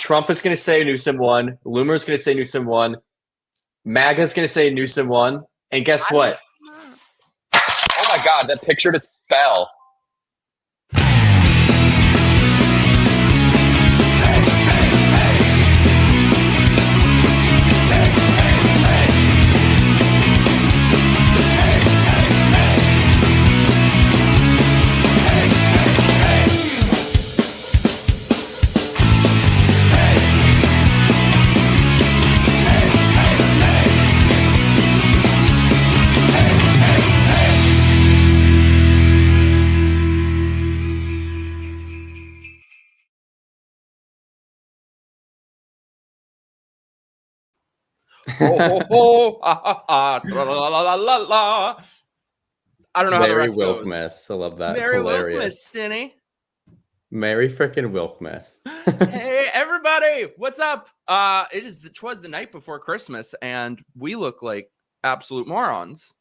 Trump is going to say Newsom won. Loomer is going to say Newsom won. MAGA is going to say Newsom won. And guess what? Oh my God, that picture just fell. I don't know how the rest goes. Wilkmas. I love that. Merry it's hilarious. Wilkmas, Cinny. Merry frickin' Wilkmas. Hey, everybody. What's up? Twas the night before Christmas, and we look like absolute morons.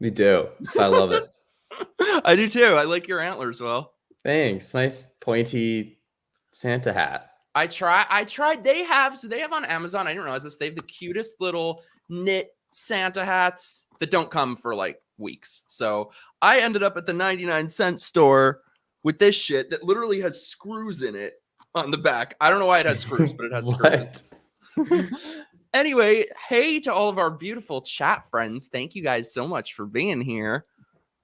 We do. I love it. I do too. I like your antlers, Will. Thanks. Nice pointy Santa hat. I tried. They have on Amazon. I didn't realize this. They have the cutest little knit Santa hats that don't come for like weeks. So I ended up at the 99-cent store with this shit that literally has screws in it on the back. I don't know why it has screws, but it has screws. Anyway, hey to all of our beautiful chat friends. Thank you guys so much for being here.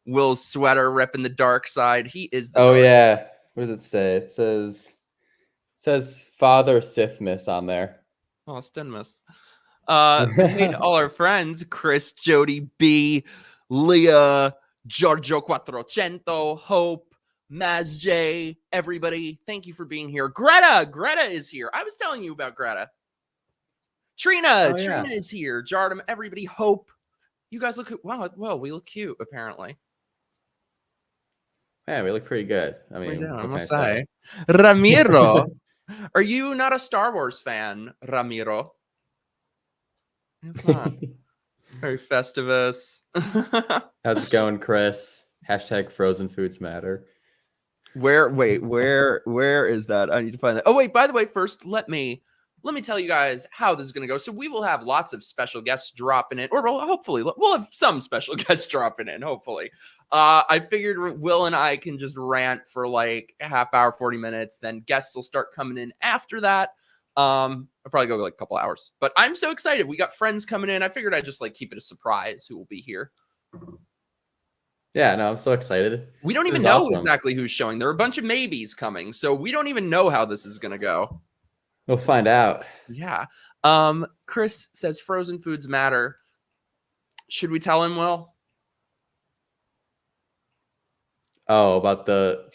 Will's sweater repping the dark side. He is the dark. Yeah. What does it say? It says Father Sithmas on there. Oh, Stenmus. Hey to all our friends, Chris, Jody B, Leah, Giorgio Quattrocento, Hope, Maz J, everybody. Thank you for being here. Greta is here. I was telling you about Greta. Trina is here. Jardam, everybody. Hope. You guys look well, we look cute, apparently. Yeah, we look pretty good. I mean, I must say. Ramiro. Are you not a Star Wars fan, Ramiro? It's not. Very Festivus. How's it going, Chris? # frozen foods matter. Where is that? I need to find that. Oh, wait, by the way, first, let me tell you guys how this is going to go. So we will have lots of special guests dropping in, or hopefully we'll have some special guests dropping in, hopefully. I figured Will and I can just rant for like a half hour, 40 minutes. Then guests will start coming in after that. I'll probably go like a couple hours. But I'm so excited. We got friends coming in. I figured I'd just like keep it a surprise who will be here. Yeah, no, I'm so excited. We don't even know exactly who's showing. There are a bunch of maybes coming. So we don't even know how this is going to go. We'll find out. Yeah. Chris says frozen foods matter. Should we tell him, Will? Oh, about the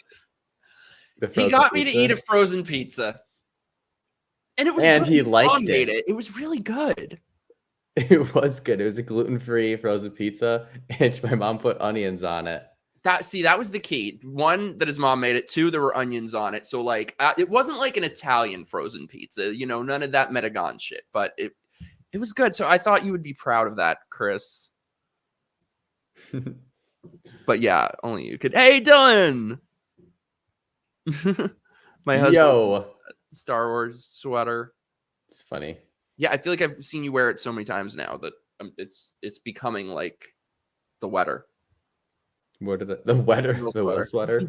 he got me to eat a frozen pizza. And it was and good. He liked it. It was really good. It was good. It was a gluten-free frozen pizza, and my mom put onions on it. That was the key. One, that his mom made it. Two, there were onions on it. So like, it wasn't like an Italian frozen pizza, you know, none of that Metagon shit, but it was good. So I thought you would be proud of that, Chris. But yeah, only you could. Hey, Dylan. My husband. Star Wars sweater. It's funny. Yeah, I feel like I've seen you wear it so many times now that it's becoming like the wetter. What are the wetter? The Will sweater.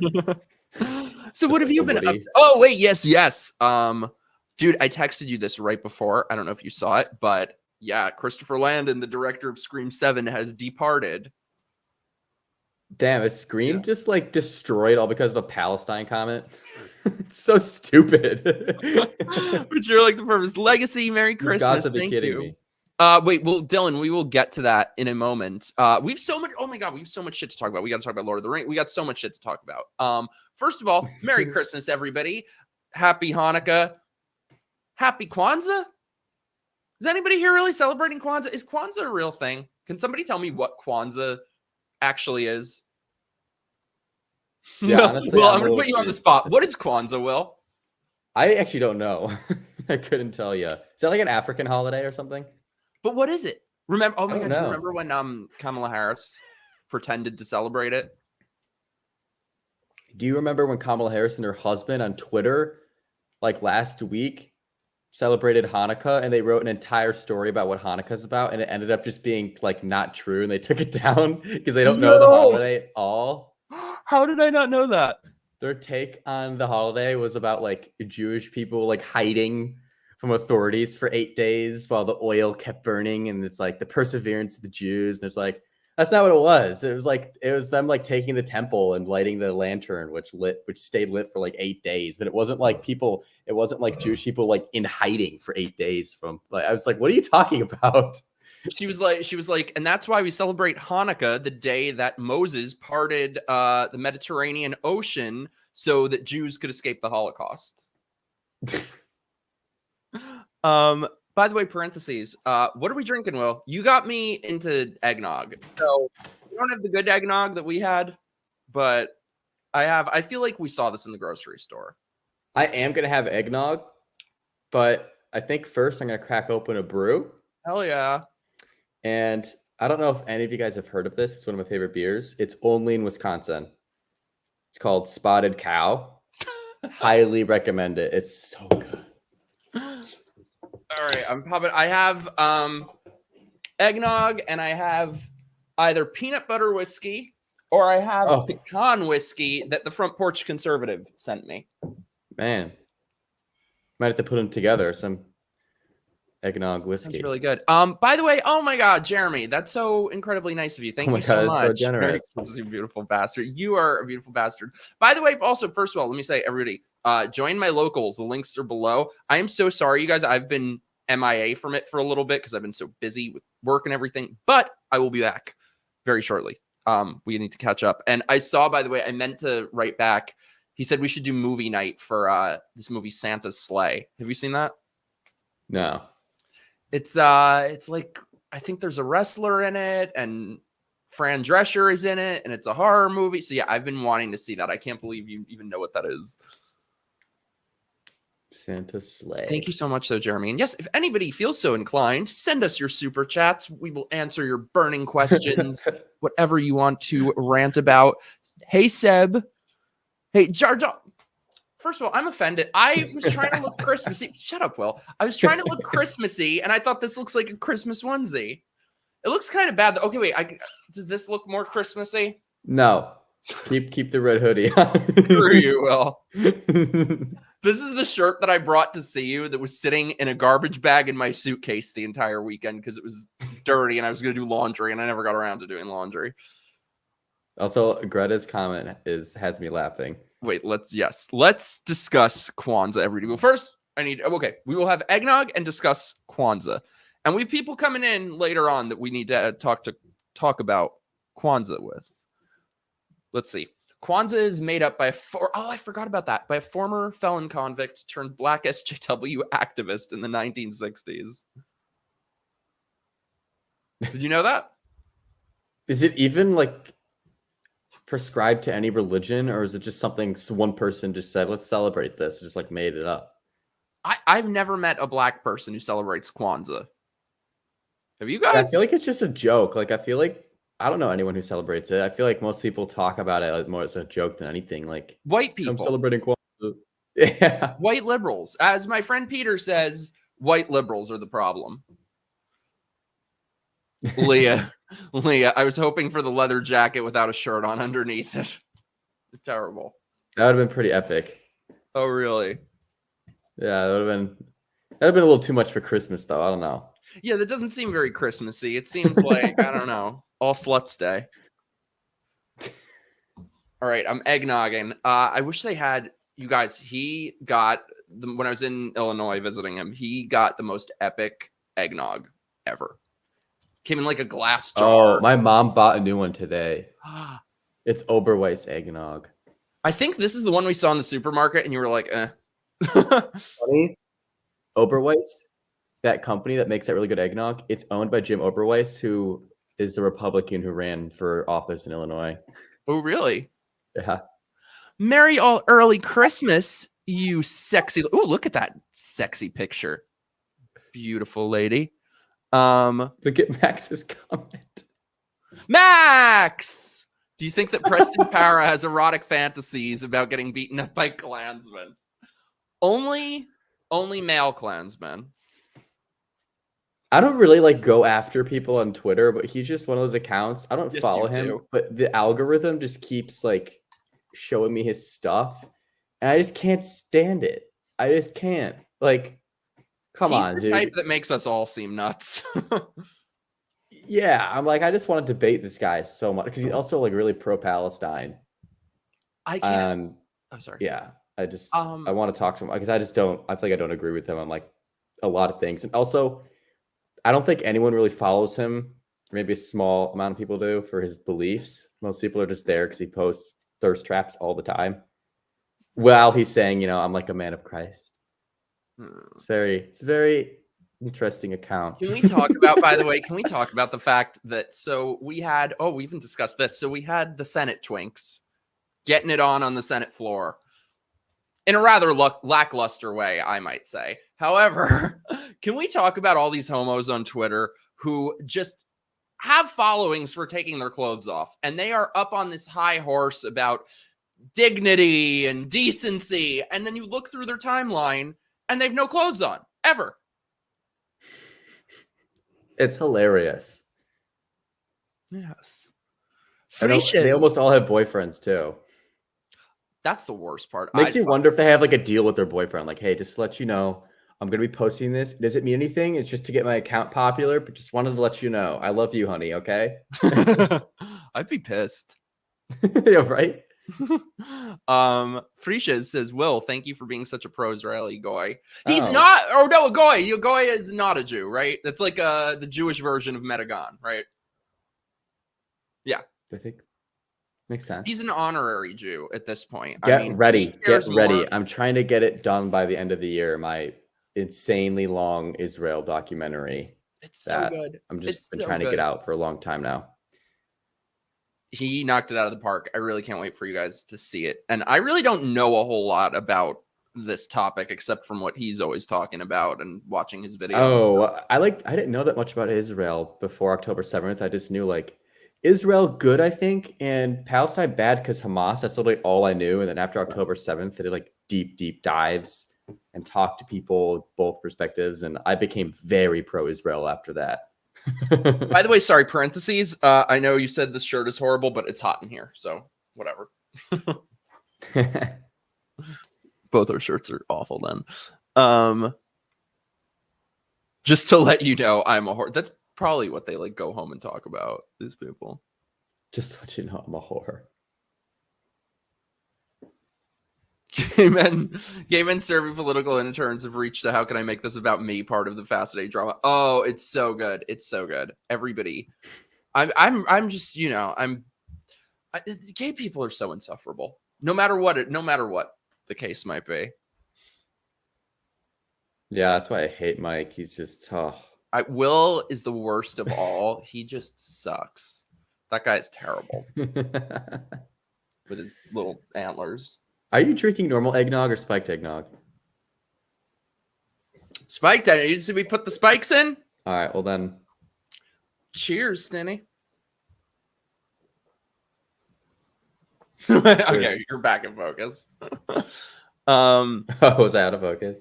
So what have you been up to? Oh wait, yes. Dude, I texted you this right before. I don't know if you saw it, but yeah, Christopher Landon, the director of Scream 7, has departed. Damn, is Scream just like destroyed all because of a Palestine comment? It's so stupid. But you're like the perfect legacy. Merry Christmas. Thank you. Me. Wait, well, Dylan, we will get to that in a moment. We have so much. Oh my God, we have so much shit to talk about. We got to talk about Lord of the Rings. We got so much shit to talk about. First of all, Merry Christmas, everybody. Happy Hanukkah. Happy Kwanzaa. Is anybody here really celebrating Kwanzaa? Is Kwanzaa a real thing? Can somebody tell me what Kwanzaa actually is? Yeah, honestly, Will, I'm going to put you on the spot. What is Kwanzaa, Will? I actually don't know. I couldn't tell you. Is that like an African holiday or something? But what is it? Remember? Oh my God! Do you know. remember when Kamala Harris pretended to celebrate it? Do you remember when Kamala Harris and her husband on Twitter, like last week, celebrated Hanukkah and they wrote an entire story about what Hanukkah's about, and it ended up just being like not true, and they took it down because they don't know the holiday at all. How did I not know that? Their take on the holiday was about like Jewish people like hiding from authorities for 8 days while the oil kept burning, and it's like the perseverance of the Jews, and it's like that's not what it was. It was them like taking the temple and lighting the lantern, which stayed lit for like 8 days. But it wasn't like Jewish people like in hiding for 8 days from. Like, I was like, what are you talking about? She was like, and that's why we celebrate Hanukkah, the day that Moses parted the Mediterranean Ocean so that Jews could escape the Holocaust. By the way, parentheses, what are we drinking, Will? You got me into eggnog. So we don't have the good eggnog that we had, but I feel like we saw this in the grocery store. I am going to have eggnog, but I think first I'm going to crack open a brew. Hell yeah. And I don't know if any of you guys have heard of this. It's one of my favorite beers. It's only in Wisconsin. It's called Spotted Cow. Highly recommend it. It's so good. All right, I'm popping. I have eggnog, and I have either peanut butter whiskey or I have pecan whiskey that the Front Porch Conservative sent me. Man, might have to put them together. Some eggnog whiskey. That's really good. By the way, oh my God, Jeremy, that's so incredibly nice of you. Thank you so much. So generous. This is a beautiful bastard. You are a beautiful bastard. By the way, also, first of all, let me say, everybody, join my locals. The links are below. I am so sorry, you guys. I've been MIA from it for a little bit because I've been so busy with work and everything, but I will be back very shortly. We need to catch up. And I saw, by the way, I meant to write back. He said we should do movie night for this movie Santa's Sleigh. Have you seen that? No. It's like, I think there's a wrestler in it and Fran Drescher is in it and it's a horror movie. So yeah, I've been wanting to see that. I can't believe you even know what that is. Santa's Sleigh. Thank you so much, though, Jeremy. And yes, if anybody feels so inclined, send us your super chats. We will answer your burning questions, whatever you want to rant about. Hey, Seb. Hey, Jar. First of all, I'm offended. I was trying to look Christmassy. Shut up, Will. I was trying to look Christmassy, and I thought this looks like a Christmas onesie. It looks kind of bad. Okay, wait. Does this look more Christmassy? No. Keep the red hoodie on. Screw you, Will. This is the shirt that I brought to see you that was sitting in a garbage bag in my suitcase the entire weekend because it was dirty and I was going to do laundry and I never got around to doing laundry. Also, Greta's comment has me laughing. Wait, let's discuss Kwanzaa every day. Well, first, we will have eggnog and discuss Kwanzaa. And we have people coming in later on that we need to talk about Kwanzaa with. Let's see. Kwanzaa is made up by I forgot about that. By a former felon convict turned black SJW activist in the 1960s. Did you know that? Is it even like prescribed to any religion, or is it just something one person just said, let's celebrate this, just like made it up? I've never met a black person who celebrates Kwanzaa. Have you guys? I feel like it's just a joke. Like, I don't know anyone who celebrates it. I feel like most people talk about it more as a joke than anything. Like white people. I'm celebrating Kwanzaa. Yeah. White liberals. As my friend Peter says, white liberals are the problem. Leah, I was hoping for the leather jacket without a shirt on underneath it. Terrible. That would have been pretty epic. Oh, really? Yeah, that would have been a little too much for Christmas, though. I don't know. Yeah, that doesn't seem very Christmassy. It seems like, I don't know, All Sluts Day. All right, I'm eggnogging. I wish they had, you guys, he got, when I was in Illinois visiting him, he got the most epic eggnog ever. Came in like a glass jar. Oh, my mom bought a new one today. It's Oberweis eggnog. I think this is the one we saw in the supermarket, and you were like, eh. Funny. Oberweis, that company that makes that really good eggnog, it's owned by Jim Oberweis, who is the Republican who ran for office in Illinois. Oh, really? Yeah. Merry all early Christmas, you sexy. Oh, look at that sexy picture. Beautiful lady. Look at Max's comment. Max! Do you think that Preston Para has erotic fantasies about getting beaten up by Klansmen? Only Only male Klansmen. I don't really like go after people on Twitter, but he's just one of those accounts. I don't Yes, follow you him, do. but the algorithm just keeps like showing me his stuff, and I just can't stand it. I just can't. Like, come He's on, the dude. type that makes us all seem nuts. Yeah, I'm like, I just want to debate this guy so much because he's also like really pro-Palestine. I can't. I'm sorry. Yeah, I want to talk to him because I feel like I don't agree with him on like a lot of things, and also I don't think anyone really follows him. Maybe a small amount of people do for his beliefs. Most people are just there because he posts thirst traps all the time. While he's saying, I'm like a man of Christ. It's very interesting account. Can we talk about, by the way, can we talk about the fact that, we even discussed this. So we had the Senate twinks getting it on the Senate floor in a rather lackluster way, I might say. However, can we talk about all these homos on Twitter who just have followings for taking their clothes off, and they are up on this high horse about dignity and decency, and then you look through their timeline and they've no clothes on ever. It's hilarious. Yes. They almost all have boyfriends too. That's the worst part. Makes you wonder if they have like a deal with their boyfriend. Like, hey, just to let you know, I'm going to be posting this. Does it mean anything? It's just to get my account popular, but just wanted to let you know. I love you, honey. Okay. I'd be pissed. Yeah, right. Frisha says, Will, thank you for being such a pro-Israeli guy. He's not, oh no, a guy. Your guy is not a Jew, right? That's like the Jewish version of Medagon, right? Yeah. I think makes sense. He's an honorary Jew at this point. Get ready. More. I'm trying to get it done by the end of the year. My insanely long Israel documentary. It's so good. I'm just been trying to get out for a long time now. He knocked it out of the park. I really can't wait for you guys to see it. And I really don't know a whole lot about this topic except from what he's always talking about and watching his videos. Oh, I didn't know that much about Israel before October 7th. I just knew like Israel good, I think, and Palestine bad because Hamas. That's literally all I knew. And then after October 7th, I did like deep dives and talked to people, both perspectives. And I became very pro-Israel after that. By the way, sorry, parentheses. I know you said this shirt is horrible, but it's hot in here. So whatever. Both our shirts are awful then. Just to let you know, I'm a whore. That's probably what they like go home and talk about, these people. Just to let you know, I'm a whore. Gay men serving political interns have reached the "how can I make this about me" part of the Fast Day drama. Oh, it's so good. It's so good. Everybody. I'm just, gay people are so insufferable. No matter what the case might be. Yeah, that's why I hate Mike. He's just Will is the worst of all. He just sucks. That guy's terrible. With his little antlers. Are you drinking normal eggnog or spiked eggnog? Spiked eggnog. Did we put the spikes in? All right, well then. Cheers, Stinny. Okay, you're back in focus. Was I out of focus?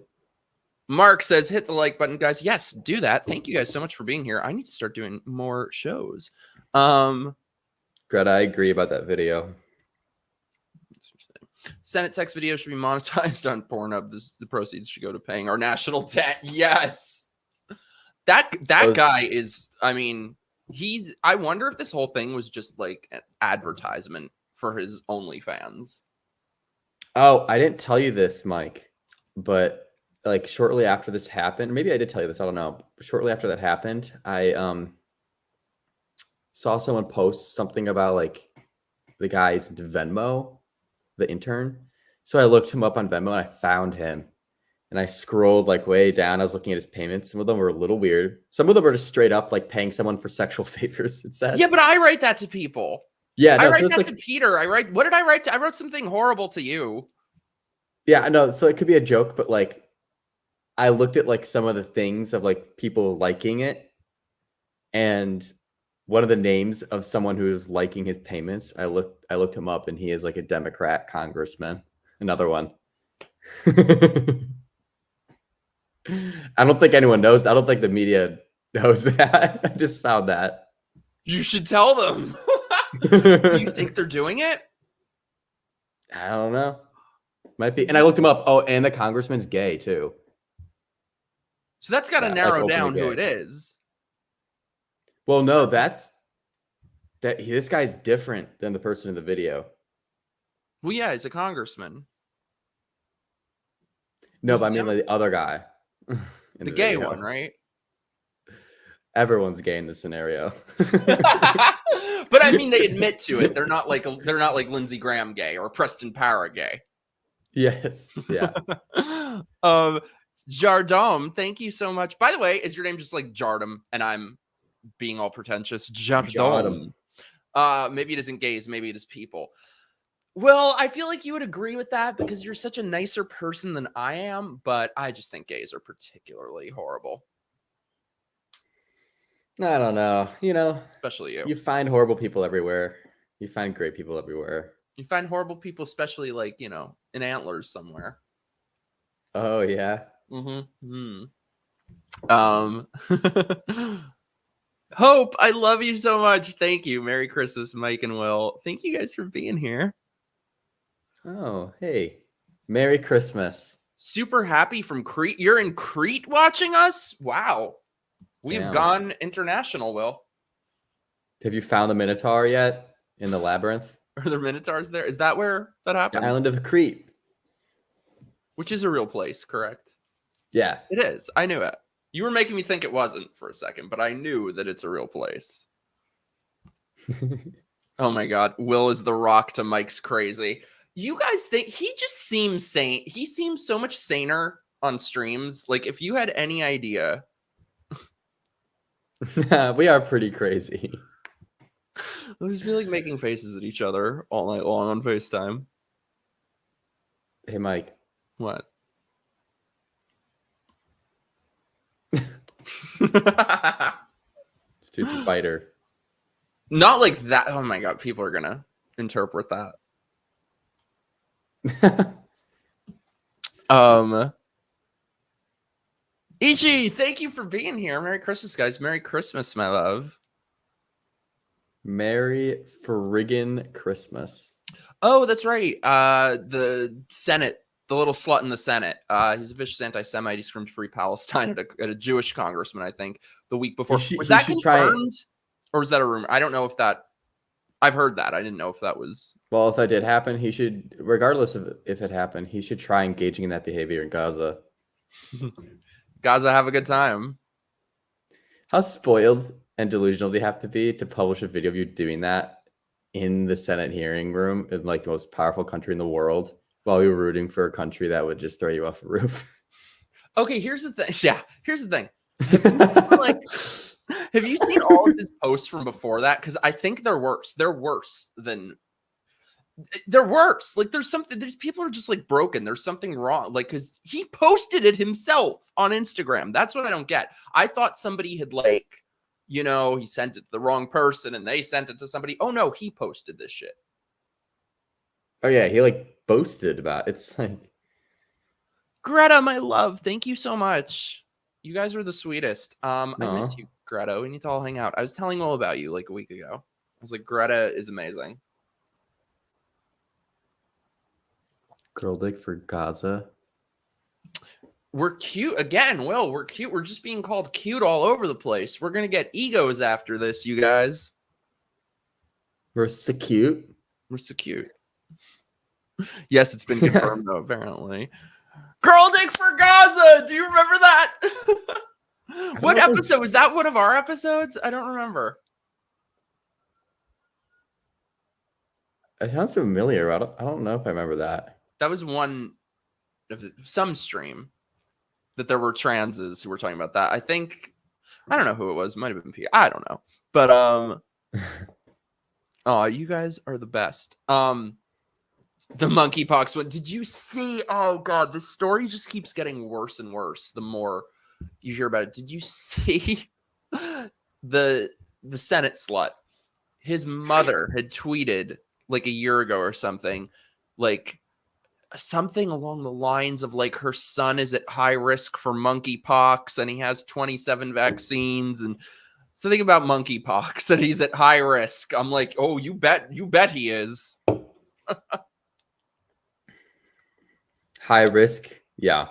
Mark says, hit the like button, guys. Yes, do that. Thank you guys so much for being here. I need to start doing more shows. Greta, I agree about that video. Senate sex video should be monetized on Pornhub. The proceeds should go to paying our national debt. Yes. That guy is, I wonder if this whole thing was just like an advertisement for his OnlyFans. Oh, I didn't tell you this, Mike, but like shortly after this happened, maybe I did tell you this, I don't know. Shortly after that happened, I saw someone post something about like the guy's Venmo, the intern. So I looked him up on Venmo and I found him. And I scrolled like way down. I was looking at his payments. Some of them were a little weird. Some of them are just straight up like paying someone for sexual favors. It said. Yeah, but I write that to people. Yeah, no, I write that to Peter. What did I write? I wrote something horrible to you. Yeah, no. So it could be a joke, but like, I looked at like some of the things of like people liking it, and one of the names of someone who is liking his payments, I looked him up, and he is like a Democrat congressman. Another one. I don't think anyone knows. I don't think the media knows that. I just found that. You should tell them. Do you think they're doing it? I don't know. Might be. And I looked him up. Oh, and the congressman's gay too. So that's got to Yeah, like narrow openly down who gay. it is. Well, no, this guy's different than the person in the video. Well, yeah, he's a congressman. No, Who's but I mean like the other guy. The gay one, right? Everyone's gay in this scenario. But I mean, they admit to it. They're not like Lindsey Graham gay or Preston Para gay. Yes. Yeah. Jardom, thank you so much. By the way, is your name just like Jardum and I'm being all pretentious? Jardom. Maybe it isn't gays, maybe it is people. Well, I feel like you would agree with that because you're such a nicer person than I am, but I just think gays are particularly horrible. I don't know. You know, Especially you. You find horrible people everywhere. You find great people everywhere. You find horrible people, especially like, you know, in Antlers somewhere. Oh, yeah. Mm-hmm. Hope, I love you so much. Thank you. Merry Christmas, Mike and Will. Thank you guys for being here. Oh, hey. Merry Christmas. Super happy from Crete. You're in Crete watching us? Wow. We've gone international, Will. Have you found the Minotaur yet in the labyrinth? Are there Minotaurs there? Is that where that happens? The island of Crete. Which is a real place, correct? Yeah. It is. I knew it. You were making me think it wasn't for a second, but I knew that it's a real place. Oh my God. Will is the rock to Mike's crazy. You guys think he just seems sane? He seems so much saner on streams. Like if you had any idea. We are pretty crazy. I just feel like making faces at each other all night long on FaceTime. Hey, Mike. What? Street Fighter. Not like that. Oh my God. People are going to interpret that. Ichi, thank you for being here. Merry Christmas, guys. Merry Christmas, my love. Merry friggin' Christmas. Oh, that's right. The Senate, the little slut in the Senate. He's a vicious anti-Semite. He screamed free Palestine at a Jewish congressman, I think, the week before. Was that confirmed? Or was that a rumor? I don't know if that... I've heard that. I didn't know if that was... Well, if that did happen, he should, regardless of if it happened, he should try engaging in that behavior in Gaza. Gaza, have a good time. How spoiled and delusional do you have to be to publish a video of you doing that in the Senate hearing room in like the most powerful country in the world while you're rooting for a country that would just throw you off the roof? Okay, here's the thing. Yeah, here's the thing. Like, have you seen all of his posts from before that? Because I think they're worse. They're worse. Like there's something, these people are just like broken. There's something wrong. Like, because he posted it himself on Instagram. That's what I don't get. I thought somebody had like, you know, he sent it to the wrong person and they sent it to somebody. Oh no, he posted this shit. Oh yeah, he like boasted about it. It's like, Greta, my love, thank you so much. You guys are the sweetest. I miss you, Greta. We need to all hang out. I was telling Will about you like a week ago. I was like, Greta is amazing. girl dick for Gaza. We're cute again. Will, we're cute. We're just being called cute all over the place. We're gonna get egos after this, you guys. We're so cute. We're so cute. Yes, it's been confirmed though, apparently. Girl dick for Gaza. Do you remember that? What episode? Was that one of our episodes? I don't remember. It sounds familiar. I don't know if I remember that. That was one of some stream that there were transes who were talking about that. I think, I don't know who it was. Might have been P. I don't know. But oh, you guys are the best. The monkeypox one. Did you see? Oh God, this story just keeps getting worse and worse the more you hear about it. Did you see the Senate slut? His mother had tweeted like a year ago or something, like something along the lines of like her son is at high risk for monkeypox and he has 27 vaccines and something about monkeypox that he's at high risk. I'm like, oh, you bet he is. High risk. Yeah.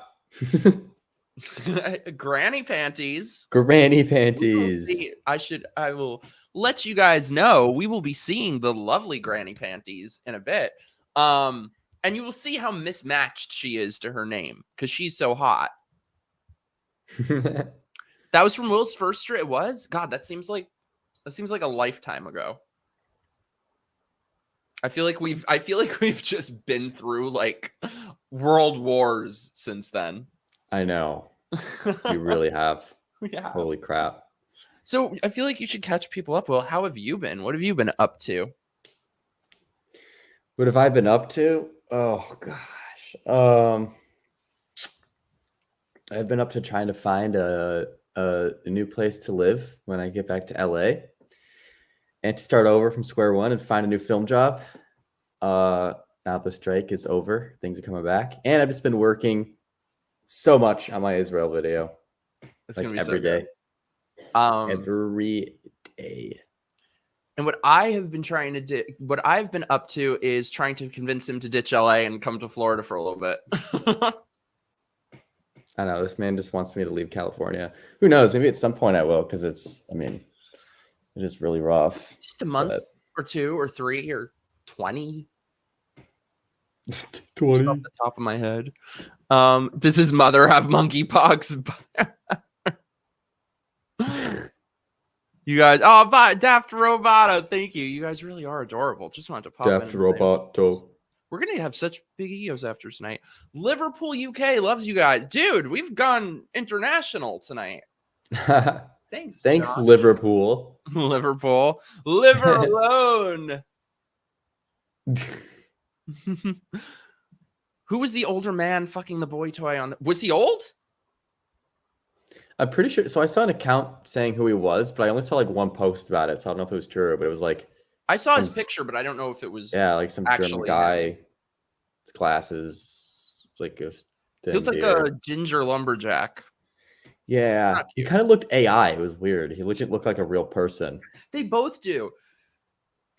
Granny panties. Granny panties. I will let you guys know we will be seeing the lovely granny panties in a bit. And you will see how mismatched she is to her name because she's so hot. That was from Will's first stream. It was? God, that seems like a lifetime ago. I feel like we've just been through like world wars since then. I know. You really have. Yeah. Holy crap. So I feel like you should catch people up. Well, how have you been? What have you been up to? What have I been up to? Oh gosh. I've been up to trying to find a new place to live when I get back to LA and to start over from square one and find a new film job. Now the strike is over, things are coming back, and I've just been working so much on my Israel video. It's like gonna be every so day. good. Every day. And what I have been trying to do, what I've been up to is trying to convince him to ditch LA and come to Florida for a little bit. I know, this man just wants me to leave California. Who knows? Maybe at some point I will, because it is really rough. Just a month or 2 or 3 or 20. 20. Just off the top of my head. Does his mother have monkeypox? You guys, Daft Roboto, thank you. You guys really are adorable. Just wanted to pop in. Daft Roboto. We're gonna have such big egos after tonight. Liverpool, UK loves you guys, dude. We've gone international tonight. Thanks, John. Liverpool. Liverpool, liver alone. Who was the older man fucking the boy toy on? Was he old? I'm pretty sure. So I saw an account saying who he was, but I only saw like one post about it, so I don't know if it was true. But it was like I saw his picture, but I don't know if it was. Yeah, like some German guy, glasses, like a. He looked like a ginger lumberjack. Yeah, he kind of looked AI. It was weird. He legit looked like a real person. They both do.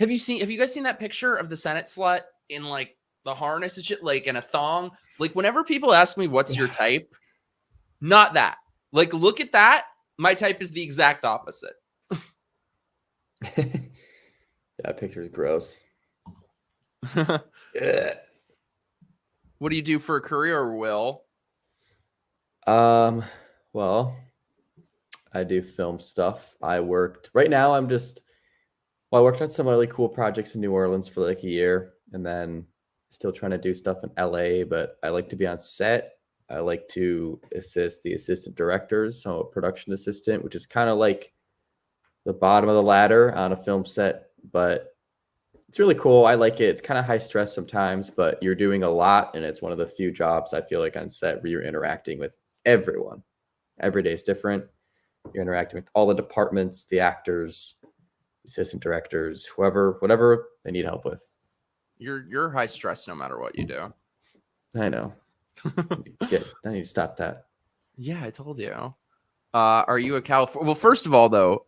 Have you guys seen that picture of the Senate slut in like the harness and shit, like in a thong? Like whenever people ask me what's your type, not that. Like look at that. My type is the exact opposite. That picture is gross. What do you do for a career, Will? Well, I do film stuff. I worked I worked on some really cool projects in New Orleans for like a year, and then still trying to do stuff in LA, but I like to be on set. I like to assist the assistant directors, so a production assistant, which is kind of like the bottom of the ladder on a film set, but it's really cool. I like it. It's kind of high stress sometimes, but you're doing a lot, and it's one of the few jobs I feel like on set where you're interacting with everyone. Every day is different. You're interacting with all the departments, the actors, assistant directors, whatever they need help with. You're high stress no matter what you do. I know. I need to stop that. Yeah, I told you. Are you a California? Well, first of all, though,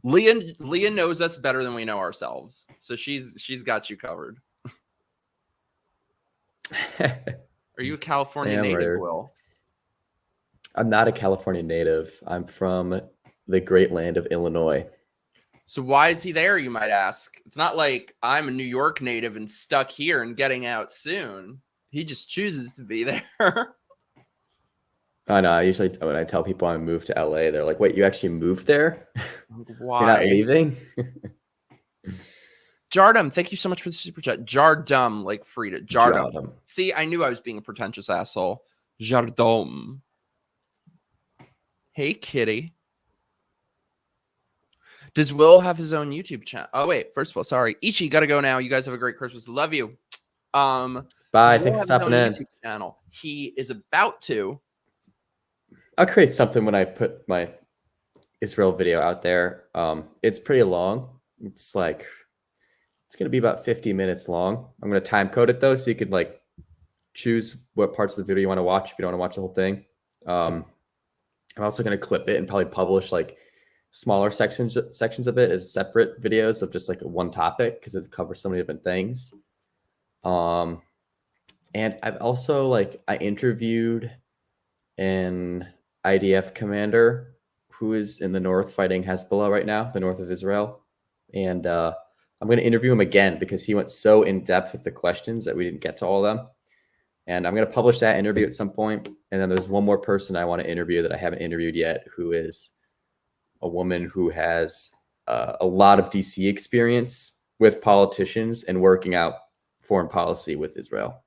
Leah knows us better than we know ourselves, so she's got you covered. Are you a California native, Will? I'm not a California native. I'm from the great land of Illinois. So why is he there, you might ask? It's not like I'm a New York native and stuck here and getting out soon. He just chooses to be there. I know. Usually when I tell people I moved to LA, they're like, wait, you actually moved there? Why? You're not leaving? Jardum, thank you so much for the super chat. Jardum, like Frida. Jardum. See, I knew I was being a pretentious asshole. Jardum. Hey, kitty. Does Will have his own YouTube channel? Oh, wait. First of all, sorry. Ichi, gotta go now. You guys have a great Christmas. Love you. Bye. Thanks for stopping in. YouTube channel. He is about to. I'll create something when I put my Israel video out there. It's pretty long. It's going to be about 50 minutes long. I'm going to time code it though, so you could like choose what parts of the video you want to watch if you don't want to watch the whole thing. I'm also going to clip it and probably publish like smaller sections of it as separate videos of just like one topic because it covers so many different things. And I've also I interviewed an IDF commander who is in the north fighting Hezbollah right now, the north of Israel. And I'm going to interview him again because he went so in depth with the questions that we didn't get to all of them. And I'm going to publish that interview at some point. And then there's one more person I want to interview that I haven't interviewed yet, who is a woman who has a lot of DC experience with politicians and working out foreign policy with Israel.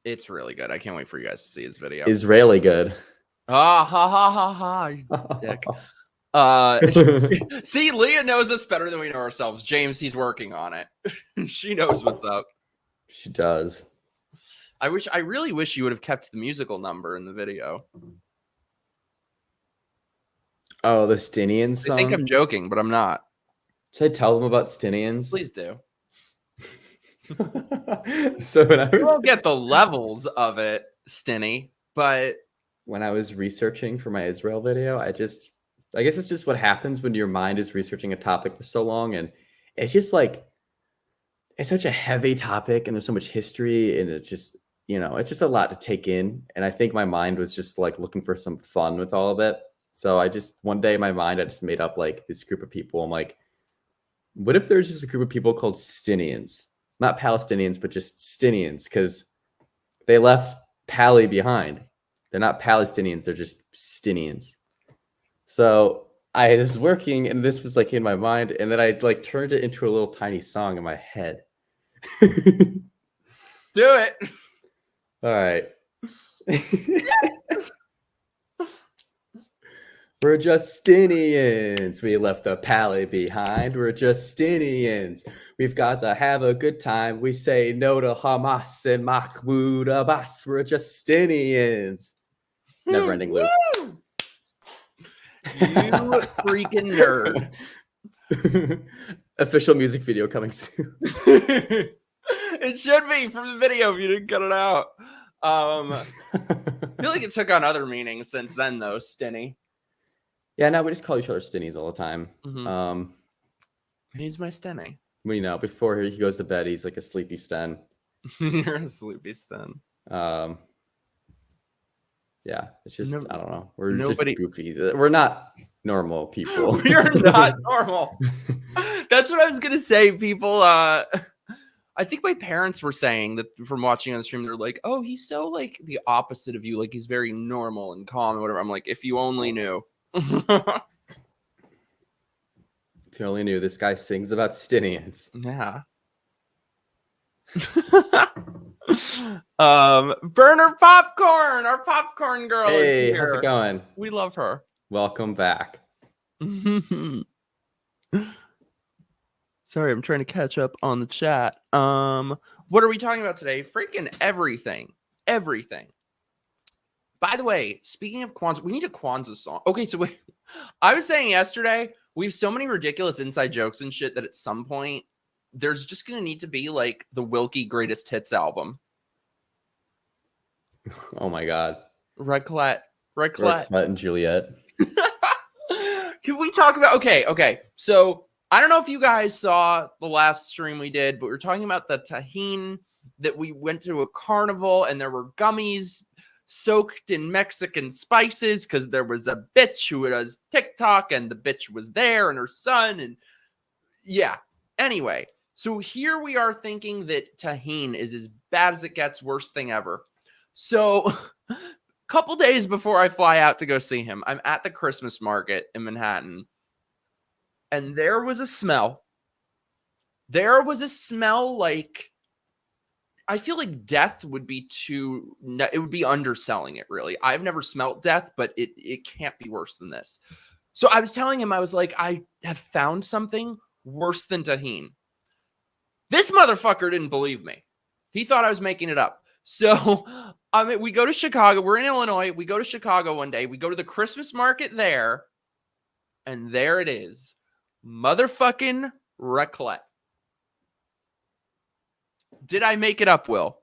It's really good. I can't wait for you guys to see his video. Israeli good. Ah, ha, ha, ha, ha, you dick. See, Leah knows us better than we know ourselves. James, he's working on it. She knows what's up. She does. I really wish you would have kept the musical number in the video. Oh, the Stinians song? I think I'm joking, but I'm not. Should I tell them about Stinians? Please do. So when I won't get the levels of it, Stinny, but when I was researching for my Israel video, I guess it's just what happens when your mind is researching a topic for so long, and it's just it's such a heavy topic and there's so much history, and it's just, it's just a lot to take in. And I think my mind was just looking for some fun with all of it. So one day in my mind, I just made up this group of people. I'm like, what if there's just a group of people called Stinians? Not Palestinians, but just Stinians, because they left Pali behind. They're not Palestinians, they're just Stinians. So I was working, and this was in my mind, and then I turned it into a little tiny song in my head. Do it. All right. We're Justinians. We left the Pali behind. We're Justinians. We've got to have a good time. We say no to Hamas and Mahmoud Abbas. We're Justinians. Never-ending loop. You freaking nerd. Official music video coming soon. It should be from the video if you didn't cut it out. I feel like it took on other meanings since then, though, Stinny. Yeah, no, we just call each other Stinnies all the time. Mm-hmm. He's my Stinny. Before he goes to bed, he's like a sleepy Sten. You're a sleepy Sten. Yeah, it's just, I don't know. We're just goofy. We're not normal people. We're not normal. That's what I was going to say, people. I think my parents were saying that from watching on the stream, they're like, oh, he's so the opposite of you. He's very normal and calm and whatever. I'm like, if you only knew. If you only knew, this guy sings about Stinians. Yeah. Burner Popcorn, our popcorn girl. Hey, how's it going? We love her. Welcome back. Sorry, I'm trying to catch up on the chat. What are we talking about today? Freaking everything. Everything. By the way, speaking of Kwanzaa, we need a Kwanzaa song. Okay, so wait. I was saying yesterday, we have so many ridiculous inside jokes and shit that at some point, there's just going to need to be the Wilkie Greatest Hits album. Oh my God. Red Clett and Juliet. Can we talk about, okay. So I don't know if you guys saw the last stream we did, but we were talking about the tahine that we went to a carnival and there were gummies soaked in Mexican spices because there was a bitch who does TikTok and the bitch was there and her son. And yeah, anyway, so here we are thinking that tahine is as bad as it gets, worst thing ever. So a couple days before I fly out to go see him, I'm at the Christmas market in Manhattan. And there was a smell. There was a smell I feel like death would be it would be underselling it, really. I've never smelt death, but it can't be worse than this. So I was telling him, I was like, I have found something worse than tahine. This motherfucker didn't believe me. He thought I was making it up. So we go to Chicago. We're in Illinois. We go to Chicago one day. We go to the Christmas market there. And there it is. Motherfucking raclette. Did I make it up, Will?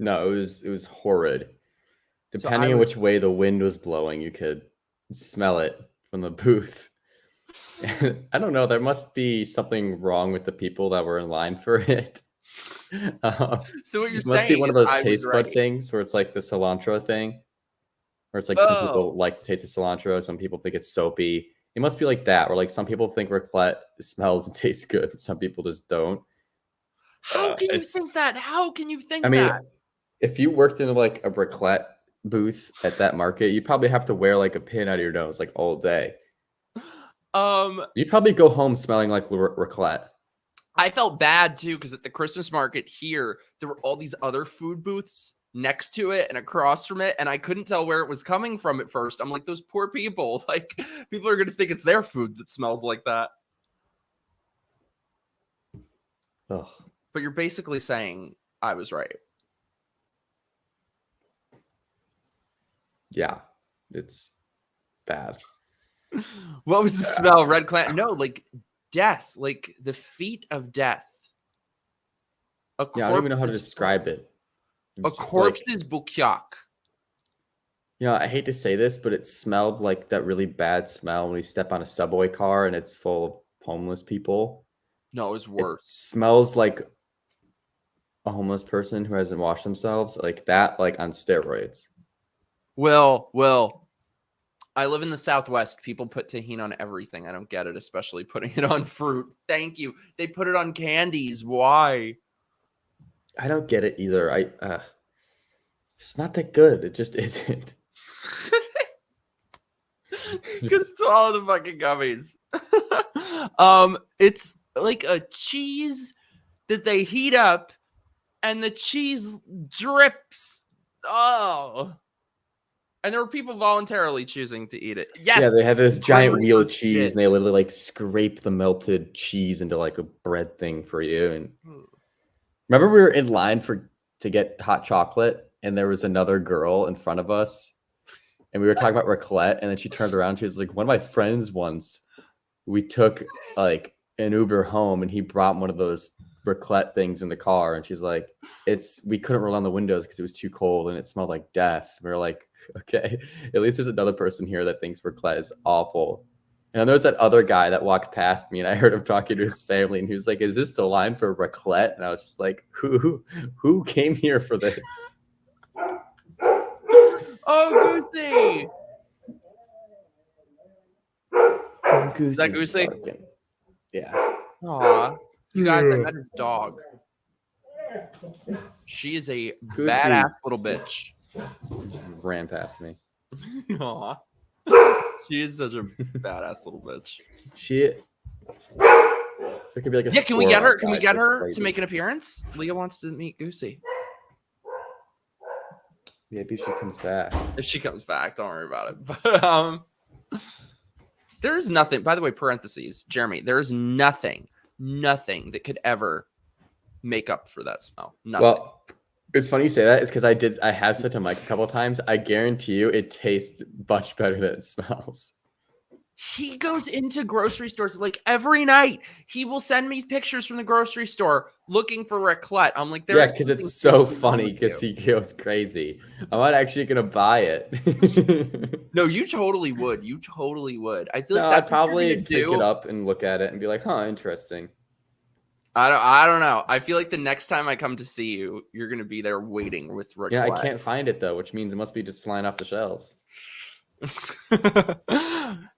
No, it was horrid. So Depending on which way the wind was blowing, you could smell it from the booth. I don't know. There must be something wrong with the people that were in line for it. So what you're It must be saying one is of those I was taste bud right. things where it's like the cilantro thing, where it's like some Oh, people like the taste of cilantro, some people think it's soapy. It must be like that, where like some people think raclette smells and tastes good, and some people just don't. how can you think It's, that? How can you think I mean, that? if you worked in like a raclette booth at that market, you probably have to wear like a pin out of your nose like all day. You'd probably go home smelling like raclette. I felt bad too because at the Christmas market here, there were all these other food booths next to it and across from it, and I couldn't tell where it was coming from at first. I'm like, those poor people. Like, people are gonna think it's their food that smells like that. Ugh. But you're basically saying I was right. Yeah, it's bad. What was the smell? Red clan? No, like death, like the feet of death. Yeah, I don't even know how to describe it. A corpse's bukyak. You know, I hate to say this, but it smelled like that really bad smell when you step on a subway car and it's full of homeless people. No, it was It worse. smells like a homeless person who hasn't washed themselves, like that, like on steroids. Well, I live in the Southwest. People put tahini on everything. I don't get it, especially putting it on fruit. Thank you. They put it on candies. Why? I don't get it either. It's not that good. It just isn't. Just swallow the fucking gummies. It's like a cheese that they heat up, and the cheese drips. Oh. And there were people voluntarily choosing to eat it. Yes. Yeah, they have this giant hungry wheel for of cheese, shit. and they literally like scrape the melted cheese into like a bread thing for you. And remember, we were in line to get hot chocolate, and there was another girl in front of us, and we were talking about raclette, and then she turned around. She was like, "One of my friends once, we took like an Uber home, and he brought one of those raclette things in the car, and she's like, we couldn't roll down the windows because it was too cold, and it smelled like death." We were like, okay, at least there's another person here that thinks raclette is awful. And then there's that other guy that walked past me, and I heard him talking to his family, and he was like, "Is this the line for raclette?" And I was just like, who came here for this? Oh, Goosey. Is that Goosey? Yeah. Aw. You guys, I met his dog. She is a badass little bitch. Just ran past me. Aw. She is such a badass little bitch. There could be like a Can we get her? Can we outside, get just her crazy. to make an appearance? Leah wants to meet Goosey. Maybe she comes back. If she comes back, don't worry about it. But there is nothing. By the way, parentheses, Jeremy. There is nothing that could ever make up for that smell. Nothing. Well, it's funny you say that. It's because I have said to Mike a couple of times. I guarantee you, it tastes much better than it smells. He goes into grocery stores like every night. He will send me pictures from the grocery store looking for raclette. I'm like, yeah, because it's so funny because he goes crazy. I'm not actually gonna buy it. No, you totally would. You totally would. I feel like I'd that's probably pick it up and look at it and be like, "Huh, interesting." I don't know. I feel like the next time I come to see you, you're gonna be there waiting with raclette. Yeah, I can't find it though, which means it must be just flying off the shelves.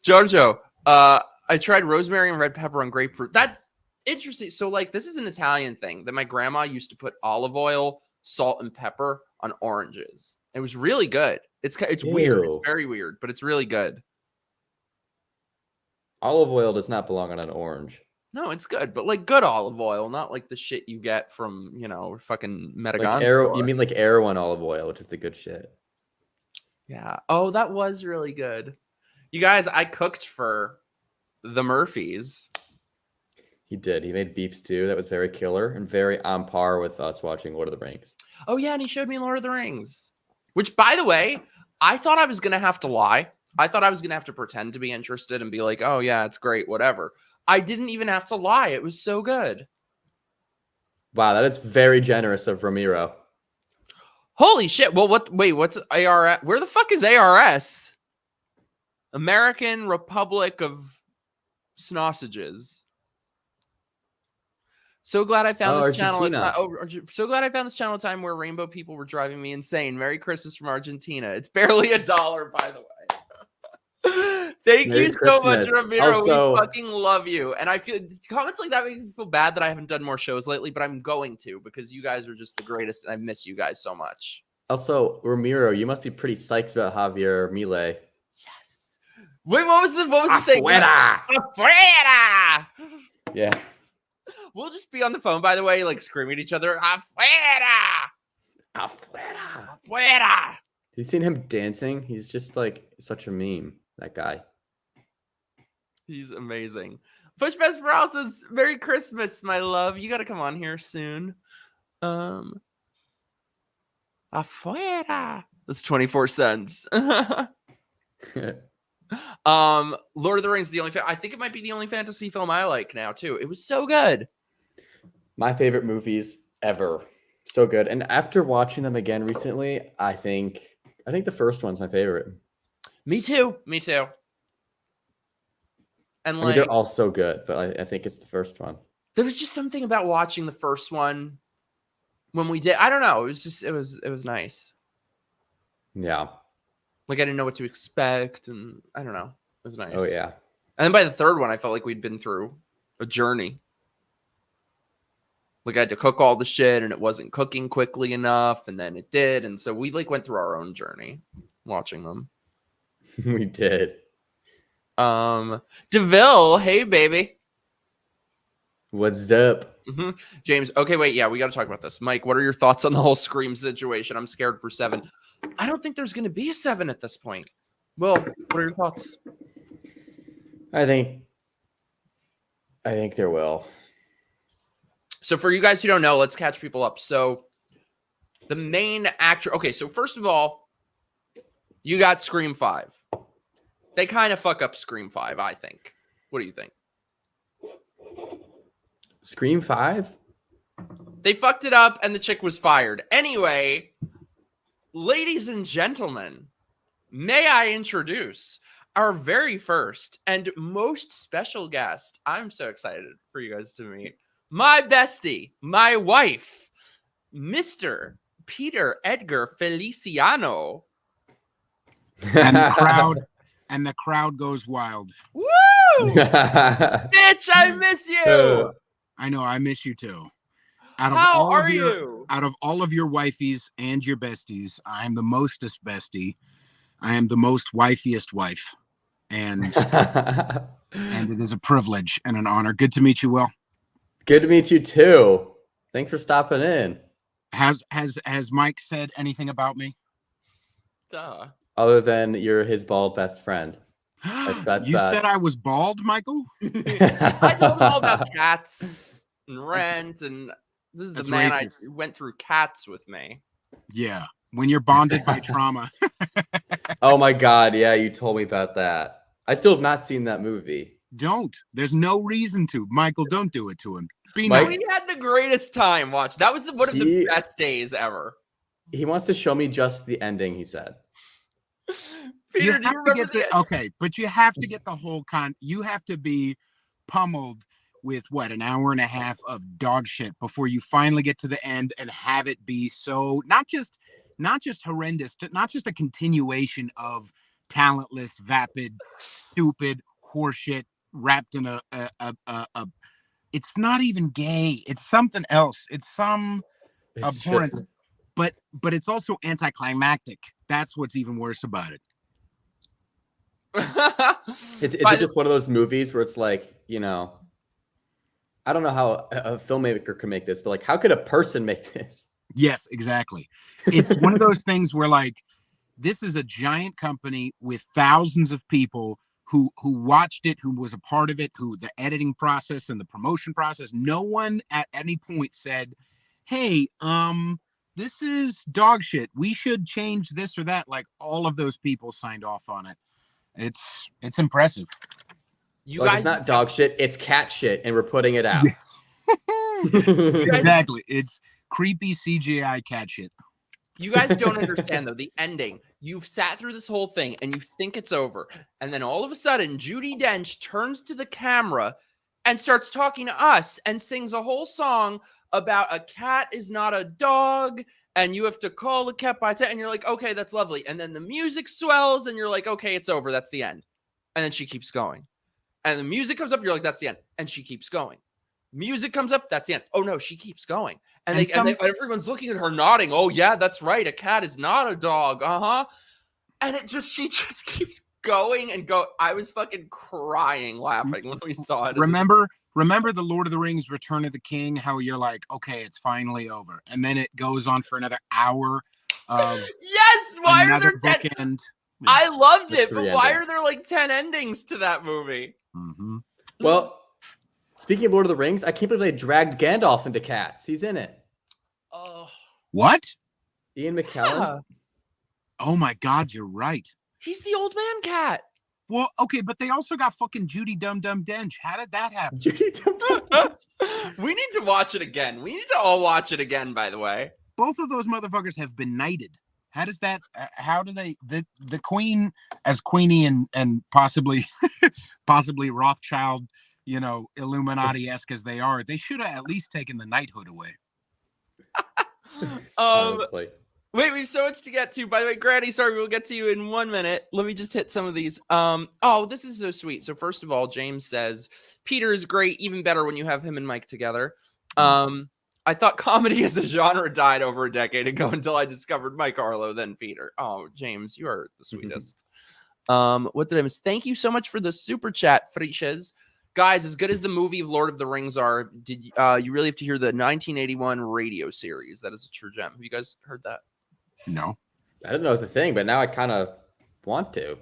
Giorgio, I tried rosemary and red pepper on grapefruit. That's interesting. So, like, this is an Italian thing that my grandma used to put olive oil, salt, and pepper on oranges. It was really good. It's weird. It's very weird, but it's really good. Olive oil does not belong on an orange. No, it's good, but like good olive oil, not like the shit you get from, fucking Metagon. Like Arrow, you mean like Erewhon olive oil, which is the good shit. Yeah. Oh, that was really good. You guys, I cooked for the Murphys. He did. He made beef stew that was very killer and very on par with us watching Lord of the Rings. Oh, yeah, and he showed me Lord of the Rings. Which, by the way, I thought I was going to have to lie. I thought I was going to have to pretend to be interested and be like, oh, yeah, it's great, whatever. I didn't even have to lie. It was so good. Wow, that is very generous of Ramiro. Holy shit. Well, what's ARS? Where the fuck is ARS? American Republic of Sausages. So glad I found this channel. So glad I found this channel at a time where rainbow people were driving me insane. Merry Christmas from Argentina. It's barely $1, by the way. Thank you so much, Ramiro. Also, we fucking love you. And I feel comments like that make me feel bad that I haven't done more shows lately, but I'm going to because you guys are just the greatest, and I miss you guys so much. Also, Ramiro, you must be pretty psyched about Javier Milei. Yes. Wait, what was the thing? Afuera! Yeah. We'll just be on the phone, by the way, like screaming at each other. Afuera! Afuera! Afuera! Have you seen him dancing? He's just like such a meme, that guy. He's amazing. Push Best Brow says, Merry Christmas, my love. You got to come on here soon. Afuera. That's 24 cents. Lord of the Rings, I think it might be the only fantasy film I like now, too. It was so good. My favorite movies ever. So good. And after watching them again recently, I think the first one's my favorite. Me too. And I mean, they're all so good, but I think it's the first one. There was just something about watching the first one when we did. I don't know. It was nice. Yeah. Like I didn't know what to expect, and I don't know. It was nice. Oh yeah. And then by the third one, I felt like we'd been through a journey. Like I had to cook all the shit, and it wasn't cooking quickly enough, and then it did, and so we like went through our own journey watching them. We did. DeVille, hey baby. What's up? James, okay, wait, yeah, we got to talk about this. Mike, what are your thoughts on the whole Scream situation? I'm scared for 7. I don't think there's going to be a 7 at this point. Will, what are your thoughts? I think there will. So for you guys who don't know, let's catch people up. So the main actor. Okay, so first of all, you got Scream 5. They kind of fuck up Scream 5, I think. What do you think? Scream 5? They fucked it up and the chick was fired. Anyway, ladies and gentlemen, may I introduce our very first and most special guest. I'm so excited for you guys to meet. My bestie, my wife, Mr. Peter Edgar Feliciano. And the crowd goes wild. Woo! Bitch, I miss you. I know, I miss you too. How are you? Out of all of your wifeys and your besties, I am the mostest bestie. I am the most wifiest wife. And it is a privilege and an honor. Good to meet you, Will. Good to meet you too. Thanks for stopping in. Has Mike said anything about me? Duh. Other than you're his bald best friend. That's you said I was bald, Michael? I told him all about cats and rent, and this is the man racist. I went through cats with me. Yeah, when you're bonded by trauma. Oh my God, yeah, you told me about that. I still have not seen that movie. Don't. There's no reason to. Michael, don't do it to him. We had the greatest time. Watch. That was one of the best days ever. He wants to show me just the ending, he said. Peter, do you remember okay, but you have to get the whole you have to be pummeled with what, an hour and a half of dog shit before you finally get to the end and have it be so not just horrendous, not just a continuation of talentless, vapid, stupid horseshit wrapped in a it's not even gay. It's something else. It's some abhorrence. But it's also anticlimactic. That's what's even worse about it. Is it just one of those movies where it's like, you know, I don't know how a filmmaker can make this, but like, how could a person make this? Yes, exactly. It's one of those things where like, this is a giant company with thousands of people who watched it, who was a part of it, who the editing process and the promotion process. No one at any point said, hey, this is dog shit. We should change this or that. Like all of those people signed off on it. It's impressive. It's not dog shit. It's cat shit, and we're putting it out. Exactly. It's creepy CGI cat shit. You guys don't understand though the ending. You've sat through this whole thing and you think it's over, and then all of a sudden, Judi Dench turns to the camera and starts talking to us and sings a whole song about a cat is not a dog, and you have to call the cat by its. And you're like, okay, that's lovely. And then the music swells, and you're like, okay, it's over. That's the end. And then she keeps going, and the music comes up. You're like, that's the end. And she keeps going. Music comes up. That's the end. Oh no, she keeps going. And everyone's looking at her, nodding. Oh yeah, that's right. A cat is not a dog. And she just keeps going and go. I was fucking crying laughing when we saw it. Remember the Lord of the Rings Return of the King, how you're like, okay, it's finally over. And then it goes on for another hour of yes, why are there 10 bookend? I loved it, but why endings. are there like 10 endings to that movie? Mm-hmm. Well, speaking of Lord of the Rings, I can't believe they dragged Gandalf into Cats. He's in it. Oh, What? Ian McKellen. yeah. Oh my God, you're right. He's the old man cat. Well, okay, but they also got fucking Judi Dum Dum Dench. How did that happen? We need to watch it again. We need to all watch it again, by the way. Both of those motherfuckers have been knighted. How does that? How do they? The Queen, as Queenie and possibly Rothschild, Illuminati-esque as they are, they should have at least taken the knighthood away. Honestly. Wait, we have so much to get to. By the way, Granny, sorry, we'll get to you in 1 minute. Let me just hit some of these. This is so sweet. So first of all, James says, Peter is great, even better when you have him and Mike together. I thought comedy as a genre died over a decade ago until I discovered MIKERoaggress'd, then Peter. Oh, James, you are the sweetest. What did I miss? Thank you so much for the super chat, Friches. Guys, as good as the movie of Lord of the Rings are, did you really have to hear the 1981 radio series? That is a true gem. Have you guys heard that? No. I didn't know it was a thing, but now I kind of want to.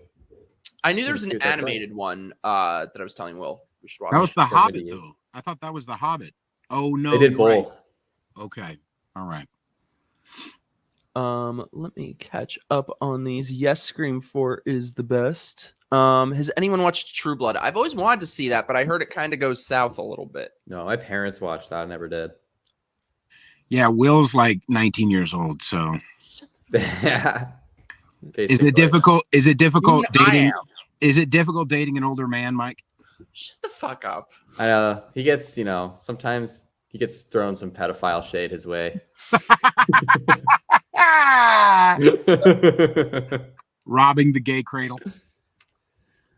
I knew there was an animated one that I was telling Will we should watch. That was The Hobbit, though. I thought that was The Hobbit. Oh, no. They did both. Right. Okay. All right. Let me catch up on these. Yes, Scream 4 is the best. Has anyone watched True Blood? I've always wanted to see that, but I heard it kind of goes south a little bit. No, my parents watched that. I never did. Yeah, Will's like 19 years old, so. Yeah. Is it difficult dating? Is it difficult dating an older man, Mike? Shut the fuck up. He gets, sometimes he gets thrown some pedophile shade his way. Robbing the gay cradle.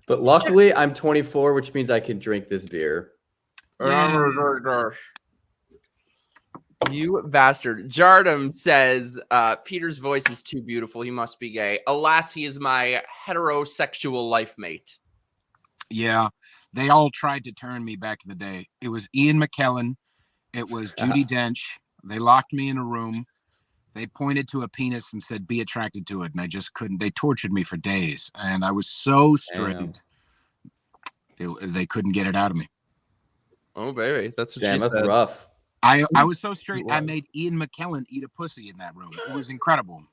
But luckily, I'm 24, which means I can drink this beer. You bastard. Jardum says, Peter's voice is too beautiful. He must be gay. Alas, he is my heterosexual life mate. Yeah, they all tried to turn me back in the day. It was Ian McKellen. It was Judi Dench. They locked me in a room. They pointed to a penis and said, be attracted to it. And I just couldn't. They tortured me for days. And I was so straight. They couldn't get it out of me. Oh, baby. That's what she that's said. rough. I was so straight. I made Ian McKellen eat a pussy in that room. It was incredible.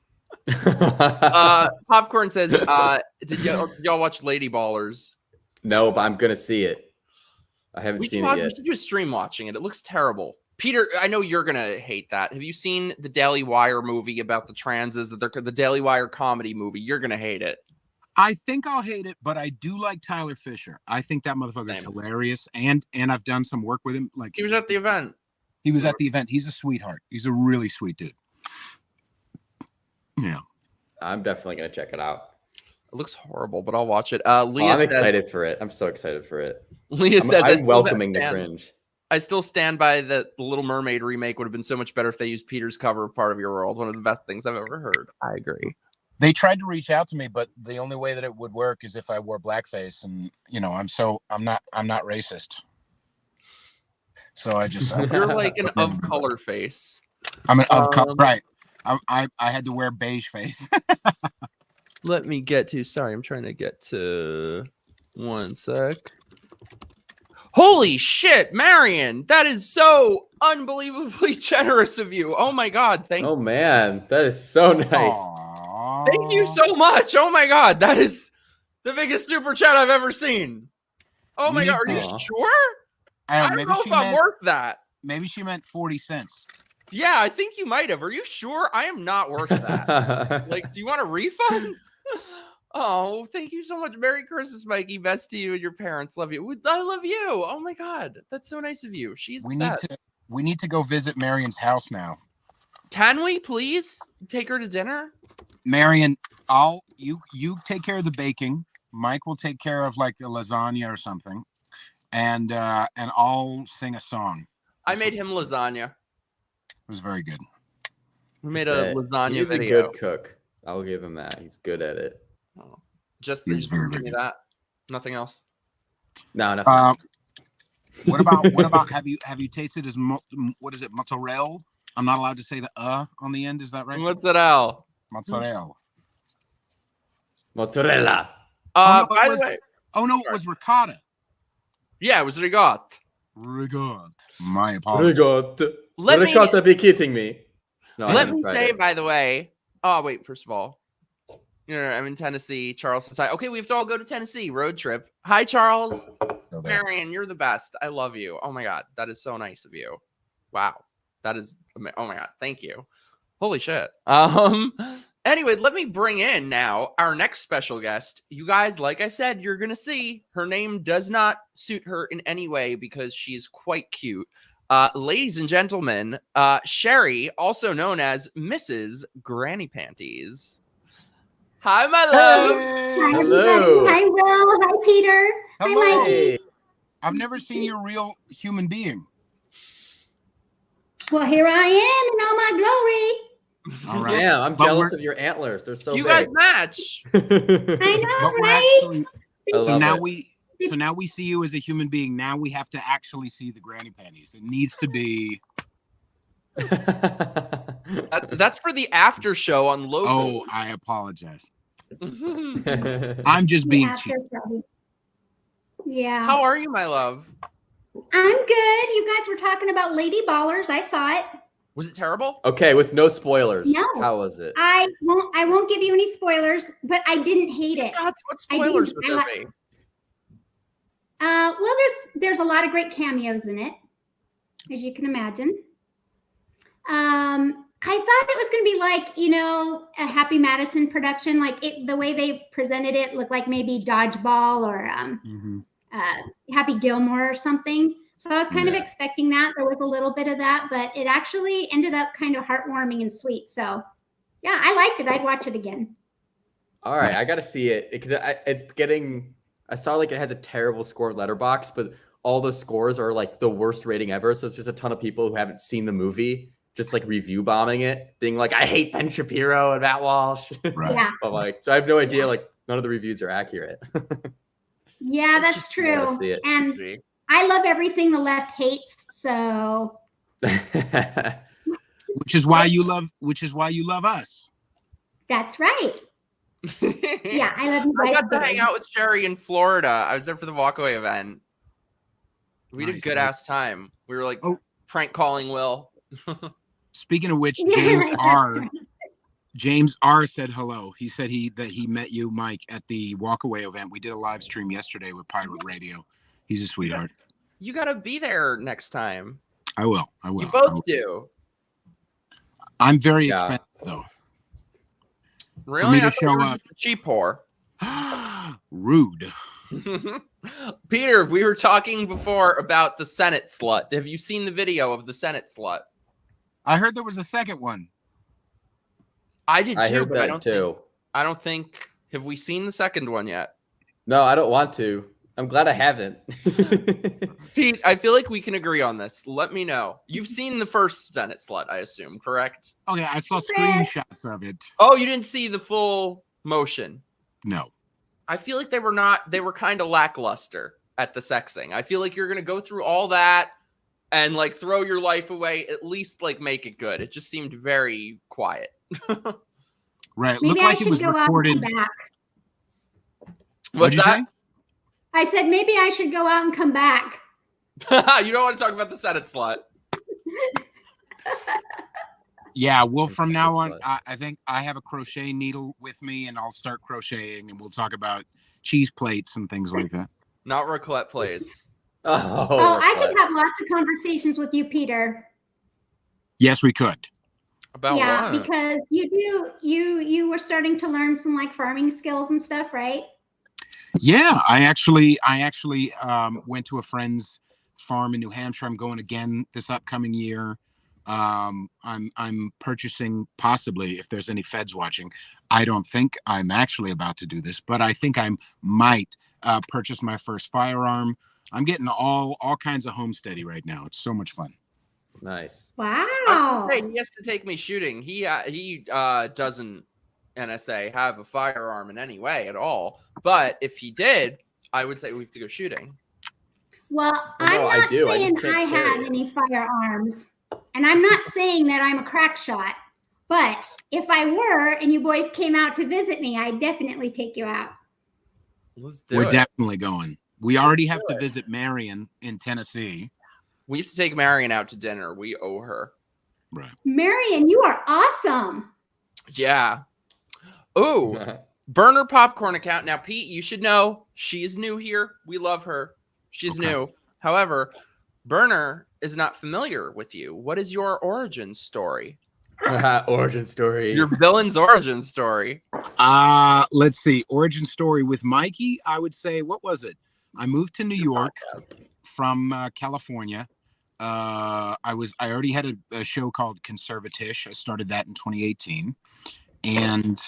Popcorn says, did y'all watch Lady Ballers? No, but I'm going to see it. I haven't seen it yet. We should do a stream watching it. It looks terrible. Peter, I know you're going to hate that. Have you seen the Daily Wire movie about the transes? The Daily Wire comedy movie? You're going to hate it. I think I'll hate it, but I do like Tyler Fisher. I think that motherfucker is hilarious. And I've done some work with him. Like he was at the event. He was at the event. He's a sweetheart. He's a really sweet dude. Yeah. I'm definitely going to check it out. It looks horrible, but I'll watch it. Leah I'm excited for it. I'm so excited for it. Leah says, I'm welcoming the cringe. I still stand by that the Little Mermaid remake would have been so much better if they used Peter's cover of Part of Your World. One of the best things I've ever heard. I agree. They tried to reach out to me, but the only way that it would work is if I wore blackface. And, I'm not racist. So you're like an of color face. I'm an of color, right? I had to wear beige face. Let me get to. Sorry, I'm trying to get to. One sec. Holy shit, Marion! That is so unbelievably generous of you. Oh my god, thank you. Oh man, that is so nice. Aww. Thank you so much. Oh my god, that is the biggest super chat I've ever seen. Oh my god, are you sure? I don't know if I'm worth that. Maybe she meant 40 cents. Yeah, I think you might have. Are you sure? I am not worth that. Like, do you want a refund? Oh, thank you so much. Merry Christmas, Mikey. Best to you and your parents. Love you. I love you. Oh my God. That's so nice of you. She's the best. We need to go visit Marion's house now. Can we please take her to dinner? Marion, you take care of the baking. Mike will take care of like the lasagna or something. And I'll sing a song. I made him lasagna. It was very good. We made a lasagna He's video. a good cook. I'll give him that. He's good at it. Oh, just He's give very me good. that. Nothing else. No, nothing. What about have you tasted his what is it, mozzarella? I'm not allowed to say the on the end. Is that right? Mozzarella. Mozzarella. Mozzarella. By the way, oh no, it was ricotta. yeah, it was ricotta. Ricotta. My apologies. Ricotta be kidding me. No, I Let haven't me tried say, it. by the way. Oh wait, first of all, I'm in Tennessee. Charles says hi. Okay, we have to all go to Tennessee road trip. Hi, Charles. Marion, you're the best. I love you. Oh my God, that is so nice of you. Wow, that is. Oh my God, thank you. Holy shit. Anyway, let me bring in now our next special guest. You guys, like I said, you're gonna see her name does not suit her in any way because she's quite cute. Ladies and gentlemen, Sherry, also known as Mrs. Granny Panties. Hi, my love. Hey! Hi, Hello. everybody. Hi, Will. Hi, Peter. Hello. Hi, Mikey. Hey. I've never seen you a real human being. Well, here I am in all my glory. All right. Damn, I'm But jealous we're- of your antlers. They're so You big. guys match. I But know, we're right? actually I so love now it. we see you as a human being. Now we have to actually see the granny panties. It needs to be. That's for the after show on Logo. Oh, I apologize. How I'm just being After cheap. party. Yeah. are you, my love? I'm good. You guys were talking about Lady Ballers. I saw it. Was it terrible? Okay, with no spoilers. No. How was it? I won't give you any spoilers, but I didn't hate it. God, what I spoilers didn't. would I there like- be? Well, there's a lot of great cameos in it, as you can imagine. I thought it was going to be like, a Happy Madison production. Like the way they presented it looked like maybe Dodgeball or Happy Gilmore or something. So I was kind of expecting that. There was a little bit of that, but it actually ended up kind of heartwarming and sweet. So yeah, I liked it. I'd watch it again. All right, I gotta see it because it's getting. I saw like it has a terrible score in Letterboxd, but all the scores are like the worst rating ever. So it's just a ton of people who haven't seen the movie just like review bombing it, being like, "I hate Ben Shapiro and Matt Walsh." Right. Yeah. But like, so I have no idea. Like, none of the reviews are accurate. Yeah, It's that's just true. gotta see it. And I love everything the left hates. So Which is why you love us. that's right. Yeah, I love you I guys. got to hang out with Sherry in Florida. I was there for the walkaway event. We had a Nice. good ass time. We were like Oh. prank calling Will. Speaking of which, James R said hello. He said that he met you, Mike, at the walkaway event. We did a live stream yesterday with Pirate Radio. He's a sweetheart. You got to be there next time. I will. I will. You both do. I'm very Yeah. expensive though. Really? me to I thought show you were up. just a cheap whore. Rude. Peter, we were talking before about the Senate slut. Have you seen the video of the Senate slut? I heard there was a second one. I did too, I heard but that I don't too. think. Have we seen the second one yet? No, I don't want to. I'm glad I haven't. Pete, I feel like we can agree on this. Let me know. You've seen the first Senate slut, I assume, correct? Okay, I saw screenshots of it. Oh, you didn't see the full motion. No. I feel like they were kind of lackluster at the sexing. I feel like you're going to go through all that and like throw your life away, at least like make it good. It just seemed very quiet. Right. Maybe Looked I like it should was go out recorded. and come back. What's What'd you that? I said maybe I should go out and come back. You don't want to talk about the Senate slut. Yeah, well, That's- from now on, that's I think I have a crochet needle with me, and I'll start crocheting, and we'll talk about cheese plates and things like that. Not raclette plates. Oh, I could have lots of conversations with you, Peter. Yes, we could. About Yeah, what? because you were starting to learn some like farming skills and stuff, right? Yeah, I actually went to a friend's farm in New Hampshire. I'm going again this upcoming year. I'm purchasing, possibly, if there's any feds watching. I don't think I'm actually about to do this, but I think I might purchase my first firearm. I'm getting all kinds of homesteady right now. It's so much fun. Nice. Wow. Hey, he has to take me shooting. He doesn't NSA have a firearm in any way at all. But if he did, I would say we have to go shooting. Well, Well, no, I'm I not do. I saying just can't I have carry it. any firearms, and I'm not saying that I'm a crack shot. But if I were, and you boys came out to visit me, I'd definitely take you out. Let's do We're it. definitely going. We already have to visit Marion in Tennessee. We have to take Marion out to dinner. We owe her. Right. Marion, you are awesome. Yeah. Ooh, burner popcorn account. Now, Pete, you should know she's new here. We love her. She's new. However, Burner is not familiar with you. What is your origin story? Origin story. Your villain's origin story. Let's see. Origin story with Mikey, I would say, what was it? I moved to New York from California. I already had a show called Conservatish. I started that in 2018. And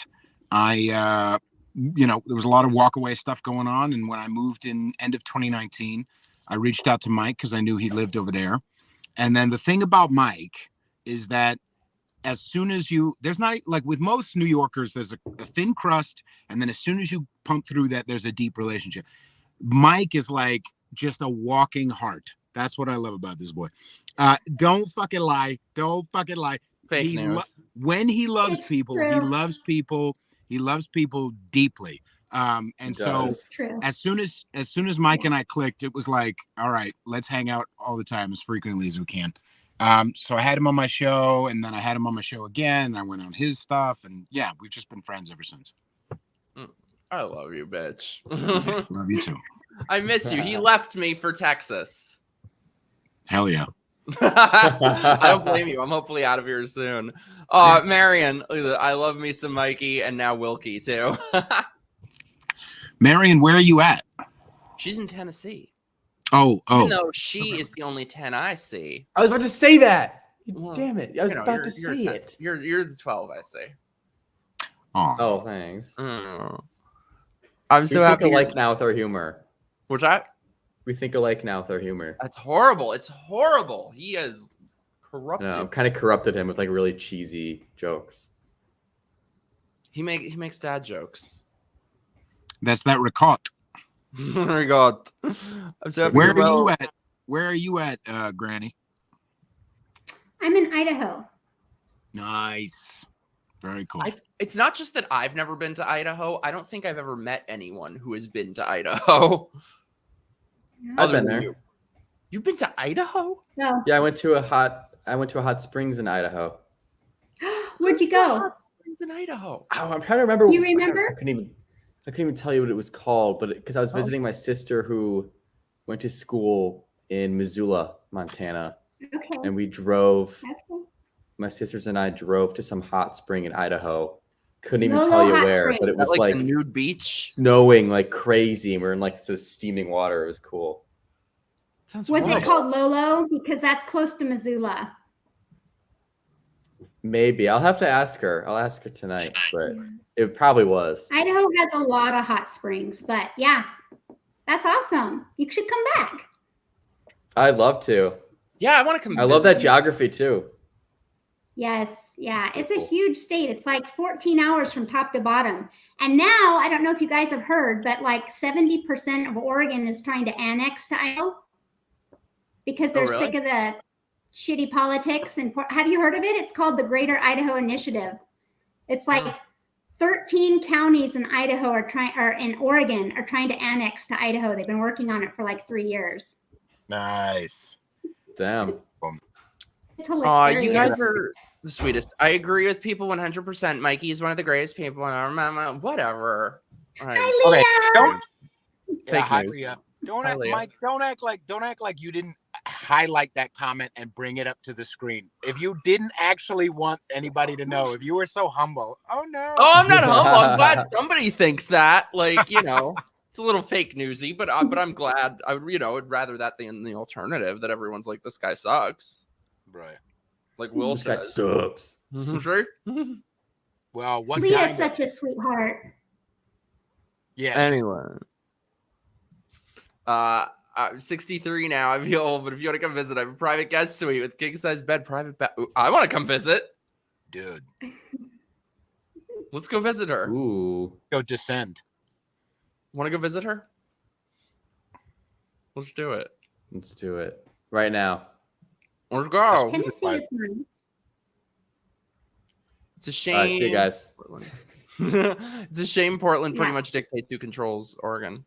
I there was a lot of walkaway stuff going on. And when I moved in end of 2019, I reached out to Mike because I knew he lived over there. And then the thing about Mike is that as soon as there's not, like with most New Yorkers, there's a thin crust. And then as soon as you pump through that, there's a deep relationship. Mike is like just a walking heart. That's what I love about this boy. Don't fucking lie. Don't fucking lie. Fake news. When he loves It's people, true. he loves people. He loves people deeply. And so It's true. as soon as Mike and I clicked, it was like, all right, let's hang out all the time as frequently as we can. So I had him on my show, and then I had him on my show again. I went on his stuff, and yeah, we've just been friends ever since. I love you, bitch. Love you too. I miss you. He left me for Texas. Hell yeah. I don't blame you. I'm hopefully out of here soon. Marion, I love me some Mikey and now Wilkie too. Marion, where are you at? She's in Tennessee. Oh. No, she is the only 10 I see. I was about to say that. Well, Damn it. I was about to say you're it. You're the 12 I say. Oh. Thanks. I'm so happy. We think alike now with our humor. What's that? We think alike now with our humor. That's horrible. It's horrible. He has corrupted. No, I've kind of corrupted him with like really cheesy jokes. He makes dad jokes. That's that ricotta. Oh my god. I'm so happy. Where are you at? Where are you at, Granny? I'm in Idaho. Nice. Very cool. It's not just that I've never been to Idaho. I don't think I've ever met anyone who has been to Idaho. I've Other been than there. you. You've been to Idaho? No. Yeah, I went to a hot springs in Idaho. Where'd you go? Hot springs in Idaho. Oh, I'm trying to remember. You remember? I couldn't even tell you what it was called, but because I was visiting my sister who went to school in Missoula, Montana, Okay. and we drove. Okay. My sisters and I drove to some hot spring in Idaho. Couldn't even Snow tell you hot where, spring. but it was Like like the nude beach. snowing like crazy, and we were in like the steaming water. It was cool. Sounds Was horrible. it called Lolo? Because that's close to Missoula. Maybe I'll have to ask her. I'll ask her tonight, but it probably was. Idaho has a lot of hot springs, but yeah, that's awesome. You should come back. I'd love to. Yeah, I want to come. I love that visit. geography too. Yes, yeah, it's a huge state. It's like 14 hours from top to bottom. And now, I don't know if you guys have heard, but like 70% of Oregon is trying to annex to Idaho because they're really? sick of the shitty politics. And have you heard of it? It's called the Greater Idaho Initiative. It's like 13 counties in Idaho or in Oregon are trying to annex to Idaho. They've been working on it for like 3 years. Nice. Damn. It's hilarious. You guys are the sweetest. I agree with people 100%. Mikey is one of the greatest people. Whatever. All right. Hi, Leah. Don't Fake hi, news. Leah. Don't Hi, act, Leah. Mike. Don't act like you didn't highlight that comment and bring it up to the screen. If you didn't actually want anybody to know, if you were so humble, oh no. Oh, I'm not humble. I'm glad somebody thinks that. Like, you know, it's a little fake newsy, but I'm glad. I'd rather that than the alternative that everyone's like, this guy sucks. Right. Like Will This guy says. sucks. Sure. Well, what Leah's guy such a sweetheart. Yeah. Anyway. I'm 63 now. I feel old, but if you want to come visit, I have a private guest suite with king size bed, private bed. I want to come visit. Dude. Let's go visit her. Ooh. Go descend. Want to go visit her? Let's do it. Let's do it right now. Let's go. Tennessee is nice. It's a All right, shame. see you guys. It's a shame Portland pretty Yeah. much dictates who controls Oregon.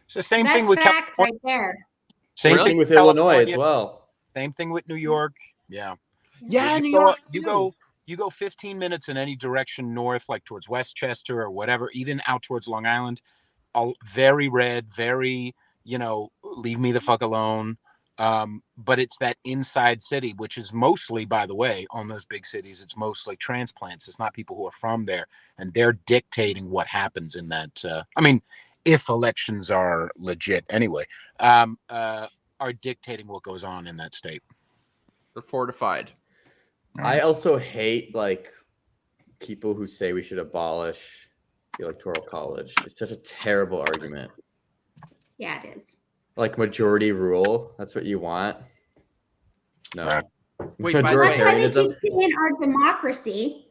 It's the same That's thing with facts California. right there. Same Same Really? thing with California. Illinois as well. Same thing with New York. Yeah. Yeah, you New go, York. you go 15 minutes in any direction north, like towards Westchester or whatever, even out towards Long Island. All very red, very, leave me the fuck alone. But it's that inside city, which is mostly, by the way, on those big cities, it's mostly transplants. It's not people who are from there, and they're dictating what happens in that. If elections are legit anyway, are dictating what goes on in that state. They're fortified. I also hate like people who say we should abolish the electoral college. It's such a terrible argument. Yeah, it is. Like majority rule, that's what you want. No. Wait, by the That's way, why they Majoritarianism. keep saying our democracy.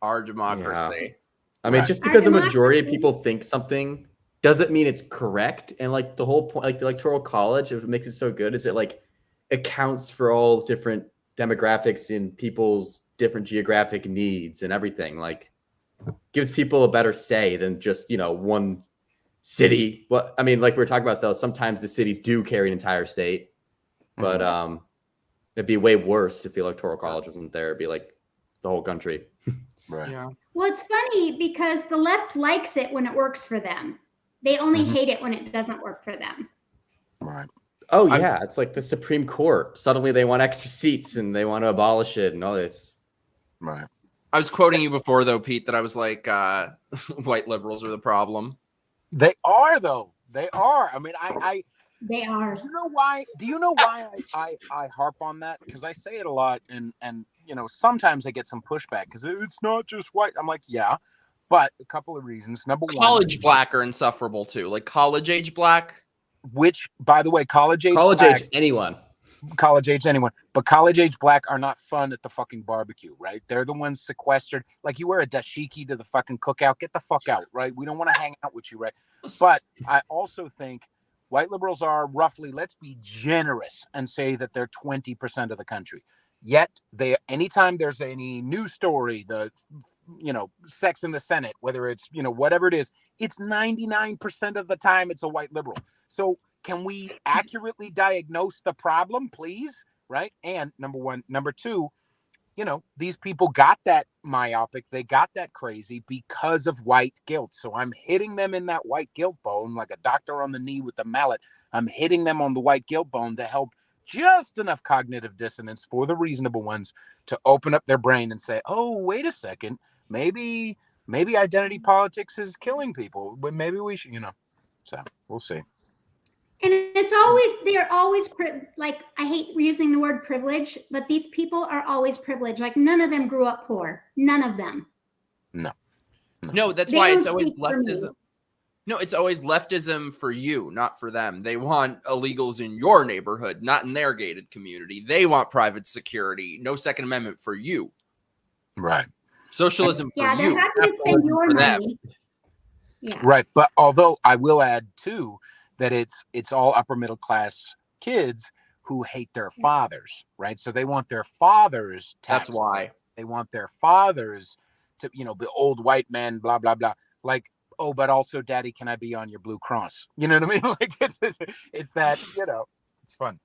our democracy. I mean, Right. just because a majority of democracy- people think something doesn't mean it's correct. And like the whole point, like the electoral college, if it makes it so good, is it like accounts for all different demographics in people's different geographic needs and everything. Like gives people a better say than just, one city. Well, I mean, like we were talking about though, sometimes the cities do carry an entire state, but it'd be way worse if the electoral college wasn't there. It'd be like the whole country. Right. Yeah. Well, it's funny because the left likes it when it works for them. They only hate it when it doesn't work for them. Right. Oh yeah, it's like the Supreme Court. Suddenly they want extra seats and they want to abolish it and all this. Right. I was quoting you before though, Pete, that I was like, white liberals are the problem. They are though. They are. I mean, They are. Do you know why I harp on that? Because I say it a lot, and sometimes I get some pushback because it's not just white. I'm like, yeah, but a couple of reasons. Number one, College black are insufferable too. Like college age black. which, by the way, college age Anyone. college age anyone, but college age black are not fun at the fucking barbecue, right? They're the ones sequestered. Like you wear a dashiki to the fucking cookout, get the fuck out, right? We don't want to hang out with you, right? But I also think white liberals are roughly, let's be generous and say that they're 20% of the country. Yet anytime there's any news story, sex in the Senate, whether it's, whatever it is, it's 99% of the time it's a white liberal. So can we accurately diagnose the problem, please? Right. And number one. Number two, these people got that myopic. They got that crazy because of white guilt. So I'm hitting them in that white guilt bone like a doctor on the knee with the mallet. I'm hitting them on the white guilt bone to help just enough cognitive dissonance for the reasonable ones to open up their brain and say, oh, wait a second. Maybe identity politics is killing people. But maybe we should, so we'll see. And they're always like, I hate using the word privilege, but these people are always privileged. Like none of them grew up poor. None of them. No, that's They why don't it's always speak for me. leftism. No, it's always leftism for you, not for them. They want illegals in your neighborhood, not in their gated community. They want private security, no Second Amendment for you. Right. Socialism for Yeah, you. they're happy to spend your for them. money. Yeah. Right. But although I will add too that it's all upper middle class kids who hate their fathers, right? So they want their fathers That's taxed. why. They want their fathers to, be old white men, blah, blah, blah. Like, oh, but also, Daddy, can I be on your Blue Cross? You know what I mean? Like it's that, it's fun.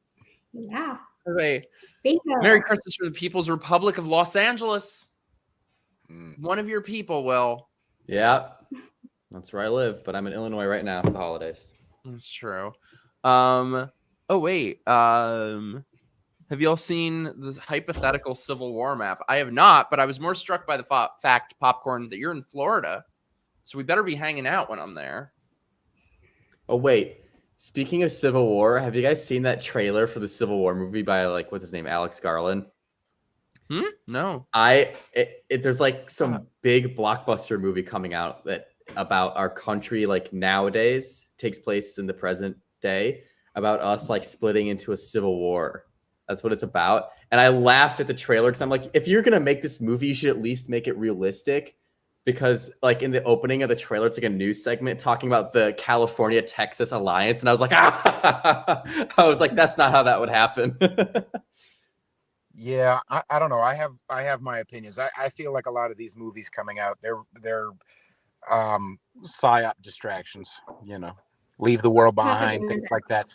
Yeah. Hey, Bingo. Merry Christmas for the People's Republic of Los Angeles. Mm. One of your people, Will. Yeah. That's where I live, but I'm in Illinois right now for the holidays. That's true. Oh wait, have you all seen the hypothetical Civil War map? I have not, but I was more struck by the fact, Popcorn, that you're in Florida, so we better be hanging out when I'm there. Oh wait, speaking of Civil War, have you guys seen that trailer for the Civil War movie by like what's his name, Alex Garland? No. There's like some big blockbuster movie coming out that about our country like nowadays, takes place in the present day, about us like splitting into a civil war. That's what it's about. And I laughed at the trailer because I'm like, if you're gonna make this movie, you should at least make it realistic. Because like in the opening of the trailer, it's like a news segment talking about the California-Texas alliance, and I was like, I was like, that's not how that would happen. Yeah, I don't know. I have my opinions. I feel like a lot of these movies coming out, they're psyop distractions, you know, leave the world behind, things like that.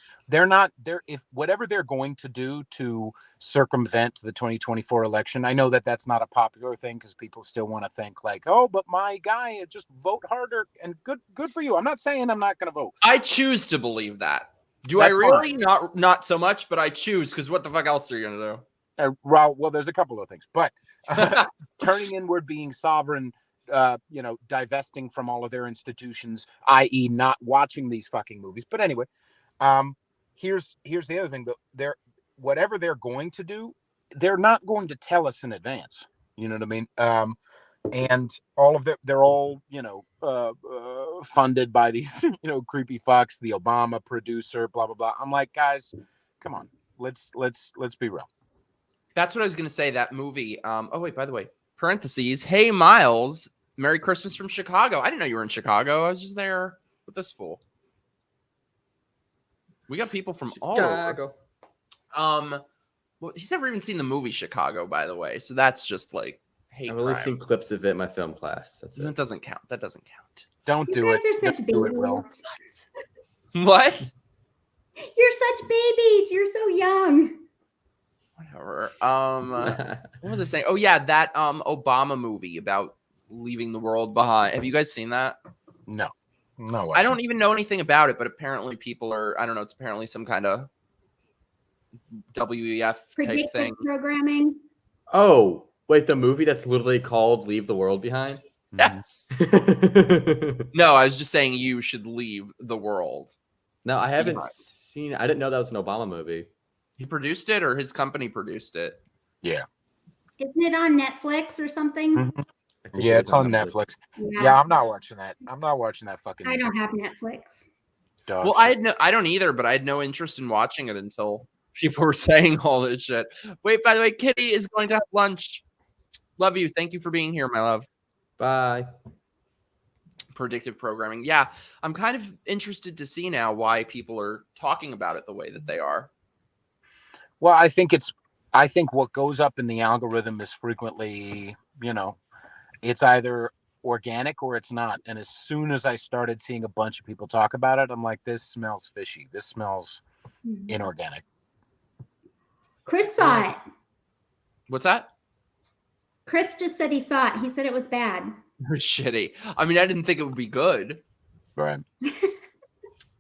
If whatever they're going to do to circumvent the 2024 election, I know that that's not a popular thing because people still want to think like, oh, but my guy, just vote harder, and good for you. I'm not saying I'm not going to vote. I choose to believe that. That's I really fine. not so much, but I choose, because what the fuck else are you gonna do? Well, there's a couple of things, but turning inward, being sovereign, divesting from all of their institutions, i.e., not watching these fucking movies. But anyway, here's the other thing: that whatever they're going to do, they're not going to tell us in advance. You know what I mean? And all of they're all funded by these creepy fucks, the Obama producer, blah blah blah. I'm like, guys, come on, let's be real. That's what I was going to say, that movie. Oh, wait, by the way, parentheses. Hey, Miles, Merry Christmas from Chicago. I didn't know you were in Chicago. I was just there with this fool. We got people from all over. Well, he's never even seen the movie Chicago, by the way. So that's just like, hey, I've only seen clips of it in my film class. That's it. That doesn't count. That doesn't count. Don't do it. You guys are such babies. What? You're such babies. You're so young. Whatever. What was I saying? Oh yeah, that Obama movie about leaving the world behind. Have you guys seen that? No. I don't even know anything about it, but apparently people are. I don't know. It's apparently some kind of WEF type thing. Programming. Oh wait, the movie that's literally called "Leave the World Behind." Yes. No, I was just saying you should leave the world. No, I haven't seen. I didn't know that was an Obama movie. He produced it, or his company produced it? Yeah. Isn't it on Netflix or something? Mm-hmm. Yeah, it's on Netflix. Yeah, I'm not watching that. I'm not watching that fucking. I don't have Netflix. Well, I don't either, but I had no interest in watching it until people were saying all this shit. Wait, by the way, Kitty is going to have lunch. Love you. Thank you for being here, my love. Bye. Predictive programming. Yeah, I'm kind of interested to see now why people are talking about it the way that they are. Well, I think what goes up in the algorithm is frequently, it's either organic or it's not. And as soon as I started seeing a bunch of people talk about it, I'm like, this smells fishy. This smells inorganic. Chris saw it. What's that? Chris just said he saw it. He said it was bad. Shitty. I mean, I didn't think it would be good. Right.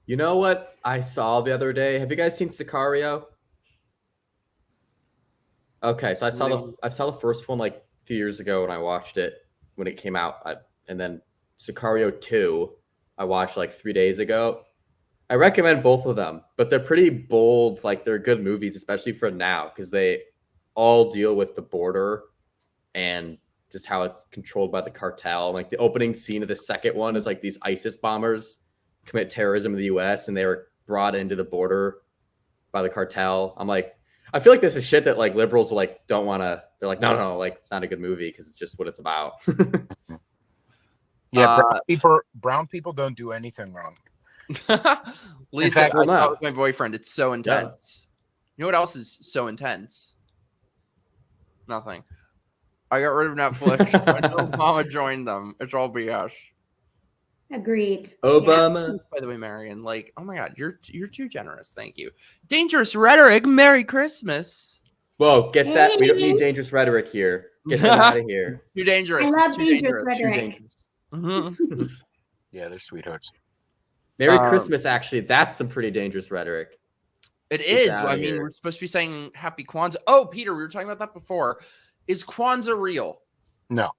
You know what I saw the other day? Have you guys seen Sicario? Okay, so I saw the first one like a few years ago when I watched it when it came out, and then Sicario 2 I watched like 3 days ago. I recommend both of them, but they're pretty bold. Like they're good movies, especially for now, because they all deal with the border and just how it's controlled by the cartel. Like the opening scene of the second one is like these ISIS bombers commit terrorism in the U.S. and they were brought into the border by the cartel. I'm like, I feel like this is shit that like liberals will like don't want to. They're like, no, like it's not a good movie because it's just what it's about. Yeah, brown people don't do anything wrong. Lisa, fact, I thought with my boyfriend, it's so intense. Yeah. You know what else is so intense? Nothing. I got rid of Netflix when Obama joined them. It's all BS. Agreed. Obama. Yeah. By the way, Marion, like, oh my God, you're too generous. Thank you. Dangerous rhetoric. Merry Christmas. Whoa, get that. We don't need dangerous rhetoric here. Get them out of here. Too dangerous. I love dangerous rhetoric. Too dangerous. Mm-hmm. Yeah, they're sweethearts. Merry Christmas, actually. That's some pretty dangerous rhetoric. It Get is. outta I mean, here. we're supposed to be saying Happy Kwanzaa. Oh, Peter, we were talking about that before. Is Kwanzaa real? No.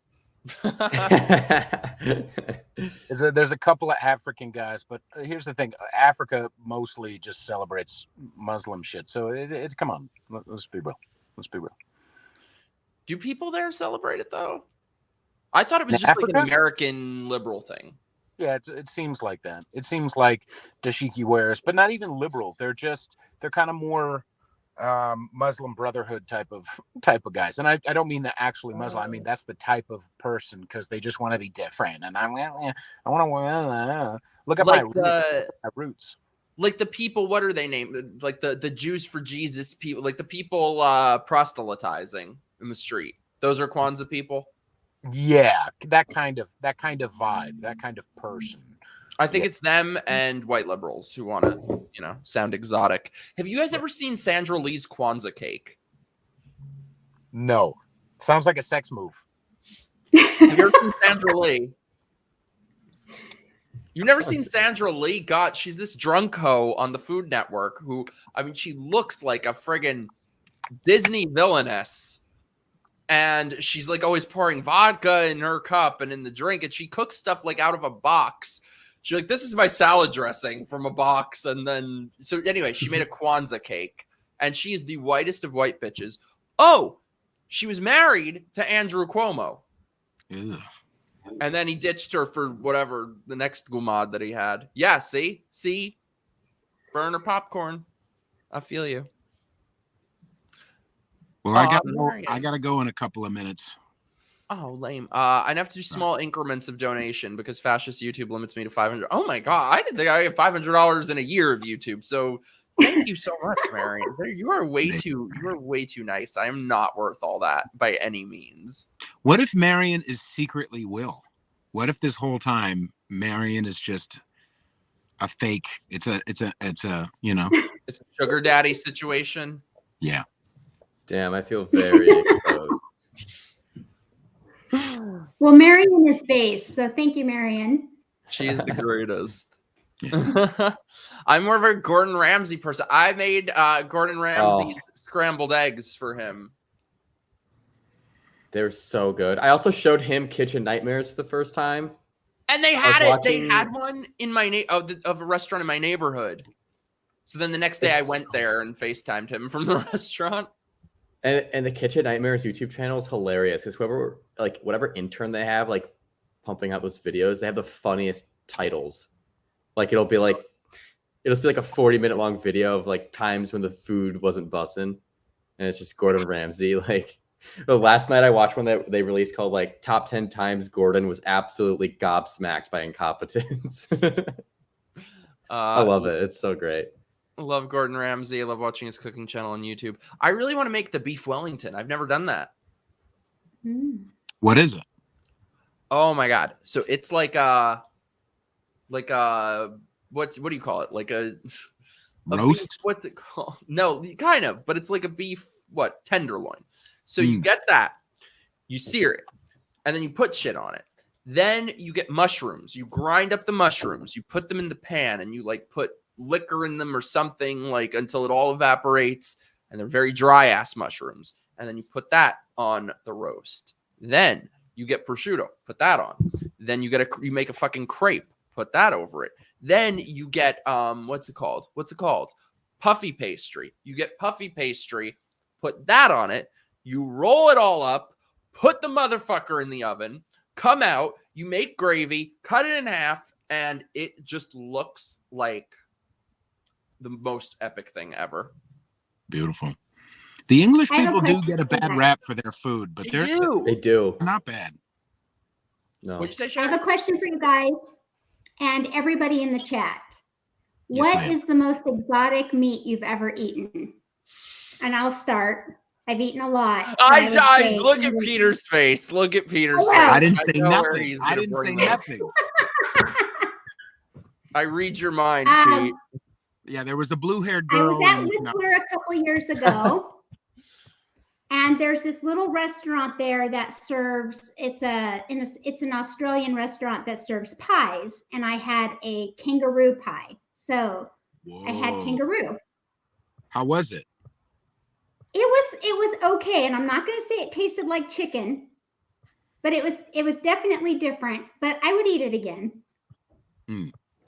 There's a couple of African guys, but here's the thing: Africa mostly just celebrates Muslim shit. So it's come on, let's be real. Let's be real. Do people there celebrate it though? I thought it was In just like an Africa? American liberal thing. Yeah, it seems like that. It seems like dashiki wears, but not even liberal. They're kind of more Muslim Brotherhood type of guys. And I don't mean that actually Muslim. I mean that's the type of person because they just want to be different. And I want to look at Like my roots. Like the people, what are they named? Like the Jews for Jesus people, like the people proselytizing in the street. Those are Kwanzaa people. Yeah, that kind of vibe, that kind of person. I think it's them and white liberals who want to, sound exotic. Have you guys ever seen Sandra Lee's Kwanzaa cake? No. Sounds like a sex move. Have you ever seen Sandra Lee? You've never seen Sandra Lee? God, she's this drunk hoe on the Food Network who, I mean, she looks like a friggin' Disney villainess. And she's like always pouring vodka in her cup and in the drink. And she cooks stuff like out of a box. She's like, this is my salad dressing from a box. And then, so anyway, she made a Kwanzaa cake. And she is the whitest of white bitches. Oh, she was married to Andrew Cuomo. Ew. And then he ditched her for whatever the next gumad that he had. Yeah, see? Burner popcorn. I feel you. Well, I gotta go in a couple of minutes. Oh, lame. I'd have to do small increments of donation because fascist YouTube limits me to 500. Oh my God. I didn't think I get $500 in a year of YouTube. So thank you so much, Marion. You are way too nice. I am not worth all that by any means. What if Marion is secretly Will? What if this whole time Marion is just a fake? It's a It's a sugar daddy situation. Yeah. Damn, I feel very exposed. Well, Marion is base, so thank you, Marion. She is the greatest. I'm more of a Gordon Ramsay person. I made Gordon Ramsay's scrambled eggs for him. They're so good. I also showed him Kitchen Nightmares for the first time. And they had it. They had one in my of a restaurant in my neighborhood. So then the next day I went there and FaceTimed him from the restaurant. And the Kitchen Nightmares YouTube channel is hilarious because whatever intern they have pumping out those videos, they have the funniest titles. It'll be like a 40-minute long video of times when the food wasn't bussin', and it's just Gordon Ramsay. The last night I watched one that they released called Top 10 Times Gordon was absolutely gobsmacked by incompetence. I love it. It's so great. I love Gordon Ramsay. I love watching his cooking channel on YouTube. I really want to make the beef Wellington. I've never done that. What is it? Oh my God. So it's what do you call it? Like a roast? Beef, what's it called? No, kind of, but it's like a beef, tenderloin. So you get that, you sear it, and then you put shit on it. Then you get mushrooms. You grind up the mushrooms. You put them in the pan, and you put liquor in them or something until it all evaporates, and they're very dry ass mushrooms. And then you put that on the roast. Then you get prosciutto, put that on. Then you make a fucking crepe, put that over it. Then you get what's it called? Puffy pastry. You get puffy pastry, put that on it. You roll it all up, put the motherfucker in the oven, come out, you make gravy, cut it in half, and it just looks like the most epic thing ever. Beautiful. The English people do get a bad rap for their food, but they do. Not bad. No. What'd you say, I Sharon? have a question for you guys and everybody in the chat. Yes, What ma'am. is the most exotic meat you've ever eaten? And I'll start. I've eaten a lot. I look at Peter's face. Look at Peter's face. I didn't say know where nothing. he's I gonna didn't say bring it. nothing. I read your mind, Pete. Yeah, there was a blue-haired I girl. was at Whistler a couple years ago, and there's this little restaurant there that serves. It's an Australian restaurant that serves pies, and I had a kangaroo pie. So I had kangaroo. How was it? It was okay, and I'm not going to say it tasted like chicken, but it was definitely different. But I would eat it again.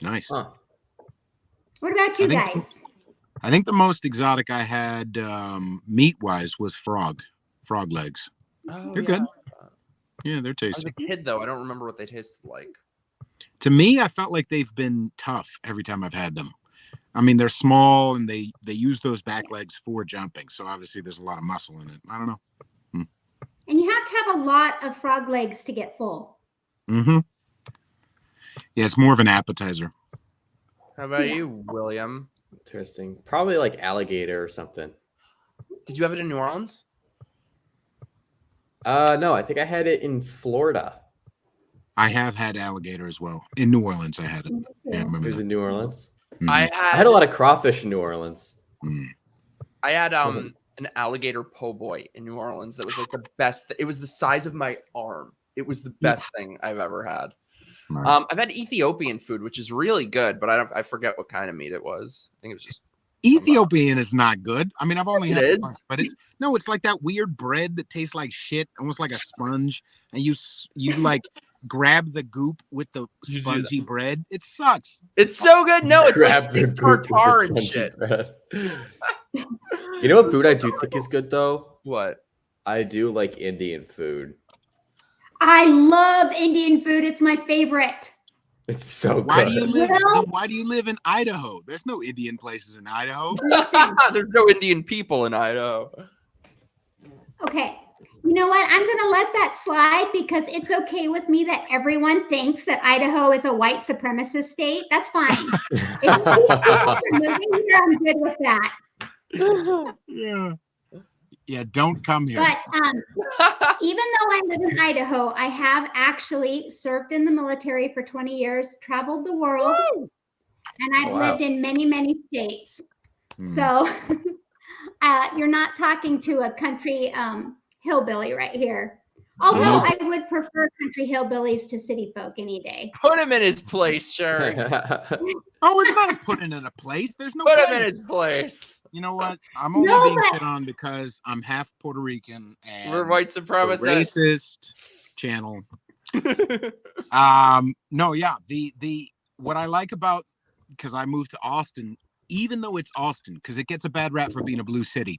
Nice. Huh. What about you guys? I think the most exotic I had meat-wise was frog legs. Oh, They're good. Yeah, they're I was tasty. a kid though. I don't remember what they tasted like. To me, I felt like they've been tough every time I've had them. I mean, they're small and they use those back legs for jumping. So obviously there's a lot of muscle in it. I don't know. And you have to have a lot of frog legs to get full. Mm-hmm. Yeah, it's more of an appetizer. How about you, William? Interesting. Probably like alligator or something. Did you have it in New Orleans? No, I think I had it in Florida. I have had alligator as well. In New Orleans, I had it. Yeah, I It remember was that. in New Orleans. Mhm. I I had a lot of crawfish in New Orleans. I had an alligator po' boy in New Orleans that was like the best. It was the size of my arm. It was the best thing I've ever had. Nice. I've had Ethiopian food, which is really good, but I forget what kind of meat it was. I think it was just Ethiopian is not good. I mean, I've only It had is. one, but it's like that weird bread that tastes like shit, almost like a sponge, and you like grab the goop with the You do spongy bread. It sucks. It's so good. No, it's Grab like the steak goop with the tartare and spongy shit. bread. You know what food I do think is good though? What? I do like Indian food. I love Indian food. It's my favorite. It's so Why good. do you live? Well- Then why do you live in Idaho? There's no Indian places in Idaho. There's no Indian people in Idaho. Okay. You know what? I'm going to let that slide because it's okay with me that everyone thinks that Idaho is a white supremacist state. That's fine. If you're moving here, I'm good with that. Yeah. Don't come here. But even though I live in Idaho, I have actually served in the military for 20 years, traveled the world, and I've Wow. lived in many, many states. Hmm. So you're not talking to a country hillbilly right here. Although Nope. I would prefer country hillbillies to city folk any day. Put him in his place, Sherry. Oh, it's not putting in a place. There's no Put place. him in his place. You know what? I'm only No, being but- shit on because I'm half Puerto Rican and We're white the supremacists. racist channel. No, yeah. The what I like about, because I moved to Austin, even though it's Austin, because it gets a bad rap for being a blue city.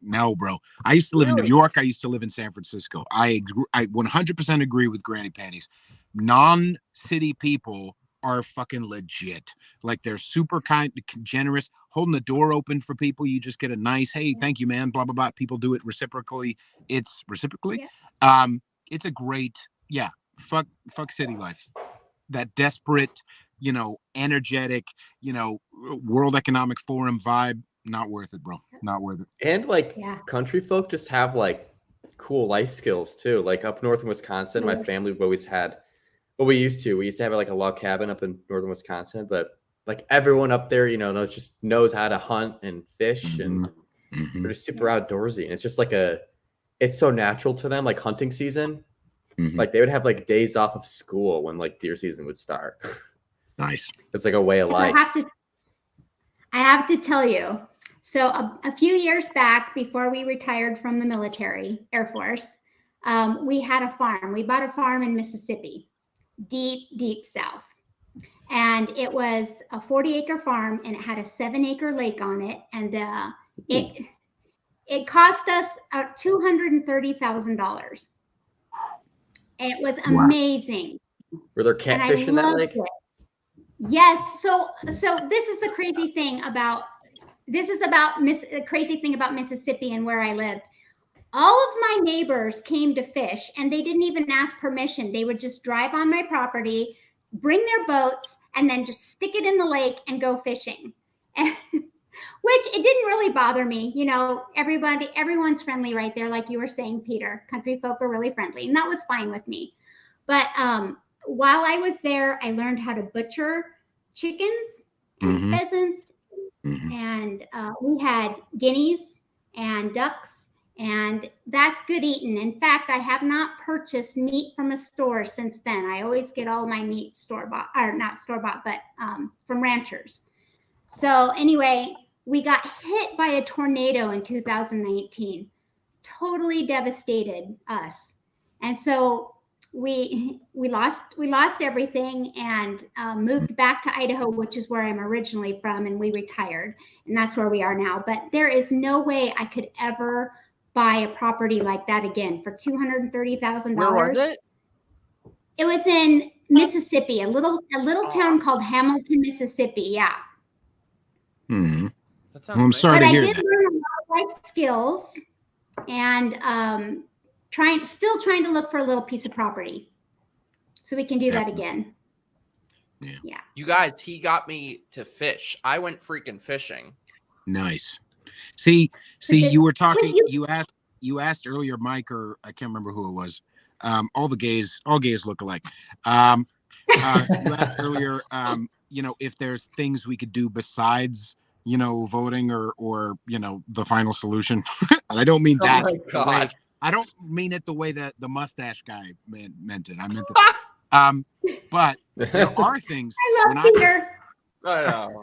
No, bro. I used to live in New Really? York. I used to live in San Francisco. I 100% agree with Granny Panties. Non-city people are fucking legit. Like they're super kind, generous, holding the door open for people. You just get a nice, hey, thank you, man, blah, blah, blah. People do it reciprocally. It's reciprocally. Yeah. It's a great, fuck city life. That desperate, energetic, World Economic Forum vibe. Not worth it, bro. Not worth it. And like Yeah. country folk just have like cool life skills too. Like up north in Wisconsin, my family always had we used to have like a log cabin up in northern Wisconsin, but like everyone up there, just knows how to hunt and fish and Mhm. they're just super outdoorsy. And it's just like it's so natural to them, like hunting season. Mhm. Like they would have like days off of school when like deer season would start. Nice. It's like a way of life. I have to tell you. So a few years back, before we retired from the military, Air Force, we had a farm. We bought a farm in Mississippi, deep, deep south. And it was a 40-acre farm, and it had a 7-acre lake on it. And it cost us $230,000. And it was amazing. Were there And I catfish in that loved lake? it. Yes. So this is the crazy thing about the crazy thing about Mississippi and where I lived. All of my neighbors came to fish, and they didn't even ask permission. They would just drive on my property, bring their boats, and then just stick it in the lake and go fishing. And, which it didn't really bother me. Everyone's friendly right there, like you were saying, Peter. Country folk are really friendly, and that was fine with me. But while I was there, I learned how to butcher chickens and pheasants, and we had guineas and ducks, and that's good eating. In fact, I have not purchased meat from a store since then. I always get all my meat store-bought, or not store-bought, but from ranchers. So anyway, we got hit by a tornado in 2019, totally devastated us. And so we lost everything and moved back to Idaho, which is where I'm originally from, and we retired, and that's where we are now. But there is no way I could ever buy a property like that again for $230,000. Where was it? It was in Mississippi, a little town called Hamilton, Mississippi. Yeah. Hmm. That Well, I'm amazing. sorry But to I hear did that. learn a lot of life skills, and still trying to look for a little piece of property so we can do that again. Yeah. You guys, he got me to fish. I went freaking fishing. Nice. See, you were talking. you- You asked earlier, Mike, or I can't remember who it was. All gays look alike. You asked earlier, if there's things we could do besides, voting or the final solution. And I don't mean that. Oh my the way- God. I don't mean it the way that the mustache guy meant it. I meant it. But there are things. I love Peter. I know.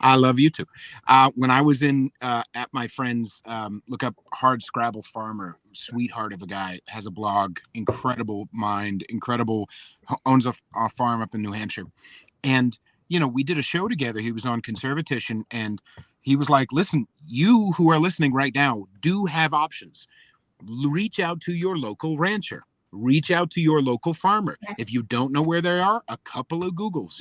I love you too. When I was at my friend's, look up Hard Scrabble Farmer, sweetheart of a guy, has a blog, incredible mind, owns a farm up in New Hampshire. And, we did a show together. He was on Conservatition, and he was like, listen, you who are listening right now do have options. Reach out to your local rancher. Reach out to your local farmer. If you don't know where they are, a couple of Googles,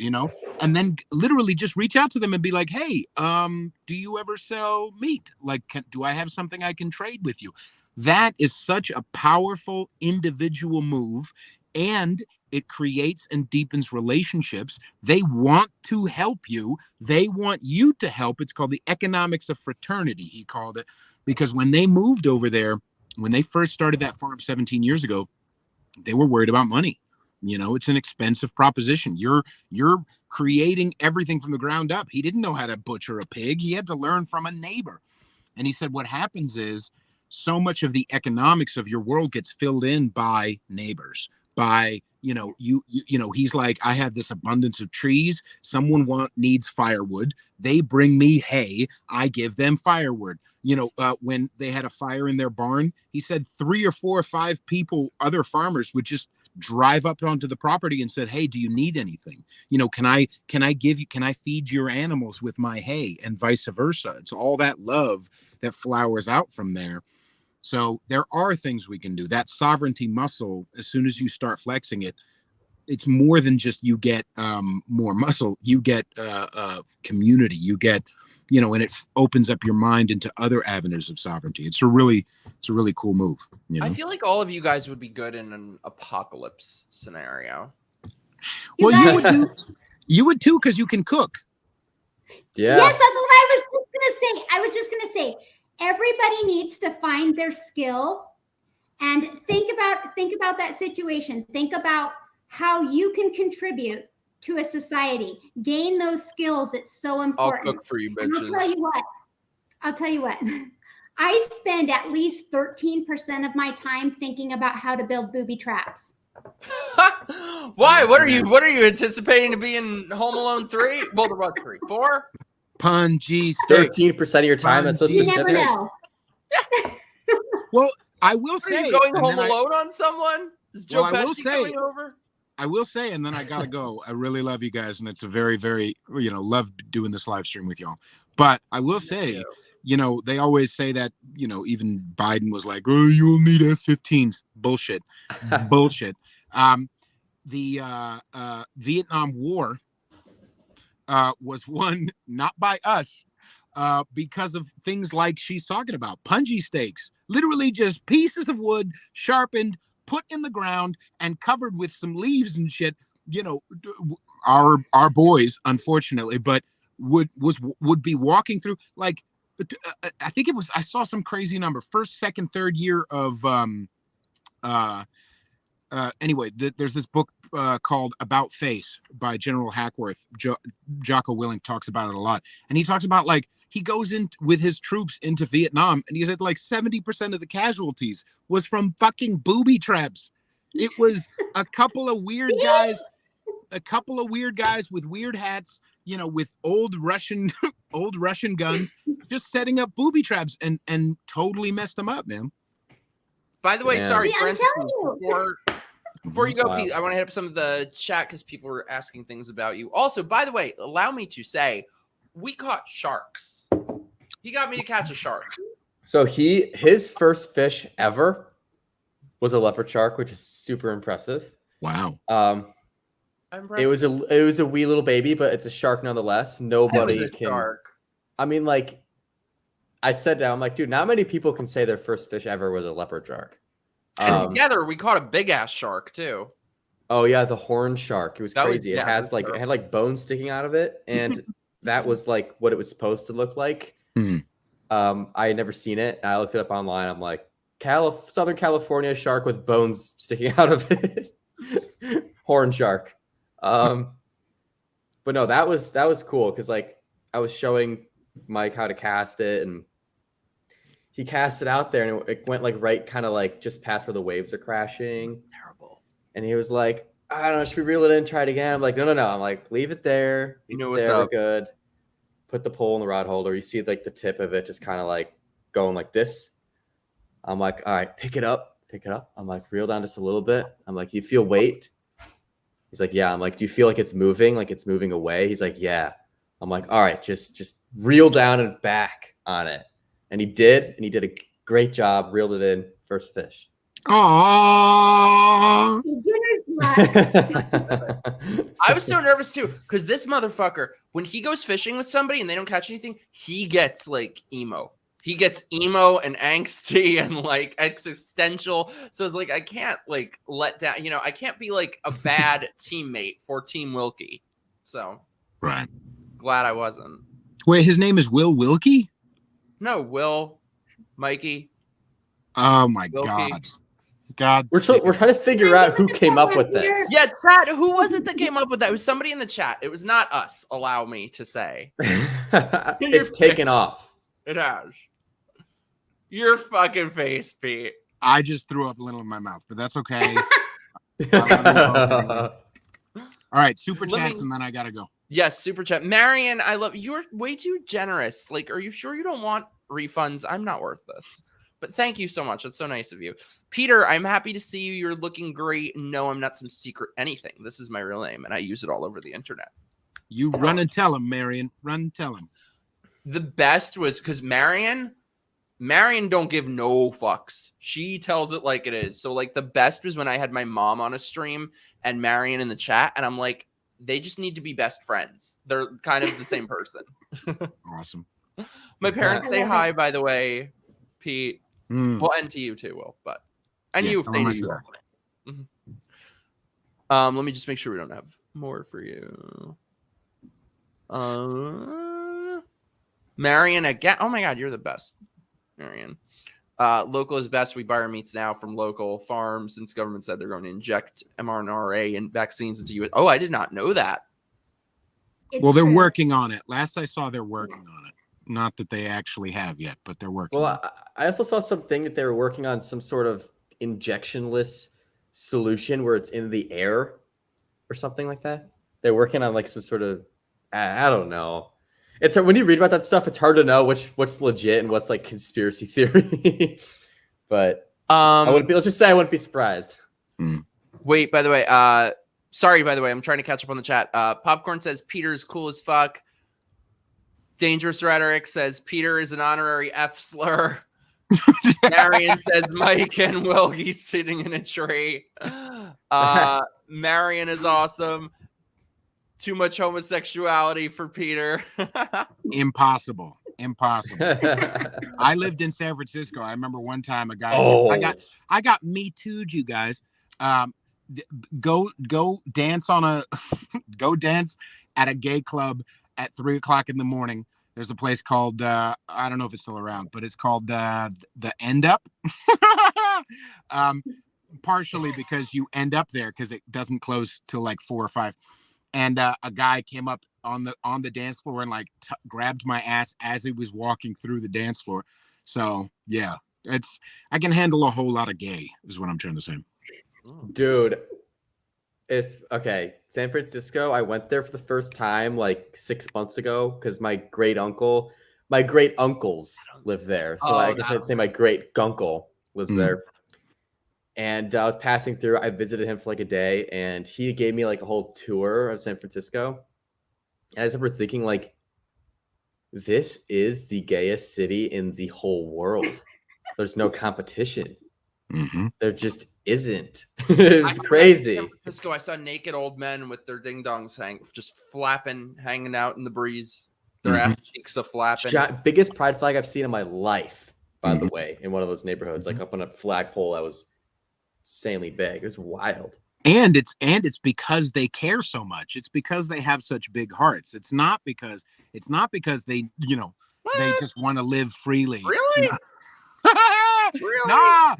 and then literally just reach out to them and be like, hey, do you ever sell meat? Like, do I have something I can trade with you? That is such a powerful individual move, and it creates and deepens relationships. They want to help you. They want you to help. It's called the economics of fraternity, he called it, because when they moved over there, when they first started that farm 17 years ago, they were worried about money. It's an expensive proposition. You're creating everything from the ground up. He didn't know how to butcher a pig. He had to learn from a neighbor. And he said, what happens is so much of the economics of your world gets filled in by neighbors, by, he's like, I have this abundance of trees. Someone needs firewood. They bring me hay. I give them firewood. When they had a fire in their barn, he said 3 or 4 or 5 people, other farmers, would just drive up onto the property and said, hey, do you need anything? Can I feed your animals with my hay, and vice versa? It's all that love that flowers out from there. So there are things we can do. That sovereignty muscle, as soon as you start flexing it, it's more than just you get more muscle. You get community. You get, and it opens up your mind into other avenues of sovereignty. It's a really cool move. I feel like all of you guys would be good in an apocalypse scenario. Well, you would too, because you can cook. Yeah. Yes, that's what I was just gonna say. Everybody needs to find their skill and think about that situation. Think about how you can contribute to a society. Gain those skills. It's so important. I'll cook for you, And bitches. I'll tell you what. I spend at least 13% of my time thinking about how to build booby traps. Why? What are you anticipating to be in Home Alone 3? Well, the what 3? 4? Punji sticks. 13% of your time. That's so You specific. never know. Well, I will Are say, you going and home then alone on someone? Is Joe Well, I will Pesci say- coming over? I will say, and then I gotta go. I really love you guys, and it's a very, very, love doing this live stream with y'all. But I will say, they always say that, even Biden was like, oh, you'll need F-15s. Bullshit. Bullshit. The Vietnam War was won not by us because of things like she's talking about. Punji stakes, literally just pieces of wood sharpened, put in the ground, and covered with some leaves and shit. Our boys, unfortunately, but would be walking through, like, I think it was, I saw some crazy number, first, second, third year of anyway, there's this book called About Face by General Hackworth. Jocko Willink talks about it a lot. And he talks about, like, he goes in with his troops into Vietnam, and he said like 70% of the casualties was from fucking booby traps. It was a couple of weird guys with weird hats, with old Russian guns, just setting up booby traps and totally messed them up, man. By the way, Man. sorry, See, I'm telling you. Before you go, Wow. Pete, I want to hit up some of the chat because people were asking things about you. Also, by the way, allow me to say, we caught sharks. He got me to catch a shark. So his first fish ever was a leopard shark, which is super impressive. Wow. I'm It was a wee little baby, but it's a shark nonetheless. Nobody can. Shark. I mean, like, I said that I'm like, dude, not many people can say their first fish ever was a leopard shark. And together, we caught a big ass shark too. Oh yeah, the horn shark. It was That was- crazy. yeah, It it had was like bones sticking out of it, and that was like what it was supposed to look like. Hmm. I had never seen it. I looked it up online. I'm like, Southern California shark with bones sticking out of it. Horn shark. But no, that was cool because like I was showing Mike how to cast it, and he cast it out there, and it went like right kind of like just past where the waves are crashing. Terrible. And he was like, I don't know, should we reel it in, try it again? I'm like, no. I'm like, leave it there. You know Leave it what's there, up. we're good. Put the pole in the rod holder. You see like the tip of it just kind of like going like this. I'm like, all right, pick it up. I'm like, reel down just a little bit. I'm like, you feel weight? He's like, yeah. I'm like, do you feel like it's moving? Like it's moving away? He's like, yeah. I'm like, all right, just reel down and back on it. And he did a great job. Reeled it in, first fish. Oh. I was so nervous too because this motherfucker, when he goes fishing with somebody and they don't catch anything, he gets like emo. He gets emo and angsty and like existential. So it's like I can't like let down. I can't be like a bad teammate for Team Wilkie. So Right. glad I wasn't. Wait, his name is Will Wilkie? No, Will, Mikey. Oh my Wilkie. God. We're trying to figure out who came up with this. Yeah, chat. Who was it that came up with that? It was somebody in the chat. It was not us. Allow me to say. It's taken off. It has. Your fucking face, Pete. I just threw up a little in my mouth, but that's okay. All All right, super Let chats, me- and then I gotta go. Yes, super chat. Marion, I love you're way too generous. Like, are you sure you don't want refunds? I'm not worth this. But thank you so much. That's so nice of you. Peter, I'm happy to see you. You're looking great. No, I'm not some secret anything. This is my real name, and I use it all over the internet. You run and tell him, Marion. Run and tell him. The best was because Marion don't give no fucks. She tells it like it is. So like the best was when I had my mom on a stream and Marion in the chat, and I'm like, they just need to be best friends. They're kind of the same person. Awesome. My parents I say love hi, it. by the way, Pete. Mm. Well, and to you too, Will. But and Yeah, you if tell they them I do. said Let me just make sure we don't have more for you. Marion again. Oh my God, you're the best, Marion. Local is best. We buy our meats now from local farms since government said they're going to inject mRNA and vaccines into you. Oh, I did not know that. It's Well, they're true. working on it. Last I saw, they're working on it. Not that they actually have yet, but they're working. Well, on it. I also saw something that they were working on some sort of injectionless solution where it's in the air or something like that. They're working on like some sort of, I don't know. It's when you read about that stuff, it's hard to know what's legit and what's like conspiracy theory. But I wouldn't be. Let's just say I wouldn't be surprised. Wait, by the way, sorry, by the way, I'm trying to catch up on the chat. Popcorn says Peter's cool as fuck. Dangerous Rhetoric says Peter is an honorary F slur. Marion says Mike and Wilkie sitting in a tree. Marion is awesome. Too much homosexuality for Peter. Impossible. I lived in San Francisco. I remember one time a guy. Oh. I got me too'd, you guys. Go dance on a go dance at a gay club at 3:00 in the morning. There's a place called I don't know if it's still around, but it's called the End Up. Partially because you end up there because it doesn't close till like 4 or 5. And a guy came up on the dance floor and like grabbed my ass as he was walking through the dance floor. So yeah, I can handle a whole lot of gay is what I'm trying to say. Dude, It's okay. San Francisco, I went there for the first time like 6 months ago because my great uncles live there. So I guess I'd say my great gunkle lives there. And I was passing through. I visited him for like a day, and he gave me like a whole tour of San Francisco. And I just remember thinking, like, this is the gayest city in the whole world. There's no competition. There just isn't. It's crazy. In San Francisco, I saw naked old men with their ding dongs just flapping, hanging out in the breeze. Their ass cheeks are flapping. Biggest pride flag I've seen in my life, by the way, in one of those neighborhoods, like up on a flagpole that was insanely big. It was wild. And it's because they care so much. It's because they have such big hearts. It's not because they, they just want to live freely. Really? Really? Nah.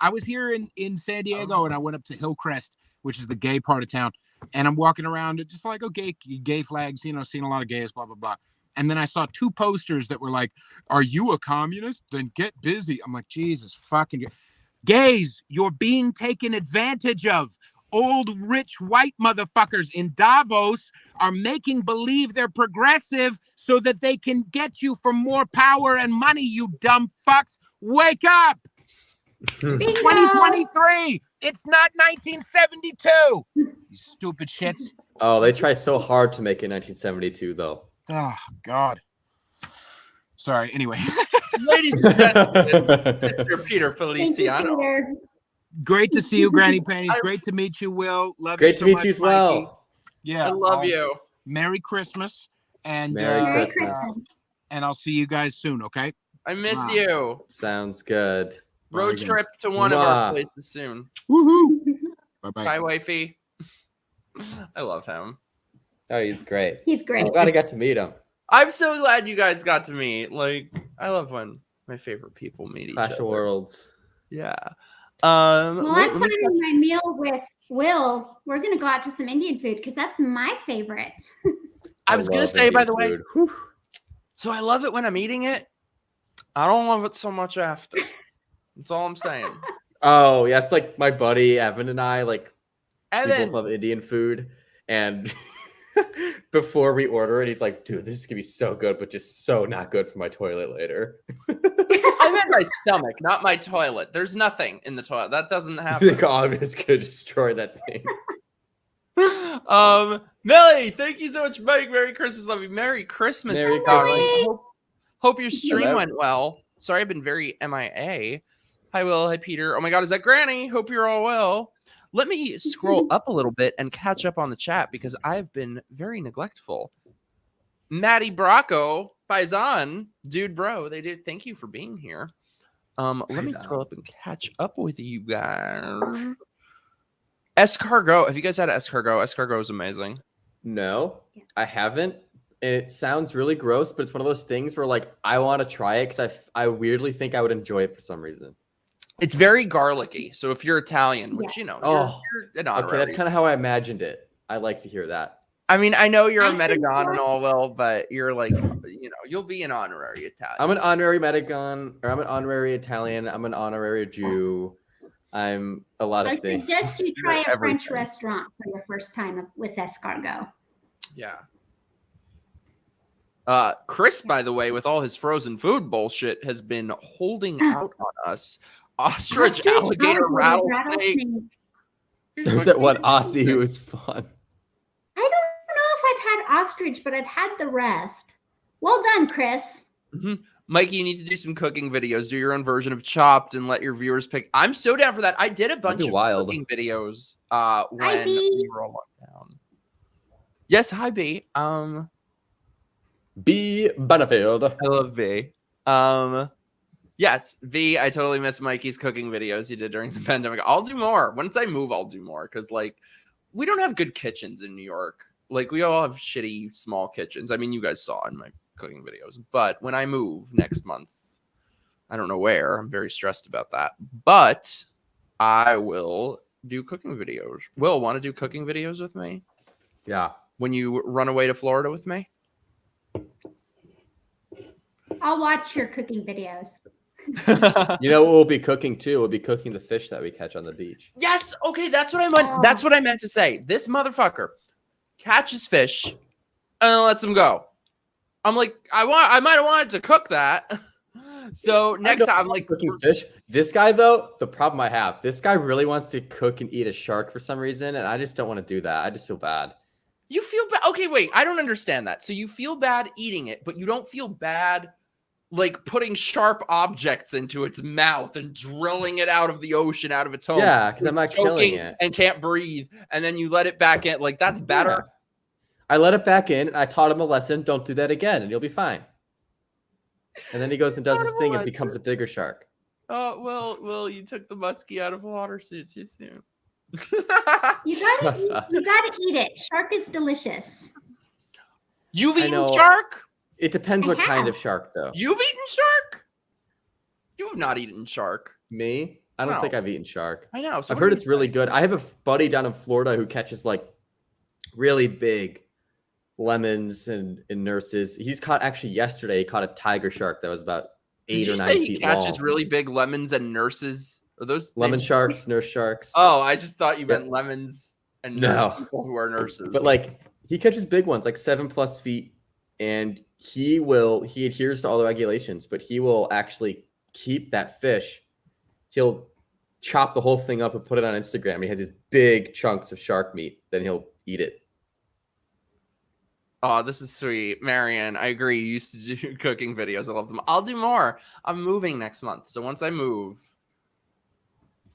I was here in San Diego, and I went up to Hillcrest, which is the gay part of town, and I'm walking around just like, okay, gay flags, seeing a lot of gays, blah blah blah. And then I saw 2 posters that were like, "Are you a communist? Then get busy." I'm like, Jesus fucking gays, you're being taken advantage of. Old rich white motherfuckers in Davos are making believe they're progressive so that they can get you for more power and money, you dumb fucks. Wake up. Bingo! 2023. It's not 1972. You stupid shits. Oh, they try so hard to make it 1972, though. Oh, God. Sorry. Anyway. Ladies and gentlemen, Mr. Peter Thank you, Feliciano. Peter. Great to see you, Granny Panties. Great to meet you, Will. Love Great you to so meet much, you as Mikey. well. Yeah. I love you. Merry Christmas. And Merry Christmas. and I'll see you guys soon, okay? I miss Wow. you. Sounds good. Road Bargains. trip to one of our Mwah. places soon. Woohoo. Bye-bye. Bye, wifey. I love him. Oh, he's great. He's great. I'm glad I got to meet him. I'm so glad you guys got to meet. Like, I love when my favorite people meet each Clash other. of Worlds. Yeah. Well, let I'm me planning my meal with Will. We're gonna go out to some Indian food because that's my favorite. I was gonna love say, by Indian the way, food. Whew. so I love it when I'm eating it. I don't love it so much after. That's all I'm saying. Oh, yeah, it's like my buddy Evan and I, like, we Evan, both love Indian food. And before we order it, he's like, dude, this is going to be so good, but just so not good for my toilet later. I meant my stomach, not my toilet. There's nothing in the toilet. That doesn't I happen. think, oh, I'm just going to destroy that thing. Millie, thank you so much, Mike. Merry Christmas, love you. Merry Christmas, Merry darling. Christmas. Hope your stream Hello. went well. Sorry, I've been very MIA. Hi, Will. Hi, Peter. Oh my God, is that Granny? Hope you're all well. Let me scroll up a little bit and catch up on the chat because I've been very neglectful. Maddie Bracco, Paisan, dude, bro, they did. Thank you for being here. Let me scroll up and catch up with you guys. Escargot. Have you guys had escargot? Escargot is amazing. No, I haven't. And it sounds really gross, but it's one of those things where, like, I want to try it because I weirdly think I would enjoy it for some reason. It's very garlicky. So if you're Italian, which, you know, Oh, you're an Okay, honorary. that's kind of how I imagined it. I like to hear that. I mean, I know you're a I see Metagon that. and all, Will, but you're like, you know, you'll be an honorary Italian. I'm an honorary Metagon, or I'm an honorary Italian. I'm an honorary Jew. I'm a lot I of things. suggest you try a French Everything. restaurant for your first time with escargot. Yeah. Chris, by the way, with all his frozen food bullshit, has been holding out on us. Ostrich, alligator, rattlesnake. There's that one Aussie who was fun. I don't know if I've had ostrich, but I've had the rest. Well done, Chris. Mikey, you need to do some cooking videos. Do your own version of Chopped and let your viewers pick. I'm so down for that. I did a bunch be of wild. cooking videos Hi, when B. we were all locked down. Yes, hi B. B. Butterfield. I love V. Yes, V. I totally miss Mikey's cooking videos he did during the pandemic. I'll do more. Once I move, I'll do more because, like, we don't have good kitchens in New York. Like, we all have shitty small kitchens. I mean, you guys saw in my cooking videos. But when I move next month, I don't know where. I'm very stressed about that. But I will do cooking videos. Will, want to do cooking videos with me Yeah. when you run away to Florida with me? I'll watch your cooking videos. You know what we'll be cooking too? We'll be cooking the fish that we catch on the beach. Yes. Okay, that's what I meant. That's what I meant to say. This motherfucker catches fish and lets them go. I'm like, I might have wanted to cook that. So next time, I'm like cooking fish. This guy though, the problem I have, this guy really wants to cook and eat a shark for some reason, and I just don't want to do that. I just feel bad. You feel bad? Okay, wait. I don't understand that. So you feel bad eating it, but you don't feel bad like putting sharp objects into its mouth and drilling it out of the ocean, out of its home. Yeah, because I'm not killing it and can't breathe, and then you let it back in. Like that's better. Yeah. I let it back in. I taught him a lesson. Don't do that again, and you'll be fine. And then he goes and does his thing and becomes a bigger shark. Oh, well, you took the muskie out of water suit too soon. You gotta eat it. Shark is delicious. You've eaten shark? It depends what kind of shark, though. You've eaten shark? You have not eaten shark. Me? I don't think I've eaten shark. I know. So I've heard it's really good. I have a buddy down in Florida who catches like really big lemons and nurses. He's caught actually yesterday. He caught a tiger shark that was about 8 or 9 feet long. He catches really big lemons and nurses. Are those lemon sharks, nurse sharks? Oh, I just thought you meant lemons and people who are nurses. But like he catches big ones, like 7+ feet, and he adheres to all the regulations, but he will actually keep that fish. He'll chop the whole thing up and put it on Instagram. He has these big chunks of shark meat. Then he'll eat it. Oh, this is sweet. Marianne, I agree. You used to do cooking videos. I love them. I'll do more. I'm moving next month. So once I move,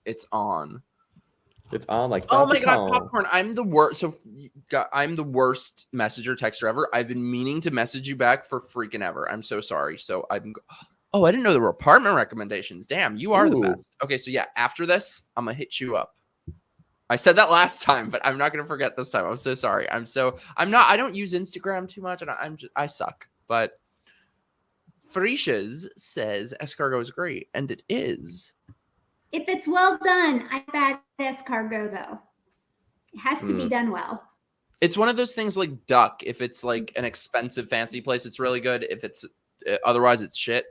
it's on. It's on like oh my god, popcorn. I'm the worst. So I'm the worst messenger texter ever. I've been meaning to message you back for freaking ever. I'm so sorry. So I didn't know there were apartment recommendations. Damn, you are the best. Okay, so yeah, after this, I'm gonna hit you up. I said that last time, but I'm not gonna forget this time. I'm so sorry. I don't use Instagram too much, and I suck. But Frishas says escargot is great, and it is. If it's well done, I bet escargot though. It has to be done well. It's one of those things like duck. If it's like an expensive fancy place, it's really good. If it's otherwise, it's shit.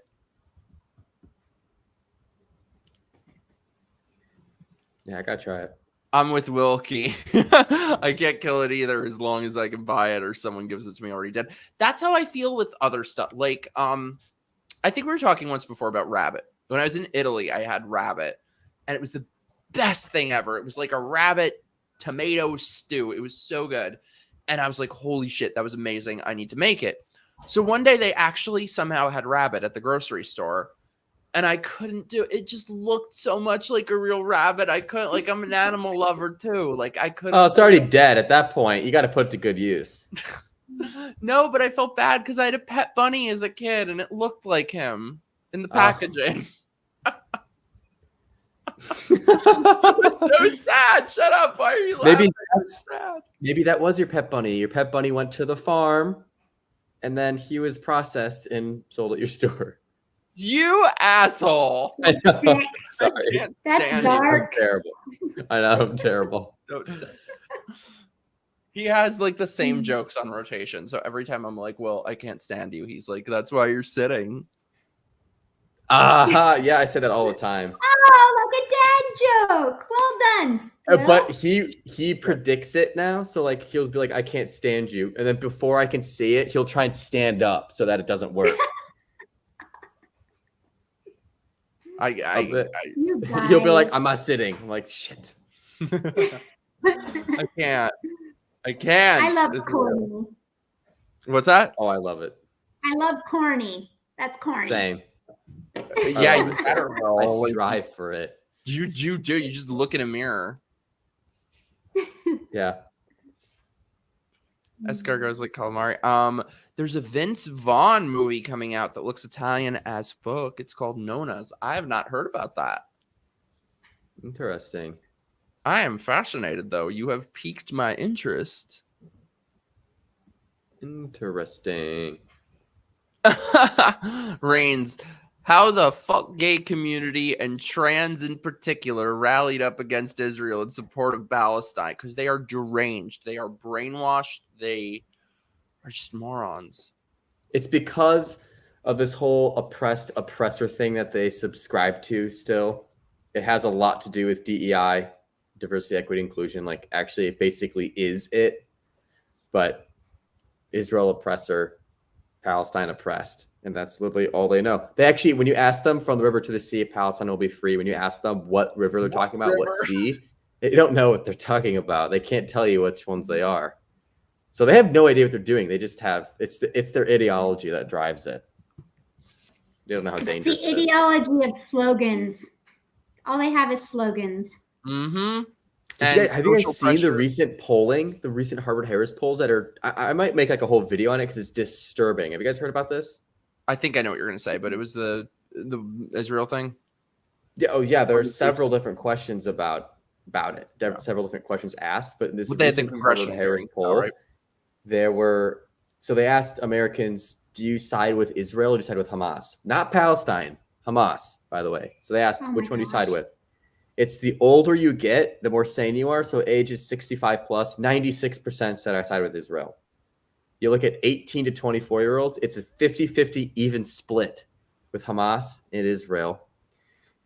Yeah, I gotta try it. I'm with Wilkie. I can't kill it either as long as I can buy it or someone gives it to me already dead. That's how I feel with other stuff. Like, I think we were talking once before about rabbit. When I was in Italy, I had rabbit, and it was the best thing ever. It was like a rabbit tomato stew. It was so good. And I was like, holy shit, that was amazing. I need to make it. So one day they actually somehow had rabbit at the grocery store. And I couldn't do it. It just looked so much like a real rabbit. I couldn't, like, I'm an animal lover too. Like, I couldn't. Oh, it's already dead at that point. You got to put it to good use. No, but I felt bad because I had a pet bunny as a kid and it looked like him in the packaging. It was so sad. Shut up. Why are you laughing? Maybe that was your pet bunny. Your pet bunny went to the farm and then he was processed and sold at your store. You asshole. I know. Sorry. That's dark. I'm terrible. I know I'm terrible. Don't say it. He has like the same jokes on rotation. So every time I'm like, well, I can't stand you. He's like, that's why you're sitting. Yeah, I say that all the time. Oh, like a dad joke. Well done. But he predicts it now. So like he'll be like, I can't stand you. And then before I can say it, he'll try and stand up so that it doesn't work. He'll be like, I'm not sitting. I'm like, shit. I can't. I love corny. What's that? Oh, I love it. I love corny. That's corny. Same. Yeah, you better know. I strive for it. You do. You just look in a mirror. Yeah. Escargot's like calamari. There's a Vince Vaughn movie coming out that looks Italian as fuck. It's called Nonas. I have not heard about that. Interesting. I am fascinated, though. You have piqued my interest. Interesting. Reigns, how the fuck gay community and trans in particular rallied up against Israel in support of Palestine because they are deranged. They are brainwashed. They are just morons. It's because of this whole oppressor thing that they subscribe to still. It has a lot to do with DEI, diversity, equity, inclusion. Like, actually, it basically is it. But Israel oppressor, Palestine oppressed. And that's literally all they know. They actually, when you ask them from the river to the sea, Palestine will be free. When you ask them what river they're talking about, what sea, they don't know what they're talking about. They can't tell you which ones they are. So they have no idea what they're doing. They just have, it's their ideology that drives it. They don't know how dangerous the ideology of slogans. All they have is slogans. Mm-hmm. Have you guys seen the recent polling, the recent Harvard-Harris polls that are, I might make like a whole video on it because it's disturbing. Have you guys heard about this? I think I know what you're going to say, but it was the Israel thing. Yeah. Oh, yeah. There are several different questions about it. There are several different questions asked, but in this recent Harvard-Harris poll, right? So they asked Americans, do you side with Israel or do you side with Hamas? Not Palestine, Hamas, by the way. So they asked, which one do you side with? It's the older you get, the more sane you are. So age is 65 plus, 96% said I side with Israel. You look at 18 to 24-year-olds, it's a 50-50 even split with Hamas and Israel.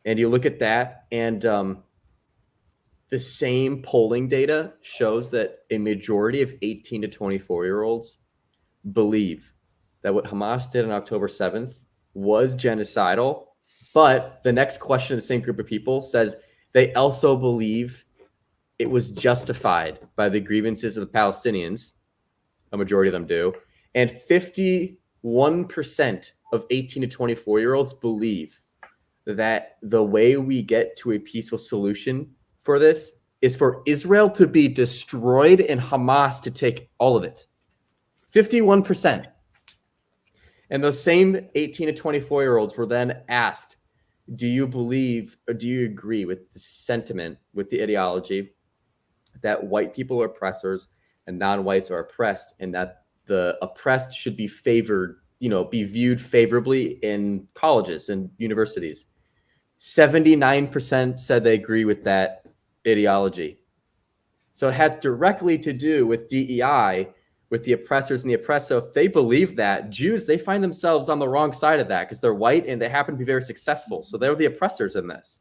And you look at that, and the same polling data shows that a majority of 18 to 24-year-olds believe that what Hamas did on October 7th was genocidal. But the next question of the same group of people says they also believe it was justified by the grievances of the Palestinians. A majority of them do. And 51% of 18 to 24-year-olds believe that the way we get to a peaceful solution for this is for Israel to be destroyed and Hamas to take all of it. 51%. And those same 18 to 24-year-olds were then asked, do you believe or do you agree with the sentiment, with the ideology that white people are oppressors and non-whites are oppressed, and that the oppressed should be favored, be viewed favorably in colleges and universities? 79% said they agree with that ideology. So it has directly to do with DEI, with the oppressors and the oppressed. So if they believe that, Jews, they find themselves on the wrong side of that because they're white and they happen to be very successful. So they're the oppressors in this.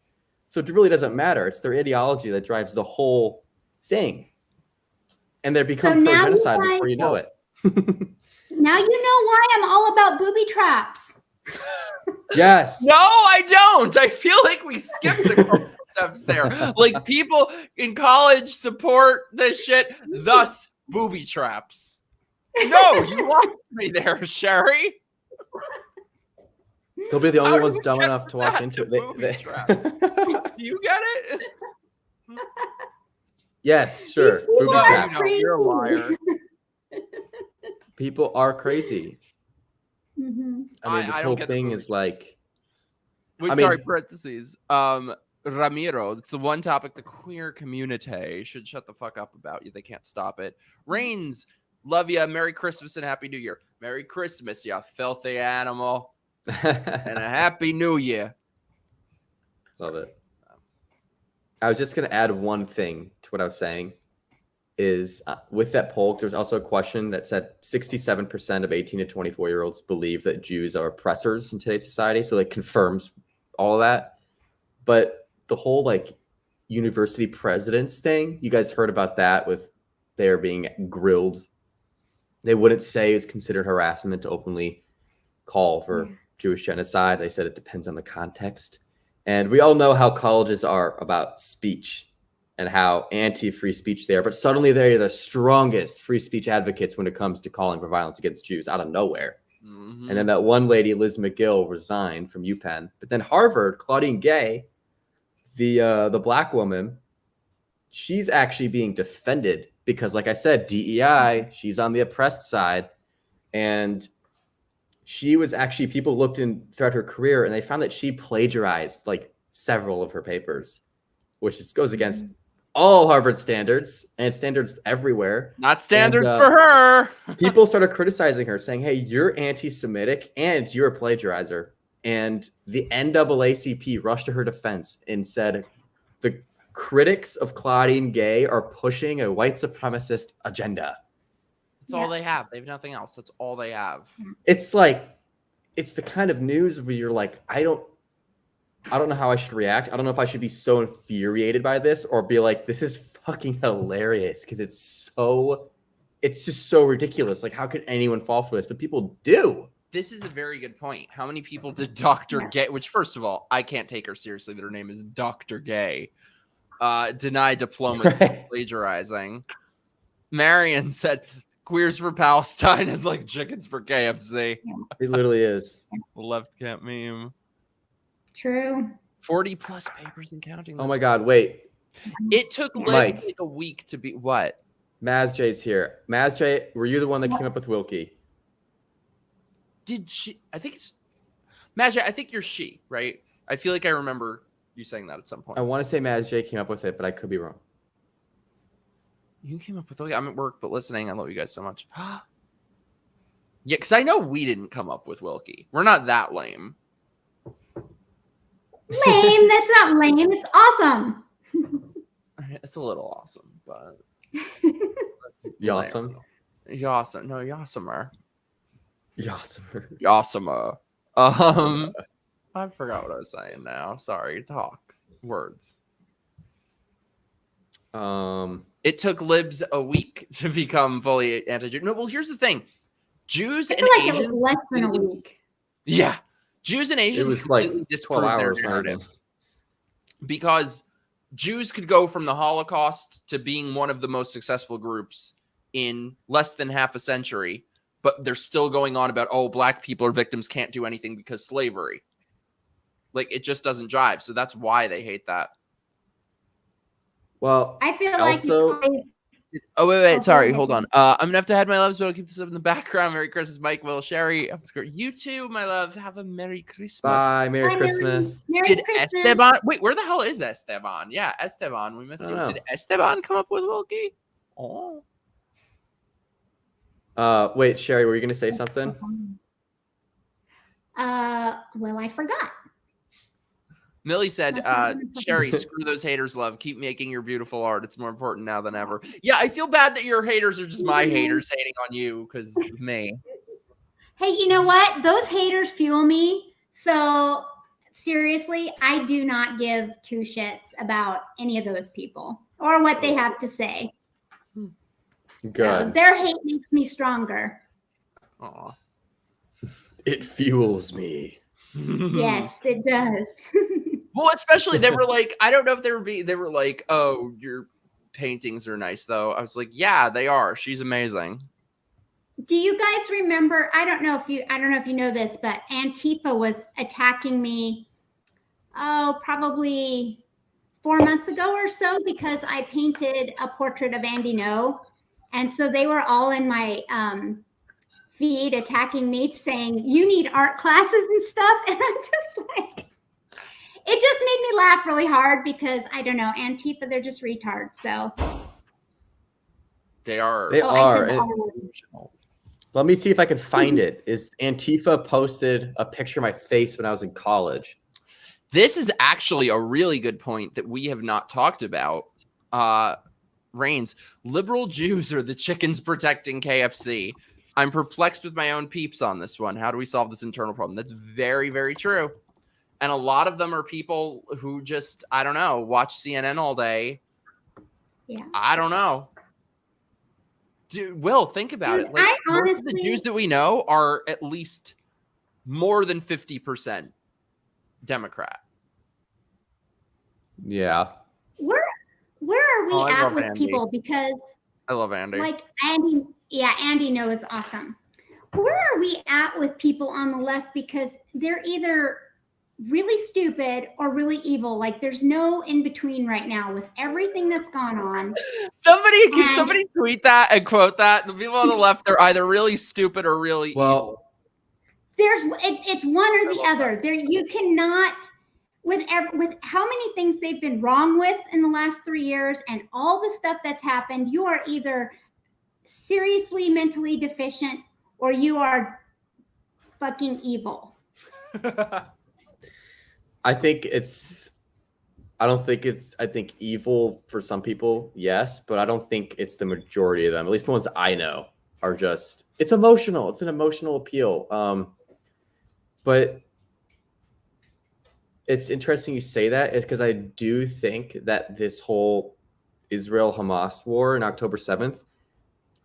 So it really doesn't matter. It's their ideology that drives the whole thing. And they become pro-genocide before you know it. Now you know why I'm all about booby traps. Yes. No, I don't. I feel like we skipped a couple steps there. Like, people in college support this shit, thus booby traps. No, you lost me there, Sherry. They'll be the only ones dumb enough to walk into it. Do you get it? Yes, sure. Booby traps. You're a liar. People are crazy. Mm-hmm. I mean, this whole thing is like. Wait, sorry, parentheses. Ramiro, it's the one topic the queer community should shut the fuck up about. They can't stop it. Rains, love ya. Merry Christmas and Happy New Year. Merry Christmas, you filthy animal. And a Happy New Year. Love it. I was just going to add one thing to what I was saying. Is with that poll, there's also a question that said 67% of 18 to 24-year-olds believe that Jews are oppressors in today's society. So it confirms all of that. But the whole university presidents thing, you guys heard about that with their being grilled. They wouldn't say it's considered harassment to openly call for Jewish genocide. They said it depends on the context. And we all know how colleges are about speech and how anti-free speech they are, but suddenly they're the strongest free speech advocates when it comes to calling for violence against Jews out of nowhere. Mm-hmm. And then that one lady, Liz McGill, resigned from UPenn. But then Harvard, Claudine Gay, the black woman, she's actually being defended because, like I said, DEI, she's on the oppressed side. And she was actually, people looked in throughout her career and they found that she plagiarized several of her papers, which goes against all Harvard standards and standards everywhere. Not standards for her. People started criticizing her, saying, hey, you're anti-Semitic and you're a plagiarizer. And the NAACP rushed to her defense and said, the critics of Claudine Gay are pushing a white supremacist agenda. That's all they have. They have nothing else. That's all they have. It's like, it's the kind of news where you're like, I don't know how I should react. I don't know if I should be so infuriated by this or be like, this is fucking hilarious because it's just so ridiculous. Like, how could anyone fall for this? But people do. This is a very good point. How many people did Dr. Gay, which first of all, I can't take her seriously that her name is Dr. Gay, deny diplomas for plagiarizing. Marion said, queers for Palestine is like chickens for KFC. It literally is. The left can't meme. True. 40 plus papers and counting. Oh my God, wait. It took Liz Mike. like a week to be what? Maz J's here. Maz J, were you the one that came up with Wilkie? Did she? I think it's Maz J, I think you're she, right? I feel like I remember you saying that at some point. I want to say Maz J came up with it, but I could be wrong. You came up with it. I'm at work, but listening. I love you guys so much. Yeah, because I know we didn't come up with Wilkie. We're not that lame. Lame. That's not lame. It's awesome. It's a little awesome, but Yawesome. Yawesome. No, Yawesomer. Yawesome. Yawesomer. I forgot what I was saying now. Sorry. Talk. Words. It took libs a week to become fully anti-Jew. No, well, here's the thing. Jews I and feel like Asians. it was less than a week. Yeah. Jews and Asians was like completely 12 disprove their hours. narrative. Because Jews could go from the Holocaust to being one of the most successful groups in less than half a century, but they're still going on about, oh, black people are victims, can't do anything because slavery. Like, it just doesn't jive. So that's why they hate that. Well, I feel also, like you guys, Oh, wait. Oh, Sorry. go Hold ahead. on. I'm going to have to head my loves, but I'll keep this up in the background. Merry Christmas, Mike, Will, Sherry. You too, my love. Have a Merry Christmas. bye. Merry Bye, Christmas. Merry Did Christmas. Esteban? Wait, where the hell is Esteban? Yeah, Esteban. We miss I you. don't know. Did Esteban come up with Wilkie? Oh. Wait, Sherry, were you going to say something? Well, I forgot. Millie said, That's Sherry, screw those haters, love. Keep making your beautiful art. It's more important now than ever. Yeah, I feel bad that your haters are just my haters hating on you because of me. Hey, you know what? Those haters fuel me. So seriously, I do not give two shits about any of those people or what they have to say. So Good. their hate makes me stronger. Aw. It fuels me. Yes, it does. Well, especially they were like, I don't know if they were like, oh, your paintings are nice though. I was like, yeah, they are. She's amazing. Do you guys remember? I don't know if you know this, but Antifa was attacking me. Oh, probably 4 months ago or so because I painted a portrait of Andy No, and so they were all in my feed attacking me, saying you need art classes and stuff, and I'm just like, it just made me laugh really hard because I don't know, Antifa, they're just retards. So They are. They I are. said And let me see if I can find it. Is Antifa posted a picture of my face when I was in college? This is actually a really good point that we have not talked about. Reigns, liberal Jews are the chickens protecting KFC. I'm perplexed with my own peeps on this one. How do we solve this internal problem? That's very, very true. And a lot of them are people who just, I don't know, watch CNN all day. yeah. I don't know. Dude, Will, think about Dude, it. Like, I most of the honestly- Jews that we know are at least more than 50% Democrat. Yeah. Where are we Oh, I at love with Andy. people? Because I love Andy. like Andy No is awesome. Where are we at with people on the left? Because they're either really stupid or really evil. Like there's no in between right now with everything that's gone on. Somebody can And- somebody tweet that and quote that. The people on the left are either really stupid or really evil. Well, It's one or the other. There you cannot with how many things they've been wrong with in the last 3 years and all the stuff that's happened. You are either seriously mentally deficient or you are fucking evil. I think evil for some people, yes, but I don't think it's the majority of them. At least the ones I know are just, it's emotional. It's an emotional appeal. But it's interesting you say that, is because I do think that this whole Israel-Hamas war on October 7th,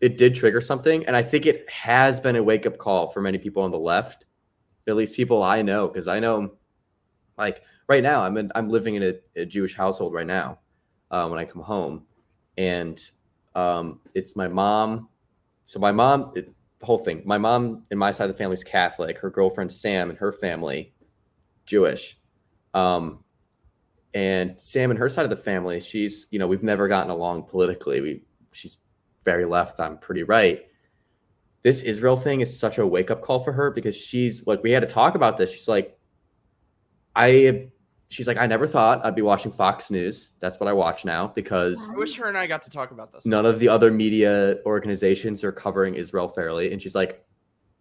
it did trigger something. And I think it has been a wake-up call for many people on the left, at least people I know, because I know, like, right now, I'm living in a Jewish household right now when I come home. And it's my mom. So my mom, the whole thing, my mom and my side of the family is Catholic. Her girlfriend, Sam, and her family, Jewish. And Sam and her side of the family, she's, we've never gotten along politically. She's very left. I'm pretty right. This Israel thing is such a wake up call for her, because she's like, we had to talk about this. She's like, I never thought I'd be watching Fox News. That's what I watch now, because I wish her and I got to talk about this. none of the other media organizations are covering Israel fairly. And she's like,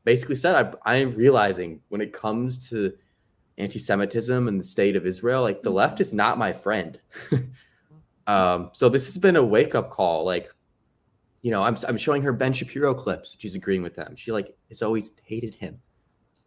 basically said, I'm realizing when it comes to anti-Semitism and the state of Israel, like, the left is not my friend. So this has been a wake-up call. Like, I'm showing her Ben Shapiro clips. She's agreeing with them. She has always hated him.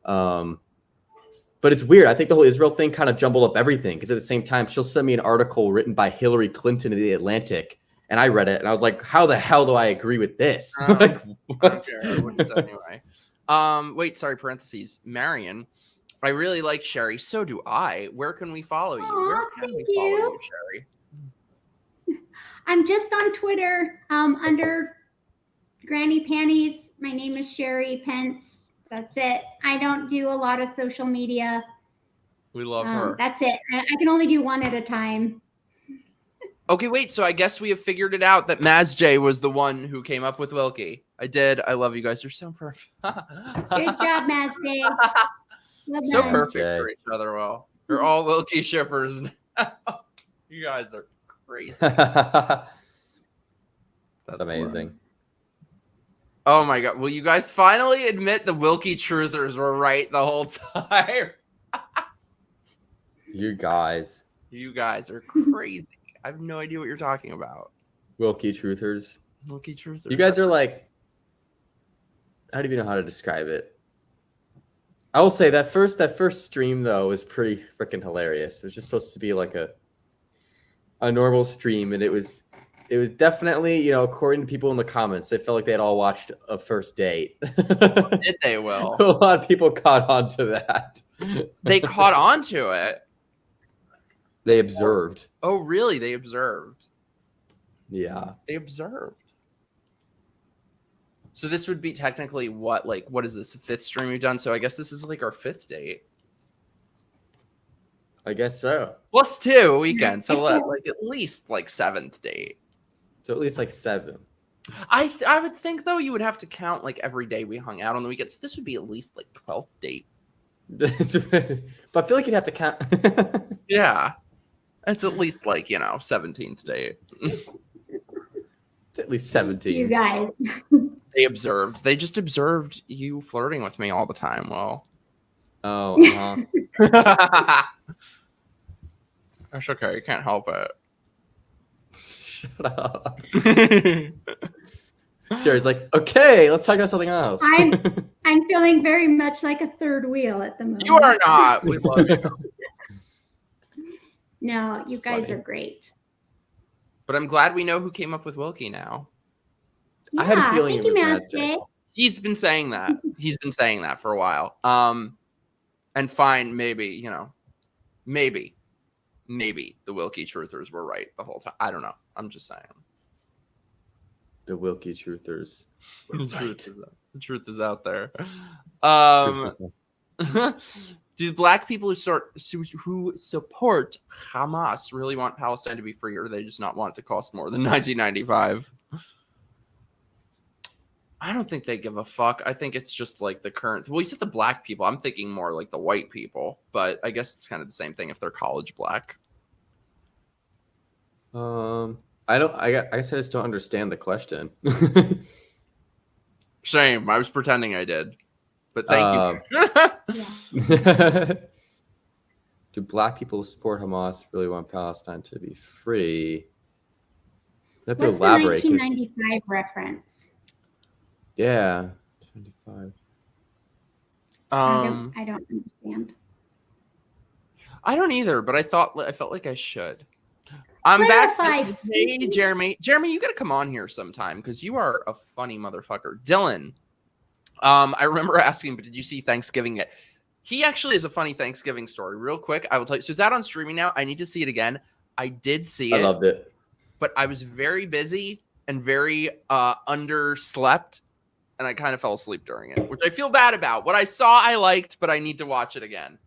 But it's weird. I think the whole Israel thing kind of jumbled up everything, because at the same time, she'll send me an article written by Hillary Clinton in The Atlantic, and I read it, and I was like, how the hell do I agree with this? Like, what? I wouldn't anyway. Wait, sorry, parentheses. Marion, I really like Sherry. So do I. Where can we follow you? Aw, Where can we thank follow you. you, Sherry? I'm just on Twitter under Granny Panties. My name is Sherry Pence. That's it. I don't do a lot of social media. We love her. That's it. I can only do one at a time. Okay, wait. So I guess we have figured it out that Maz J was the one who came up with Wilkie. I did. I love you guys. You're so perfect. Good job, Mazday. Love So that. perfect Jay. for each other. Well, you're all Wilkie shippers now. You guys are crazy. That's That's amazing. Oh my god. Will you guys finally admit the Wilkie truthers were right the whole time? You guys. You guys are crazy. I have no idea what you're talking about. Wilkie truthers. Wilkie truthers. You guys are like, I don't even know how to describe it. I will say that first stream though was pretty freaking hilarious. It was just supposed to be like a normal stream, and it was definitely, according to people in the comments, they felt like they had all watched a first date. Did they, Will? A lot of people caught on to that. They caught on to it. They observed. Oh, really? They observed. Yeah. They observed. So this would be technically what is this, the fifth stream we've done? So I guess this is like our fifth date. I guess so. Plus 2 weekends. So like at least like seventh date. So at least like 7. I would think though you would have to count like every day we hung out on the weekends. This would be at least like 12th date. But I feel like you'd have to count. Yeah. It's at least like, 17th date. It's at least 17. You guys. They observed. They just observed you flirting with me all the time. Well. Oh, uh-huh. That's okay. You can't help it. Shut up. Sherry's like, okay, let's talk about something else. I'm feeling very much like a third wheel at the moment. You are not. We love you. No, you guys funny. are great. But I'm glad we know who came up with Wilkie now. I had a feeling thank it you, was Master. Mazday. He's been saying that. He's been saying that for a while. And fine, maybe, maybe the Wilkie truthers were right the whole time. I don't know. I'm just saying. The Wilkie truthers. The truth is out there. Truth is- Do black people who support Hamas really want Palestine to be free, or do they just not want it to cost more than $19.95? I don't think they give a fuck. I think it's just like the current. Well, you said the black people. I'm thinking more like the white people, but I guess it's kind of the same thing if they're college black. I guess I just don't understand the question. Shame. I was pretending I did, but thank you. Yeah. Do black people who support Hamas really want Palestine to be free? I have to What's the elaborate. 'Cause- 1995 reference? Yeah, 25. I don't understand. I don't either, but I felt like I should. I'm Clarify. back. Hey, Jeremy. Jeremy, you got to come on here sometime because you are a funny motherfucker. Dylan, I remember asking, but did you see Thanksgiving yet? He actually has a funny Thanksgiving story. Real quick, I will tell you. So it's out on streaming now. I need to see it again. I did see it. I loved it. But I was very busy and very underslept, and I kind of fell asleep during it, which I feel bad about. What I saw, I liked, but I need to watch it again.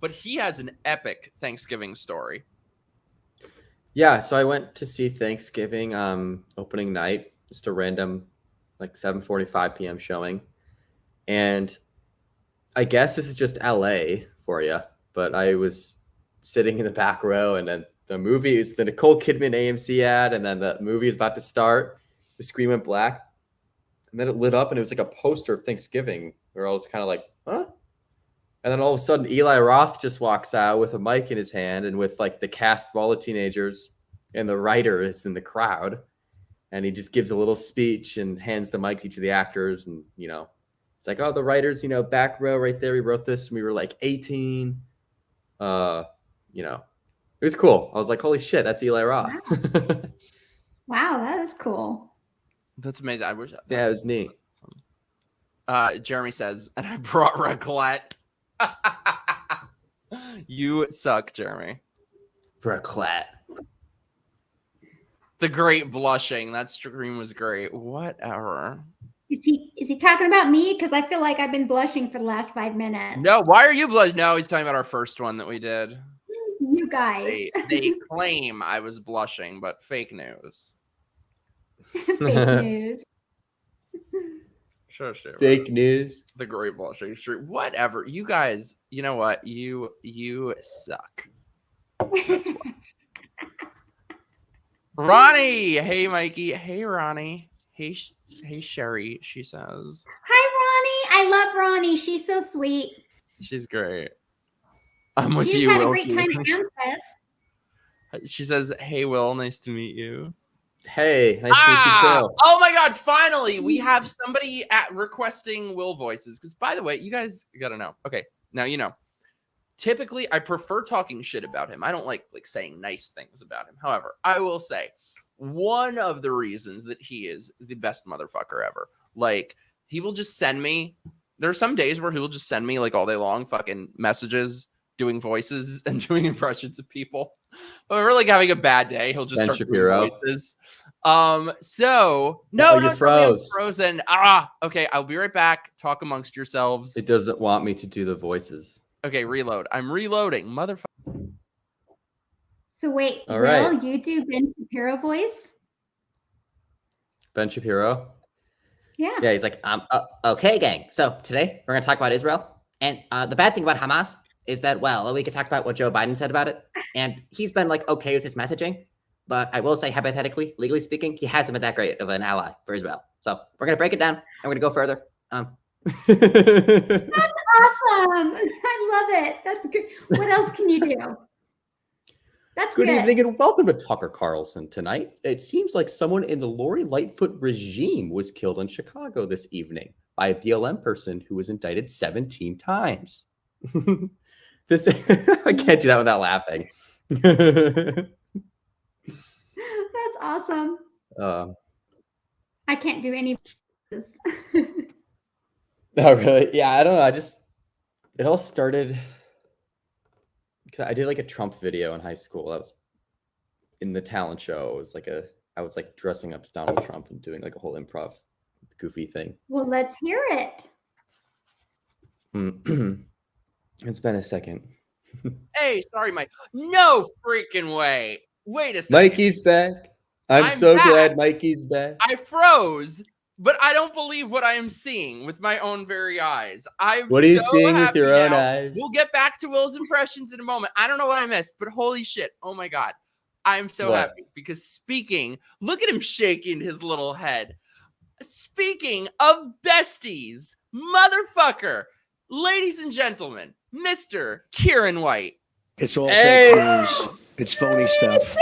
But he has an epic Thanksgiving story. Yeah, so I went to see Thanksgiving opening night, just a random like 7:45 p.m. showing. And I guess this is just LA for you, but I was sitting in the back row, and then the movie is the Nicole Kidman AMC ad, and then the movie is about to start. The screen went black, and then it lit up, and it was like a poster of Thanksgiving where I was kind of like, huh? And then all of a sudden, Eli Roth just walks out with a mic in his hand and with like the cast of all the teenagers, and the writer is in the crowd. And he just gives a little speech and hands the mic to each of the actors. And, you know, it's like, oh, the writers, you know, back row right there. We wrote this when we were like 18. You know, it was cool. I was like, holy shit, that's Eli Roth. Wow, that is cool. That's amazing. I wish. Yeah, it was neat. Jeremy says, and I brought raclette. You suck, Jeremy. Raclette. The great blushing. That stream was great. Whatever. Is he talking about me? Because I feel like I've been blushing for the last 5 minutes. No, why are you blushing? No, he's talking about our first one that we did. You guys. They claim I was blushing, but fake news. Fake news. Sure. Fake news. The great blushing stream. Whatever. You guys, you know what? You suck. That's why. Ronnie. Hey, Mikey. Hey, Ronnie. Hey, Sherry, she says. Hi, Ronnie. I love Ronnie. She's so sweet. She's great. I'm with She's you, had a Will. great time at Amfest. She says, hey, Will, nice to meet you. Hey, nice to meet you too. Oh my God, finally, we have somebody requesting Will voices. Because, by the way, you guys got to know. Okay, now you know. Typically, I prefer talking shit about him. I don't like saying nice things about him. However, I will say one of the reasons that he is the best motherfucker ever. Like, he will just send me. There are some days where he will just send me like all day long fucking messages, doing voices and doing impressions of people. But we're like having a bad day. He'll just start doing voices. So no, you froze. Frozen. Okay. I'll be right back. Talk amongst yourselves. It doesn't want me to do the voices. Okay, reload. I'm reloading, motherfucker. So wait, All Will, right. you do Ben Shapiro voice? Ben Shapiro? Yeah. Yeah, he's like, okay, gang. So today we're going to talk about Israel. And the bad thing about Hamas is that, well, we could talk about what Joe Biden said about it. And he's been like okay with his messaging. But I will say, hypothetically, legally speaking, he hasn't been that great of an ally for Israel. So we're going to break it down and we're going to go further. That's awesome. I love it. That's good. What else can you do? That's Good good. evening and welcome to Tucker Carlson tonight. It seems like someone in the Lori Lightfoot regime was killed in Chicago this evening by a BLM person who was indicted 17 times. This I can't do that without laughing. That's awesome. I can't do any of this. Oh, really? Yeah, I don't know. It all started because I did like a Trump video in high school. That was in the talent show. It was like I was like dressing up as Donald Trump and doing like a whole improv goofy thing. Well, let's hear it. It's been a second. Hey, sorry, Mike. No freaking way. Wait a second. Mikey's back. I'm so back. glad Mikey's back. I froze, but I don't believe what I am seeing with my own very eyes. What are you seeing with your own eyes? We'll get back to Will's impressions in a moment. I don't know what I missed, but holy shit. Oh my God. I'm so happy because look at him shaking his little head. Speaking of besties, motherfucker, ladies and gentlemen, Mr. Kieran White. It's all fake news. It's phony stuff.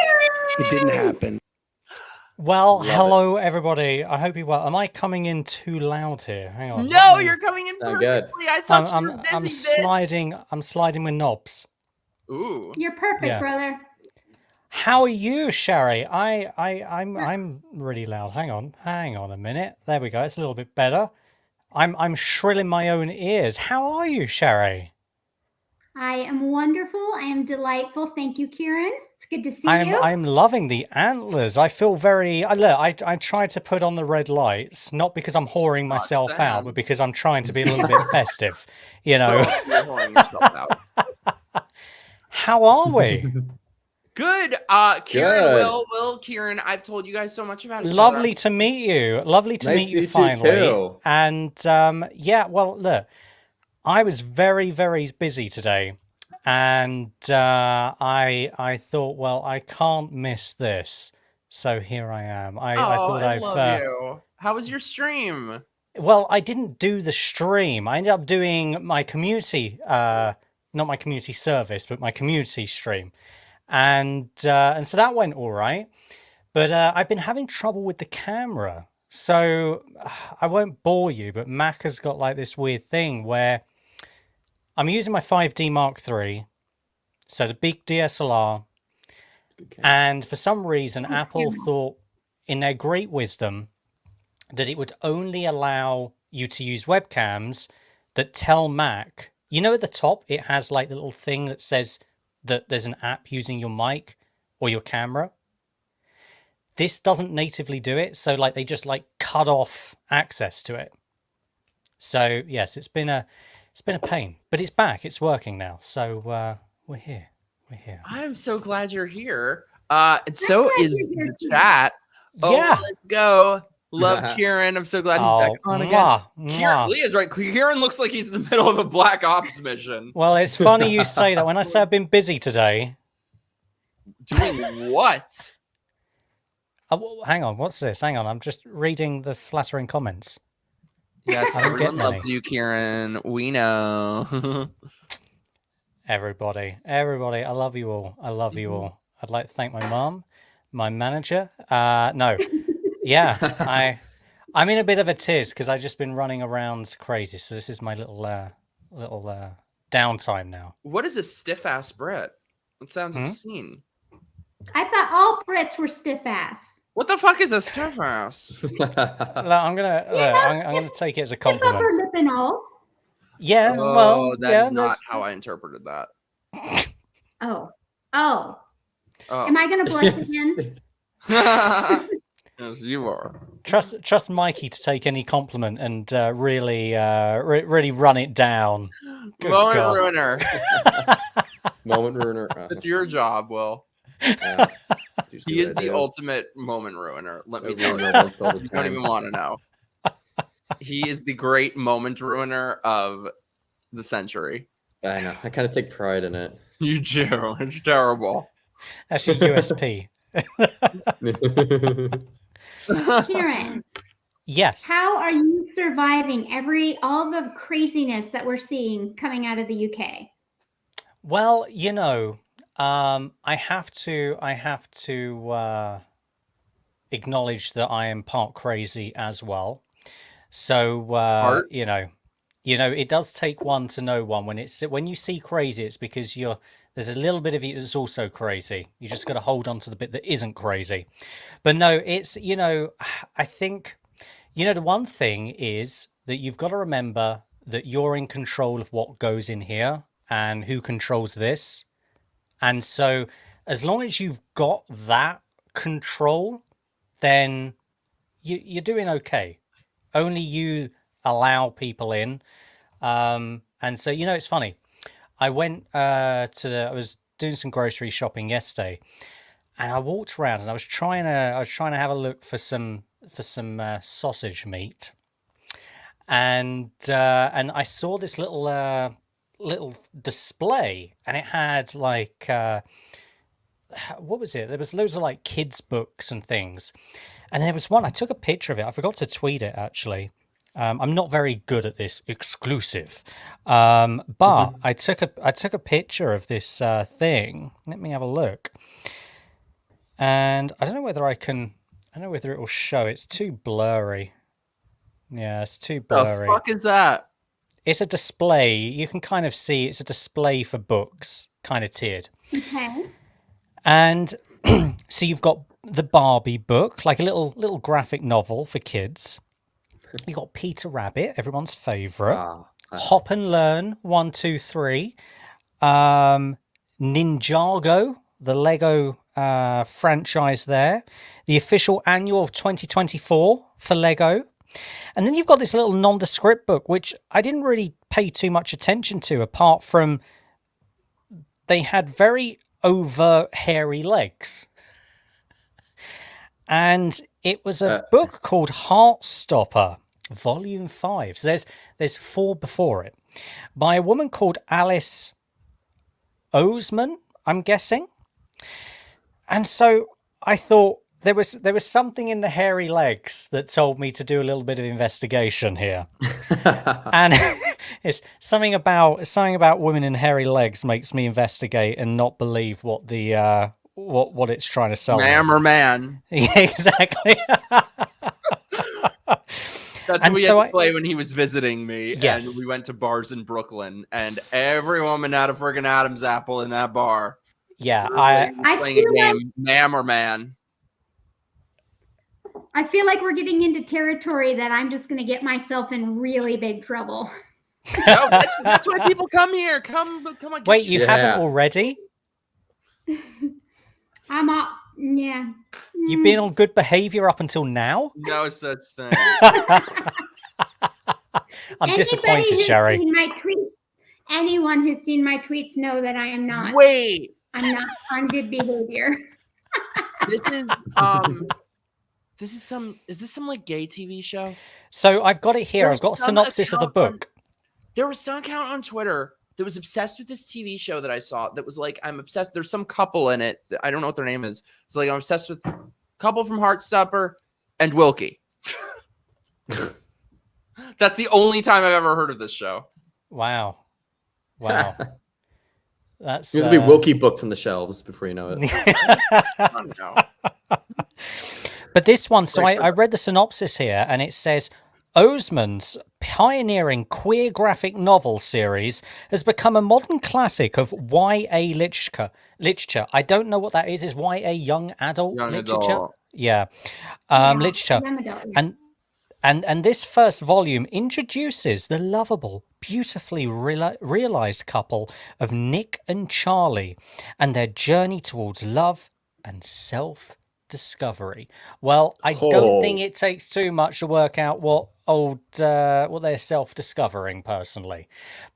It didn't happen. Well, Love it. hello everybody. I hope you well. Am I coming in too loud here? Hang on. No, you're coming in Sound good. perfectly. I thought you were I'm busy, sliding. I'm sliding with knobs. bitch. Ooh. You're perfect, Yeah. brother. How are you, Sherry? I'm really loud. Hang on a minute. There we go. It's a little bit better. I'm shrill in my own ears. How are you, Sherry? I am wonderful. I am delightful. Thank you, Kieran. It's good to see you. I'm loving the antlers. I feel very. Look, I tried to put on the red lights, not because I'm whoring myself out, damn. but because I'm trying to be a little bit festive. You know. You're whoring yourself out. How are we? Good. Kieran, Good. Will, Kieran, I've told you guys so much about each Lovely other. to meet you. Lovely to Nice meet to you meet you finally. too. And yeah, well, look, I was very, very busy today, and I thought, well, I can't miss this. So here I am. I thought I I've love you. How was your stream? well, I didn't do the stream. I ended up doing my community, not my community service, but my community stream, and so that went all right. But I've been having trouble with the camera. So I won't bore you, but Mac has got like this weird thing where I'm using my 5D Mark III, so the big DSLR, Okay. and for some reason, Apple thought, in their great wisdom, that it would only allow you to use webcams that tell Mac. You know, at the top, it has like the little thing that says that there's an app using your mic or your camera. This doesn't natively do it, so like they just like cut off access to it. So yes, it's been a pain, but it's back. It's working now. So we're here. We're here. I'm so glad you're here. And so glad is you're here the too. chat. Oh, Yeah. let's go. Love Kieran. I'm so glad he's back on again. mwah, Kieran, mwah. Leah's right. Kieran looks like he's in the middle of a Black Ops mission. Well, it's funny you say that. When I say I've been busy today, Doing what? hang on, what's this? Hang on, I'm just reading the flattering comments. Yes, I don't get everyone loves many. you, Kieran. We know. Everybody, I love you all. I love you all. I'd like to thank my mom, my manager. No, yeah, I'm in a bit of a tiz because I've just been running around crazy. So this is my little downtime now. What is a stiff ass Brit? That sounds Hmm? obscene. I thought all Brits were stiff ass. What the fuck is a stiff ass? Look, I'm gonna take it as a Stiff compliment. upper lip and all. Yeah, Oh, well, that yeah, is not that's- how I interpreted that. Oh. Oh. Am I gonna blush Yes. again? Yes, you are. trust Mikey to take any compliment and really run it down. Good Moment God. ruiner. Moment ruiner. That's your job, Will. He is the ultimate moment ruiner. Let me tell you. You don't even want to know. He is the great moment ruiner of the century. I know. I kind of take pride in it. You do. It's terrible. That's your USP. Kieran, Yes. how are you surviving all the craziness that we're seeing coming out of the UK? Well, you know, I have to acknowledge that I am part crazy as well. So Part? you know, it does take one to know one. When you see crazy, it's because there's a little bit of you that's also crazy. You just got to hold on to the bit that isn't crazy. But no, it's I think the one thing is that you've got to remember that you're in control of what goes in here and who controls this. And so as long as you've got that control, then you're doing okay. Only you allow people in. And so, it's funny. I went I was doing some grocery shopping yesterday, and I walked around and I was trying to have a look for some sausage meat. And I saw this little display, and it had like what was it? There was loads of like kids books and things, and there was one. I took a picture of it. I forgot to tweet it actually. I'm not very good at this exclusive, but I took a picture of this thing. Let me have a look, and I don't know whether I can I don't know whether it will show. It's too blurry. Yeah, it's too The blurry. fuck is that? It's a display. You can kind of see it's a display for books, kind of tiered. Okay. And so you've got the Barbie book, like a little graphic novel for kids. You got Peter Rabbit, everyone's favorite. Hop and Learn 1, 2, 3. Ninjago, the Lego franchise there. The official annual of 2024 for Lego. And then you've got this little nondescript book, which I didn't really pay too much attention to, apart from they had very overt hairy legs. And it was a book called Heartstopper, Volume 5. So there's 4 before it, by a woman called Alice Oseman, I'm guessing. And so I thought there was something in the hairy legs that told me to do a little bit of investigation here. And it's something about women in hairy legs makes me investigate and not believe what the what it's trying to sell. Ma'am or man. Yeah, exactly. That's what we had to play when he was visiting me. Yes. And we went to bars in Brooklyn, and every woman had a friggin' Adam's apple in that bar. Yeah, playing a game, ma'am or man. I feel like we're getting into territory that I'm just going to get myself in really big trouble. No, that's why people come here. Come on. Wait, you haven't already? I'm up. Yeah. You've been on good behavior up until now? No such thing. I'm disappointed, Sherry. Anyone who's seen my tweets know that I am not. Wait. I'm not on good behavior. Is this some like gay TV show? So I've got it here. I've got a synopsis of the book. There was some account on Twitter that was obsessed with this TV show that I saw that was like, I'm obsessed. There's some couple in it. I don't know what their name is. It's like, I'm obsessed with a couple from Heartstopper and Wilkie. That's the only time I've ever heard of this show. Wow. That's there's gonna be Wilkie books on the shelves before you know it. But this one, so I read the synopsis here, and it says Oseman's pioneering queer graphic novel series has become a modern classic of YA literature. I don't know what that is. Is YA young adult literature? Adult. Yeah. Literature. And this first volume introduces the lovable, beautifully realized couple of Nick and Charlie and their journey towards love and self-discovery. Well, I don't think it takes too much to work out what they're self-discovering personally.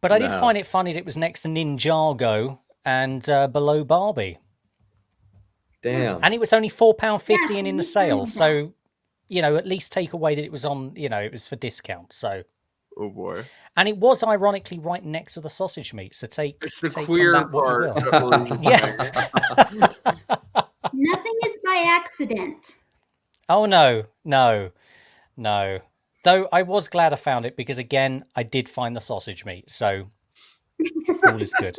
But I did find it funny that it was next to Ninjago and below Barbie. Damn. And it was only £4.50 and in the sale. So, at least take away that it was on, it was for discount. So, oh boy. And it was ironically right next to the sausage meat. So take the take queer from that what you part. will. Yeah. Nothing is by accident. Oh no. Though I was glad I found it because again, I did find the sausage meat. So all is good.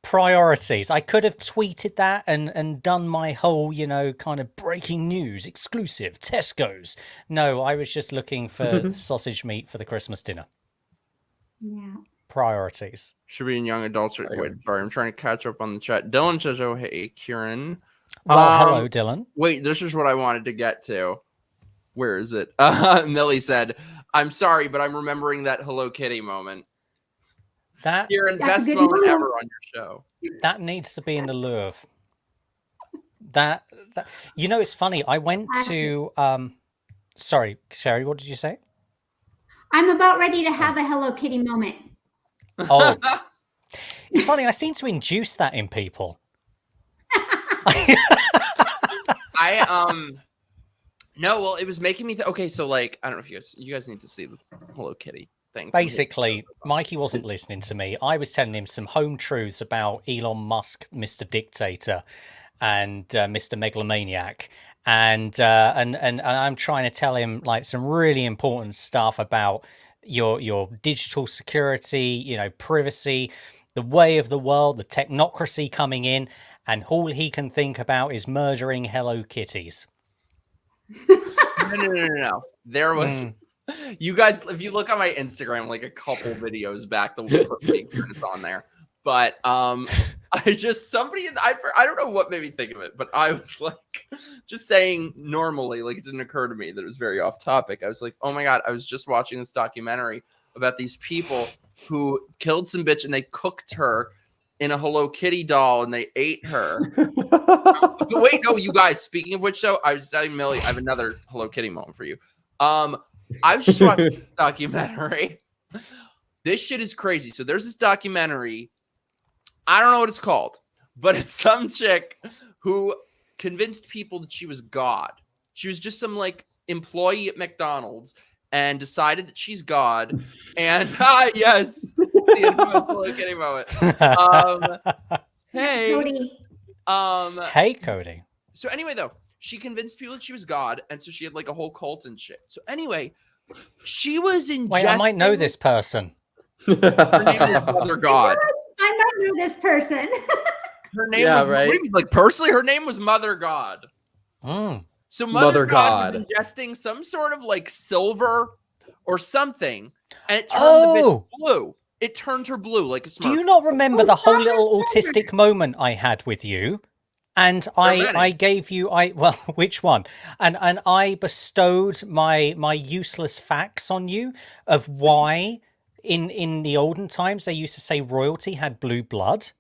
Priorities. I could have tweeted that and done my whole, kind of breaking news, exclusive, Tesco's. No, I was just looking for sausage meat for the Christmas dinner. Yeah. Priorities. Should be in young adults. Wait, sorry, I'm trying to catch up on the chat. Dylan says, "Oh, hey, Kieran." Well, hello, Dylan. Wait, this is what I wanted to get to. Where is it? Millie said, "I'm sorry, but I'm remembering that Hello Kitty moment." Kieran, best moment ever on your show. That needs to be in the Louvre. That it's funny. I went to sorry, Sherry, what did you say? I'm about ready to have a Hello Kitty moment. Oh. It's funny, I seem to induce that in people. No, well, it was making me okay, so like I don't know if you guys need to see the Hello Kitty thing. Basically, Mikey wasn't listening to me. I was telling him some home truths about Elon Musk, Mr. Dictator, and Mr. Megalomaniac. And I'm trying to tell him like some really important stuff about your digital security, privacy, the way of the world, the technocracy coming in, and all he can think about is murdering Hello Kitties. No. There was you guys. If you look on my Instagram, like a couple videos back, the it's on there. But I just I don't know what made me think of it, but I was like just saying normally, like it didn't occur to me that it was very off topic. I was like, oh my god, I was just watching this documentary about these people who killed some bitch and they cooked her in a Hello Kitty doll and they ate her. Wait, no, you guys. Speaking of which, though, I was telling Millie, I have another Hello Kitty moment for you. I was just watching this documentary. This shit is crazy. So there's this documentary. I don't know what it's called, but it's some chick who convinced people that she was God. She was just some like employee at McDonald's and decided that she's God. And yes, the infamous Hello Kitty moment. Hey, Cody. Hey, Cody. So anyway, though, she convinced people that she was God, and so she had like a whole cult and shit. So anyway, she was in. Wait, I might know this person. Her name is Mother God. I might know this person. Her name was right. like personally, her name was Mother God. So Mother God was ingesting some sort of like silver or something, and it turned the bitch blue. It turned her blue like a Smurf. Do you not remember the whole little autistic moment I had with you? And I gave you well, which one? And I bestowed my useless facts on you of why in the olden times they used to say royalty had blue blood.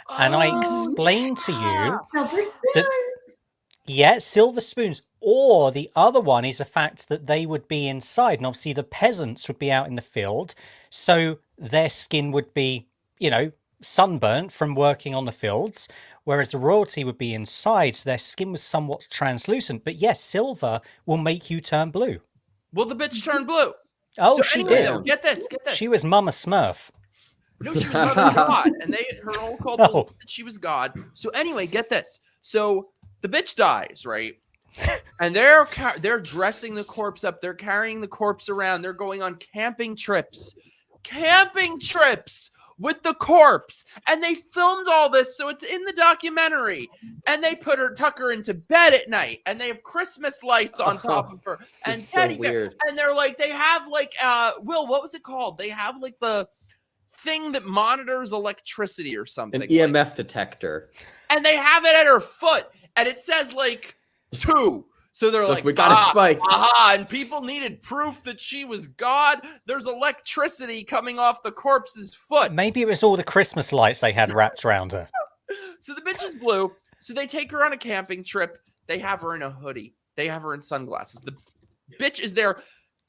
And I explained to you that silver spoons. Or the other one is the fact that they would be inside, and obviously the peasants would be out in the field, so their skin would be, sunburnt from working on the fields, whereas the royalty would be inside, so their skin was somewhat translucent. But yes, silver will make you turn blue. Well, the bitch turned blue. Oh, so she anyway, did. Though, get this. She was Mama Smurf. No, she was Mother God, and her whole cult believed that she was God. So anyway, get this. So the bitch dies, right? And they're dressing the corpse up. They're carrying the corpse around. They're going on camping trips with the corpse. And they filmed all this, so it's in the documentary. And they tuck her into bed at night, and they have Christmas lights on top of her and teddy bear. And they're like, they have like Will, what was it called? They have like the thing that monitors electricity or something. An EMF detector. And they have it at her foot, and it says like 2. So they're like, we got a spike. And people needed proof that she was God. There's electricity coming off the corpse's foot. Maybe it was all the Christmas lights they had wrapped around her. So the bitch is blue. So they take her on a camping trip. They have her in a hoodie. They have her in sunglasses. The bitch is there.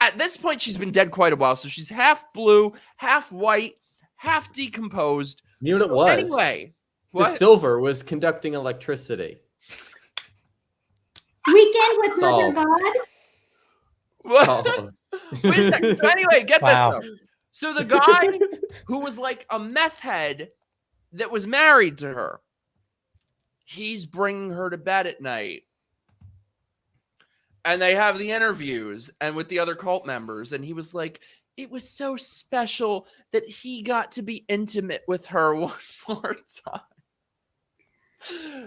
At this point, she's been dead quite a while. So she's half blue, half white, half decomposed. You know what it was? Anyway, the silver was conducting electricity. Weekend with Mother God. What? Wait a second. So anyway, get this though. So the guy who was like a meth head that was married to her, he's bringing her to bed at night. And they have the interviews and with the other cult members. And he was like, it was so special that he got to be intimate with her one more time.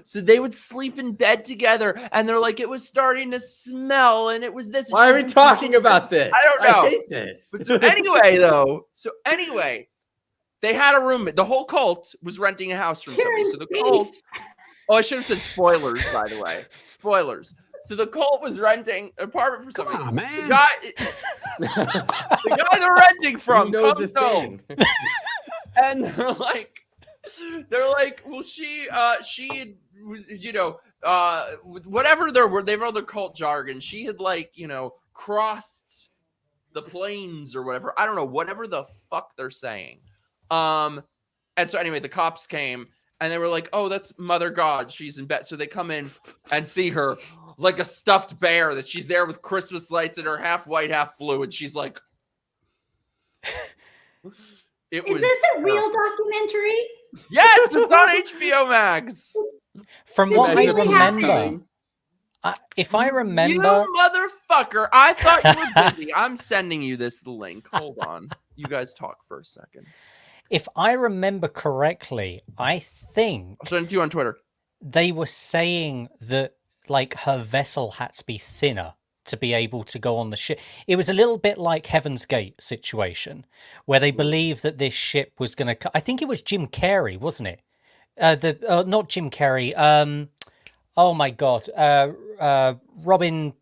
So they would sleep in bed together, and they're like, it was starting to smell, and it was this. Why are we talking about this? I don't know. I hate this. But so anyway, they had a roommate. The whole cult was renting a house from somebody. So the cult. Oh, I should have said spoilers, by the way. Spoilers. So the cult was renting an apartment for somebody. Come on, man. The guy they're renting from comes home, and they're like, well, she whatever they've all their cult jargon. She had crossed the plains or whatever. I don't know, whatever the fuck they're saying. And so anyway, the cops came and they were like, oh, that's Mother God. She's in bed. So they come in and see her like a stuffed bear that she's there with Christmas lights in her, half white, half blue. And she's like, Is this a real documentary? Yes, it's on HBO Max. From what I remember, if I remember, you motherfucker, I thought you were busy. I'm sending you this link. Hold on, you guys talk for a second. If I remember correctly, I think I'll send it to you on Twitter. They were saying that her vessel had to be thinner to be able to go on the ship. It was a little bit like Heaven's Gate situation, where they believed that this ship was going to. I think it was Jim Carrey, wasn't it? Not Jim Carrey. Oh my God, Robin.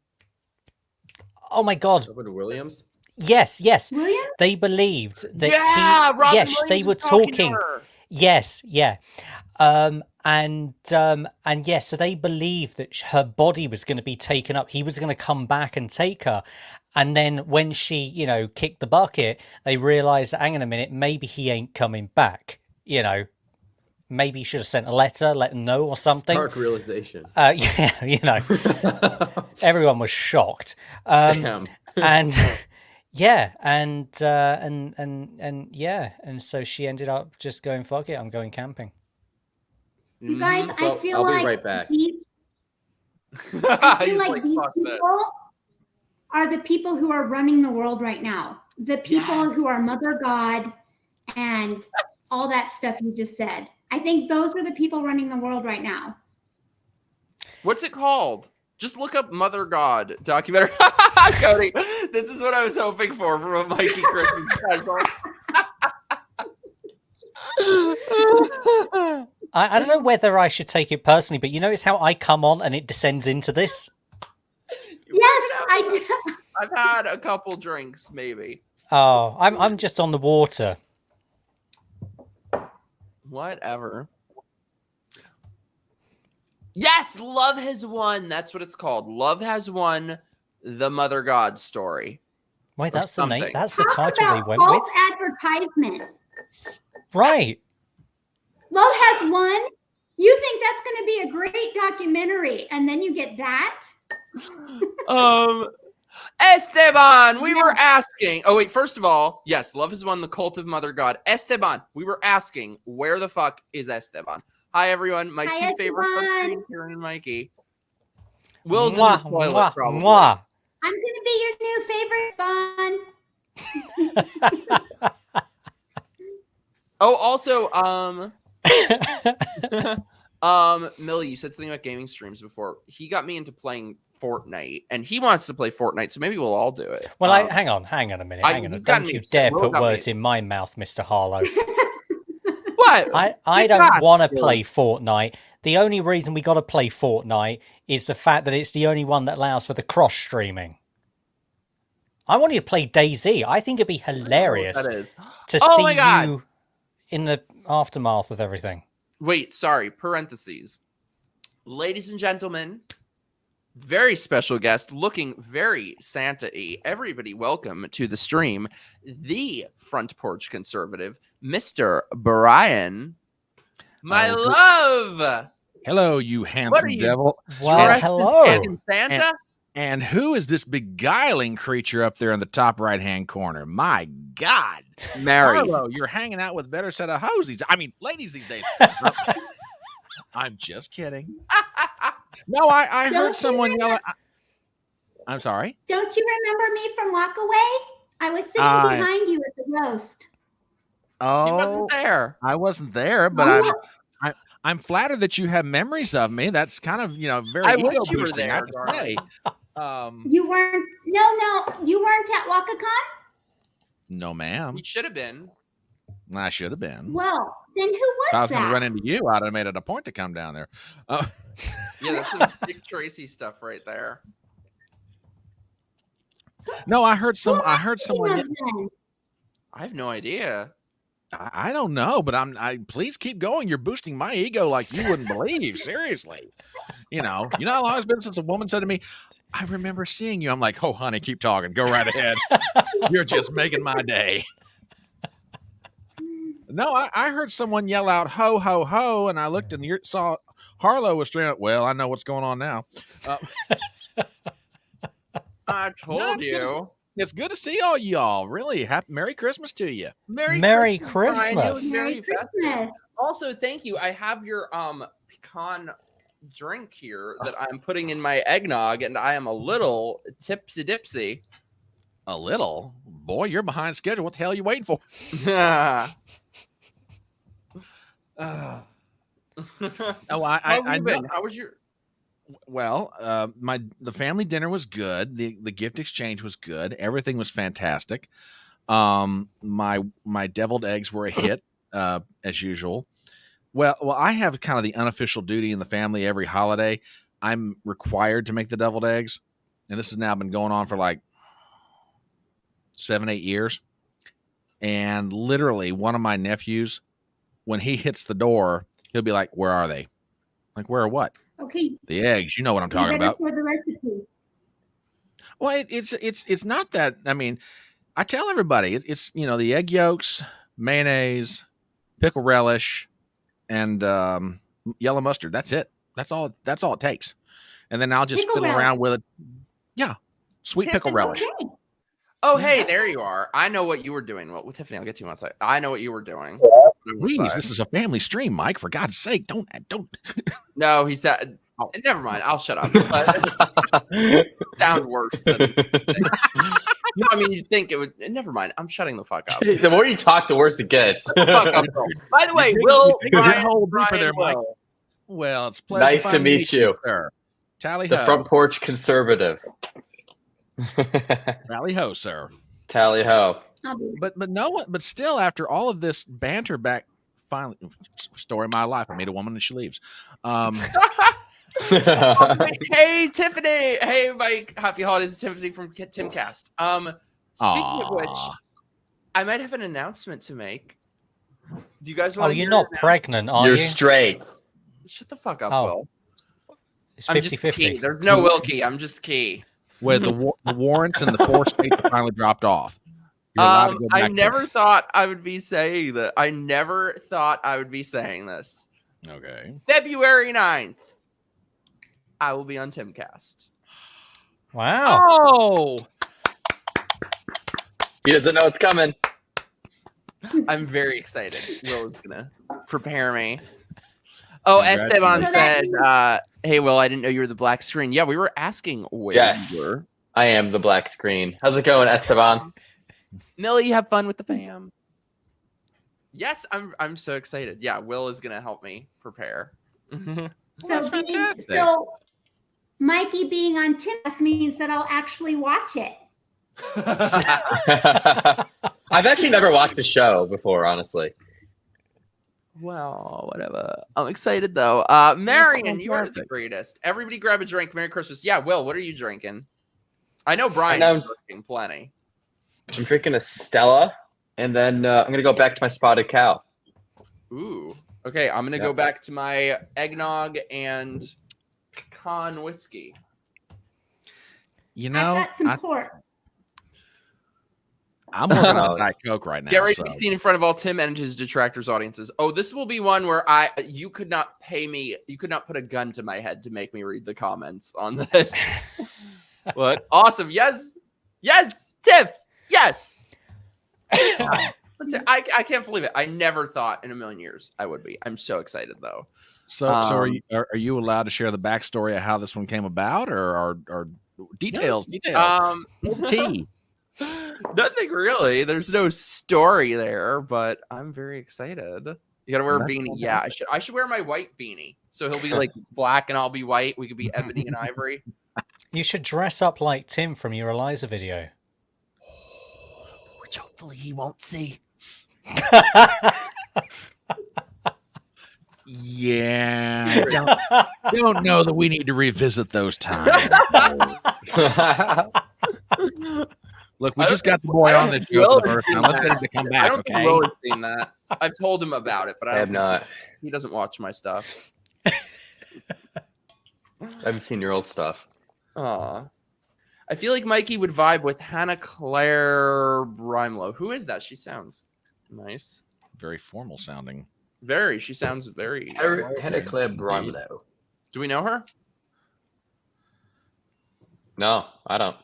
Oh my God. Robin Williams. Yes. William? They believed that Robin yes, Williams they were was talking to talking. her. Yes, yeah. And yes, so they believed that her body was going to be taken up. He was going to come back and take her. And then when she, you know, kicked the bucket, they realized, hang on a minute, maybe he ain't coming back. You know, maybe he should have sent a letter, let them know or something. Stark realization. Yeah, you know, everyone was shocked. Damn. And yeah, and yeah, and so she ended up just going, fuck it, I'm going camping. You guys, So I feel I'll be like right back. these. I feel He's like these "Fuck this." people are the people who are running the world right now. The people who are Mother God and all that stuff you just said. I think those are the people running the world right now. What's it called? Just look up Mother God documentary. Cody, this is what I was hoping for from a Mikey Christmas special. I don't know whether I should take it personally, but you notice how I come on and it descends into this? Yes, I've had a couple drinks, maybe. Oh, I'm just on the water. Whatever. Yes, Love Has Won. That's what it's called. Love Has Won, the Mother God story. Wait, Or that's the name. something. That's the Talk title they about went with. false advertisement. Right. Love Has Won. You think that's going to be a great documentary, and then you get that? Esteban, we were asking. Oh, wait, first of all, yes, Love Has Won, the Cult of Mother God. Esteban, we were asking, where the fuck is Esteban? Hi, everyone. My Hi, two favorite Esteban. friends, Kieran and Mikey. Will's Mwah, in the toilet, mwah, probably. mwah. I'm going to be your new favorite, Bon. Oh, also, Millie, you said something about gaming streams before. He got me into playing Fortnite, and he wants to play Fortnite, so maybe we'll all do it. Well, hang on a minute. Hang on. you've gotten Don't me you upset. dare Will put got me- words in my mouth, Mr. Harlow. What? I You don't got want to silly. play Fortnite. The only reason we got to play Fortnite is the fact that it's the only one that allows for the cross streaming. I wanted to play DayZ. I think it'd be hilarious That is. to Oh see my God. you in the aftermath of everything. Wait, sorry. Parentheses. Ladies and gentlemen, very special guest, looking very Santa-y. Everybody, welcome to the stream, the Front Porch Conservative, Mr. Brian. My love. Hello, you What are handsome you- devil. Well, Dressed as hello. fucking Santa? And who is this beguiling creature up there in the top right-hand corner? My God. Mary. Harlow, you're hanging out with a better set of hosies. I mean, ladies these days. I'm just kidding. No, I Don't you heard someone yell. I'm sorry. Don't you remember me from Walkaway? I was sitting I- behind you at the roast. He Oh, wasn't there. I wasn't there, but Oh, I'm flattered that you have memories of me. That's kind of very I wish ego you were boosting, I there, have to say. you weren't. No, you weren't at WakaCon. No, ma'am. He should have been. I should have been. Well, then who If I was was going to that? run into you, I'd have made it a point to come down there. Yeah, that's some Dick Tracy stuff right there. No, I heard Who I was heard he someone. was then? I have no idea. I don't know, but please keep going. You're boosting my ego like you wouldn't believe. Seriously, you know how long it's been since a woman said to me, "I remember seeing you." I'm like, "Oh, honey, keep talking. Go right ahead. You're just making my day." No, I heard someone yell out "ho ho ho," and I looked and saw Harlow was straight up. Well, I know what's going on now. I told No, it's good to you. It's good to see all y'all. Really, Merry Christmas to you. Merry Brian. You look Christmas. very Merry festive. Christmas. Also, thank you. I have your pecan drink here that I'm putting in my eggnog, and I am a little tipsy dipsy. A little, boy, you're behind schedule. What the hell are you waiting for? How Oh, have I you know. been? How was your? Well, the family dinner was good. The gift exchange was good. Everything was fantastic. My deviled eggs were a hit, as usual. Well, I have kind of the unofficial duty in the family every holiday. I'm required to make the deviled eggs, and this has now been going on for like 7-8 years. And literally, one of my nephews, when he hits the door, he'll be like, "Where are they?" Like, where are what? Okay. The eggs. You know what I'm You talking better about. share the recipe. Well, it's not that. I mean, I tell everybody it's the egg yolks, mayonnaise, pickle relish, and yellow mustard. That's it. That's all it takes. And then I'll just Pickle fiddle relish. around with it. Yeah, sweet pickle relish. Okay. Oh, hey, there you are. I know what you were doing. Well, Tiffany, I'll get to you one second. I know what you were doing. Please, this is a family stream, Mike. For God's sake, don't. No, he said. Oh, never mind. I'll shut up. Sound worse than. No, I mean, you think it would. Never mind. I'm shutting the fuck up. The more you talk, the worse it gets. Fuck up, Bill. By the way, You Will, dig your Brian, hole deeper Brian, there, Mike. Will. Well, it's a pleasure. Nice to finally meet you. sir. Tally The ho, front porch conservative. tally ho, sir. Tally ho. I'll do it. But no one. But still, after all of this banter, back finally, story of my life. I made a woman and she leaves. Hey, Tiffany. Hey, Mike. Happy holidays, Tiffany from Timcast. Speaking of which, I might have an announcement to make. Do you guys want? Oh, you're not pregnant, are You're you? straight. Shut the fuck up, Oh. Will. It's I'm just 50-50. Key. There's no Wilkie. I'm just Key. Where the warrants in the 4 states have finally dropped off. You're allowed to go I back never thought I would be saying that. I never thought I would be saying this. Okay. February 9th, I will be on Timcast. Wow. Oh, He doesn't know it's coming. I'm very excited. Will is gonna prepare me. Oh, Esteban Congratulations. said, "Hey, Will, I didn't know you were the black screen." Yeah, we were asking where Yes. you were. I am the black screen. How's it going, Esteban? Millie, have fun with the fam. Yes, I'm so excited. Yeah, Will is gonna help me prepare. that's fantastic. So Mikey being on Timcast means that I'll actually watch it. I've actually never watched the show before, honestly. Well, whatever. I'm excited though. Marion, you are the greatest. Everybody grab a drink. Merry Christmas. Yeah, Will, what are you drinking? I know Brian is drinking plenty. I'm drinking a Stella, and then I'm gonna go back to my spotted cow. Ooh. Okay, I'm gonna go back to my eggnog and pecan whiskey. You know, I've got some pork. I'm working on Diet Coke right now. Get ready so. to be seen in front of all Tim and his detractors audiences. Oh, this will be one where you could not pay me, you could not put a gun to my head to make me read the comments on this. What? Awesome. Yes. Yes. Tiff. Yes. I can't believe it. I never thought in a million years I would be. I'm so excited though. So are you allowed to share the backstory of how this one came about, or details? Details. Tea. Nothing really. There's no story there, but I'm very excited. You gotta wear a beanie. Yeah, I should wear my white beanie. So he'll be like black and I'll be white. We could be ebony and ivory. You should dress up like Tim from your Eliza video. Which hopefully he won't see. Yeah. Don't know that we need to revisit those times. Look, we just got the boy on the show for the first time. Let's get him to come I back, don't okay? think Will has seen that. I've told him about it, but I have not. He doesn't watch my stuff. I haven't seen your old stuff. Aw. I feel like Mikey would vibe with Hannah Claire Brimlow. Who is that? She sounds nice. Very formal sounding. Very. She sounds very. Hannah Claire Bromlow. Do we know her? No, I don't.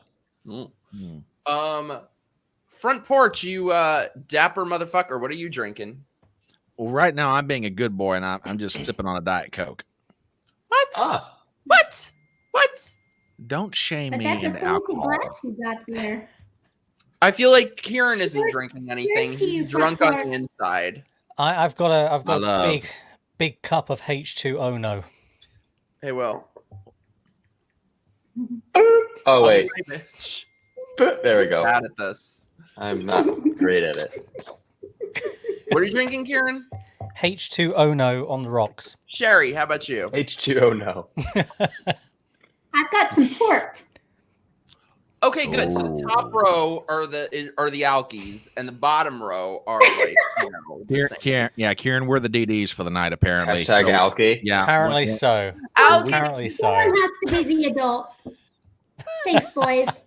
Front porch, you dapper motherfucker. What are you drinking? Well, right now I'm being a good boy and I'm just sipping on a Diet Coke. What? Ah, What? What? Don't shame But me that's a into fancy alcohol. glass you got there. I feel like Kieran isn't Cheers. drinking anything. Cheers to you, He's drunk Front on porch. the inside. I've got My a love. big cup of H2O no. Hey, Will. Oh wait, Bitch. there we go. Bad at this. I'm not great at it. What are you drinking, Kieran? H2O no on the rocks. Sherry, how about you? H2O no. I've got some port. Okay, good. So the top row are the alkies, and the bottom row are like the same. Kieran, we're the DDs for the night apparently. Hashtag alky. Yeah, Apparently so. Alky. Apparently so. Someone has to be the adult. Thanks, boys.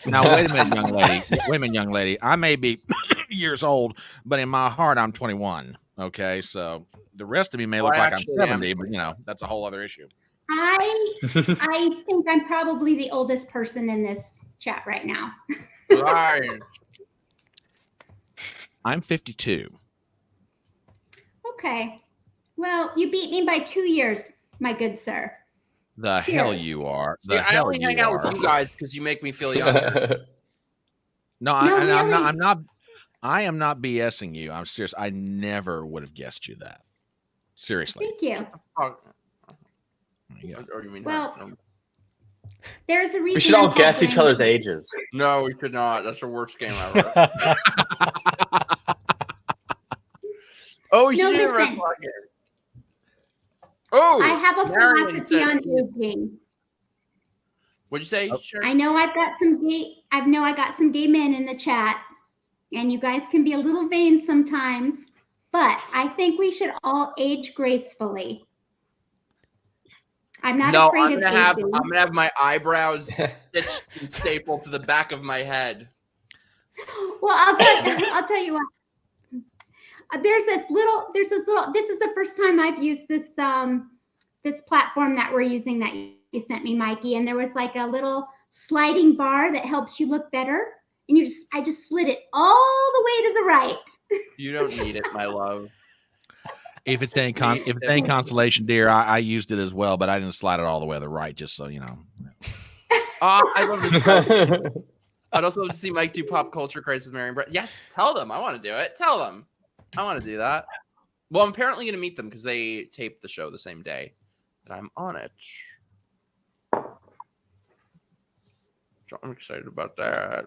Now wait a minute, young lady. Wait a minute, young lady. I may be years old, but in my heart, I'm 21. Okay, so the rest of me may look like I'm 70, but that's a whole other issue. I think I'm probably the oldest person in this chat right now. Right. I'm 52. Okay. Well, you beat me by 2 years, my good sir. The Cheers. hell you are. The Yeah, I hell only you hang out are. with you guys because you make me feel young. No, really. I'm not. I am not BSing you. I'm serious. I never would have guessed you that. Seriously. Thank you. Yeah. Or you mean Well, no. There's a reason. We should all I'm guess each covering- other's ages. No, we could not. That's the worst game ever. Oh, we No, should do a red listen. flag game. Oh, I have a Marion philosophy said on he's- aging. What'd you say? Sherry? I know I got some gay men in the chat, and you guys can be a little vain sometimes, but I think we should all age gracefully. I'm not No, afraid I'm of gonna aging. have my eyebrows stitched and stapled to the back of my head. Well, I'll tell you what. This is the first time I've used this this platform that we're using that you sent me, Mikey, and there was like a little sliding bar that helps you look better, and I just slid it all the way to the right. You don't need it, my love. If it's any consolation, dear, I used it as well, but I didn't slide it all the way to the right, just so you know. I love this. I'd also love to see Mike do Pop Culture Crisis Marion Brett. Yes, tell them. I want to do it. Tell them. I want to do that. Well, I'm apparently going to meet them because they taped the show the same day that I'm on it. So I'm excited about that.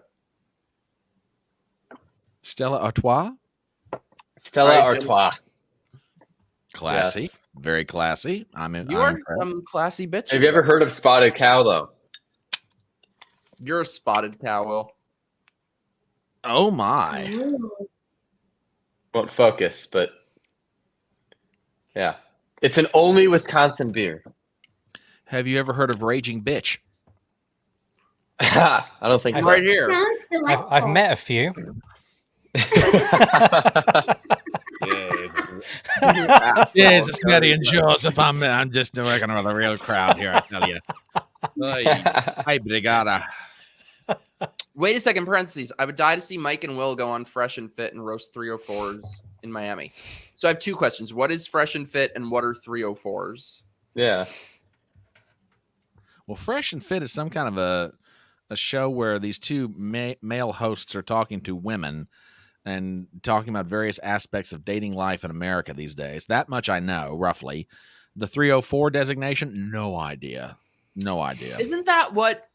Stella Artois, Stella All right, Artois. classy, Yes. very classy. You I'm are impressed. some classy bitch. Have you ever heard of Spotted Cow, though? You're a spotted cow, Will. Oh my! Ooh. Won't focus, but yeah. It's an only Wisconsin beer. Have you ever heard of Raging Bitch? I don't think I'm so. right here. Sounds delightful. I've met a few. Yes, it's Betty and Joseph. I'm just working with a real crowd here. I tell you. Hey, brigada. Wait a second, parentheses. I would die to see Mike and Will go on Fresh and Fit and roast 304s in Miami. So I have two questions. What is Fresh and Fit and what are 304s? Yeah. Well, Fresh and Fit is some kind of a show where these two male hosts are talking to women and talking about various aspects of dating life in America these days. That much I know, roughly. The 304 designation, no idea. No idea. Isn't that what?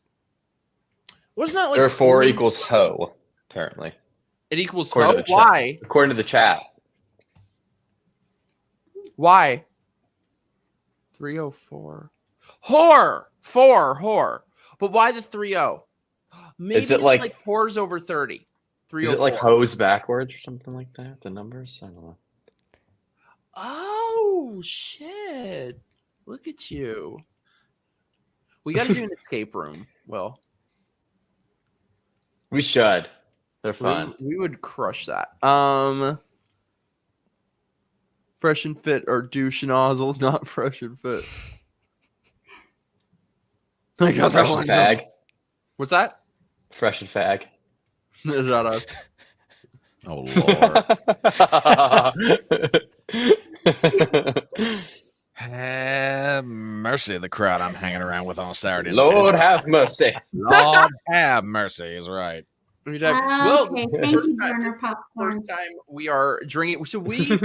Wasn't that like Therefore equals hoe, apparently. It equals According to hoe? the chat. Why? According to the chat. Why? 304. Whore. Whore. But why the 30? Maybe Is it it's like whores over 30? Is 304. it like hose backwards or something like that? The numbers? I don't know. Oh shit! Look at you. We got to do an escape room. Well, We should. They're fun. we would crush that. Fresh and Fit or douche nozzles, not Fresh and Fit. I got that Fresh one. and fag. What's that? Fresh and fag. Is that us? Oh, Lord. Have mercy, the crowd I'm hanging around with on Saturday. Lord have mercy. Lord have mercy is right. Well, Okay, thank you, Burner Popcorn. First time we are drinking. So we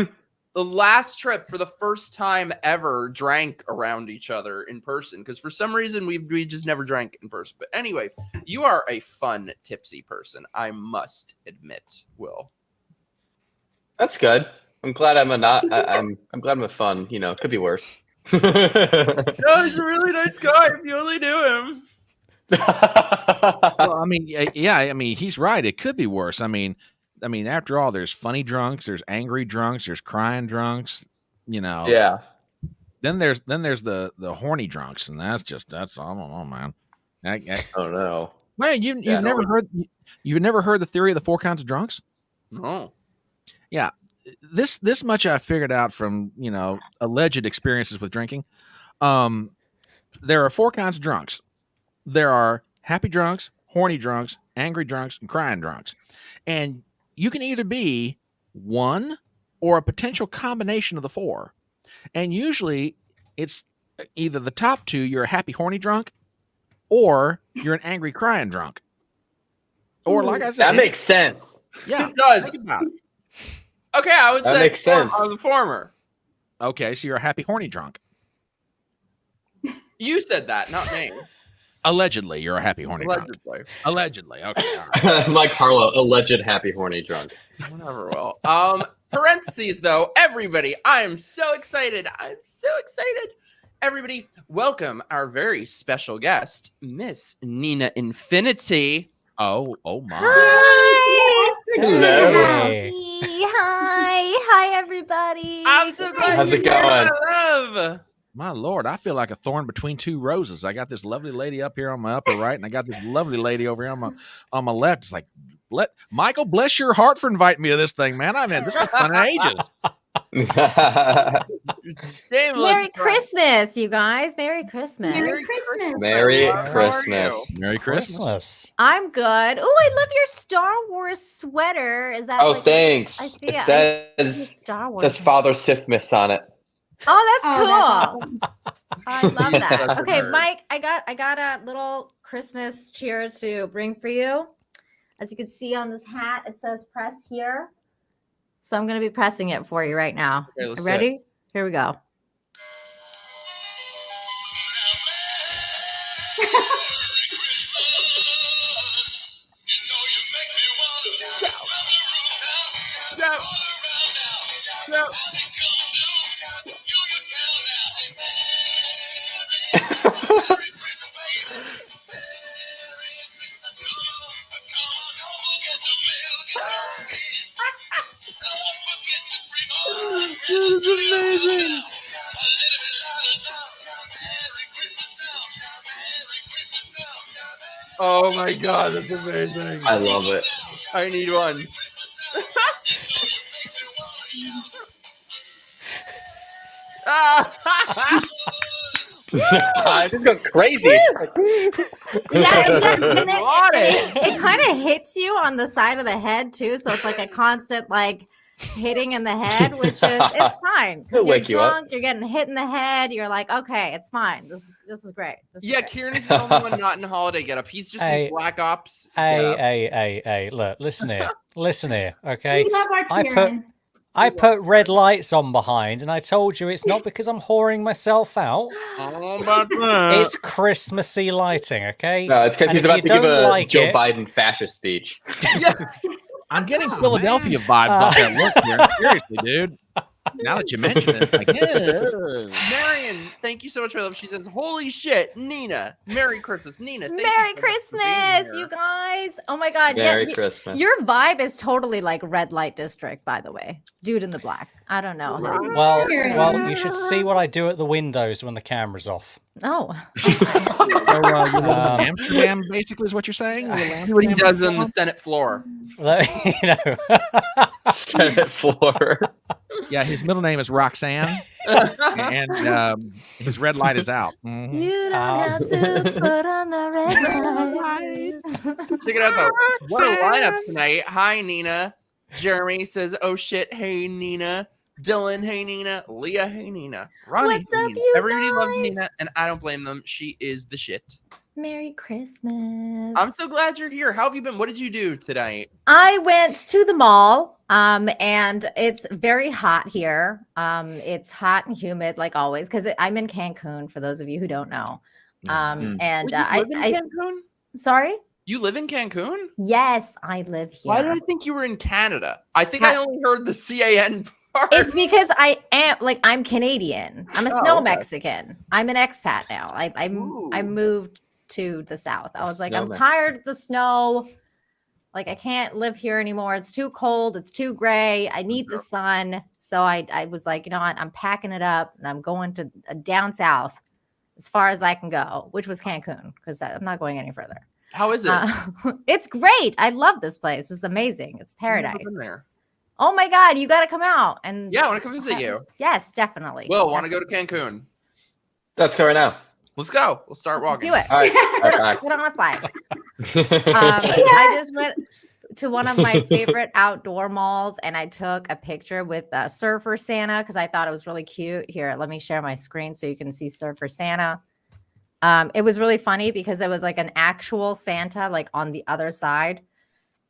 the last trip for the first time ever drank around each other in person because for some reason we just never drank in person. But anyway, you are a fun tipsy person, I must admit, Will. That's good. I'm glad I'm glad I'm a fun. You know, could be worse. No, he's a really nice guy if you only knew him. Well, I mean, yeah, I mean, he's right. It could be worse. I mean, after all, there's funny drunks, there's angry drunks, there's crying drunks. You know. Yeah. Then there's the horny drunks, and that's I don't know, man. Oh no. Man, you've never heard the theory of the 4 kinds of drunks? No. Yeah. This much I figured out from, alleged experiences with drinking. There are 4 kinds of drunks. There are happy drunks, horny drunks, angry drunks, and crying drunks. And you can either be one or a potential combination of the 4. And usually it's either the top 2, you're a happy, horny drunk, or you're an angry, crying drunk. Or like I said, that makes sense. Yeah, it does. Think about it. Okay, I would That say makes sense. the former. Okay, so you're a happy, horny drunk. You said that, not me. Allegedly, you're a happy, horny drunk. Allegedly. Okay. All right. Mike Harlow, alleged happy horny drunk. Whatever. Well, parentheses though, everybody, I am so excited. Everybody, welcome our very special guest, Miss Nina Infinity. Oh my. Hi. Hello. Happy. Hi, everybody. I'm so glad. How's it you're here, going? my love. My Lord, I feel like a thorn between 2 roses. I got this lovely lady up here on my upper right, and I got this lovely lady over here on my left. It's like, Michael, bless your heart for inviting me to this thing, man. I mean, this was fun in ages. Shameless. Merry Christmas, you guys. Merry Christmas. Merry Christmas. Merry How are you? Christmas. Merry Christmas. Christmas. I'm good. Oh, I love your Star Wars sweater. Is that Oh, like thanks. I see It it. says Star Wars. says Father Sithmas on it. Oh, that's Oh, cool. that's awesome. I love that. Such a Okay, nerd. Mike, I got a little Christmas cheer to bring for you. As you can see on this hat, it says press here. So I'm going to be pressing it for you right now. Okay, let's do Ready? Here we go. Oh my god, that's amazing. I love it. I need one. This goes crazy. It's just like, Yeah, and Got it kind of hits you on the side of the head too. So it's like a constant like hitting in the head, which is it's fine It'll because you're wake you up. drunk, you're getting hit in the head. You're like, okay, it's fine. This is great. This is Yeah, great. Kieran is the only one not in holiday getup. He's just Hey. in Black Ops. Hey, getup. hey, look, listen here, okay? We love our I Kieran. I put red lights on behind, and I told you it's not because I'm whoring myself out. All about that. It's Christmassy lighting, okay? no, it's because And he's if about you to give don't a like Joe it- Biden fascist speech. I'm getting Philadelphia vibes off that look here. Seriously, dude. Now that you mention it, like, yeah. Marion, thank you so much for love. She says, "Holy shit, Nina! Merry Christmas, Nina! Thank Merry you so much for being Christmas, here." you guys. Oh my God. Merry yeah, Christmas. your vibe is totally like red light district, by the way. Dude in the black. I don't know. Well, you should see what I do at the windows when the camera's off. Oh. So you're living in Um, Amsterdam, basically, is what you're saying? See what he does on the Senate floor. You know, Senate floor. Yeah, his middle name is Roxanne, and his red light is out. Mhm. You don't have to put on the red light. Check it out though. What a lineup tonight. Hi, Nina. Jeremy says, "Oh shit, hey Nina." Dylan, hey Nina. Leah, hey Nina. Ronnie, What's hey, up, Nina. you Everybody loves guys? Nina, and I don't blame them. She is the shit. Merry Christmas. I'm so glad you're here. How have you been? What did you do tonight? I went to the mall. And it's very hot here. It's hot and humid like always because I'm in Cancun. For those of you who don't know, and Wait, you live in Cancun? Sorry. You live in Cancun? Yes, I live here. Why did I think you were in Canada? I think I only heard the CAN part. It's because I'm Canadian. I'm a snow okay. Mexican. I'm an expat now. I moved to the South. I was like, I'm tired of the snow. Like, I can't live here anymore. It's too cold. It's too gray. I need the sun. So I was like, you know what? I'm packing it up and I'm going to down south as far as I can go, which was Cancun because I'm not going any further. How is it? It's great. I love this place. It's amazing. It's paradise. I've never been there. Oh my God, you got to come out. And yeah, I want to come visit you. Yes, definitely. Will, want to go to Cancun? Let's go right now. Let's go. We'll start walking. Do it. All right. We don't want to fly. I just went to one of my favorite outdoor malls and I took a picture with Surfer Santa because I thought it was really cute. Here, let me share my screen so you can see Surfer Santa. It was really funny because it was like an actual Santa like on the other side.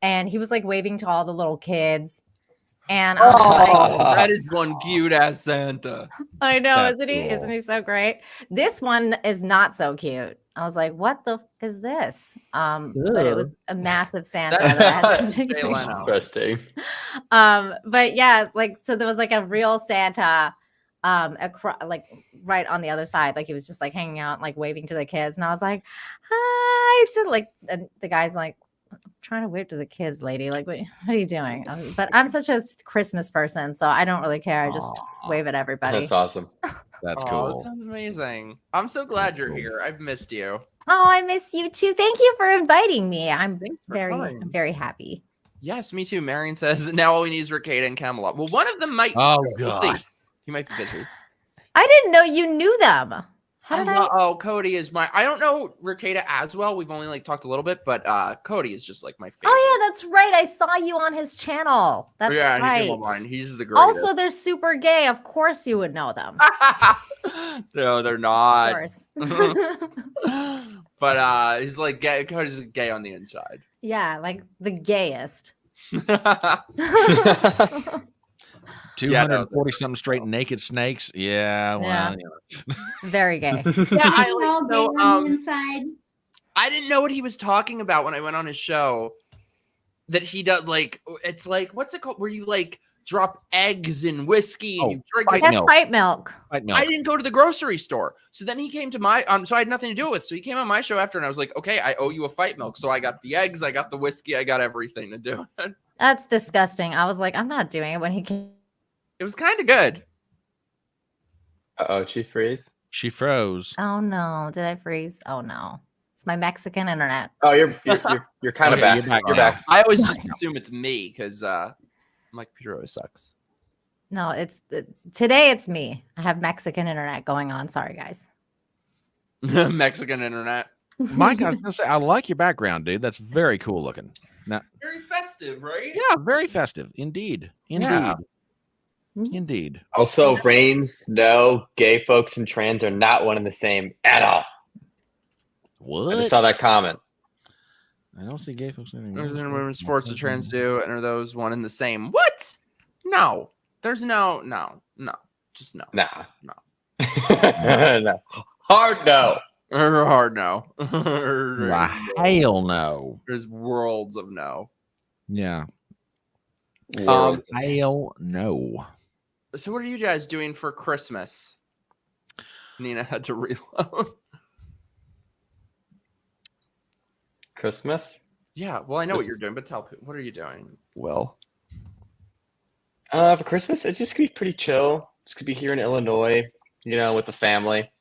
And he was like waving to all the little kids. And I was like, that is one cute ass Santa. I know, That's isn't he? cool. Isn't he so great? This one is not so cute. I was like, what the f is this? But it was a massive Santa that I had to take Jay pictures. Leno. Interesting. But yeah, like so there was like a real Santa like right on the other side, like he was just like hanging out, like waving to the kids, and I was like, hi. So like, and the guy's like, I'm trying to wave to the kids, lady. Like, what are you doing? But I'm such a Christmas person, so I don't really care. I just wave at everybody. That's awesome. That's That cool. sounds amazing. I'm so glad you're cool. here. I've missed you. Oh, I miss you too. Thank you for inviting me. I'm Thanks for very, coming. very happy. Yes, me too. Marion says now all we need is Ricada and Camelot. Well, one of them might. Oh, We'll God. see. He might be busy. I didn't know you knew them. How did Oh, Cody is my. I don't know Ricada as well. We've only like talked a little bit, but Cody is just like my favorite. Oh yeah, that's right. I saw you on his channel. That's yeah, and he right. came on mine. He's the greatest. Also, they're super gay. Of course, you would know them. No, they're Of not. course. But he's like gay. Cody's gay on the inside. Yeah, like the gayest. 240 something straight naked snakes. Yeah, well, Yeah. you know. Very gay. Yeah, I All like gay so, on the inside. I didn't know what he was talking about when I went on his show. That he does like it's like what's it called? Where you like drop eggs in whiskey and you drink it. Fight That's milk. fight milk. Fight milk. I didn't go to the grocery store. So then he came to my so I had nothing to do with. So he came on my show after and I was like, okay, I owe you a fight milk. So I got the eggs, I got the whiskey, I got everything to do it. That's disgusting. I was like, I'm not doing it when he came. It was kind of good. Uh-oh, she freeze. She froze. Oh no, did I freeze? Oh no. It's my Mexican internet. Oh, you're kind of Okay, back. you're back You're now. back. I always just assume it's me because my computer always sucks. No, it's today it's me. I have Mexican internet going on. Sorry, guys. Mexican internet. Mike, I was gonna say, I like your background, dude. That's very cool looking. Now, Very festive, right? yeah, very festive. Indeed. Indeed. Yeah. Indeed. Also, rains, no, gay folks and trans are not one and the same at all. What? I just saw that comment. I don't see gay folks anymore. There's in women's sports the trans do, and are those one and the same? What? No. There's no. Just no. Nah. No. No. Hard no. Or hard no. Why, hell no. There's worlds of no. Yeah. Worlds. Hell no. So what are you guys doing for Christmas? Nina had to reload. Christmas? Yeah, well, I know what Just- you're doing, but what are you doing, Will? For Christmas, it's just gonna be pretty chill. Just gonna be here in Illinois, with the family.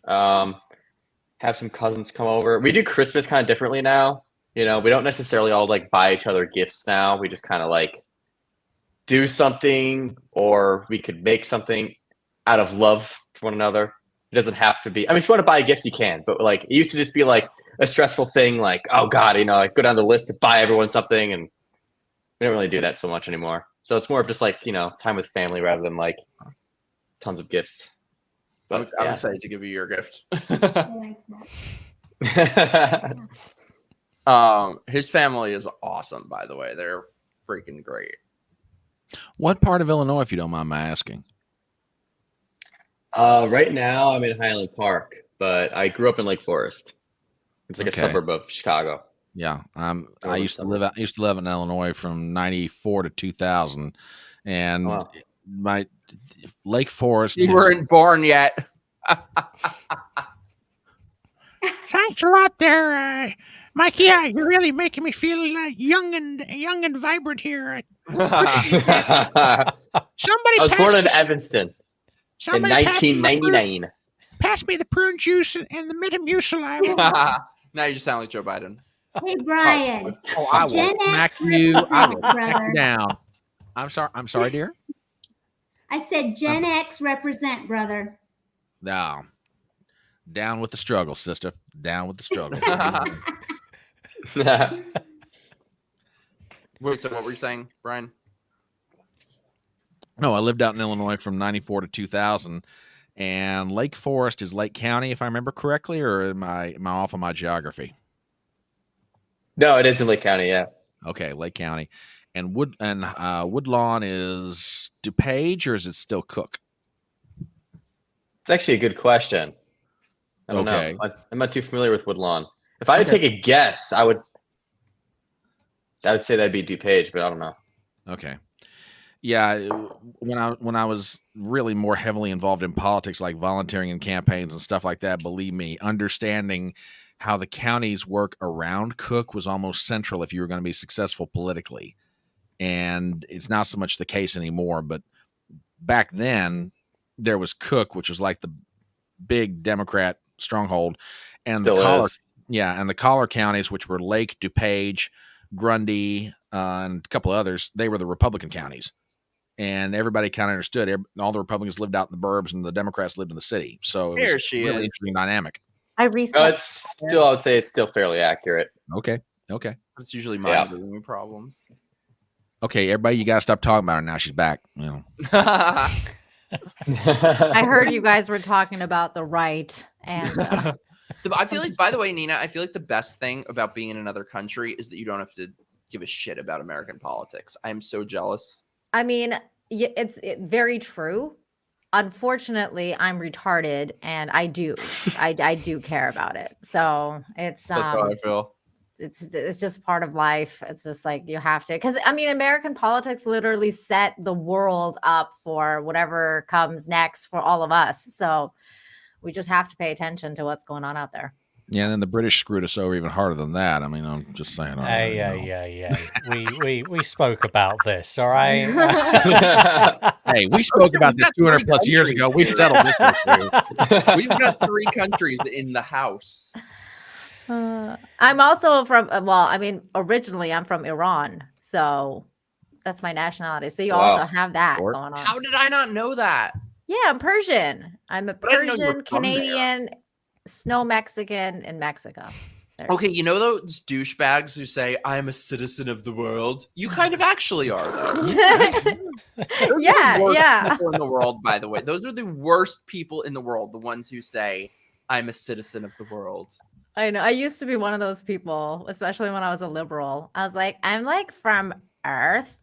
Have some cousins come over. We do Christmas kind of differently now. We don't necessarily all like buy each other gifts now. We just kind of like do something, or we could make something out of love for one another. It doesn't have to be. I mean, if you want to buy a gift, you can. But like, it used to just be like a stressful thing. Like, oh God, like go down the list to buy everyone something, and we don't really do that so much anymore. So it's more of just like time with family rather than like tons of gifts. I'm But excited to give you your gift. I like that. His family is awesome, by the way. They're freaking great. What part of Illinois, if you don't mind my asking? Right now I'm in Highland Park, but I grew up in Lake Forest. It's like Okay. a suburb of Chicago. Yeah, I Northern used to suburb. live in Illinois from '94 to 2000, and Wow. my Lake Forest. You weren't born yet. Thanks a lot there, Mikey. You're really making me feel young and vibrant here. I Somebody was pass born in me, Evanston in somebody pass me my prune- 1999. Pass me the prune juice and the Metamucil. I will. Now you just sound like Joe Biden. Hey, Brian. Oh, I will Gen smack X you. I will represent, smack brother. you down. I'm sorry, dear. I said Gen X represent, brother. No. Down with the struggle, sister. Down with the struggle. Wait, so what were you saying, Brian? No, I lived out in Illinois from '94 to 2000, and Lake Forest is Lake County, if I remember correctly, or am I off on my geography? No, it is in Lake County. Yeah. Okay, Lake County, and Woodlawn is DuPage, or is it still Cook? It's actually a good question. I don't Okay. know. I'm not too familiar with Woodlawn. If I had to take a guess, I would say that'd be DuPage, but I don't know. Okay. Yeah, when I was really more heavily involved in politics, like volunteering in campaigns and stuff like that, believe me, understanding how the counties work around Cook was almost central if you were going to be successful politically. And it's not so much the case anymore, but back then there was Cook, which was like the big Democrat stronghold, and Still the collar, is. and the collar counties, which were Lake, DuPage, Grundy, and a couple of others, they were the Republican counties. And everybody kind of understood. All the Republicans lived out in the burbs, and the Democrats lived in the city. So it was Here she a really is. interesting dynamic. I No, reset. it's still. I would say it's still fairly accurate. Okay. It's usually Yeah. mine giving me problems. Okay, everybody, you gotta stop talking about her now. She's back. You know. I heard you guys were talking about the right, and I feel like, by the way, Nina, I feel like the best thing about being in another country is that you don't have to give a shit about American politics. I'm so jealous. I mean, it's very true. Unfortunately, I'm retarded, and I do care about it. So it's That's how I feel. it's just part of life. It's just like you have to, because I mean, American politics literally set the world up for whatever comes next for all of us. So we just have to pay attention to what's going on out there. Yeah, and then the British screwed us over even harder than that. I mean, I'm just saying. Yeah. We spoke about this, all right? Hey, we spoke about this 200 plus years ago. We've settled this issue. We've got 3 countries in the house. I'm also from, originally I'm from Iran. So that's my nationality. So you also have that Short. going on. How did I not know that? Yeah, I'm Persian. I'm a But I didn't know you were Persian, from there. Canadian, snow Mexican in Mexico. There. Okay, you know those douchebags who say, I'm a citizen of the world? You kind of actually are, though. Yeah, Worst yeah. people in the world, by the way. Those are the worst people in the world, the ones who say, I'm a citizen of the world. I know. I used to be one of those people, especially when I was a liberal. I was like, I'm like from Earth.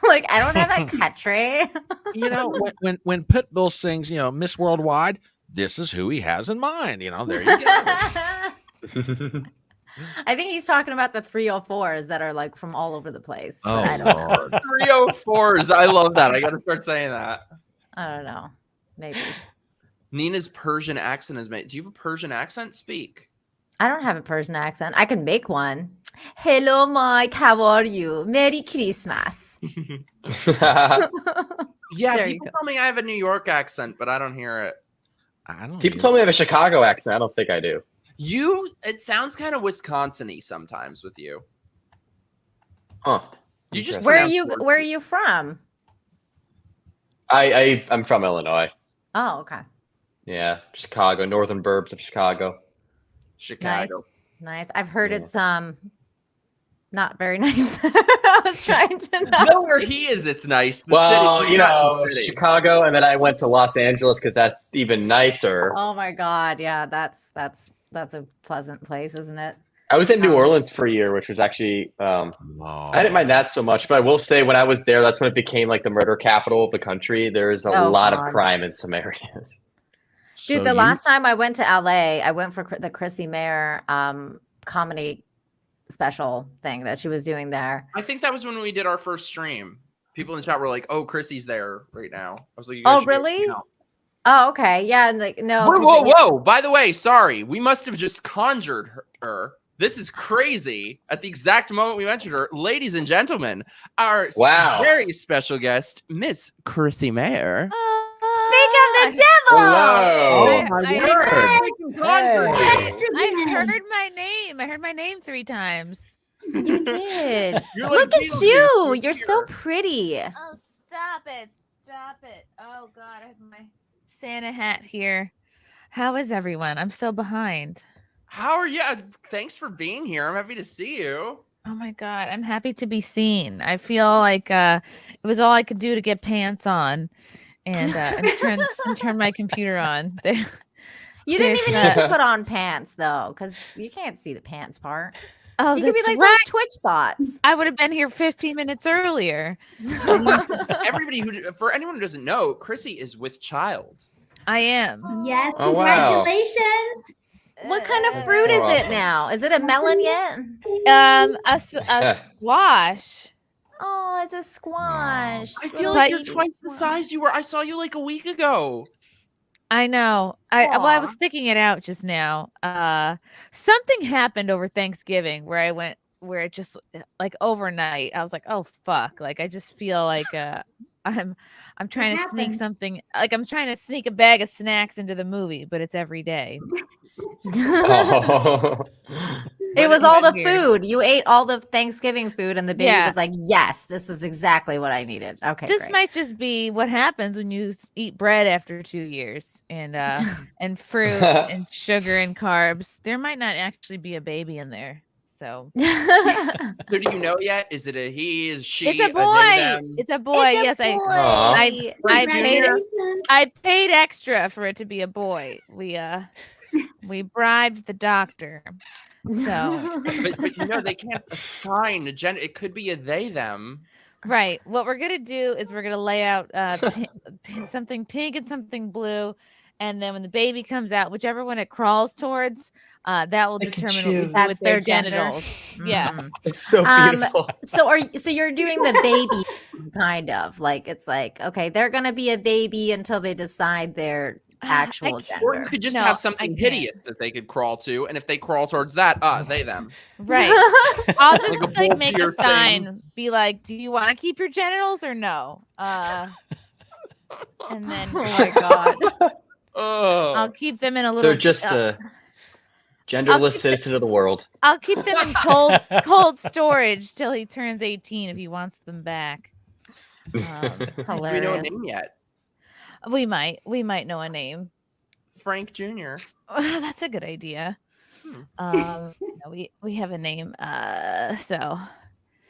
Like, I don't have a country. You know, when Pitbull sings, you know, Miss Worldwide, this is who he has in mind. You know, there you go. I think he's talking about the 304s that are like from all over the place. Oh, I don't know. Lord. 304s. I love that. I got to start saying that. I don't know. Maybe. Nina's Persian accent is made. Do you have a Persian accent? Speak. I don't have a Persian accent. I can make one. Hello, Mike. How are you? Merry Christmas. Yeah, There you people go. tell me I have a New York accent, but I don't hear it. I don't People know. told me I have a Chicago accent. I don't think I do. It sounds kind of Wisconsin-y sometimes with you. Huh. You just Interesting. Where are you from? I'm from Illinois. Oh, okay. Yeah, Chicago, northern burbs of Chicago. Chicago. Nice. I've heard Yeah. it's not very nice. I was trying to know. No, where he is, it's nice. The Well, city, you not know, the city. Chicago, and then I went to Los Angeles because that's even nicer. Oh my God. Yeah, that's a pleasant place, isn't it? I was in New Orleans for a year, which was actually I didn't mind that so much, but I will say when I was there, that's when it became like the murder capital of the country. There's a lot of crime in some areas. Dude, the last time I went to LA, I went for the Chrissy Mayer comedy special thing that she was doing there. I think that was when we did our first stream. People in the chat were like, "Oh, Chrissy's there right now." I was like, "Oh, really? Oh, okay. Yeah, and like no. Whoa! By the way, sorry, we must have just conjured her. This is crazy. At the exact moment we mentioned her, ladies and gentlemen, our very special guest, Miss Chrissy Mayer. Speak of the devil. Hello. I heard my name. I heard my name 3 times. You did. Look at you. You're so pretty. Oh, stop it. Stop it. Oh, God. I have my Santa hat here. How is everyone? I'm so behind. How are you? Thanks for being here. I'm happy to see you. Oh, my God. I'm happy to be seen. I feel like it was all I could do to get pants on and turn my computer on. You didn't even need to put on pants, though, because you can't see the pants part. Oh, you could be like those Twitch thoughts. I would have been here 15 minutes earlier. Everybody for anyone who doesn't know, Chrissy is with child. I am. Yes, Oh, wow. congratulations. What kind of fruit is it now? Is it a melon yet? A squash. Oh, it's a squash. I feel like you're twice the size you were. I saw you like a week ago. I know. I was sticking it out just now. Something happened over Thanksgiving where it just like overnight. I was like, oh fuck. Like I just feel like I'm trying to sneak something, like I'm trying to sneak a bag of snacks into the movie, but it's every day. It was all the food. You ate all the Thanksgiving food, and the baby was like, yes, this is exactly what I needed. Okay. This might just be what happens when you eat bread after 2 years and fruit and sugar and carbs. There might not actually be a baby in there. So So do you know yet? Is it a he? Is she? It's a boy. It's a boy. Yes, I paid extra for it to be a boy. We bribed the doctor. So but you know they can't assign a gender. It could be a they them. Right. What we're gonna do is we're gonna lay out something pink and something blue, and then when the baby comes out, whichever one it crawls towards, that will determine what we do with their genitals. Yeah, it's so beautiful. So you're doing the baby kind of like it's like okay, they're gonna be a baby until they decide their actual gender. Or you could just have something hideous that they could crawl to, and if they crawl towards that, they them. Right. I'll just like make a sign, be like, "Do you want to keep your genitals or no?" And then, oh my god, I'll keep them in a little. They're just a genderless citizen of the world. I'll keep them in cold storage till he turns 18 if he wants them back. Do we know a name yet? We might know a name. Frank Jr. That's a good idea. We have a name. So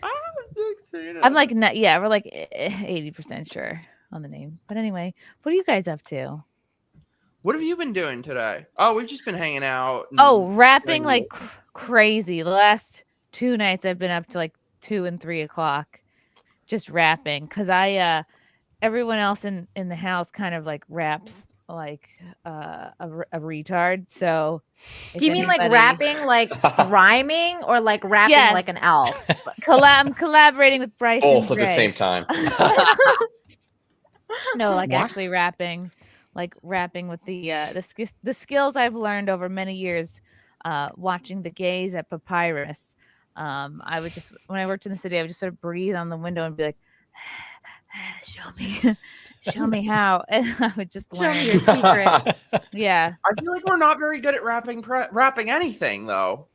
I'm so excited. I'm like, we're like 80% sure on the name. But anyway, what are you guys up to? What have you been doing today? Oh, we've just been hanging out. Rapping like crazy. The last 2 nights I've been up to like 2 and 3 o'clock, just rapping because everyone else in the house kind of like raps like a retard. So do you mean like rapping like rhyming or like rapping like an elf? I'm collaborating with Bryce both at the same time. No, like actually rapping with the skills I've learned over many years watching the gays at Papyrus. I would just, when I worked in the city, I would just sort of breathe on the window and be like, show me how, and I would just learn your secrets. Yeah, I feel like we're not very good at rapping anything though.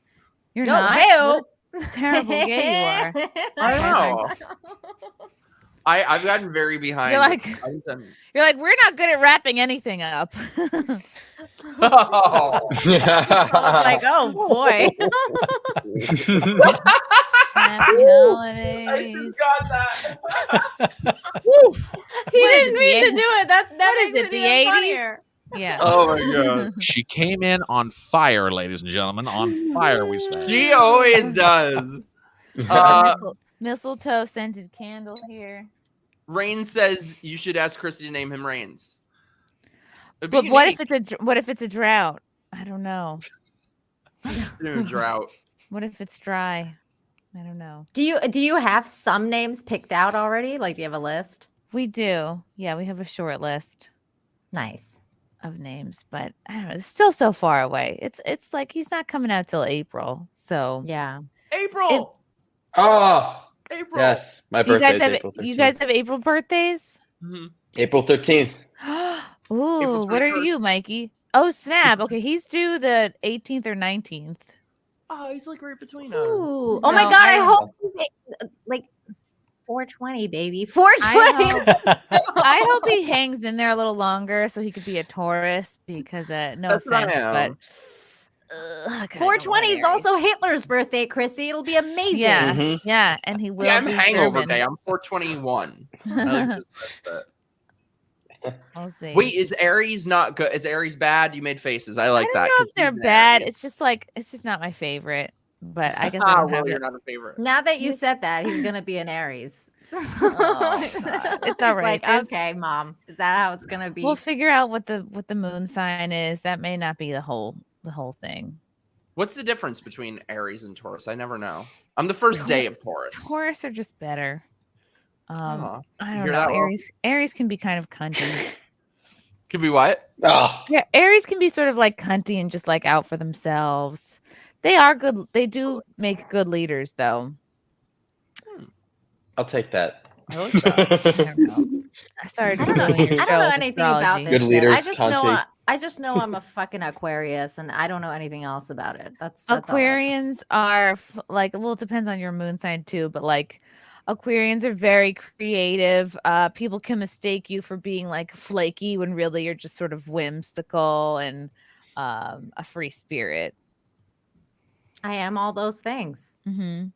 You're not. What a terrible gay you are. I know. I've gotten very behind. You're like we're not good at wrapping anything up. Oh. I was like, oh boy. Happy holidays. I just got that. He didn't mean to do it. That is it? The 80s? Yeah. Oh my god. She came in on fire, ladies and gentlemen. On fire, we say. She always does. Mistletoe scented candle here. Rain says you should ask Chrissy to name him Rains. It'd be But what unique. if it's a drought? I don't know. Drought. What if it's dry? I don't know. Do you have some names picked out already? Like, do you have a list? We do. Yeah, we have a short list Nice. of names, but I don't know. It's still so far away. It's like he's not coming out till April. So Yeah. April. Oh, April. yes. My you birthday guys is have April 13th. you guys have April birthdays? Mhm. April 13th. Ooh, what are 21st. you, Mikey? Oh, snap. Okay, he's due the 18th or 19th. Oh, he's like right between us. Ooh. Oh my So god, I I- hope like 420, baby. 420. I hope he hangs in there a little longer so he could be a Taurus because no That's what I offense, am. but I kinda don't 420 is want also Hitler's birthday, Chrissy. It'll be amazing. Yeah, Mhm. yeah, and he will. Yeah, I'm be hangover German. day. I'm 421. I like to stress that. We'll see. Wait, is Aries not good? Is Aries bad? You made faces. I I like don't that. know 'cause if they're he's an bad. Aries. It's just not my favorite. But I guess I don't well, have you're it. not a favorite. Now that you said that, he's gonna be an Aries. God. It's It's all right. like, There's- okay, mom. Is that how it's gonna be? We'll figure out what the moon sign is. That may not be the whole thing. What's the difference between Aries and Taurus? I never know. I'm the first day of Taurus. Taurus are just better. Aw, I you don't hear know. that, Will? Aries can be kind of cunty. Could be what? Oh, Yeah, Aries can be sort of like cunty and just like out for themselves. They are good. They do make good leaders, though. I'll take that. I like that. I don't know. Sorry to I don't know. ruin your I show don't know with anything about astrology. this Good shit. leaders, cunty. I just know I'm a fucking Aquarius, and I don't know anything else about it. That's all I know. Aquarians are like, well, it depends on your moon sign too, but like Aquarians are very creative. People can mistake you for being like flaky when really you're just sort of whimsical and a free spirit. I am all those things. Mm-hmm.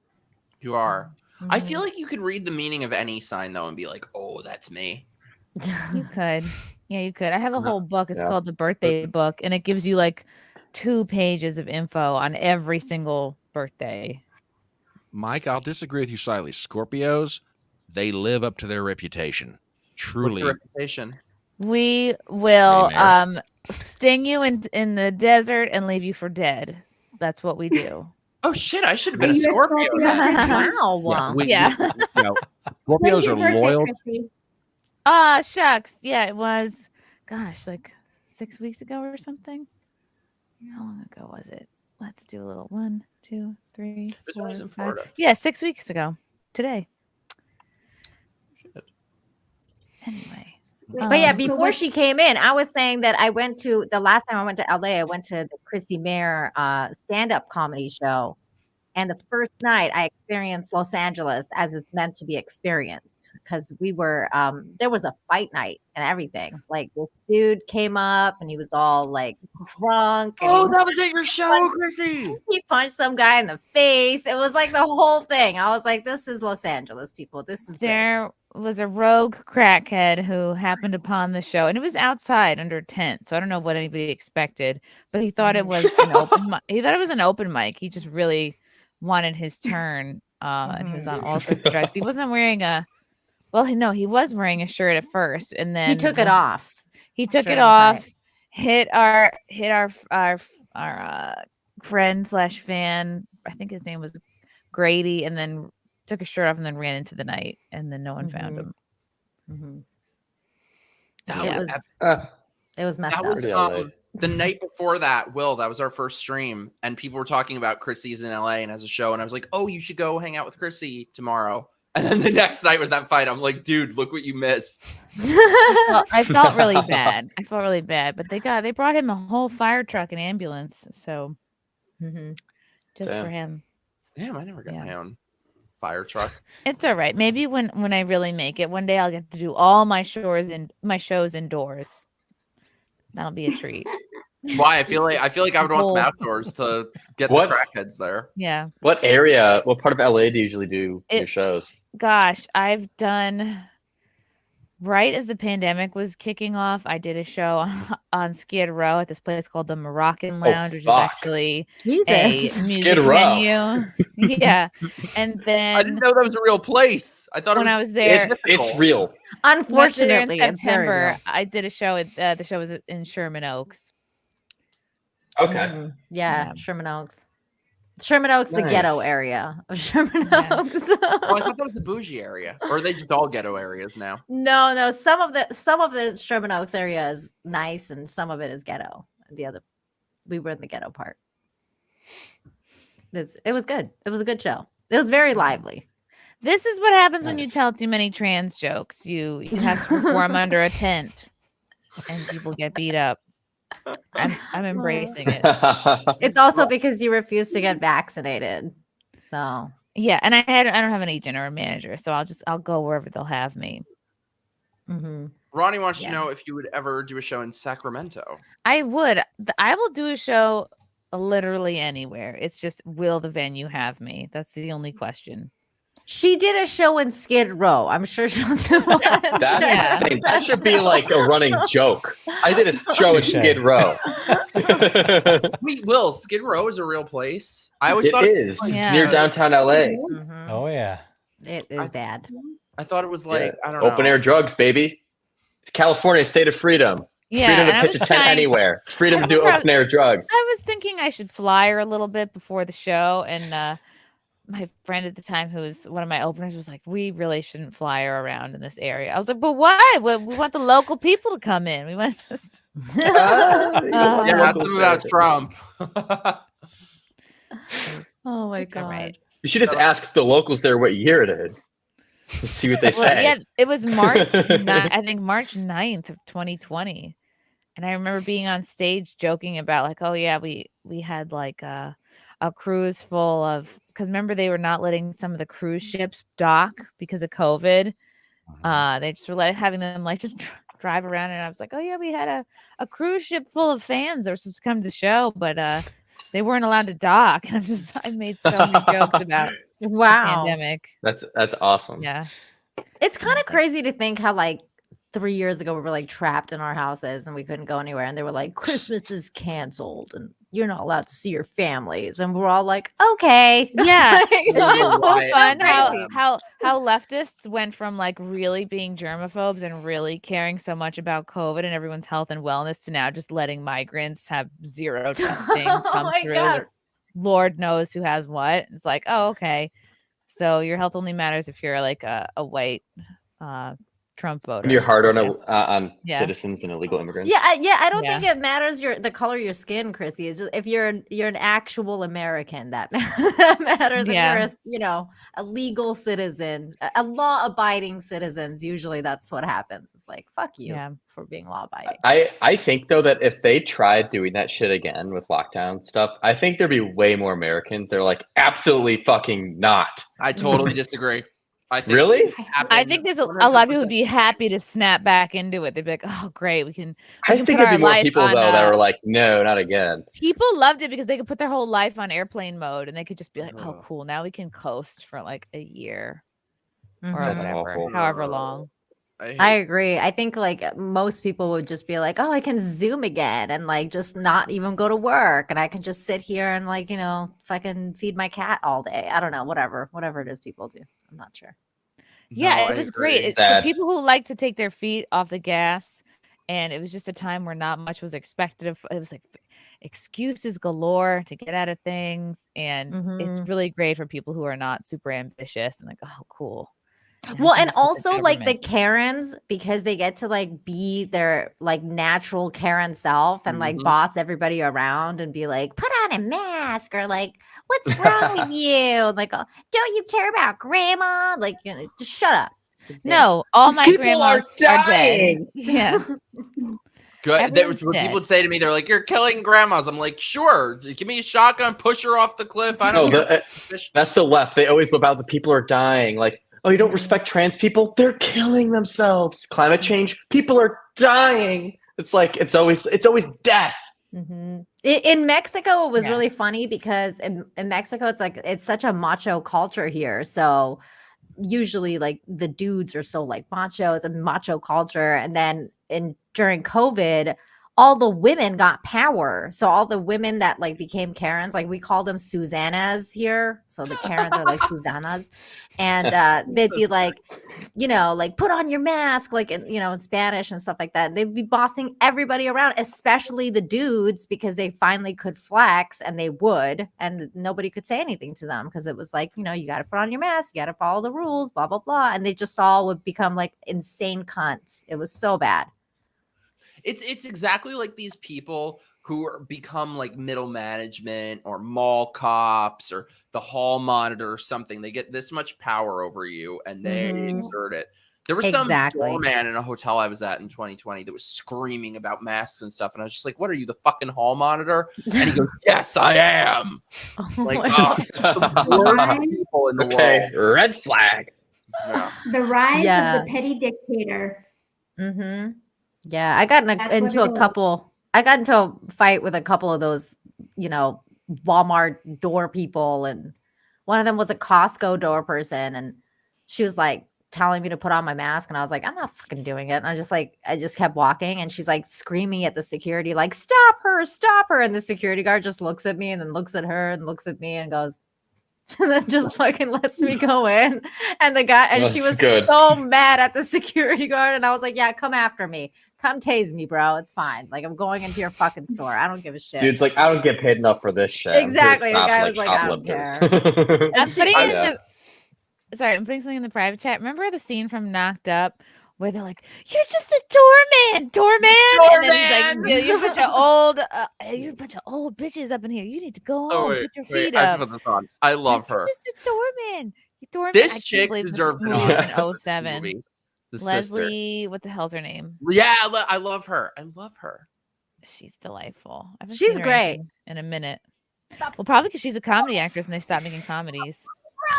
You are. I feel like you could read the meaning of any sign though and be like, "Oh, that's me." You could. Yeah, you could. I have a whole book. It's Yeah. called the birthday book, and it gives you like 2 pages of info on every single birthday. Mike, I'll disagree with you slightly. Scorpios, they live up to their reputation. What's Truly. your reputation? We will Mary. sting you in the desert and leave you for dead. That's what we do. Oh shit! I should have Are been a you a Scorpio. Scorpio? then. Wow. Yeah. you know, Scorpios are loyal. Ah, shucks. Yeah, it was, gosh, like 6 weeks ago or something. How long ago was it? Let's do a little 1, 2, 3. This one was in 4, 5. Florida. Yeah, 6 weeks ago. Today. Shit. Anyway. But yeah, Um, before she came in, I was saying that I went to the last time I went to LA, I went to the Chrissy Mayer stand-up comedy show. And the first night I experienced Los Angeles as it's meant to be experienced because we were there was a fight night and everything. Like this dude came up and he was all like drunk. And Oh, that was at your show, Chrissy. he punched some guy in the face. It was like the whole thing. I was like, this is Los Angeles, people. This is great. there was a rogue crackhead who happened upon the show, and it was outside under a tent. So I don't know what anybody expected, but he thought it was an open. He thought it was an open mic. He just really wanted his turn, and he was on all sorts of drugs. He wasn't wearing he was wearing a shirt at first, and then He took it off. He took during it the off, fight. hit our friend / fan. I think his name was Grady, and then took his shirt off and then ran into the night, and then no one found him. Mhm. That It was was- epic. It was messed That up. was Pretty LA. the night before that. Will, that was our first stream, and people were talking about Chrissy's in LA and has a show, and I was like, "Oh, you should go hang out with Chrissy tomorrow." And then the next night was that fight. I'm like, "Dude, look what you missed." Well, I felt really bad. But they brought him a whole fire truck and ambulance, so Mhm. just Damn. for him. Damn, I never got Yeah. my own fire truck. It's all right. Maybe when I really make it, one day I'll get to do all my shows indoors. That'll be a treat. Why? I feel like I would want them Whole- outdoors to get What? the crackheads there. Yeah. what part of LA do you usually do your shows? Gosh, I've done right as the pandemic was kicking off, I did a show on Skid Row at this place called the Moroccan Lounge, which is fuck. actually a Jesus. Skid music Row. venue. Yeah. And I didn't then know that was a real place. I thought when it I was was there, It's real. when I was there in Unfortunately, it's very September, real. I did a show at the show was in Sherman Oaks. Okay. Mhm. Yeah, Yeah. Sherman Oaks. Sherman Oaks, the ghetto Nice. area of Sherman Yeah. Oaks. Oh, I thought that was the bougie area. Or are they just all ghetto areas now? No, some of the Sherman Oaks area is nice, and some of it is ghetto. We were in the ghetto part. It was good. It was a good show. It was very lively. This is what happens when you Nice. tell too many trans jokes. You have to perform under a tent, and people get beat up. I'm embracing it. It's also because you refuse to get vaccinated. So Yeah, and I don't have an agent or a manager, so I'll go wherever they'll have me. mm-hmm. Ronnie wants Yeah. to know if you would ever do a show in Sacramento. I would. I will do a show literally anywhere. It's just, will the venue have me? That's the only question. She did a show in Skid Row. I'm sure she'll do one. That's Yeah. insane. That should be like a running joke. I did a show at Touche. Skid Row. Wait, Will, Skid Row is a real place? I always It thought is. was, It's near downtown LA. Mhm. Oh yeah. It is bad. I thought it was like, Yeah. I don't know. Open air drugs, baby. California, state of freedom. Yeah, Freedom and to I pitch a was tent trying- anywhere. Freedom to do remember I open air drugs. I was thinking I should flyer a little bit before the show, and my friend at the time, who was one of my openers, was like, "We really shouldn't flyer around in this area." I was like, "But why? We want the local people to come in. We want just." You don't want Yeah, the that's locals about there. Trump. Oh my It's all god. right. You should just ask the locals there what year it is. And see what they Well, say. yeah, it was March. I think March 9th of 2020, and I remember being on stage joking about like, "Oh yeah, we had like a cruise full of," because remember they were not letting some of the cruise ships dock because of COVID. They just were having them like just drive around, and I was like, "Oh yeah, we had a cruise ship full of fans that were supposed to come to the show, but they weren't allowed to dock." And I made so many jokes about the Wow. pandemic. That's awesome. Yeah. It's kind of It's like- crazy to think how like 3 years ago we were like trapped in our houses and we couldn't go anywhere, and they were like, Christmas is canceled and you're not allowed to see your families, and we're all like, okay. Yeah. Like, It's Oh, so right. fun Crazy. how leftists went from like really being germaphobes and really caring so much about COVID and everyone's health and wellness to now just letting migrants have zero testing Oh come my through. God. Like, Lord knows who has what. It's like, oh, okay. So your health only matters if you're like a white Trump voter. And you're hard on Yeah. Yeah. citizens and illegal immigrants. Yeah, I don't Yeah. think it matters the color of your skin, Chrissy. It's just if you're an actual American, that that matters. Yeah. If you're a legal citizen, a law-abiding citizens, usually that's what happens. It's like, fuck you Yeah. for being law-abiding. I think though that if they tried doing that shit again with lockdown stuff, I think there'd be way more Americans. They're like, absolutely fucking not. I totally disagree. I think Really? I think there's a lot of people who'd be happy to snap back into it. They'd be like, oh, great. We can I can think put there'd be our more life people on, though that were like, no, not again. people loved it because they could put their whole life on airplane mode and they could just be like, oh, Ugh. cool. Now we can coast for like a year or Mhm. That's whatever, awful. however long. I agree. I think like most people would just be like, oh, I can Zoom again and like just not even go to work, and I can just sit here and like, fucking feed my cat all day. I don't know, whatever it is people do. I'm not sure. Yeah, No, it I was great. agree. It's for people who like to take their feet off the gas, and it was just a time where not much was expected of. It was like excuses galore to get out of things, and it's Mhm. really great for people who are not super ambitious and like, oh, cool. Yeah, I Well, can and just look at also like the government. Karens, because they get to like be their like natural Karen self and like Mhm. boss everybody around and be like, put on a mask, or like, what's wrong with you? And like, oh, don't you care about grandma? Like, just shut up. stupid bitch. No, all my People grandmas are dead. dying. Yeah. Good. There Everyone's was what people dead. would say to me. They're like, "You're killing grandmas." I'm like, "Sure, give me a shotgun, push her off the cliff." I No, don't care. that's the left. They always whip out the people are dying. Like, oh, you don't respect trans people? They're killing themselves. Climate change, people are dying. It's like it's always death. Mhm. In Mexico, it was Yeah. really funny because in Mexico, it's like it's such a macho culture here. So usually like the dudes are so like macho. It's a macho culture. And then during COVID, all the women got power. So all the women that like became Karens, like we call them Susannas here. So the Karens are like Susannas. And they'd be like, you know, like put on your mask, like in Spanish and stuff like that. They'd be bossing everybody around, especially the dudes, because they finally could flex, and they would, and nobody could say anything to them because it was like, you got to put on your mask, you got to follow the rules, blah blah blah, and they just all would become like insane cunts. It was so bad. It's exactly like these people who become like middle management or mall cops or the hall monitor or something. They get this much power over you and they exert it. There was some doorman in a hotel I was at in 2020 that was screaming about masks and stuff. And I was just like, what are you, the fucking hall monitor? And he goes, yes, I am. The worst people in the world. Red flag. Yeah. The rise of the petty dictator. Yeah, I got into a couple. I got into a fight with a couple of those, Walmart door people, and one of them was a Costco door person, and she was like telling me to put on my mask, and I was like, I'm not fucking doing it. And I just kept walking, and she's like screaming at the security, like, stop her, and the security guard just looks at me and then looks at her and looks at me and goes, and then just fucking lets me go in. And the guy, and she was so mad at the security guard, and I was like, yeah, come after me. Come tase me, bro. It's fine. Like, I'm going into your fucking store. I don't give a shit. Dude's like, I don't get paid enough for this shit. Exactly. The guy was like, I don't care. I'm putting something in the private chat. Remember the scene from Knocked Up where they're like, "You're just a doorman, and then he's like, you're a bunch of old bitches up in here. You need to go home, put your feet up." I love her. You're just a doorman. This chick deserved an Oscar in 07. movie. Leslie, what the hell's her name? Yeah, I love her. She's delightful. She's great. In a minute. Well, probably because she's a comedy actress and they stopped making comedies.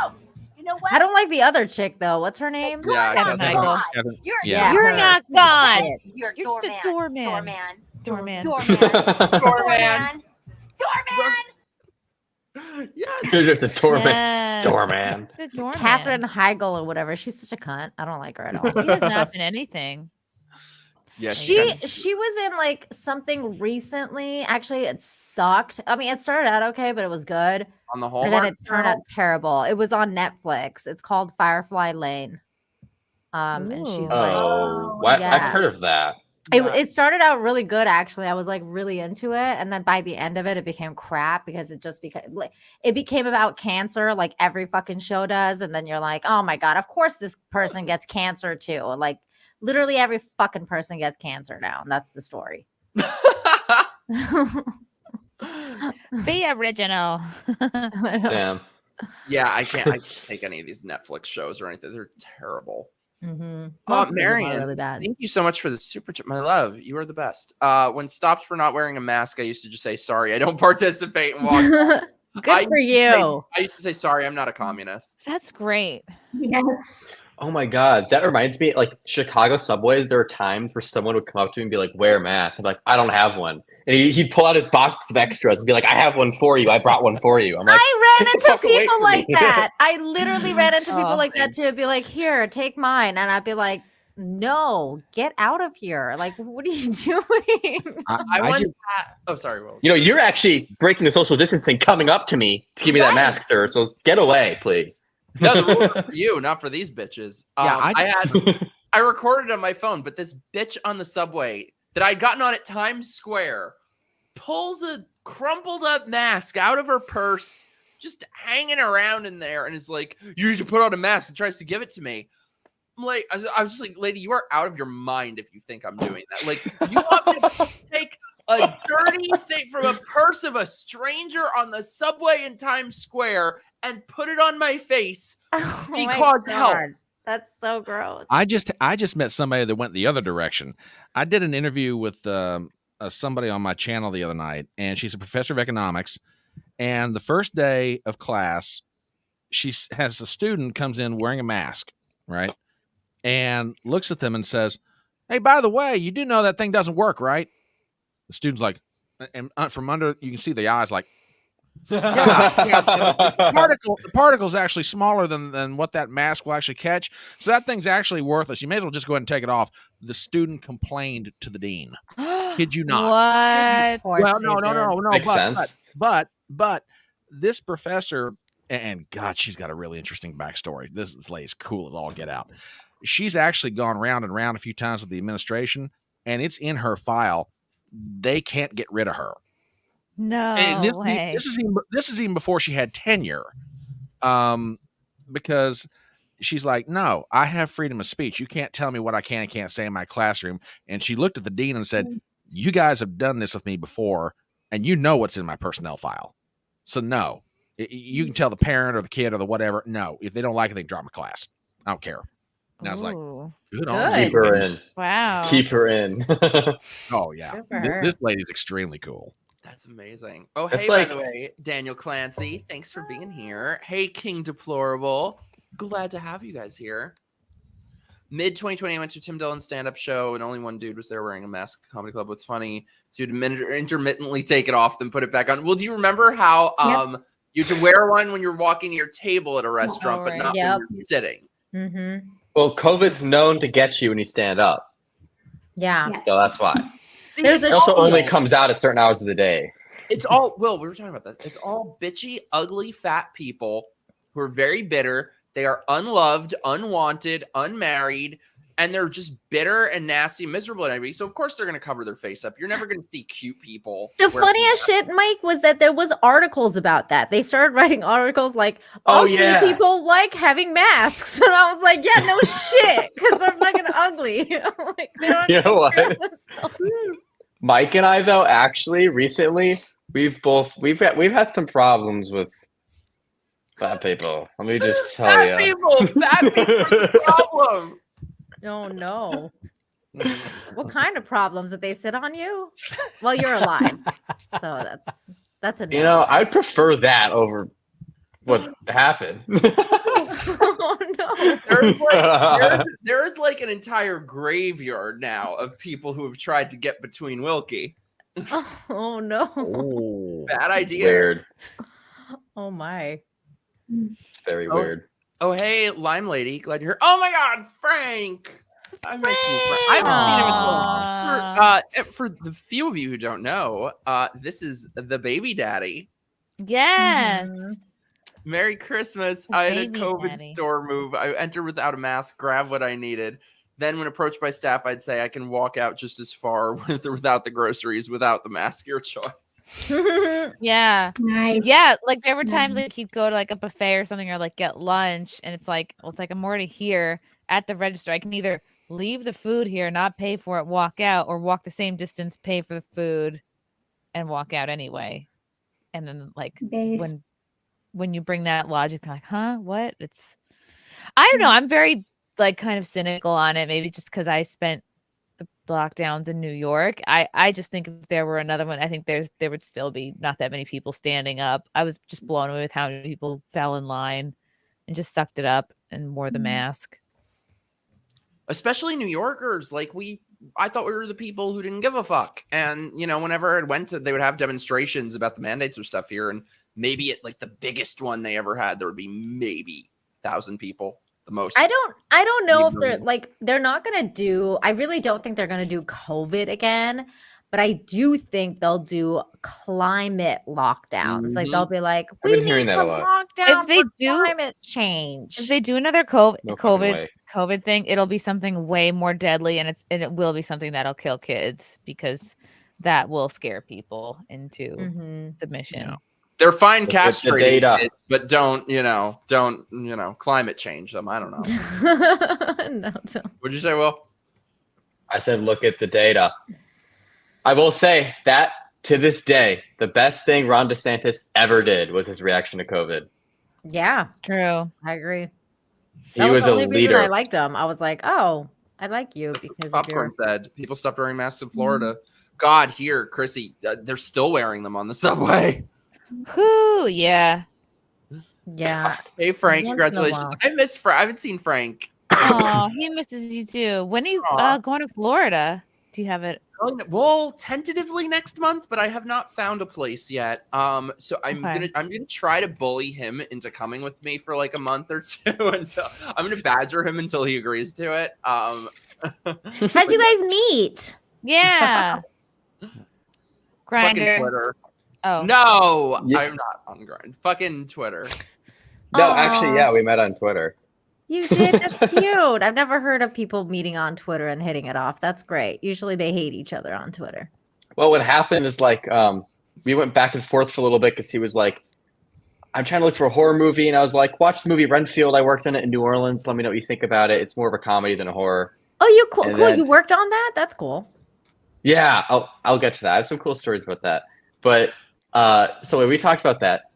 Bro, you know what? I don't like the other chick though. What's her name? Yeah, Kevin Michael. You're not God. You're just a doorman. Doorman. Yes. You're just a doorman. Yes. Doorman. It's a doorman. Katherine Heigl or whatever. She's such a cunt. I don't like her at all. She has not been anything. Yeah, she was in like something recently. Actually, it sucked. I mean, it started out okay, but it was good. On the whole, and then it turned out terrible. It was on Netflix. It's called Firefly Lane. And she's what? Yeah. I've heard of that. It started out really good, actually. I was like really into it, and then by the end of it, it became crap because it became about cancer, like every fucking show does. And then you're like, oh my god, of course this person gets cancer too. Like literally every fucking person gets cancer now, and that's the story. Be original. Damn. Yeah, I can't take any of these Netflix shows or anything. They're terrible. Marion, really bad. Thank you so much for the super chat, my love. You are the best. When stopped for not wearing a mask, I used to just say sorry. I don't participate and walk. Good for you. I used to say sorry. I'm not a communist. That's great. Yes. Oh my god, that reminds me. Like Chicago subways, there are times where someone would come up to me and be like, "Wear a mask." I'm like, "I don't have one," and he'd pull out his box of extras and be like, "I have one for you. I brought one for you." I'm like, I ran into people like that. I literally ran into people like that too. It'd be like, "Here, take mine," and I'd be like, "No, get out of here! Like, what are you doing?" Sorry, Will. You're actually breaking the social distancing, coming up to me to give me that mask, sir. So get away, please. No, the rules are for you, not for these bitches. I recorded on my phone, but this bitch on the subway that I'd gotten on at Times Square pulls a crumpled up mask out of her purse, just hanging around in there, and is like, "You need to put on a mask," and tries to give it to me. I'm like, I was just like, "Lady, you are out of your mind if you think I'm doing that. Like, you want me to take a dirty thing from a purse of a stranger on the subway in Times Square and put it on my face because help." That's so gross. I just met somebody that went the other direction. I did an interview with somebody on my channel the other night, and she's a professor of economics. And the first day of class, she has a student comes in wearing a mask, right? And looks at them and says, "Hey, by the way, you do know that thing doesn't work, right?" The student's like, and from under, you can see the eyes like, Yeah. The particle's actually smaller than what that mask will actually catch. So that thing's actually worthless. You may as well just go ahead and take it off. The student complained to the dean. Kid you not. What? Well, no. Makes sense. But this professor, and God, she's got a really interesting backstory. This lady's cool as all get out. She's actually gone round and round a few times with the administration, and it's in her file. They can't get rid of her. No way. This is even before she had tenure, because she's like, no, I have freedom of speech. You can't tell me what I can and can't say in my classroom. And she looked at the dean and said, you guys have done this with me before, and you know what's in my personnel file. So no, you can tell the parent or the kid or the whatever. No, if they don't like it, they can drop my class. I don't care. And I was like, good on you. Keep her in. Wow. Keep her in. Oh yeah, this lady's extremely cool. That's amazing. Oh, It's hey, like- by the way, Daniel Clancy, thanks for being here. Hey, King Deplorable. Glad to have you guys here. Mid 2020, I went to Tim Dillon's stand-up show, and only one dude was there wearing a mask at the comedy club. What's funny is you'd intermittently take it off, then put it back on. Well, do you remember how you had to wear one when you're walking to your table at a restaurant, but not when you're sitting? Mm-hmm. Well, COVID's known to get you when you stand up. Yeah. So that's why. See, There's It also only comes out at certain hours of the day. It's all, Will, we were talking about this. It's all bitchy, ugly, fat people who are very bitter. They are unloved, unwanted, unmarried, and they're just bitter and nasty, miserable and everything. So of course they're going to cover their face up. You're never going to see cute people. The funniest shit, Mike, was that there was articles about that. They started writing articles like, ugly people like having masks. And I was like, yeah, no shit, because they're fucking ugly. Like, they don't You know what? care of themselves. Mike and I, though, actually recently we've had some problems with fat people. Let me just tell you. Fat people are the problem. Oh no. What kind of problems did they sit on you? Well, you're alive. So that's a no. You know, I'd prefer that over what happened. Oh no. There is like an entire graveyard now of people who have tried to get between Wilkie. Oh no. Ooh, Bad idea. Weird. Oh my. Very weird. Oh, hey, Lime Lady. Glad you're here. Oh my God, Frank. I miss you, Frank. I haven't seen him in so long. For the few of you who don't know, this is the baby daddy. Yes. Merry Christmas. The I had a baby COVID daddy. store move. I entered without a mask, grab what I needed. Then when approached by staff, I'd say I can walk out just as far with or without the groceries, without the mask. Your choice. Yeah. Nice. Yeah. Like there were times like he'd go to like a buffet or something or like get lunch. And it's like, well, it's like I'm already here at the register. I can either leave the food here, not pay for it, walk out, or walk the same distance, pay for the food, and walk out anyway. And then like when you bring that logic, like, huh? What? I don't know. I'm very like kind of cynical on it, maybe just because I spent the lockdowns in New York. I just think if there were another one, I think there would still be not that many people standing up. I was just blown away with how many people fell in line and just sucked it up and wore the mask. Especially New Yorkers. Like I thought we were the people who didn't give a fuck. And you know, whenever it went to, they would have demonstrations about the mandates or stuff here. And maybe at like the biggest one they ever had, there would be maybe 1,000 people. The most. I don't know if they're not gonna do. I really don't think they're gonna do COVID again, but I do think they'll do climate lockdowns. Like they'll be like, we need to lock down if they do climate change. If they do another COVID thing, it'll be something way more deadly, and it will be something that'll kill kids because that will scare people into submission. Yeah. They're fine castrating data. kids, but don't climate change them. I don't know. No, don't. What'd you say, Will? I said, look at the data. I will say that to this day, the best thing Ron DeSantis ever did was his reaction to COVID. Yeah, true. I agree. He was the a only reason leader. I liked him. I was like, oh, I like you because Popcorn said people stopped wearing masks in Florida. God, here, Chrissy, they're still wearing them on the subway. Whoo, yeah. Yeah. Hey, Frank, Once congratulations. I miss Frank. I haven't seen Frank. Oh, he misses you too. When are you going to Florida? Do you have it? Well, tentatively next month, but I have not found a place yet. So I'm gonna try to bully him into coming with me for like a month or two until I'm gonna badger him until he agrees to it. How'd you guys meet? Yeah. Fucking Grindr. Twitter. Oh No, Yeah. I'm not on Grind. Fucking Twitter. No, actually, yeah, we met on Twitter. You did. That's cute. I've never heard of people meeting on Twitter and hitting it off. That's great. Usually they hate each other on Twitter. Well, what happened is like we went back and forth for a little bit because he was like, I'm trying to look for a horror movie, and I was like, watch the movie Renfield. I worked on it in New Orleans. Let me know what you think about it. It's more of a comedy than a horror. Oh, you cool. And Cool. then- You worked on that? That's cool. Yeah, I'll get to that. I have some cool stories about that. But so we talked about that,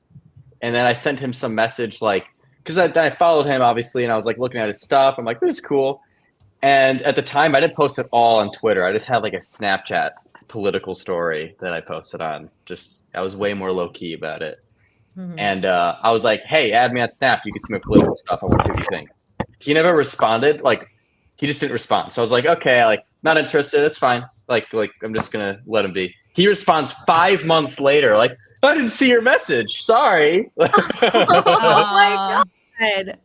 and then I sent him some message like, because I followed him obviously, and I was like looking at his stuff. I'm like, this is cool. And at the time, I didn't post it all on Twitter. I just had like a Snapchat political story that I posted on. I was way more low key about it. Mhm. And I was like, hey, add me on Snap. You can see my political stuff. I want to see what you think. He never responded. Like, he just didn't respond. So I was like, okay, like, not interested. It's fine. Like I'm just going to let him be. He responds 5 months later, like, I didn't see your message. Sorry. Oh my God.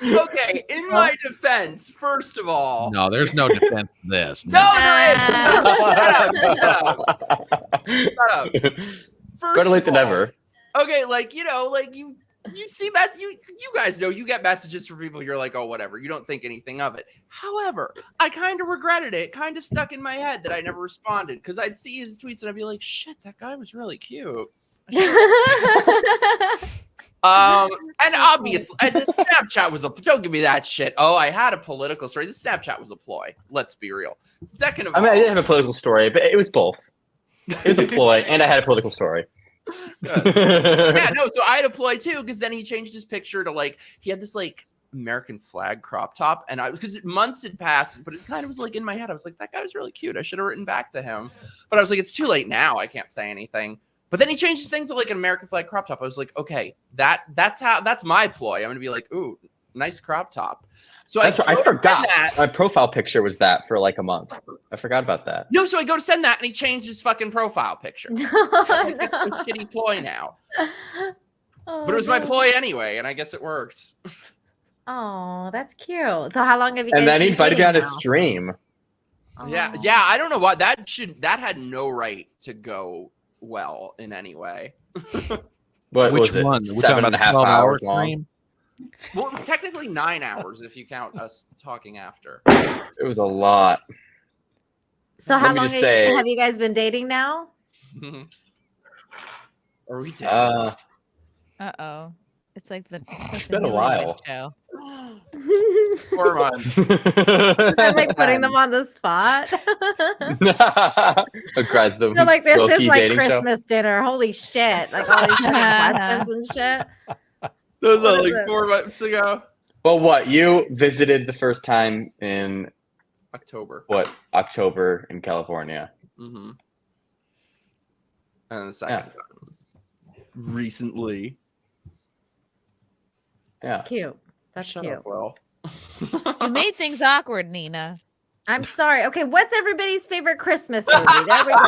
Okay, in my defense, first of all, No, there's no defense to this. no, there is. Shut up. First Better late of than all, never. Okay, like you see you guys know you get messages from people. You're like, oh, whatever. You don't think anything of it. However, I kind of regretted it. Kind of stuck in my head that I never responded because I'd see his tweets and I'd be like, shit, that guy was really cute. And obviously, and the Snapchat was don't give me that shit. Oh, I had a political story. The Snapchat was a ploy. Let's be real. Second of I all, mean, I didn't have a political story, but it was both. It was a ploy, and I had a political story. yeah, no. So I had a ploy too, because then he changed his picture to like he had this like American flag crop top, and I because months had passed, but it kind of was like in my head. I was like, that guy was really cute. I should have written back to him, but I was like, it's too late now. I can't say anything. But then he changed his thing to like an American flag crop top. I was like, okay, that's my ploy. I'm gonna be like, ooh, nice crop top. So I forgot. that. My profile picture was that for like a month. I forgot about that. No, so I go to send that, and he changed his fucking profile picture. Like, it's a shitty ploy now. But it was my ploy anyway, and I guess it worked. Oh, that's cute. So how long have you guys And then he been invited me dating on his now? stream. Yeah, Oh. yeah. I don't know why that had no right to go well in any way. What Which was it? one? We're talking about 7.5 12 hours hour long. stream? Well, it's technically 9 hours if you count us talking after. It was a lot. So how Let me long just say- have you guys been dating now? Are we dead? Uh-oh. It's like It's been a while. Show. 4 months. I'm like putting them on the spot. Aggressive. I feel like this is low-key like dating show. Christmas dinner. Holy shit. Like all these different questions and shit. Those What are is like it? 4 months ago. Well, what? You visited the first time in October. October in California. Mm-hmm. And the second time was recently. Yeah. Cute. That's Shut cute. up, Will. You made things awkward, Nina. I'm sorry. Okay, what's everybody's favorite Christmas movie? There we go.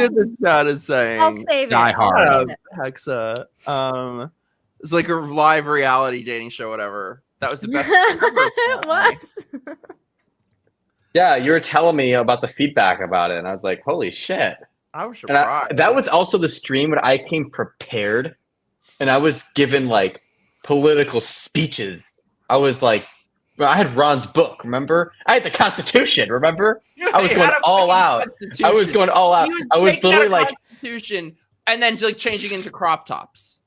The chat is saying I'll save it. Die Hard. I'll save it. Hexa. It's like a live reality dating show, whatever. That was the best. It What? Yeah, you were telling me about the feedback about it, and I was like, holy shit. I was And surprised. that was also the stream when I came prepared, and I was given like political speeches. I was like, well, I had Ron's book, remember? I had the Constitution, remember? I was He going had a all fucking out. I was Constitution. going all out. He was I was taking out literally a like, Constitution and then like changing into crop tops.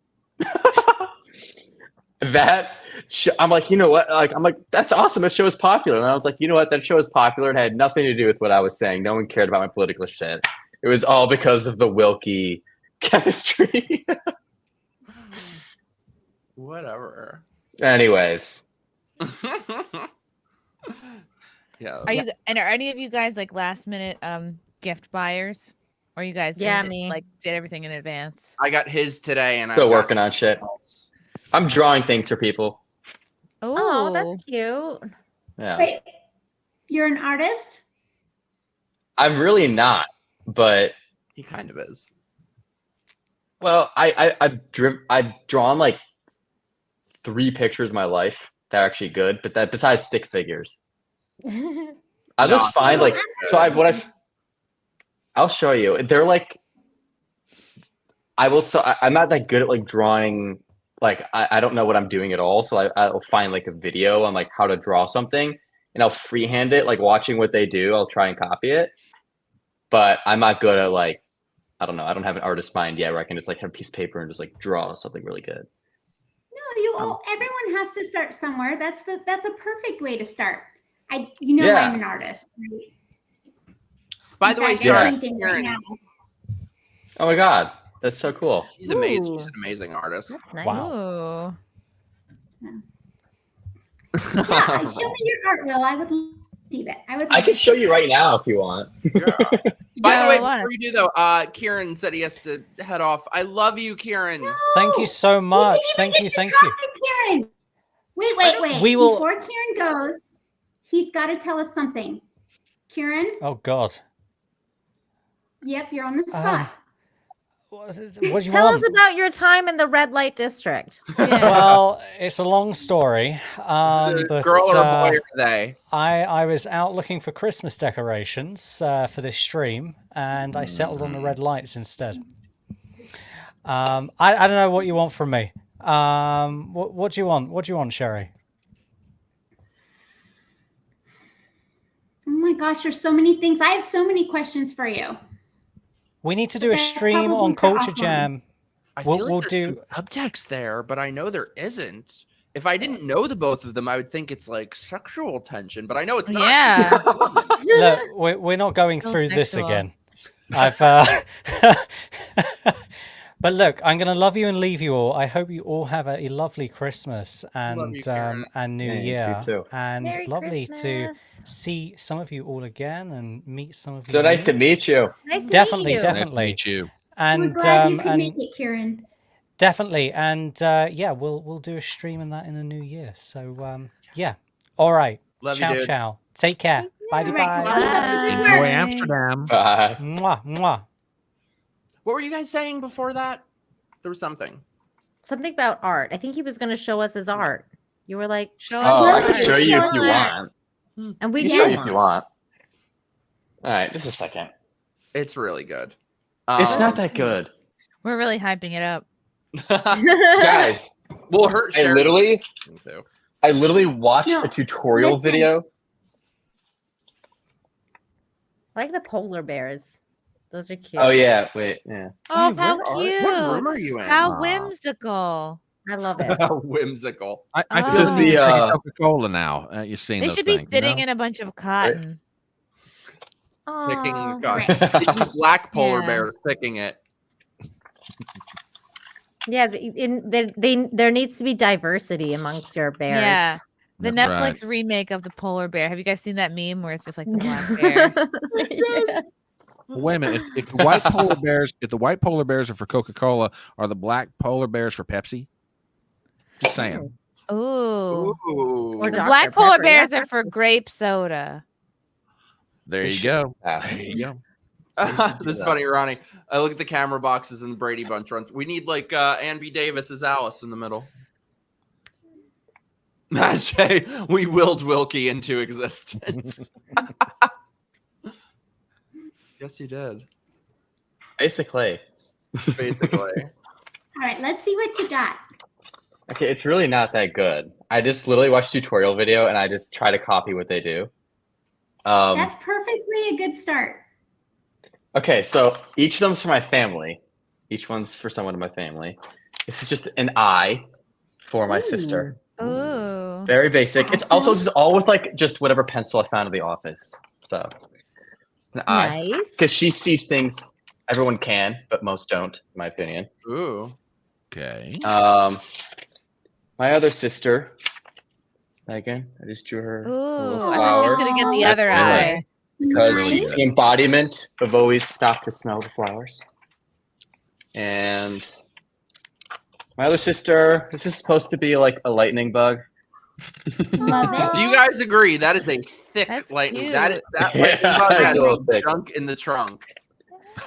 I'm like, you know what? Like, I'm like, that's awesome. That show is popular. And I was like, you know what? That show is popular. It had nothing to do with what I was saying. No one cared about my political shit. It was all because of the Wilkie chemistry. Whatever. Anyways. Yeah. Are any of you guys like last minute gift buyers? Or you guys Yeah, did, me. like did everything in advance? I got his today, and Still working on shit. I'm drawing things for people. Oh, that's cute. Yeah. Wait, you're an artist? I'm really not, but He kind of is. well, I've drawn like 3 pictures in my life that are actually good, but that besides stick figures, I just find like I'll show you. They're like I'm not that good at like drawing. Like I don't know what I'm doing at all, so I'll find like a video on like how to draw something, and I'll freehand it. Like watching what they do, I'll try and copy it. But I'm not good at like I don't know. I don't have an artist mind yet where I can just like have a piece of paper and just like draw something really good. No, everyone has to start somewhere. That's a perfect way to start. I'm an artist. Right? By the way, I'm sorry, painting right now. Oh my god, that's so cool. She's amazing. She's an amazing artist. That's nice. Wow. Yeah, show me your art, Will. I would see that. I can show you right now if you want. By the way, Yeah, before you do though, Kieran said he has to head off. I love you, Kieran. Thank you so much. Thank you. Kieran. Wait. We will- Before Kieran goes, he's got to tell us something. Kieran? Oh God. Yep, you're on the spot. What do you Tell want? us about your time in the red light district. Well, it's a long story. But, Girl or boy are they? I was out looking for Christmas decorations for this stream, and I settled on the red lights instead. I don't know what you want from me. What do you want? What do you want, Sherry? Oh my gosh, there's so many things. I have so many questions for you. We need to do a Okay, stream probably on for Culture offline. Jam. I feel We'll like there's do. some subtext there, but I know there isn't. If I didn't know the both of them, I would think it's like sexual tension, but I know it's not. Yeah. Look, we're not going Feels through this sexual. again. But look, I'm going to love you and leave you all. I hope you all have a lovely Christmas and you, Karen. and New Yeah, you Year. too. And Merry lovely to Christmas. see some of you all again and meet some of you. So nice to new. meet you. Nice to Definitely, meet you. definitely. Meet you. We're And glad you could and make it, Kieran. definitely, and yeah, we'll do a stream in that in the new year. So yeah, all right. Love you, Ciao, dude. ciao. Take care. Bye, All right, bye. bye. Enjoy Amsterdam. Bye. Mwah, mwah. What were you guys saying before that? There was something. Something about art. I think he was going to show us his art. You were like, Show Oh, us I your can show you if you Art. want. and I we can do. show you if you want. All right, just a second. It's really good. It's not that good, We're really hyping it up. guys. We'll hurt. I Sharon literally too. watched No, a tutorial listen. video. I like the polar bears. Those are cute. Oh yeah, wait, yeah. Oh, Hey, how where are- cute. What room are you in? How Aw. whimsical. I love it. Whimsical. I Oh. feel This the is need to the, drink Coca-Cola now. You've seen They those should be things, sitting you know? in a bunch of cotton. Picking Aw. God. Black polar Yeah. bear picking it. Yeah, there needs to be diversity amongst your bears. Yeah. The That's Netflix right. remake of the polar bear. Have you guys seen that meme where it's just like the black bear? Yeah. Well, wait a minute. If the white polar bears are for Coca-Cola, are the black polar bears for Pepsi? Just saying. Ooh. Ooh. Or The Dr. black polar Pepper, yeah, bears are for grape soda. There you go. Ah. There you go. This is funny, Ronnie. I look at the camera boxes and the Brady Bunch runs. We need like Ann B. Davis as Alice in the middle. Jay, we willed Wilkie into existence. Yes, you did. Basically. Basically. All right, let's see what you got. Okay, it's really not that good. I just literally watched a tutorial video and I just try to copy what they do. That's perfectly a good start. Okay, so each of them's for my family. Each one's for someone in my family. This is just an eye for my sister. Ooh. Very basic. It's also just all with like just whatever pencil I found in the office. So an eye. Nice. Because she sees things everyone can, but most don't, in my opinion. Ooh. Okay. My other sister, Megan, I just drew her a little Ooh. I thought she was flower going to get the That's other really- eye. because Nice. she's the embodiment of always stop to smell the flowers. And my other sister, this is supposed to be like a lightning bug. Love it. Do you guys agree that is a thick, That's like cute. that right Yeah, about it's that a little thick. junk in the trunk?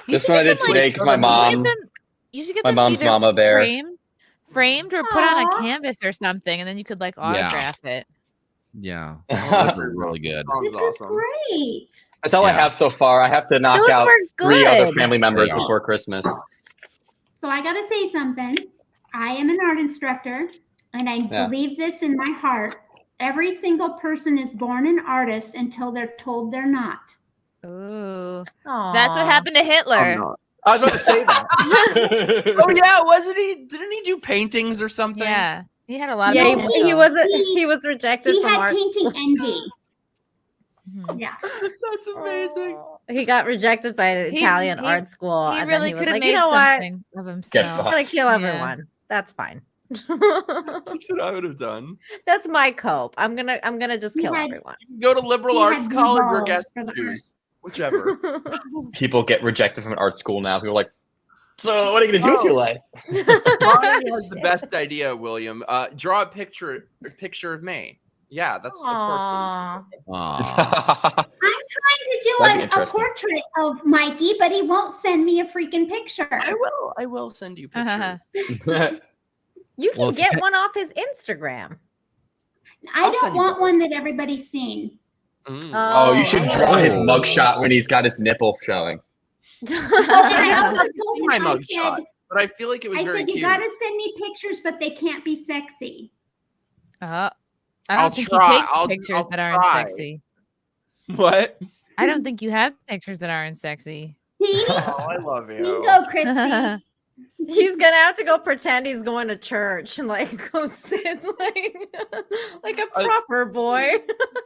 You This should one I get did them, today like, because my you should get mom, them- You should get my them mom's either mama bear. framed or put on a Aw. canvas or something, and then you could like autograph it. Yeah. Those are really good. Sounds This is awesome. great. That's all I Yeah. have so far. I have to knock Those out were 3 other good. family members They are. before Christmas. So I got to say something. I am an art instructor, and I Yeah. believe this in my heart. Every single person is born an artist until they're told they're not. Ooh, that's what Aw. happened to Hitler. I was about to say that. Oh yeah, wasn't he? Didn't he do paintings or something? Yeah, he had a lot Yeah, of he potential. wasn't. He- He was rejected He from had art. painting envy. Mhm. Yeah. That's amazing. He got rejected by an He- Italian he- art school, He and really then he was could have like, made you know what? something of I'm himself. fucked. gonna kill Yeah. everyone. That's fine. That's what I would have done. That's my cope. I'm gonna just He kill had- everyone. Go to liberal He arts had college or balls guest for the choose, whichever. People get rejected from an art school now. People are like, so what are you going to do with your life? Ronnie has the best idea, William. Draw a picture of me. Yeah, that's of course. Aw. Aw. I'm trying to That'd be do a interesting. portrait of Mikey, but he won't send me a freaking picture. I will send you pictures. You can Well, if you get ca- one off his Instagram. I I'll don't send you want both. one that everybody's seen. Mm. Oh, you should draw his Oh. mugshot when he's got his nipple showing. Oh, and I also told See him, my I mugshot, said, but I feel like it was I very said, you cute. gotta send me pictures, but they can't be sexy. I I'll don't think try. he takes I'll pictures that aren't try. sexy. What? I don't think you have pictures that aren't sexy. See? Oh, I love you. Bingo, Christy. He's gonna have to go pretend he's going to church and like go sit like a proper boy.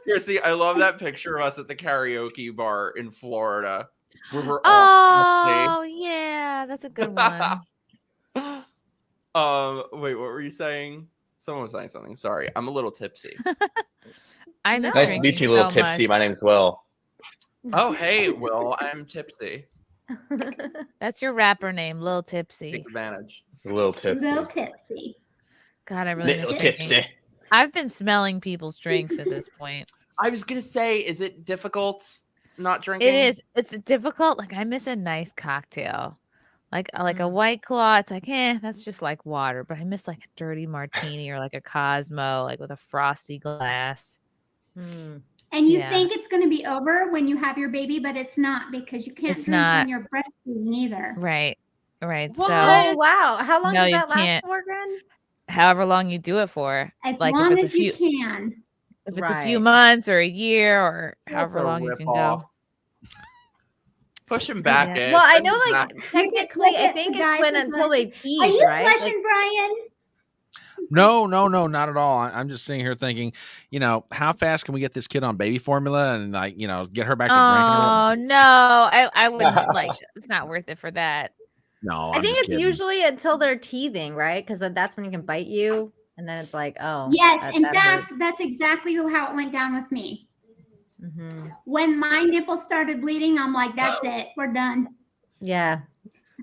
Seriously, I love that picture of us at the karaoke bar in Florida. Where we're all Oh yeah, that's a good one. sexy. Wait, what were you saying? Someone was saying something. Sorry, I'm a little tipsy. I miss Nice to meet you, little so tipsy. much. My name's Will. Oh, hey, Will, I'm tipsy. That's your rapper name, Lil Tipsy. Take advantage. Little tipsy. Little tipsy. God, I really Little miss drinking. tipsy. I've been smelling people's drinks at this point. I was gonna say, is it difficult not drinking? It is. It's difficult. Like I miss a nice cocktail, like a White Claw. It's like, that's just like water. But I miss like a dirty martini or like a Cosmo, like with a frosty glass. And you Yeah. think it's going to be over when you have your baby, but it's not because you can't It's drink not. when you're breastfeeding either. Right. Oh So wow! How long No, does you that last can't. for again? however long you do it for, As like long if as it's a few, you can. if it's a few Right. months or a year or That's however a long you can rip-off. go. Push him back Yeah. in. Well, I send know, him like back. technically, Look I at think the it's guys when who until blush. they Are teeth, you right? blushing, Brian? No, not at all. I'm just sitting here thinking, how fast can we get this kid on baby formula and like, get her back to drinking? Oh no, I wouldn't like. It's not worth it for that. No, I I'm think just it's kidding. usually until they're teething, right? Because that's when you can bite you, and then it's like, oh, Yes, in that fact, hurts. that's exactly how it went down with me. Mhm. When my nipples started bleeding, I'm like, that's it. We're done. Yeah,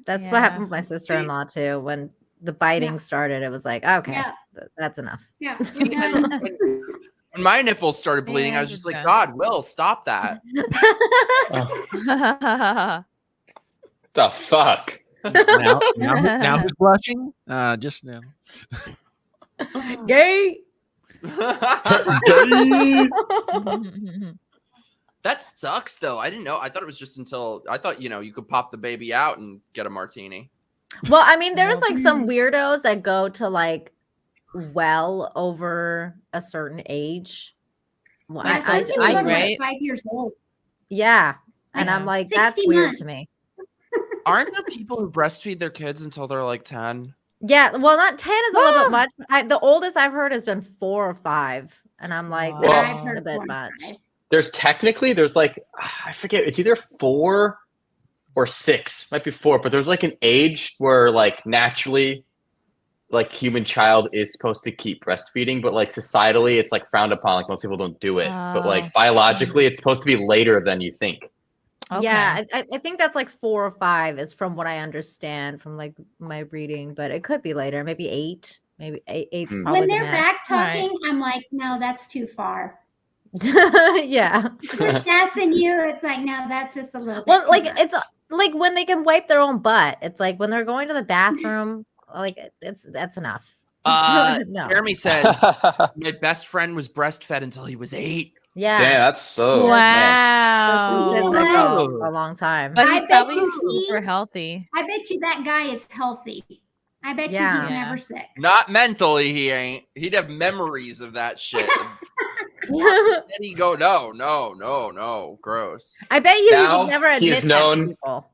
that's what Yeah. happened with my sister-in-law too. When the biting started, it was like, okay, Yeah. That's enough. Yeah, we're See, done. when my nipples started bleeding, I was Yeah, just you're like, done. God, Will, stop that. The fuck? now who's blushing? Just now. Gay. That sucks, though. I didn't know. I thought it was just until I thought, you could pop the baby out and get a martini. Well, I mean, there's like some weirdos that go to like well over a certain age. Well, Yeah, some people I- look right? like 5 years old. yeah, and Like I'm like, that's 60 weird months. to me. Aren't there people who breastfeed their kids until they're like 10? Yeah, well, not 10 is a little bit much. The oldest I've heard has been 4 or 5, and I'm like, Wow. Yeah, that's I've heard a bit 4 and much. 5. There's like, I forget, it's either 4 or 6, might be 4, but there's like an age where like naturally like human child is supposed to keep breastfeeding, but like societally it's like frowned upon, like most people don't do it, but Oh. like biologically it's supposed to be later than you think. Yeah, I think that's like 4 or 5 is from what I understand from like my reading, but it could be later. Maybe 8. Maybe 8's probably When the they're max. back talking, I'm like, no, that's too far. Yeah. If they're sassing you, it's like, no, that's just a little bit. Well, too like much. it's like when they can wipe their own butt. It's like when they're going to the bathroom, like that's enough. No. Jeremy said my best friend was breastfed until he was 8. Yeah. Damn, that's so. Man. Wow. You know Been like what? for a long time. But I he's bet probably you super healthy. I bet you that guy is healthy. I bet you Yeah. he's Yeah. never sick. Not mentally, he ain't. He'd have memories of that shit. Then he go, no, gross. I bet you he Now would never he admit is that to known- people.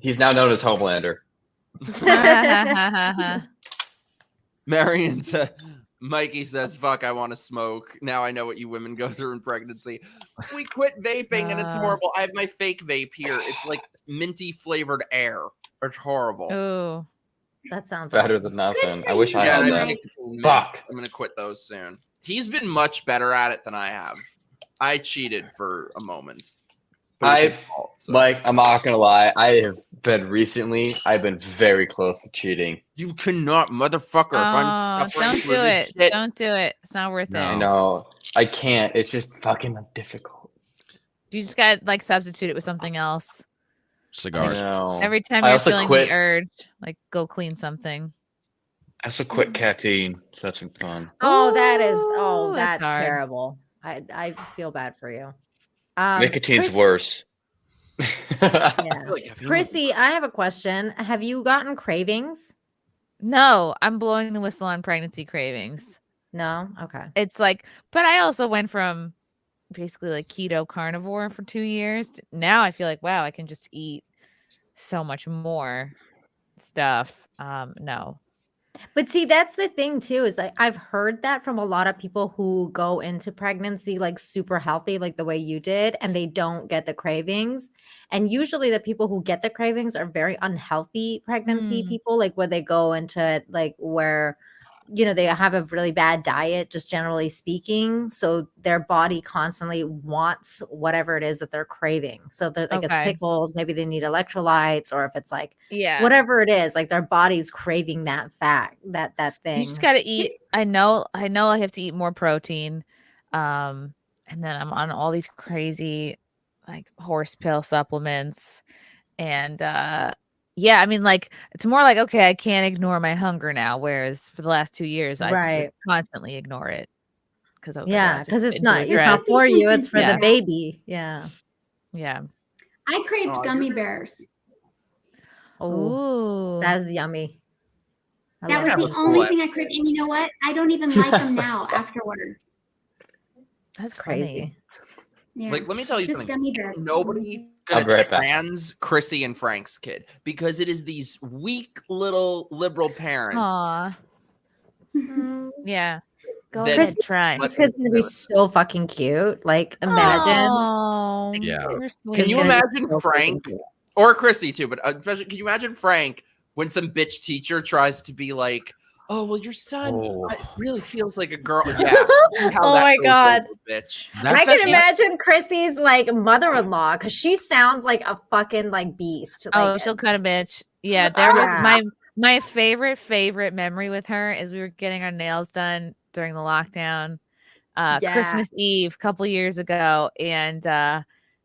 He's now known as Homelander. Marion said, Mikey says, fuck, I want to smoke. Now I know what you women go through in pregnancy. We quit vaping and it's horrible. I have my fake vape here. It's like minty flavored air. It's horrible. Ooh. That sounds Better awful. than nothing. for I wish you, I Yeah, had I that. think it's mint. Fuck. I'm gonna quit those soon. He's been much better at it than I have. I cheated for a moment. But it's his fault, so. Mike, I'm not gonna lie. I've been very close to cheating. You cannot, motherfucker. If I'm Oh, suffering don't for do this it. shit- Don't do it. It's not worth No. I it. know. I can't. It's just fucking difficult. You just got to like substitute it with something else. I Cigars. know. Every time I you're also feeling quit. the urge, like go clean something. I also quit caffeine. So that's been fun. Oh, that is Ooh, that's that's hard. terrible. I feel bad for you. Nicotine's Chris- worse. Yeah. Chrissy, I have a question. Have you gotten cravings? No, I'm blowing the whistle on pregnancy cravings. No? Okay. It's like, but I also went from basically like keto carnivore for 2 years. Now I feel like, wow, I can just eat so much more stuff. No. But see, that's the thing too, is I've heard that from a lot of people who go into pregnancy like super healthy, like the way you did, and they don't get the cravings. And usually the people who get the cravings are very unhealthy pregnancy people, like where they go into it, like where, you know, they have a really bad diet, just generally speaking. So their body constantly wants whatever it is that they're craving. So like it's Okay. pickles, maybe they need electrolytes, or if it's like Yeah. whatever it is, like their body's craving that fat, that thing. You just got to eat. I know I have to eat more protein. And then I'm on all these crazy like horse pill supplements. And yeah, I mean, like it's more like, okay, I can't ignore my hunger now. Whereas for the last 2 years, I would Right. constantly ignore it because I was Yeah, like, because oh, it's not address. for you, it's for Yeah. the baby. Yeah. Yeah. I craved Oh, gummy bears. Oh, Ooh. that's yummy. I That love was it. the only thing I craved. And you know what? I don't even like them now afterwards. That's crazy. funny. Yeah. Like, let me tell you Just something. gummy bears. Nobody I'll gonna be right back. trans Chrissy and Frank's kid because it is these weak little liberal parents. Aw. Yeah. Go That- ahead, try. Let- This kid's gonna be so fucking cute. Like, imagine. Oh, Yeah. you're sweet. Can you gonna be imagine so fucking Frank cute. or Chrissy too? But especially, can you imagine Frank when some bitch teacher tries to be like, "Oh, well, your son really feels like a girl." Yeah. How Oh that my goes God. over, bitch. I can imagine Chrissy's like mother-in-law because she sounds like a fucking like beast. Oh, Like, she'll cut a bitch. Yeah, there was Yeah. my favorite memory with her is we were getting our nails done during the lockdown, Yeah. Christmas Eve a couple years ago, and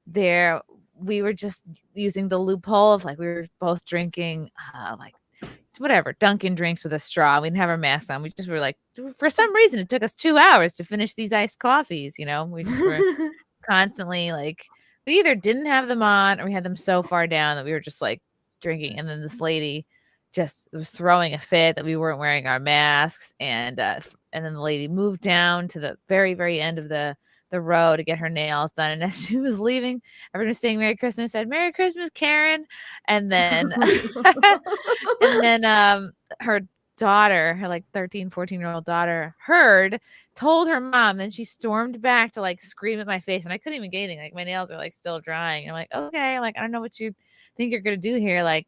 there we were just using the loophole of like we were both drinking like whatever Dunkin' drinks with a straw. We didn't have our masks on. We just were like, for some reason, it took us 2 hours to finish these iced coffees. You know, we just were constantly like we either didn't have them on or we had them so far down that we were just like drinking. And then this lady just was throwing a fit that we weren't wearing our masks, and then the lady moved down to the very, very end of the row to get her nails done. And as she was leaving, everyone was saying Merry Christmas, said Merry Christmas, Karen. And then her daughter, her like 13, 14-year-old daughter, told her mom, then she stormed back to like scream at my face, and I couldn't even get anything. Like my nails are like still drying. And I'm like, okay, like I don't know what you think you're gonna do here. Like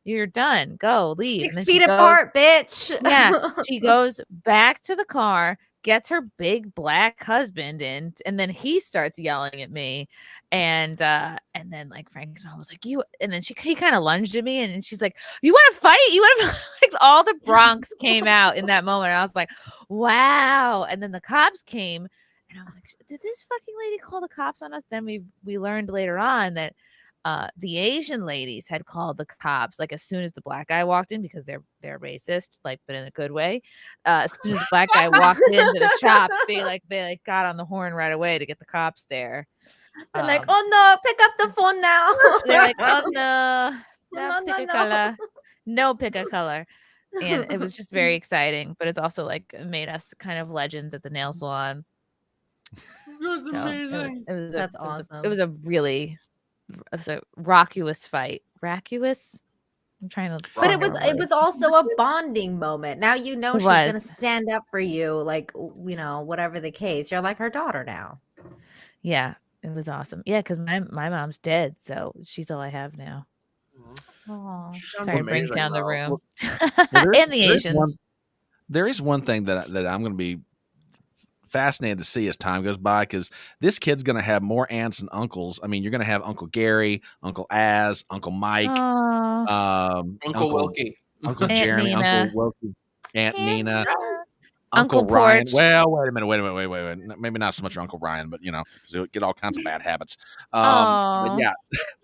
you're done. Go leave. 6 And then she feet goes- apart, bitch. Yeah. She goes back to the car, gets her big black husband in, and then he starts yelling at me, and then like Frank's mom was like, "You," and then he kind of lunged at me, and she's like, "You want to fight? You want to?" Like all the Bronx came out in that moment. I was like, "Wow!" And then the cops came, and I was like, "Did this fucking lady call the cops on us?" Then we learned later on that the Asian ladies had called the cops like as soon as the black guy walked in, because they're racist, like, but in a good way. As soon as the black guy walked into the shop, they got on the horn right away to get the cops there. They're like, "Oh no, pick up the phone now." They're like, "Oh no, No, pick a no. color, no pick a color," and it was just very exciting. But it's also like made us kind of legends at the nail salon. That's amazing. That's awesome. It was a really raucous fight. Raucous? I'm trying to. But it was also a bonding moment. Now you know she's gonna stand up for you, like, you know, whatever the case. You're like her daughter now. Yeah, it was awesome. Yeah, because my mom's dead, so she's all I have now. Oh, sorry to bring down the room. And the Asians. There is one thing that I'm going to be fascinated to see as time goes by, because this kid's going to have more aunts and uncles. I mean, you're going to have Uncle Gary, Uncle Az, Uncle Mike, Uncle Wilkie, Uncle Aunt Jeremy, Nina. Uncle Wilkie, Aunt Nina, Uncle Uncle Ryan. Porch. Well, wait a minute. Maybe not so much Uncle Ryan, but you know, because he'll get all kinds of bad habits. Aw. But yeah,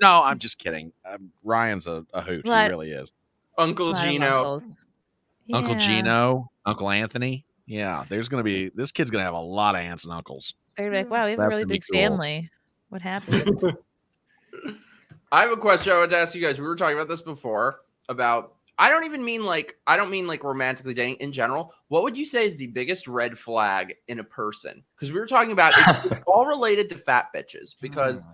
no, I'm just kidding. Ryan's a hoot. He really is. Uncle Lot of Gino. uncles. Uncle Yeah. Gino, Uncle Anthony. Yeah, this kid's gonna have a lot of aunts and uncles. They're like, wow, we have a That's really gonna be big cool. family. What happened? I have a question I want to ask you guys. We were talking about this before about, I don't mean like romantically dating in general. What would you say is the biggest red flag in a person? Because we were talking about it's all related to fat bitches. Because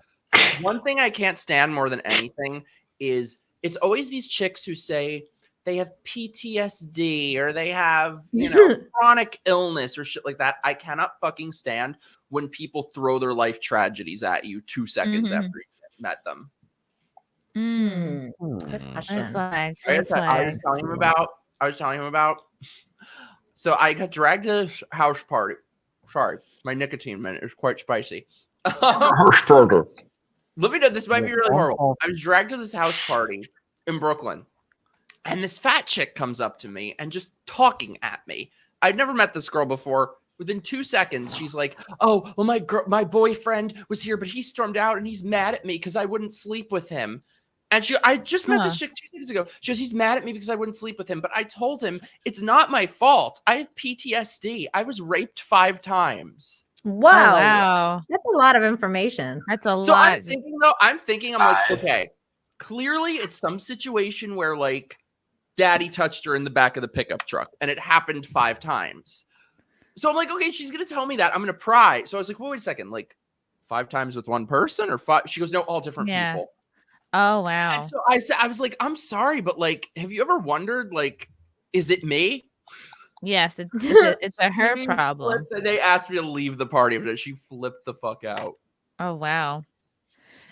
one thing I can't stand more than anything is it's always these chicks who say they have PTSD or they have, you know, chronic illness or shit like that. I cannot fucking stand when people throw their life tragedies at you 2 seconds after you met them. Good Question. Red flags. I Red was flags. telling him about. So I got dragged to this house party. Sorry, my nicotine minute is quite spicy. Let me know. This might be really horrible. I was dragged to this house party in Brooklyn, and this fat chick comes up to me and just talking at me. I'd never met this girl before. Within 2 seconds, she's like, "Oh, well, my boyfriend was here, but he stormed out and he's mad at me because I wouldn't sleep with him." And I just met this chick 2 seconds ago. She goes, "He's mad at me because I wouldn't sleep with him." But I told him it's not my fault. I have PTSD. I was raped 5 times. Wow. Oh, wow. That's a lot of information. That's a So lot. I'm thinking, I'm like, okay, clearly it's some situation where like daddy touched her in the back of the pickup truck and it happened 5 times. So I'm like, okay, she's going to tell me that. I'm going to pry. So I was like, well, wait a second, like 5 times with one person or 5? She goes, no, all different people. Oh, wow. And so I was like, I'm sorry, but like, have you ever wondered, like, is it me? Yes, it's a her problem. They asked me to leave the party, but she flipped the fuck out. Oh, wow.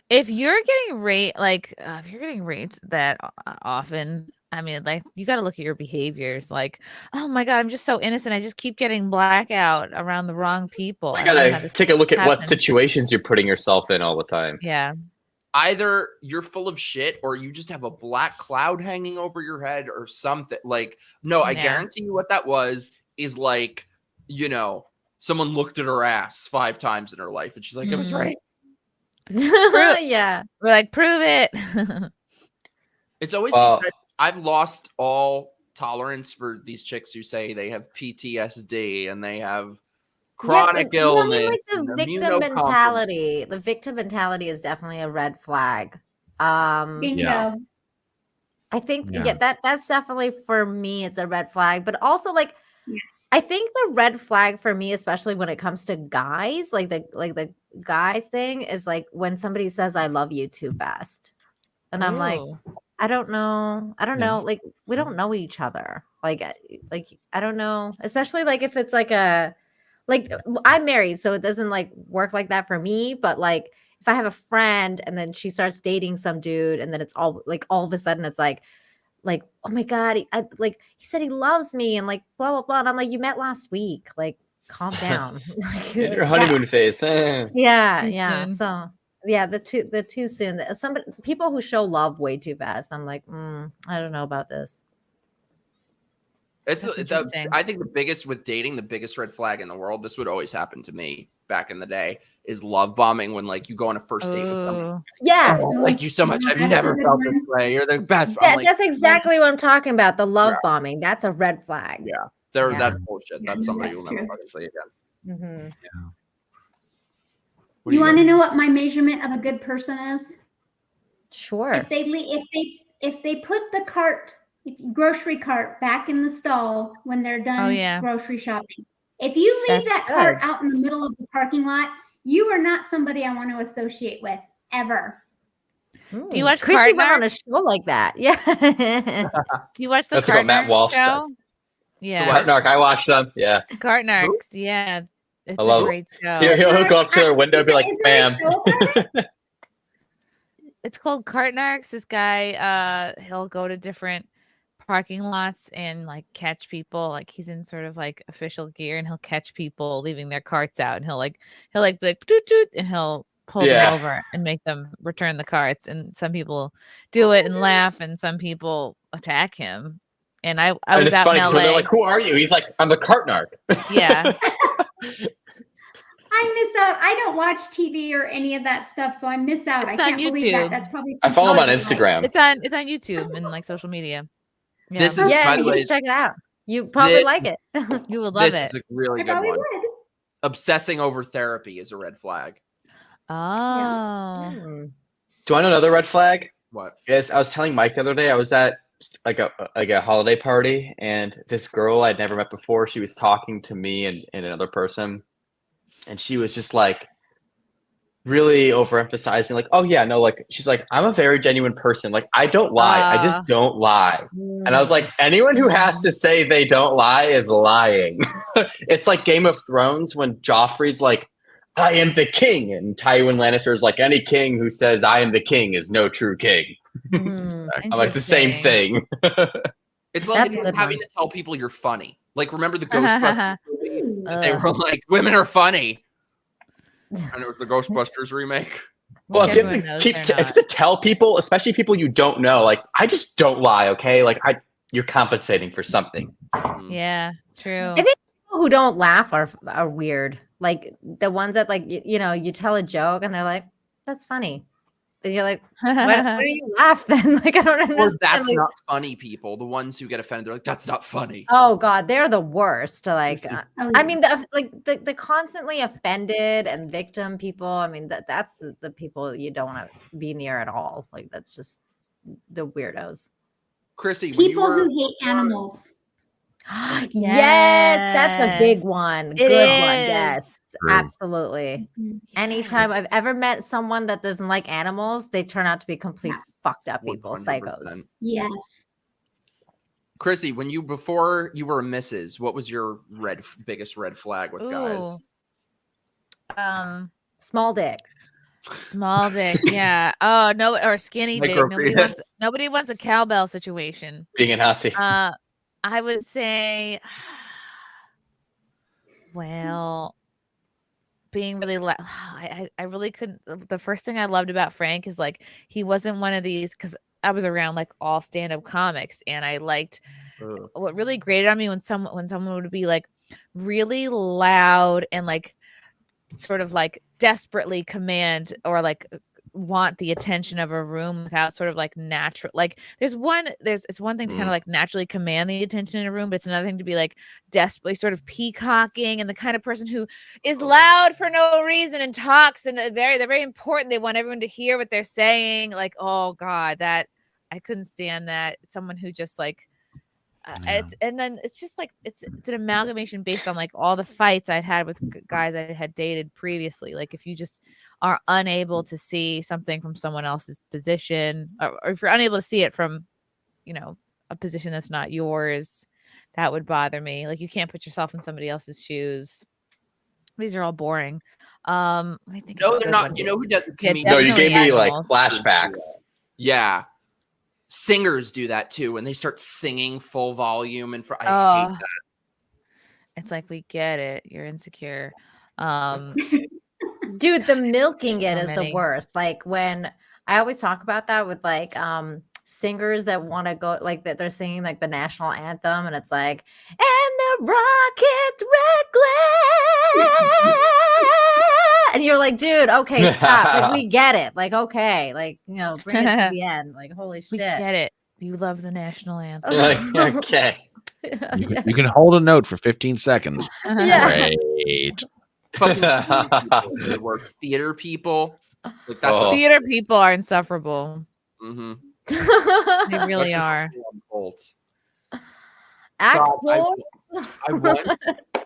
If you're getting raped, if you're getting raped that often, I mean, like, you got to look at your behaviors. Like, oh my God, I'm just so innocent. I just keep getting blackout around the wrong people. You gotta take a look at what situations you're putting yourself in all the time. Yeah. Either you're full of shit or you just have a black cloud hanging over your head or something. Like, no, I guarantee you what that was is like, you know, someone looked at her ass 5 times in her life and she's like, I was right. Yeah. We're like, prove it. It's always these types. I've lost all tolerance for these chicks who say they have PTSD and they have chronic illness. Like the victim mentality. The victim mentality is definitely a red flag. Bingo. I think that's definitely for me. It's a red flag, but also like I think the red flag for me, especially when it comes to guys, like the guys thing, is like when somebody says "I love you" too fast, and I'm like, I don't know. Like we don't know each other. Like I don't know. Especially like if it's like I'm married, so it doesn't like work like that for me. But like if I have a friend and then she starts dating some dude, and then it's all of a sudden it's like, oh my God, he said he loves me and like blah blah blah. And I'm like, you met last week. Like calm down. In your honeymoon phase. Yeah, Too yeah. soon. So yeah, the too soon. People who show love way too fast. I'm like, I don't know about this. It's That's interesting. I think the biggest with dating, the biggest red flag in the world. This would always happen to me back in the day. Is love bombing when like you go on a first date with someone. Oh. Yeah, I like you so much. I've That's a never good felt one. this way. You're the best. I'm like, that's exactly what I'm talking about. The love bombing. That's a red flag. yeah, Yeah. that's bullshit. Yeah, That's somebody that's you'll never true. fucking see again. Mm-hmm. What do You want got? to know what my measurement of a good person is? Sure. If they put the grocery cart back in the stall when they're done yeah. grocery shopping. If you leave That's that cart good. out in the middle of the parking lot, you are not somebody I want to associate with ever. Do you watch Chrissy went Cart on a show like that? Yeah. Do you watch the That's what Matt Cart Walsh show? says. Yeah, Cart Narc, I watched them. Yeah. Cart Narcs. Yeah, it's I love a it. great show. He'll go up to their window and be like, Is there a "Ma'am." show about it? It's called Cart Narcs. This guy, he'll go to different parking lots and like catch people. Like he's in sort of like official gear, and he'll catch people leaving their carts out, and he'll be like toot toot, and he'll pull them over and make them return the carts. And some people do it and laugh, and some people attack him. And I And was it's out funny in because LA. when they're like, "Who are you?" He's like, "I'm the Cart Narc." Yeah. I miss out. I don't watch TV or any of that stuff, so I miss out. It's I on can't believe YouTube. that. That's probably I follow him on something Instagram. It's on YouTube and like social media. Yeah. This is, Yeah, by the you way, should check it out. You probably this- like it. You would love this it. is a really I good probably one. would. Obsessing over therapy is a red flag. Oh. Mm. Do I know another red flag? What? Yes, I was telling Mike the other day. I was at like a holiday party, and this girl I'd never met before. She was talking to me and another person, and she was just like really overemphasizing, like, "Oh yeah, no," like she's like, "I'm a very genuine person. Like I don't lie. I just don't lie." And I was like, anyone who has to say they don't lie is lying. It's like Game of Thrones when Joffrey's like, "I am the king," and Tywin Lannister's like, "Any king who says I am the king is no true king." Mm. I'm like the same Interesting. thing. It's like That's a good having one. to tell people you're funny. Like, remember the Ghostbusters movie? Ooh. That they were like, women are funny. And it was the Ghostbusters remake. Well, if you have Everyone to knows keep they're if you have not. to tell people, especially people you don't know, like I just don't lie, okay? Like you're compensating for something. Yeah, true. I think people who don't laugh are weird. Like the ones that like you tell a joke and they're like, "That's funny," and you're like, "Why do you laugh then?" Like I don't understand. Or that's like, not funny people. The ones who get offended, they're like, "That's not funny." oh God, they're the worst. Like, Oh, I yeah. mean, the constantly offended and victim people. I mean, that's the people you don't want to be near at all. Like that's just the weirdos. Chrissy, when you People were who hate animals. Yes, that's a big Yes. one. It Good one. is. Yes, True. absolutely. Anytime I've ever met someone that doesn't like animals, they turn out to be complete fucked up people, 100%. psychos. Yes. Chrissy, before you were a Mrs., what was your biggest red flag with guys? Ooh. Small dick. Small dick, yeah. Oh no, or skinny dick. Micropenis. Nobody wants a cowbell situation. Being a Nazi. I would say, well, being really, I really couldn't. The first thing I loved about Frank is like he wasn't one of these because I was around like all stand-up comics, and I liked what really grated on me when someone would be like really loud and like sort of like desperately command or like want the attention of a room without sort of like natural, like it's one thing to kind of like naturally command the attention in a room, but it's another thing to be like desperately sort of peacocking, and the kind of person who is loud for no reason and talks and they're very important. They want everyone to hear what they're saying. Like, oh God, that I couldn't stand that. Someone who just like and then it's just like it's an amalgamation based on like all the fights I'd had with guys I had dated previously. Like if you just are unable to see something from someone else's position, or if you're unable to see it from, a position that's not yours, that would bother me. Like you can't put yourself in somebody else's shoes. These are all boring. Let me think. No, of a they're good not. one. You know who does? Yeah, No, you gave me like animals. flashbacks. Yeah. Singers do that too when they start singing full volume I hate that. It's like, we get it. You're insecure. Dude, the milking it So is the many. worst. Like when I always talk about that with like singers that want to go like that they're singing like the national anthem and it's like and the rocket's red glare and you're like, dude, okay, stop. Like we get it. Like, okay, like bring it to the end. Like, holy We shit. get it. You love the national anthem. Like, okay. You can hold a note for 15 seconds. Yeah. Great. Fucking the worst theater people. Like that's Oh. Theater people are insufferable. Mm-hmm. They really are. Act God, four. I once.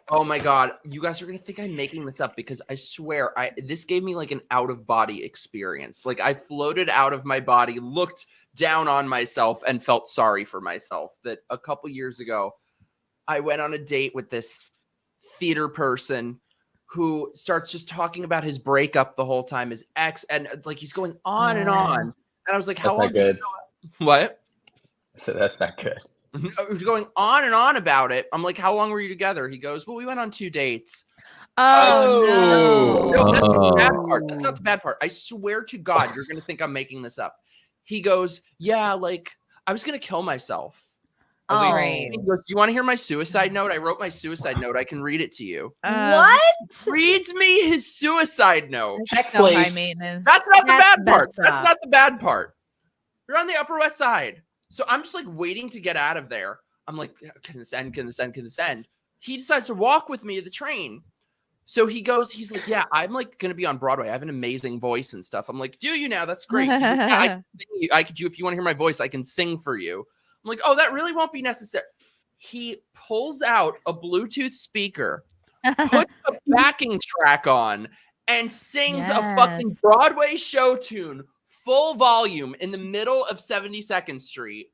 Oh my god, you guys are gonna think I'm making this up because I swear, this gave me like an out of body experience. Like I floated out of my body, looked down on myself, and felt sorry for myself. That a couple years ago, I went on a date with this theater person who starts just talking about his breakup the whole time, his ex, and like he's going on and on. And I was like, "How That's long?" not good. What? So that's not good. Going on and on about it. I'm like, "How long were you together?" He goes, "Well, we went on 2 dates." Oh, No, that's not the bad Oh. part. That's not the bad part. I swear to God, you're gonna think I'm making this up. He goes, "Yeah, like I was gonna kill myself." I was like, Great. he goes, "Do you want to hear my suicide note? I wrote my suicide note. I can read it to you." What? Reads me his suicide note. That's so high Please. maintenance. That's not the That's bad part. messed That's up. not the bad part. You're on the Upper West Side. So I'm just like waiting to get out of there. I'm like, can this end? Can this end? Can this end? He decides to walk with me to the train. So he goes, he's like, yeah, I'm like going to be on Broadway. I have an amazing voice and stuff. I'm like, do you now? That's great. He's like, yeah, I can sing you. I could do, if you want to hear my voice, I can sing for you. I'm like, oh, that really won't be necessary. He pulls out a Bluetooth speaker, puts a backing track on, and sings a fucking Yes. Broadway show tune, full volume, in the middle of 72nd Street.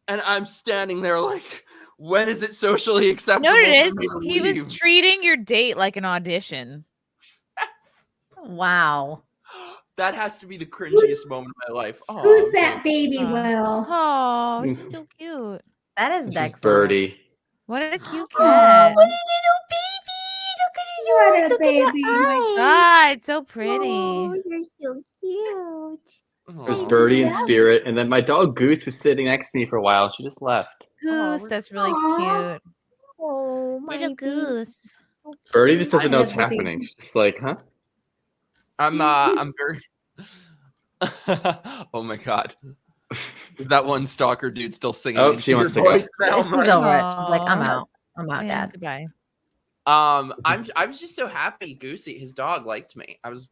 And I'm standing there like, when is it socially acceptable? No, it is. for me to He leave? was treating your date like an audition. Yes. Wow. That has to be the cringiest moment of my life. Oh, Who's that baby, Aw. Will? Oh, she's so cute. That is This is Dexter. Birdie. What a cute Oh, cat. what did you do, baby? Look at his What eyes. a Look baby. at the Oh my eyes. God, so pretty. Oh, you're so cute. There's Aw. Birdie in Yeah. spirit, and then my dog Goose was sitting next to me for a while. She just left. Goose, we're- that's really Aw. cute. Oh, my Little goose. Birdie just doesn't know I what's love the happening. baby. She's just like, huh? I'm very. Oh my God. Is that one stalker dude still singing? Oh, into she wants your to go. voice now, She's Mike? over it. She's like, I'm Aw. out. I'm out, Yeah, Dad. goodbye. I was just so happy Goosey, his dog, liked me. I was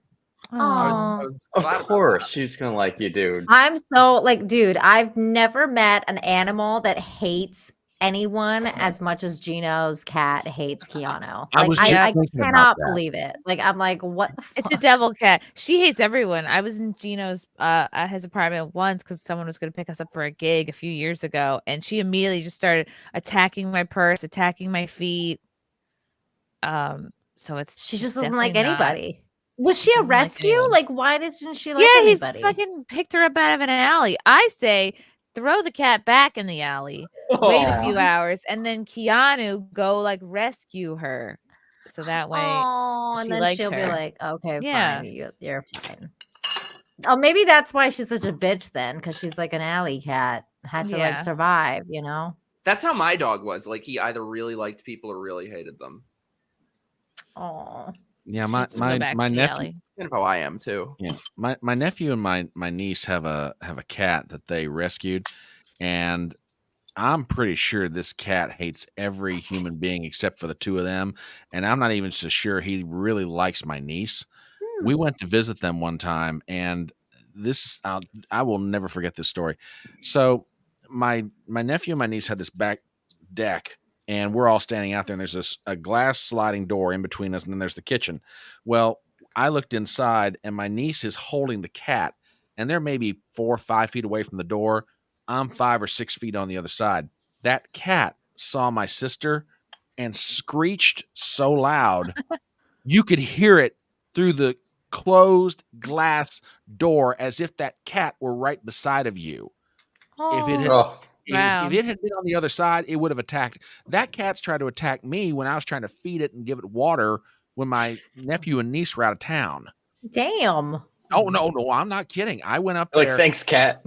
Aw. glad Of about course, that. she's gonna like you, dude. I'm so like, dude, I've never met an animal that hates anyone as much as Gino's cat hates Keanu. I Like, was I, just I thinking about cannot that. believe it. Like, I'm like, what the fuck? It's a devil cat. She hates everyone. I was in Gino's at his apartment once because someone was going to pick us up for a gig a few years ago, and she immediately just started attacking my purse, attacking my feet. So it's She just definitely doesn't like not- anybody. Was she a doesn't like rescue? anyone. Like, why doesn't she like Yeah, he anybody? fucking picked her up out of an alley. I say throw the cat back in the alley, wait a few hours, and then Keanu go like rescue her. So that way, Oh, and she then likes she'll be her. like, okay, Yeah. fine, you're fine. Oh, maybe that's why she's such a bitch then, because she's like an alley cat, had to like Yeah. survive, you know? That's how my dog was. Like he either really liked people or really hated them. Oh, Yeah, she my needs to go back my to the nephew. alley. Kind of how I am too. Yeah, my nephew and my niece have a cat that they rescued, and I'm pretty sure this cat hates every human being except for the two of them, and I'm not even so sure he really likes my niece. We went to visit them one time, and this I will never forget this story. So my nephew and my niece had this back deck, and we're all standing out there, and there's a glass sliding door in between us, and then there's the kitchen. Well, I looked inside, and my niece is holding the cat, and they're maybe 4 or 5 feet away from the door. I'm 5 or 6 feet on the other side. That cat saw my sister and screeched so loud you could hear it through the closed glass door as if that cat were right beside of you. If it had, Oh, Wow. If it had been on the other side, it would have attacked. That cat's tried to attack me when I was trying to feed it and give it water when my nephew and niece were out of town. Damn. Oh, no, I'm not kidding. I went up Like, there. thanks, cat.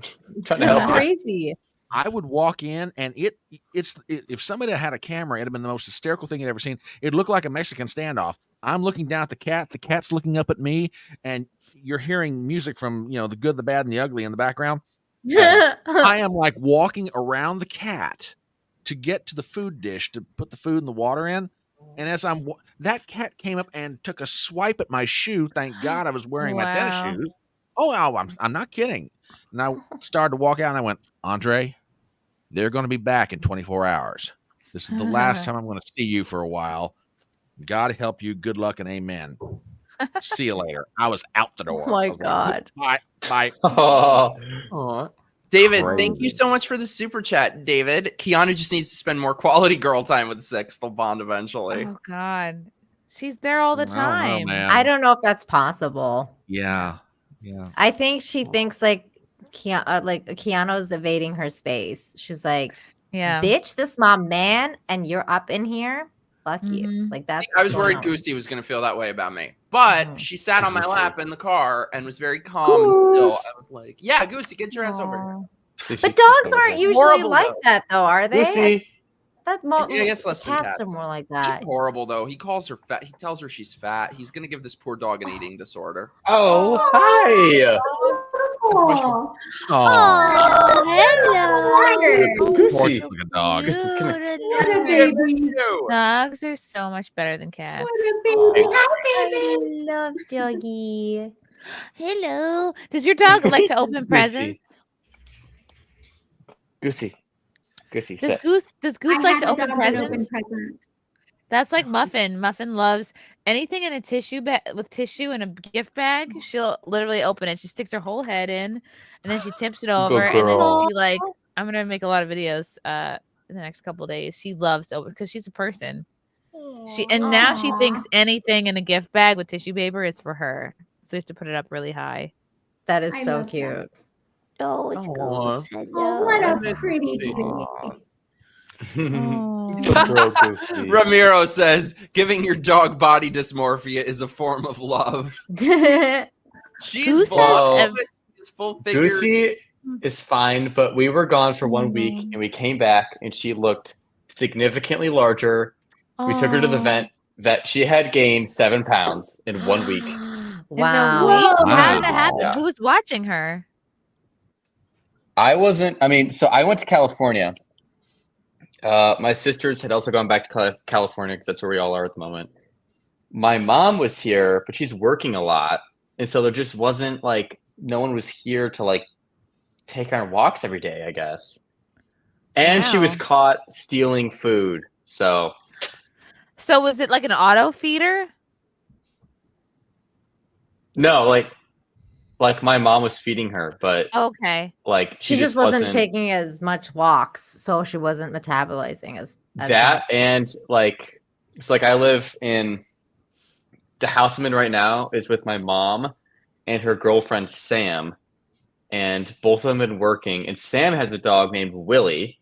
Trying to help That's you. crazy. I would walk in, and if somebody had a camera, it'd have been the most hysterical thing you'd ever seen. It looked like a Mexican standoff. I'm looking down at the cat's looking up at me, and you're hearing music from, the good, the bad, and the ugly in the background. I am like walking around the cat to get to the food dish to put the food and the water in. And as that cat came up and took a swipe at my shoe. Thank God I was wearing my tennis Wow. shoes. Oh, I'm not kidding. And I started to walk out, and I went, Andre, they're going to be back in 24 hours. This is the last time I'm going to see you for a while. God help you. Good luck and amen. See you later. I was out the door. Oh my I was God. Like, bye. Oh, David, thank you Crazy. so much for the super chat, David. Keanu just needs to spend more quality girl time with Six. They'll bond eventually. Oh God. She's there all the I don't know, time. man. I don't know if that's possible. Yeah. I think she thinks like Keanu's evading her space. She's like, Yeah. bitch, this my man, and you're up in here. Fuck you. Mhm. Like that's. I was what's going worried on. Goosey was going to feel that way about me. But Mhm. she sat on my Goosey. lap in the car and was very calm and still. I was like, yeah, Goosey, get your ass over here. Aw. But dogs aren't usually Horrible, like though. that, though, are they? Lucy. I guess less than cats are cats. more like He's that. horrible, though. He calls her fat. He tells her she's fat. He's going to give this poor dog an eating disorder. Oh, hi. Oh, Oh, hello. Goosey. like a dog. Goosey, come here. what a baby. Dogs are so much better than cats. What a baby. Hi, baby. I love doggy. Hello. Does your dog like to open presents? Goosey. Goosey, Does sit. Goose I like had to a open dog that opened presents? presents. That's like Muffin. Muffin loves anything in a tissue bag with tissue in a gift bag. She'll literally open it. She sticks her whole head in, and then she tips it over, and then girl. she like. I'm gonna make a lot of videos in the next couple of days. She loves to open because she's a person. Now she thinks Aw. anything in a gift bag with tissue paper is for her. So you have to put it up really high. That is I so love that. cute. Oh, it's Aw. Oh, what a miss pretty Goosey. baby. Oh. Good girl, Goosey. Ramiro says, giving your dog body dysmorphia is a form of love. She Goose is full, has is full figure. Goosey is fine, but we were gone for 1 week Mm. and we came back and she looked significantly larger. We took her to the Oh. vet. She had gained 7 pounds in 1 week. In a Wow. week? How did Wow. that happen? Yeah. Who was watching her? So I went to California. My sisters had also gone back to California because that's where we all are at the moment. My mom was here, but she's working a lot. And so there just wasn't no one was here to take her on walks every day, I guess. And she was Wow. caught stealing food. So So was it like an auto feeder? no, like my mom was feeding her, but Okay. She just wasn't taking as much walks, so she wasn't metabolizing as that. much. And it's like I live in the house I'm in right now is with my mom and her girlfriend Sam, and both of them have been working. And Sam has a dog named Willie,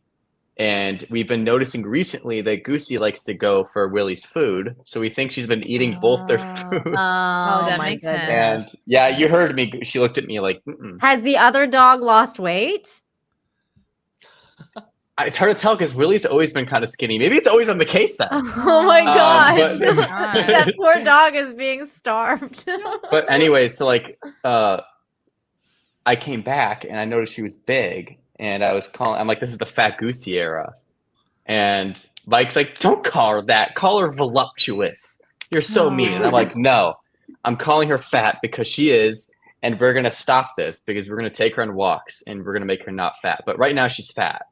and we've been noticing recently that Goosey likes to go for Willie's food, so we think she's been eating both their food. Oh, that my makes sense. goodness. And yeah, you heard me. She looked at me like, mm-mm. Has the other dog lost weight? It's hard to tell because Willie's always been kind of skinny. Maybe it's always been the case then. Oh my god. but- That poor dog is being starved. But anyway, so I came back and I noticed she was big, and I'm like, this is the fat Goosey era. And Mike's like, don't call her that. Call her voluptuous. You're so mean. And I'm like, no, I'm calling her fat because she is, and we're going to stop this because we're going to take her on walks and we're going to make her not fat. But right now she's fat.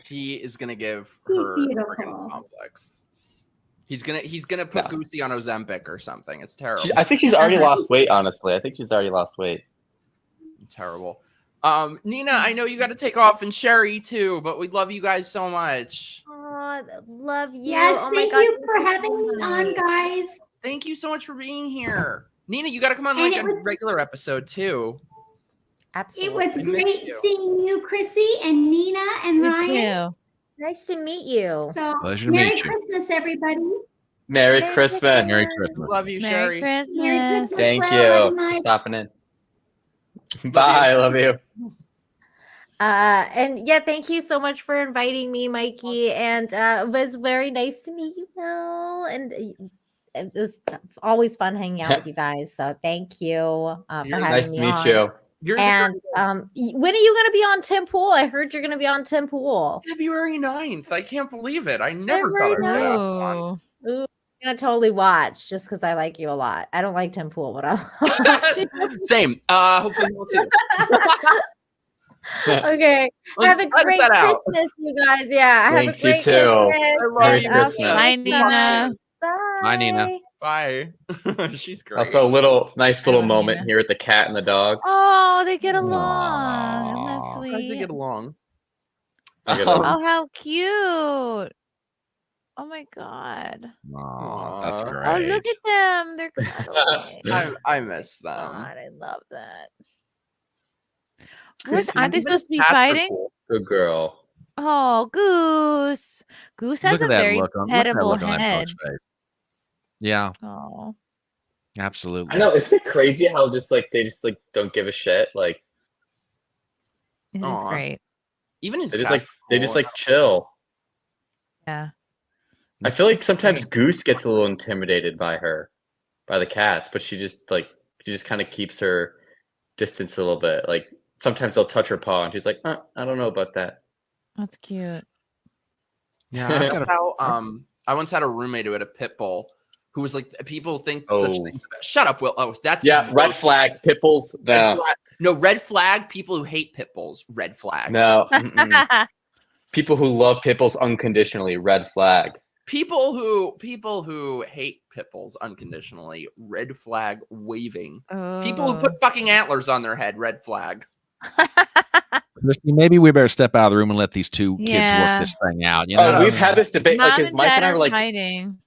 He is gonna give She's her a beautiful. friggin' complex. He's gonna put No. Goosey on Ozempic or something. It's terrible. I think she's already lost weight, honestly. I think she's already lost weight. Terrible. Nina, I know you got to take off, and Sherry too, but we love you guys so much. Oh, love you. Yes, oh my thank god. you for having me on, guys. Thank you so much for being here. Nina, you got to come on And like it a was- regular episode too. Absolutely. It was I miss great you. seeing you, Chrissy and Nina and You Ryan. too. Nice to meet you. So Pleasure to Merry meet you. Christmas, everybody. Merry Christmas. Merry Christmas. Love you, Merry Sherry. Merry Christmas. Christmas. Thank Well, love you you, for Mike. stopping in. Bye. Love you. And yeah, thank you so much for inviting me, Mikey. And it was very nice to meet you, Bill. And it's always fun hanging out with you guys. So thank you for having Nice me to meet on. you. You're And when are you going to be on Tim Pool? I heard you're going to be on Tim Pool. February 9th. I can't believe it. I never February thought I'd get asked on. Oh. Ooh, I'm going to totally watch just because I like you a lot. I don't like Tim Pool, but I'll Same. Hopefully you will too. Okay. Let's Have a edit great that out. Christmas, you guys. Yeah. Thanks, have a you great too. Christmas. I love Merry you. Christmas. Bye, Nina. Bye. Bye, Nina. Bye. She's great. Also, a nice little love moment Nina. here with the cat and the dog. Oh, they get along. Aw. That's How does it sweet. get along? I get Um, along. Oh, how cute. Oh my god. Aw, that's Aw. great. Oh, look at them. They're cuddling. I miss them. God, I love that. What? Chrissy, Aren't they even supposed to be cats are fighting? cool. Good girl. Oh, Goose. Goose has Look a at that very look on, look at that pettable look on that head. dog's face. Yeah, Oh. absolutely. I know. Isn't it crazy how they just don't give a shit? Like It is Aw. great. Even his they just cat's they cool. just chill. Yeah. I feel like sometimes Goose gets a little intimidated by the cats, but she just kind of keeps her distance a little bit. Like sometimes they'll touch her paw, and she's like, I don't know about that. That's cute. Yeah, I've got That's how I once had a roommate who had a pit bull who was like, people think such Oh. things about. Shut up, Will. Oh, that's Yeah, his red worst. flag, pit bulls. Red No, flag. No, red flag. People who hate pit bulls. Red flag. no. People who love pit bulls unconditionally, red flag. People who hate pit bulls unconditionally. Red flag waving. People who put fucking antlers on their head. Red flag. Christy, maybe we better step out of the room and let these two kids Yeah. work this thing out. You know, Oh, we've had this debate. Mom Because and Mike Dad and I are were like, fighting.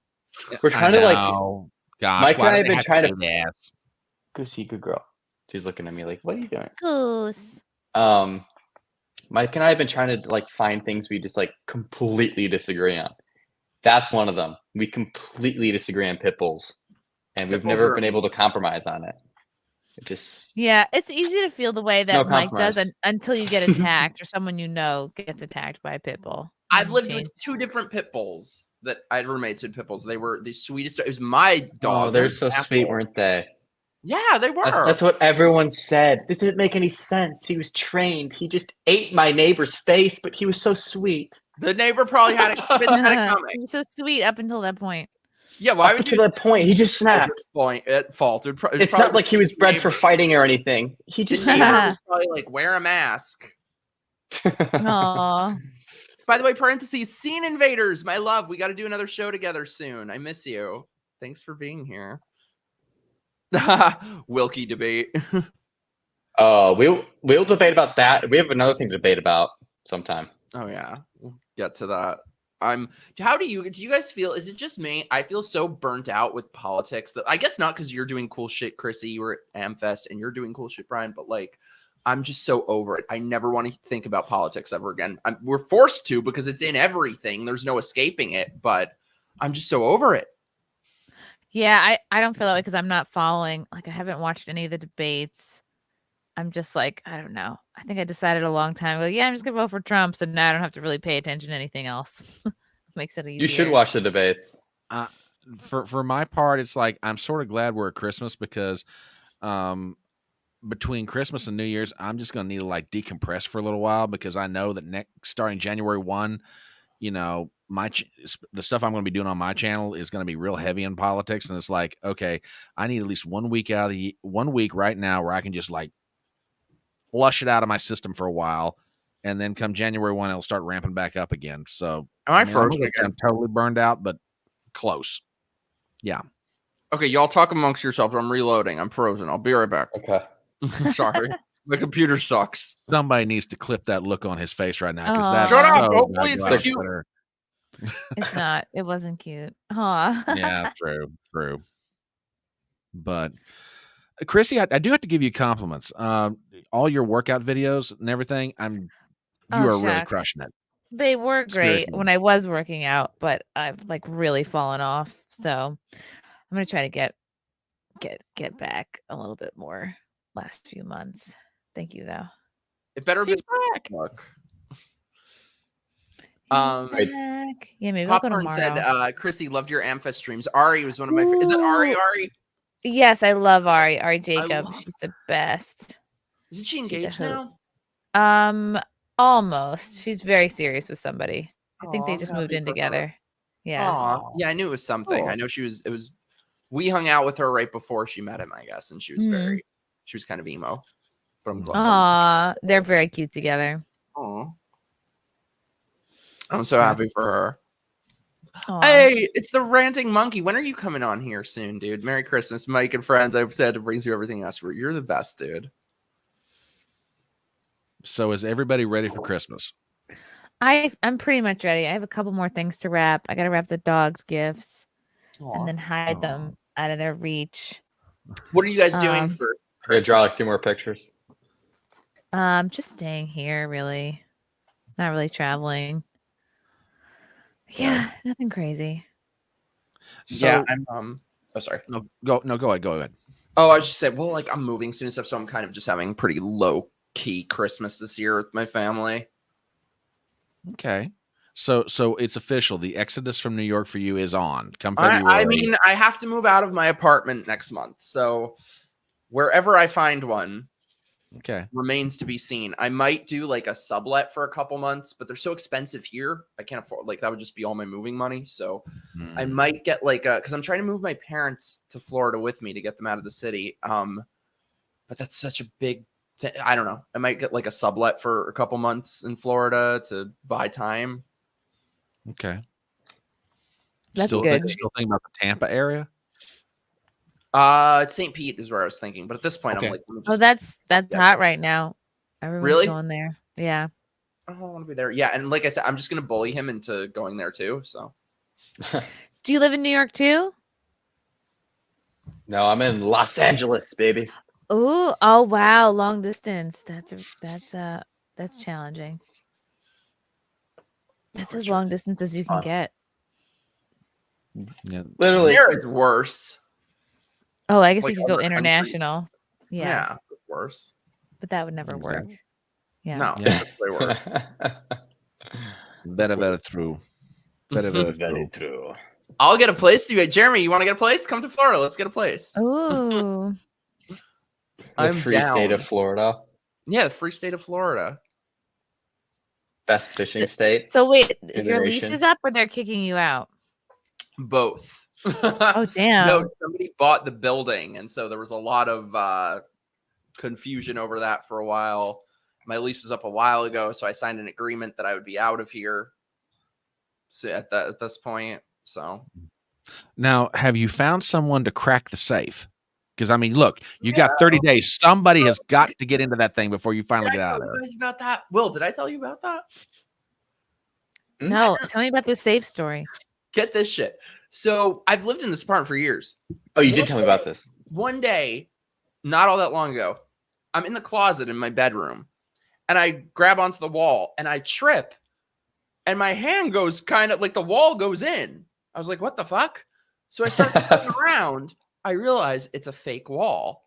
we're trying to like. Gosh, Mike and why I do have they been have trying to- do this? Goosey, good girl. She's looking at me like, what are you doing? Goose. Mike and I have been trying to like find things we just like completely disagree on. That's one of them. We completely disagree on pit bulls, and we've Pit bulls never are- been able to compromise on it. It just Yeah, it's easy to feel the way It's no that Mike does compromise. until you get attacked or someone you know gets attacked by a pit bull. I've Then lived change. with two different pit bulls that I had roommates with pit bulls. They were the sweetest. It was my dog. oh, they're They're so an sweet, asshole. weren't they? Yeah, they were. That's what everyone said. This doesn't make any sense. He was trained. He just ate my neighbor's face, but he was so sweet. The neighbor probably had it, had it He coming. was so sweet up until that point. Yeah, why Up would to you that point, he just snapped. point at fault? It's not like he was bred for fighting or anything. He The just neighbor snapped. was probably like, wear a mask. Aw. By the way, parentheses, Scene Invaders, my love. We got to do another show together soon. I miss you. Thanks for being here. Wilkie debate. Oh, we'll debate about that. We have another thing to debate about sometime. Oh yeah, we'll get to that. How do you guys feel? Is it just me? I feel so burnt out with politics that I guess not because you're doing cool shit, Chrissy. You were at Amfest and you're doing cool shit, Brian. But like, I'm just so over it. I never want to think about politics ever again. We're forced to because it's in everything. There's no escaping it. But I'm just so over it. Yeah, I don't feel that way because I'm not following. Like, I haven't watched any of the debates. I'm just like, I don't know. I think I decided a long time ago. Yeah, I'm just gonna vote for Trump, so now I don't have to really pay attention to anything else. Makes it easier. You should watch the debates. For my part, it's like I'm sort of glad we're at Christmas because between Christmas and New Year's, I'm just gonna need to like decompress for a little while because I know that starting January 1, you know, the stuff I'm going to be doing on my channel is going to be real heavy in politics, and it's like, okay, I need at least 1 week out of 1 week right now where I can just like flush it out of my system for a while, and then come January 1, it'll start ramping back up again. So Am I mean, frozen I'm totally burned out, but close. Yeah. Okay, y'all talk amongst yourselves. I'm reloading. I'm frozen. I'll be right back. Okay. Sorry. My computer sucks. Somebody needs to clip that look on his face right now because Aw. that's Shut up. so Hopefully it's goddamn cute. bitter. It's not. It wasn't cute. Aw. Yeah, true. But Chrissy, I do have to give you compliments. All your workout videos and everything, you are really shucks. crushing it. They were great Seriously. when I was working out, but I've like really fallen off. So I'm gonna try to get back a little bit more last few months. Thank you though. It better be back. look. Back. Yeah, maybe I'll go Popcorn tomorrow. said, Chrissy loved your Ampha streams. Ari was one of my Is it Ari? Ooh. Ari? Yes, I love Ari Jacob. love She's the best. Isn't she She's a engaged hoot. now? Almost. She's very serious with somebody. I think they Aw, just I'm moved happy in for her. together. Yeah. Aw. Yeah, I knew it was something. I know we hung out with her right before she met him, I guess, and she was she was kind of emo. But I'm glad. Aw, they're very cute together. Aw. I'm so happy for her. Aw. Hey, it's the ranting monkey. When are you coming on here soon, dude? Merry Christmas, Mike and friends. I've said to bring you everything else. You're the best, dude. So is everybody ready for Christmas? I'm pretty much ready. I have a couple more things to wrap. I gotta wrap the dog's gifts and then hide them out of their reach. What are you guys doing for I'm gonna draw like 2 more pictures. Just staying here, really. Not really traveling. Yeah, nothing crazy. So, yeah, I'm oh sorry. No, go ahead. Oh, I was just saying, well, like I'm moving soon and stuff, so I'm kind of just having pretty low key Christmas this year with my family. Okay. So it's official. The exodus from New York for you is on. Come February. I mean, I have to move out of my apartment next month. So wherever I find one remains to be seen. I might do like a sublet for a couple months, but they're so expensive here. I can't afford, like, that would just be all my moving money. So I might get like because I'm trying to move my parents to Florida with me to get them out of the city. But that's such a big thing. I don't know. I might get like a sublet for a couple months in Florida to buy time. Okay. That's still good. Still thinking about the Tampa area? St. Pete is where I was thinking, but at this point, I'm like, that's hot right now. Everyone's Really? going there. Yeah. I want to be there. Yeah, and like I said, I'm just gonna bully him into going there too. So, Do you live in New York too? No, I'm in Los Angeles, baby. Oh wow, long distance. That's challenging. That's as long distance as you can get. Yeah. Literally. there is worse. Oh, I guess Like you could go other countries. international. Yeah, It's worse. but that would never work. Yeah. No, Yeah. it's way worse. Very true. Very true. I'll get a place. Jeremy, you want to get a place? Come to Florida. Let's get a place. Ooh. I'm The free state down. of Florida. Yeah, the free state of Florida. Best fishing state. So wait, in the your lease nation. is up or they're kicking you out? Both. Oh damn. No, somebody bought the building, and so there was a lot of confusion over that for a while. My lease was up a while ago, so I signed an agreement that I would be out of here. So at this point, so Now, have you found someone to crack the safe? Because I mean, look, you got 30 days. Somebody has got to get into that thing before you finally Did get I out tell of you there. guys about that? Will, did I tell you about that? No, tell me about this safe story. Get this shit. So I've lived in this apartment for years. Oh, you did tell me about this. One day, not all that long ago, I'm in the closet in my bedroom, and I grab onto the wall, and I trip, and my hand goes kind of like the wall goes in. I was like, what the fuck? So I start looking around. I realize it's a fake wall,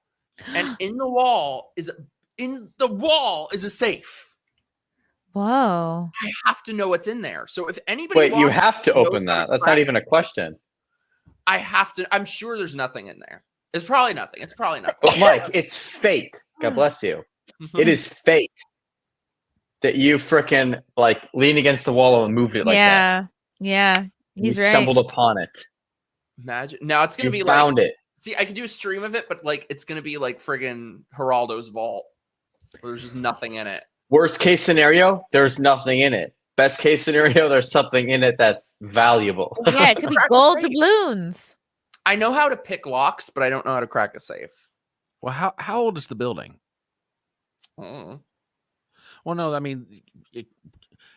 and in the wall is a safe. Whoa. I have to know what's in there. So if anybody Wait, you walks have to in and open knows how that. to That's not crack even a question. I have to. I'm sure there's nothing in there. It's probably nothing. It's probably nothing. But Mike, it's fake. God bless you. It is fake that you frickin' like leaned against the wall and moved it like that. Yeah. You He's right. stumbled upon it. Imagine. Now it's gonna You be found like. it. See, I could do a stream of it, but like it's gonna be like friggin' Geraldo's vault, where there's just nothing in it. Worst case scenario, there's nothing in it. Best case scenario, there's something in it that's valuable. Yeah, it could be Crack a gold safe. doubloons. I know how to pick locks, but I don't know how to crack a safe. Well, how old is the building? Mm. Well, no, I mean,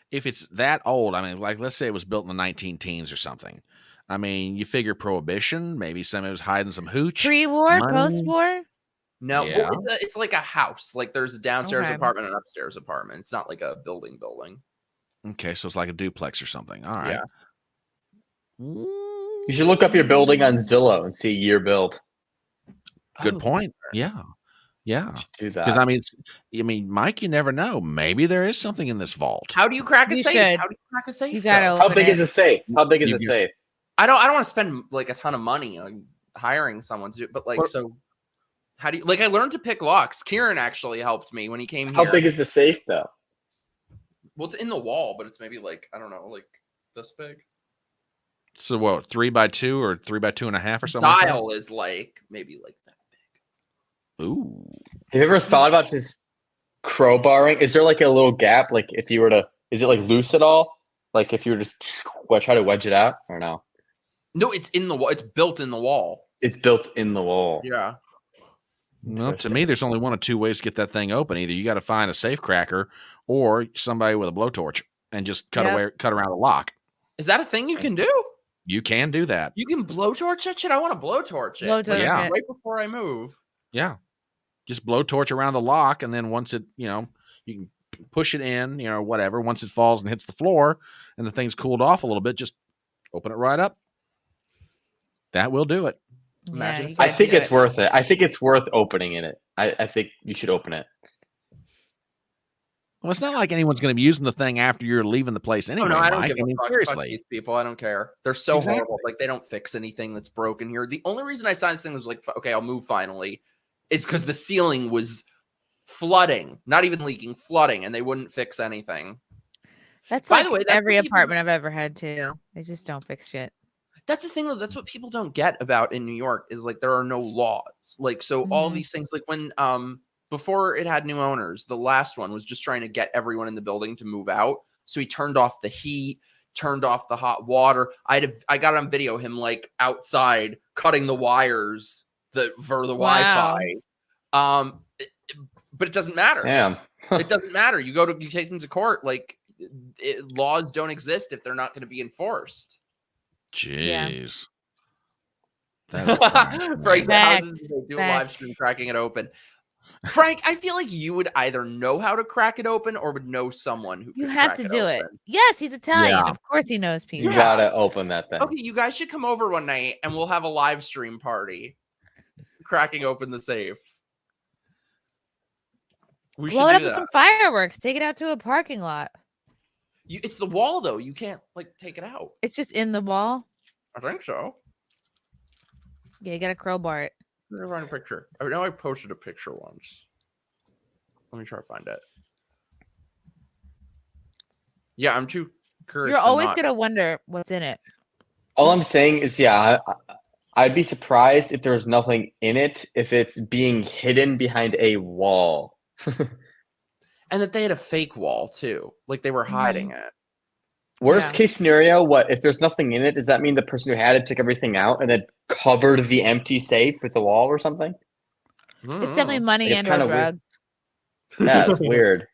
if it's that old, I mean, like let's say it was built in the 19 teens or something. I mean, you figure prohibition, maybe somebody was hiding some hooch. Pre-war, money. post-war? No, Yeah. well, it's like a house. Like there's a downstairs Okay. apartment and an upstairs apartment. It's not like a building. Okay, so it's like a duplex or something. All right. Yeah. You should look up your building on Zillow and see year build. Good Oh, point. Yeah. Yeah. You should do Because that. I mean, Mike, you never know. Maybe there is something in this vault. How do you crack a You safe? should. How do you crack a safe? You gotta though? How open big it. is the safe? How big is You- the safe? I don't want to spend like a ton of money on hiring someone to do it, but like, Or- so how do you like? I learned to pick locks. Kieran actually helped me when he came How here. big is the safe though? Well, it's in the wall, but it's maybe like I don't know, like this big. So what, 3x2 or 3x2.5 or something? Dial is like maybe like that. Ooh. Have you ever thought about just crowbarring? Is there like a little gap? Like if you were to, is it like loose at all? Like if you were just try to wedge it out or no? No, it's in the wall. It's built in the wall. It's built in the wall. Yeah. Well, to me, there's only one of two ways to get that thing open. Either you got to find a safe cracker or somebody with a blowtorch and just cut around the lock. Is that a thing you can do? You can do that. You can blowtorch that shit? I want to blowtorch it. Blowtorch Yeah. it. Right before I move. Yeah. Just blowtorch around the lock, and then once it, you can push it in, whatever. Once it falls and hits the floor and the thing's cooled off a little bit, just open it right up. That will do it. Imagine Yeah, if you I gotta think do it's it. worth it. I think it's worth opening in it. I think you should open it. Well, it's not like anyone's going to be using the thing after you're leaving the place anyway. Oh, no, I don't Mike. give a fuck. Fuck Seriously. these people. I don't care. They're so Exactly. horrible. Like they don't fix anything that's broken here. The only reason I signed this thing was like, okay, I'll move finally, is because the ceiling was flooding, not even leaking, flooding, and they wouldn't fix anything. That's By like the way, that's every what people- apartment I've ever had too. They just don't fix shit. That's the thing, though. That's what people don't get about in New York is like there are no laws. Like so, all Mhm. these things, like when before it had new owners, the last one was just trying to get everyone in the building to move out. So he turned off the heat, turned off the hot water. I got on video him like outside cutting the wires for the Wow. Wi-Fi. But it doesn't matter. Damn. It doesn't matter. You take them to court. Like laws don't exist if they're not going to be enforced. Jeez. That's a crime. Frank's Facts. houses, they do a live Facts. stream cracking it open. Frank, I feel like you would either know how to crack it open or would know someone who You could have crack to do it. open. Yes, he's Italian. Yeah. Of course he knows You people. Yeah. gotta open that thing. Okay, you guys should come over one night and we'll have a live stream party cracking open the safe. We Blow should it do up with that. some fireworks. Take it out to a parking lot. It's the wall though. You can't like take it out. It's just in the wall. I think so. Yeah, you gotta crowbar it. Let me find a picture. I know I posted a picture once. Let me try to find it. Yeah, I'm too curious. You're to always not- gonna wonder what's in it. All I'm saying is, yeah, I'd be surprised if there was nothing in it if it's being hidden behind a wall. And that they had a fake wall too. Like they were hiding it. Worst Yeah. case scenario, what if there's nothing in it? Does that mean the person who had it took everything out and then covered the empty safe with the wall or something? It's definitely money Like, it's and or kinda weird. drugs. Yeah, it's weird.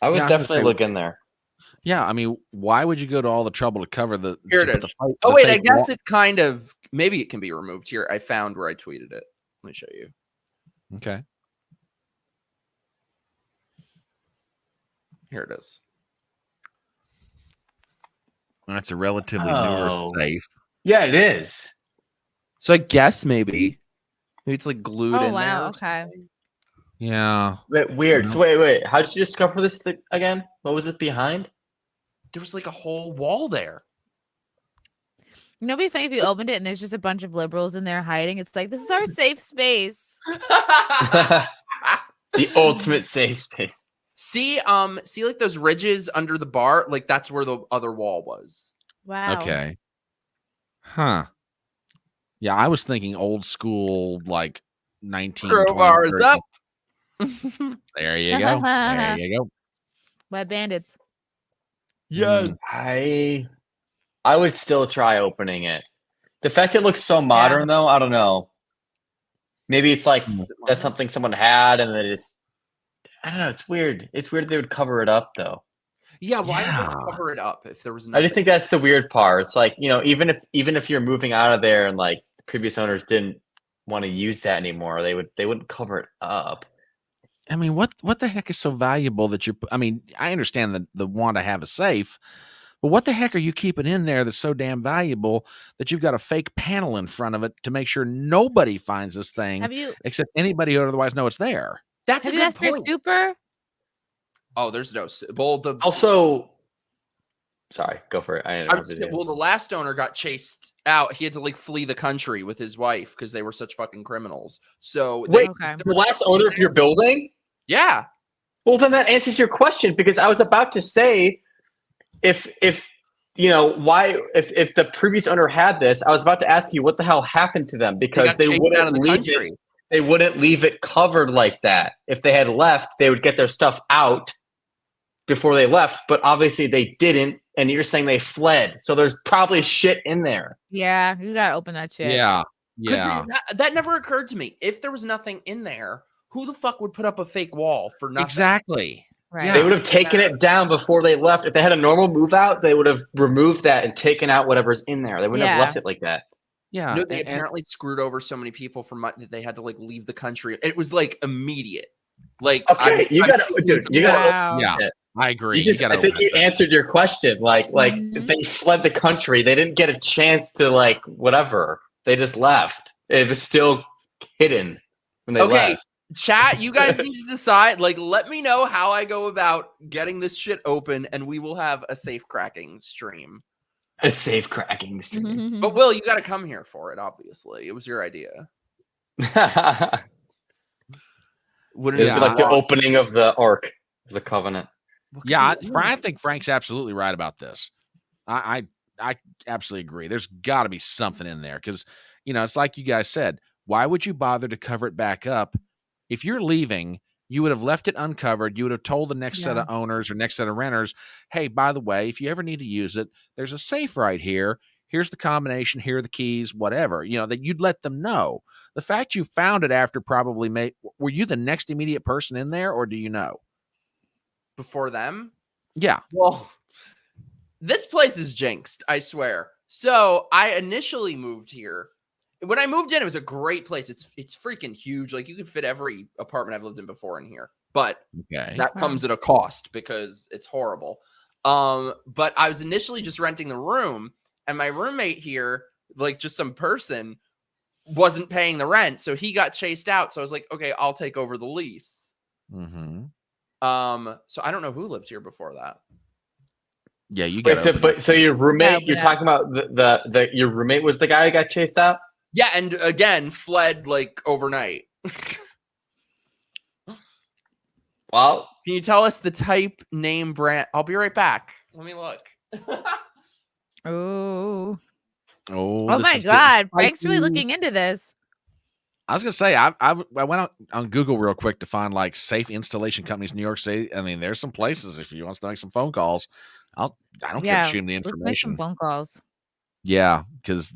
I would Yeah, I was gonna definitely say- look in there. Yeah, I mean, why would you go to all the trouble to cover the? Here to it put is. the Oh the wait, I fake guess wall- it kind of maybe it can be removed here. I found where I tweeted it. Let me show you. Okay. Here it is. That's a relatively Oh. newer safe. Yeah, it is. So I guess maybe it's like glued Oh in wow, there. or okay. something. Yeah. Weird. So wait. How did you discover this thing again? What was it behind? There was like a whole wall there. You know, it'd be funny if you opened it and there's just a bunch of liberals in there hiding. It's like this is our safe space. The ultimate safe space. see like those ridges under the bar? Like that's where the other wall was. Wow. Okay. Huh. Yeah, I was thinking old school, like 19. Crowbar is up. There you go. There you go. Wet bandits. Yes. I would still try opening it. The fact it looks so modern, though, I don't know. Maybe it's like that's something someone had, and they just. I don't know. It's weird. It's weird they would cover it up, though. Yeah, why would Yeah. they cover it up if there was I just think that's the weird part. It's like, even if you're moving out of there and like the previous owners didn't want to use that anymore. They wouldn't cover it up. I mean, what the heck is so valuable that you're? I mean, I understand the want to have a safe, but what the heck are you keeping in there that's so damn valuable that you've got a fake panel in front of it to make sure nobody finds this thing except anybody who otherwise know it's there? That's Have a you good asked your point. super? Oh, there's no well. Also, sorry, go for it. I interrupted you. Well, the last owner got chased out. He had to like flee the country with his wife because they were such fucking criminals. So Wait, Okay. the last owner of your building? yeah, Well, then that answers your question, because I was about to say, if you know why, if the previous owner had this, I was about to ask you what the hell happened to them, because they chased wouldn't out of the leave country. it. They wouldn't leave it covered like that. If they had left, they would get their stuff out before they left, but obviously they didn't, and you're saying they fled. So there's probably shit in there. Yeah, you gotta open that shit. Yeah. Because that never occurred to me. If there was nothing in there, who the fuck would put up a fake wall for nothing? Exactly. Right. They would have taken it down before they left. If they had a normal move out, they would have removed that and taken out whatever's in there. They wouldn't have left it like that. Yeah. No, they apparently screwed over so many people for money that they had to like leave the country. It was like immediate. Like, okay, you gotta. Wow. Yeah, I agree. I think you answered your question. Like if they fled the country, they didn't get a chance to like whatever. They just left. It was still hidden when they left. Chat, you guys need to decide. Like, let me know how I go about getting this shit open, and we will have a safe cracking stream. A safe cracking stream. But Will, you got to come here for it. Obviously, it was your idea. Wouldn't it be like the opening of the Ark of the Covenant? Yeah, I think Frank's absolutely right about this. I absolutely agree. There's got to be something in there because, you know, it's like you guys said. Why would you bother to cover it back up? If you're leaving, you would have left it uncovered. You would have told the next set of owners or next set of renters, hey, by the way, if you ever need to use it, there's a safe right here. Here's the combination. Here are the keys, whatever. You know, that you'd let them know. The fact you found it after probably were you the next immediate person in there, or do you know? Before them? Yeah. Well, this place is jinxed, I swear. So I initially moved here. When I moved in, it was a great place. It's freaking huge. Like, you could fit every apartment I've lived in before in here. But that comes at a cost because it's horrible. But I was initially just renting the room, and my roommate here, like just some person, wasn't paying the rent, so he got chased out. So I was like, okay, I'll take over the lease. Mm-hmm. So I don't know who lived here before that. Yeah, you got. So your roommate, you're talking about the your roommate was the guy who got chased out? Yeah, and again, fled like overnight. Well, can you tell us the type, name, brand? I'll be right back. Let me look. Oh Oh my God. Frank's really looking into this. I was gonna say I went on Google real quick to find like safe installation companies in New York City. I mean, there's some places if you want to make some phone calls. I don't care to shoot him the Let's make information. some phone calls. Yeah, because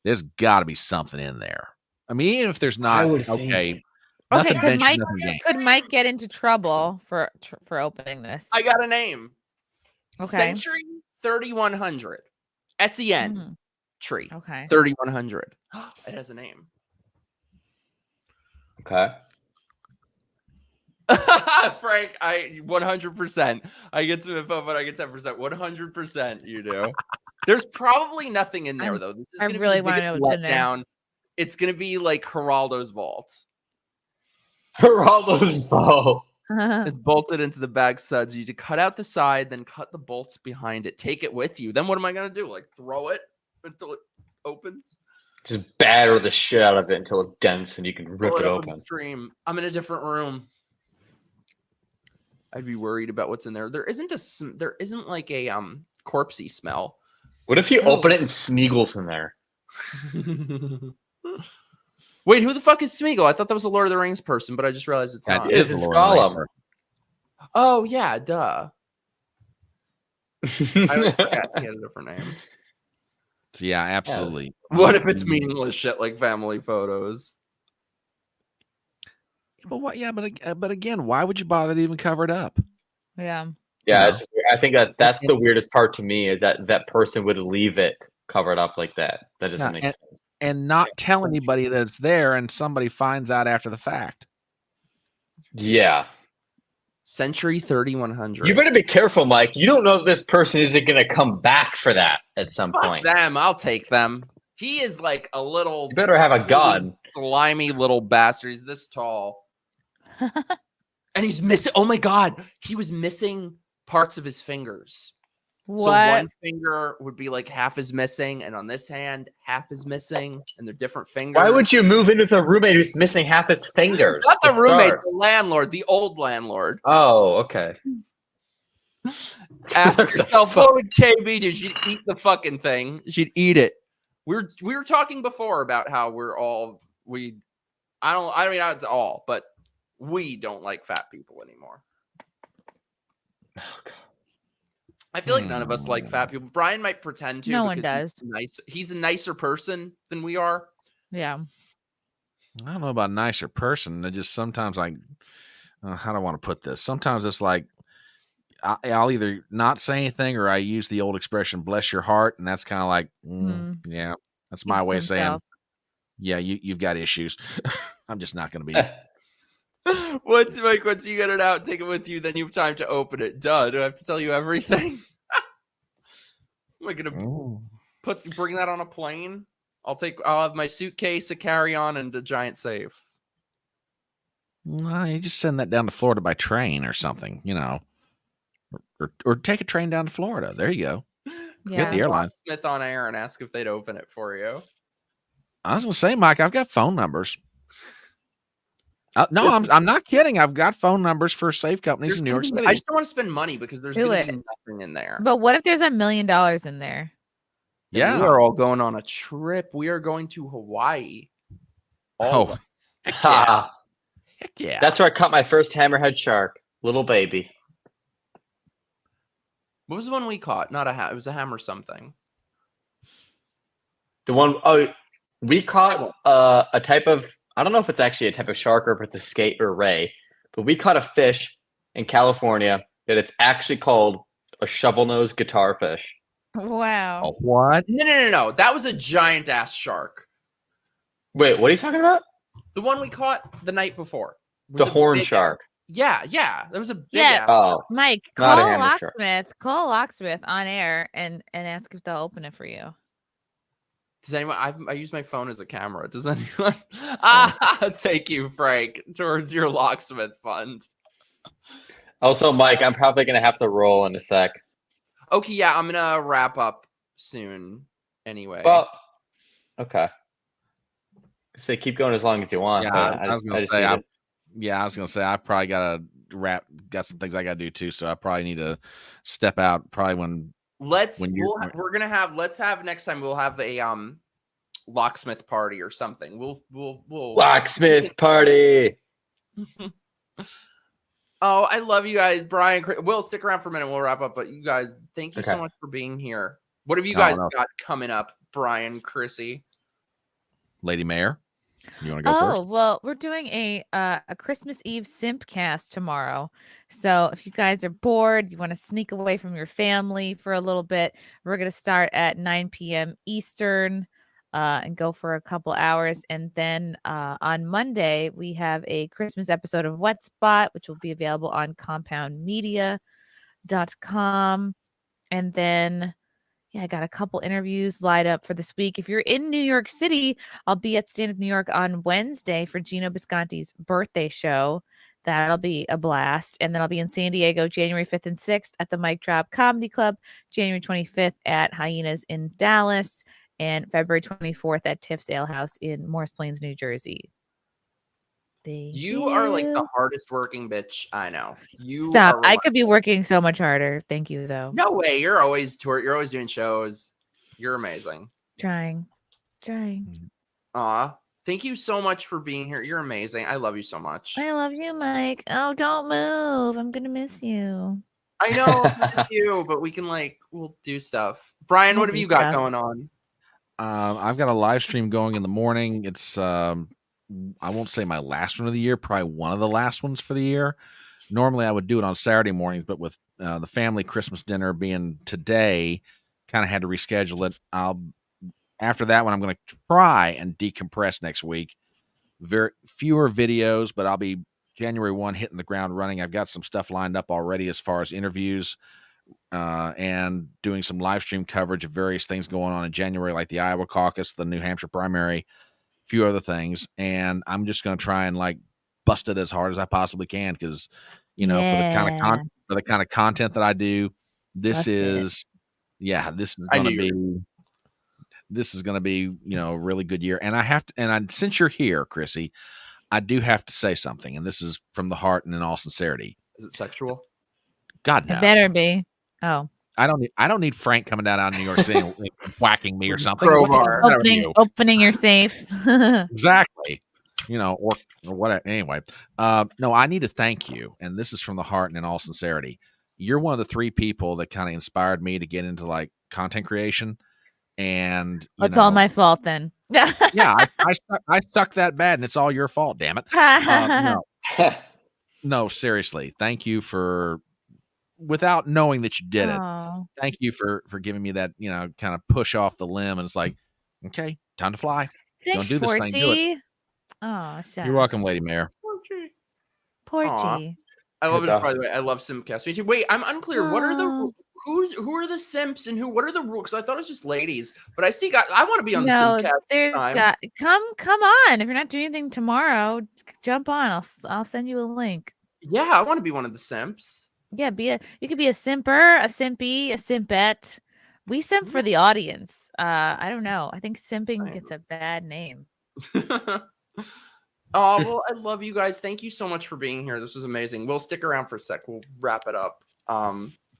there's got to be something in there. I mean, even if there's not, okay. Nothing ventured, nothing gained. Could Mike get into trouble for opening this? I got a name. Okay. Century 3100. SEN tree. Okay. 3100. It has a name. Okay. Frank, I 100%. I get some info, but I get 10%. 100% you do. There's probably nothing in there, though. This is I really want to know what's in there. It's going to be like Geraldo's vault. Geraldo's vault. It's bolted into the bag studs. You need to cut out the side, then cut the bolts behind it. Take it with you. Then what am I going to do? Like throw it until it opens? Just batter the shit out of it until it's dense and you can rip it open. Stream. I'm in a different room. I'd be worried about what's in there. There isn't like a corpsey smell. What if you open it and Smeagol's in there? Wait, who the fuck is Smeagol? I thought that was a Lord of the Rings person, but I just realized it's not. It's Gollum. Oh yeah, duh. I always forget he had a different name. Yeah, absolutely. Yeah. What if it's meaningless shit like family photos? But what? Yeah, but again, why would you bother to even cover it up? Yeah. Yeah, I think that's the weirdest part to me is that person would leave it covered up like that. That doesn't make sense. and not tell anybody that it's there, and somebody finds out after the fact. Yeah. Century 3100. You better be careful, Mike. You don't know if this person isn't going to come back for that at some Fuck point. them. I'll take them. He is like a little. You better have a gun. Slimy little bastard. He's this tall. And he's missing. Oh my God. He was missing parts of his fingers. What? So one finger would be like half is missing, and on this hand, half is missing, and they're different fingers. Why would you move in with a roommate who's missing half his fingers? Not the to roommate, start? the landlord, the old landlord. Oh, okay. Ask What the yourself, fuck? what would KB do? She'd eat the fucking thing. She'd eat it. We were talking before about how I don't mean not all, but we don't like fat people anymore. Oh, God. I feel like none of us like fat people. Brian might pretend to. No one because does. He's nice. He's a nicer person than we are. Yeah. I don't know about nicer person. It just sometimes how do I want to put this? Sometimes it's like I'll either not say anything or I use the old expression "bless your heart," and that's kind of like, yeah, that's my Keeps way of saying, himself. yeah, you've got issues. I'm just not going to be. Once you get it out, take it with you, then you have time to open it. Duh. Do I have to tell you everything? Am I gonna bring that on a plane? I'll have my suitcase, a carry-on, and a giant safe. Well, you just send that down to Florida by train or something, or take a train down to Florida. There you go. Get the airline. Smith on air and ask if they'd open it for you. I was going to say, Mike, I've got phone numbers. No, I'm not kidding. I've got phone numbers for safe companies in New York City. I just don't want to spend money because there's going to be nothing in there. But what if there's $1 million in there? Yeah, we are all going on a trip. We are going to Hawaii. All of us. Heck yeah. That's where I caught my first hammerhead shark. Little baby. What was the one we caught? Not a ham. It was a hammer something. The one we caught a type of, I don't know if it's actually a type of shark or if it's a skate or ray, but we caught a fish in California that it's actually called a shovel-nosed guitar fish. Wow. Oh, what? No. That was a giant ass shark. Wait, what are you talking about? The one we caught the night before. The horn shark. Yeah. That was a big ass. Oh, Mike, not a call hammer shark. locksmith. Call locksmith on air and ask if they'll open it for you. Does anyone? I use my phone as a camera. Does anyone? Thank you, Frank, towards your locksmith fund. Also, Mike, I'm probably gonna have to roll in a sec. Okay, yeah, I'm gonna wrap up soon. Anyway. Well, okay. So keep going as long as you want. Yeah, but I was gonna say I probably got some things I gotta do too. So I probably need to step out probably when. Let's have next time we'll have a locksmith party or something. We'll locksmith party. Oh, I love you guys, Brian. We'll stick around for a minute. We'll wrap up, but you guys, thank you so much for being here. What have you guys got coming up, Brian, Chrissy? Lady Mayor, you want to go first? Oh, well, we're doing a Christmas Eve Simpcast tomorrow. So if you guys are bored, you want to sneak away from your family for a little bit, we're going to start at 9 p.m. Eastern and go for a couple hours. And then on Monday, we have a Christmas episode of Wet Spot, which will be available on compoundmedia.com. And then I got a couple interviews lined up for this week. If you're in New York City, I'll be at Stand Up New York on Wednesday for Gino Bisconti's birthday show. That'll be a blast. And then I'll be in San Diego January 5th and 6th at the Mic Drop Comedy Club, January 25th at Hyenas in Dallas, and February 24th at Tiff's Ale House in Morris Plains, New Jersey. You are like the hardest working bitch I know. Stop. I could be working so much harder. Thank you, though. No way. You're always doing shows. You're amazing. Trying. Aw. Thank you so much for being here. You're amazing. I love you so much. I love you, Mike. Oh, don't move. I'm gonna miss you. I know I miss you, but we'll do stuff. Brian, what have you got going on? I've got a live stream going in the morning. It's I won't say my last one of the year, probably one of the last ones for the year. Normally I would do it on Saturday mornings, but with the family Christmas dinner being today, kind of had to reschedule it. after that one, I'm going to try and decompress next week. Very fewer videos, but I'll be January 1 hitting the ground running. I've got some stuff lined up already as far as interviews and doing some live stream coverage of various things going on in January, like the Iowa caucus, the New Hampshire primary, a few other things. And I'm just going to try and like bust it as hard as I possibly can because, you know, for the kind of content that I do, this is going to be, you know, a really good year. And since you're here, Chrissy, I do have to say something, and this is from the heart and in all sincerity. Is it sexual? God, no. It better be. Oh. I don't need Frank coming down out of New York City and whacking me or something. Opening your safe. Exactly. You know, or what anyway. No, I need to thank you, and this is from the heart and in all sincerity. You're one of the 3 people that kind of inspired me to get into like content creation. And it's all my fault then. Yeah, I suck that bad, and it's all your fault. Damn it! No, seriously. Thank you for, without knowing that you did it. Thank you for giving me that, you know, kind of push off the limb, and it's like, okay, time to fly. Thanks, Don't do this thing. Do it. Oh, shucks. You're welcome, Lady Mayor. Porgy. I love it. Awesome. By the way, I love Simpcast. Me too. Wait, I'm unclear. What are the who are the simps and what are the rules? Because I thought it was just ladies, but I see I want to be on the Simpcast. Come on. If you're not doing anything tomorrow, jump on. I'll send you a link. Yeah, I want to be one of the simps. Yeah, you could be a simper, a simpy, a simpette. We simp for the audience. I don't know. I think simping gets a bad name. Oh, well, I love you guys. Thank you so much for being here. This was amazing. We'll stick around for a sec. We'll wrap it up.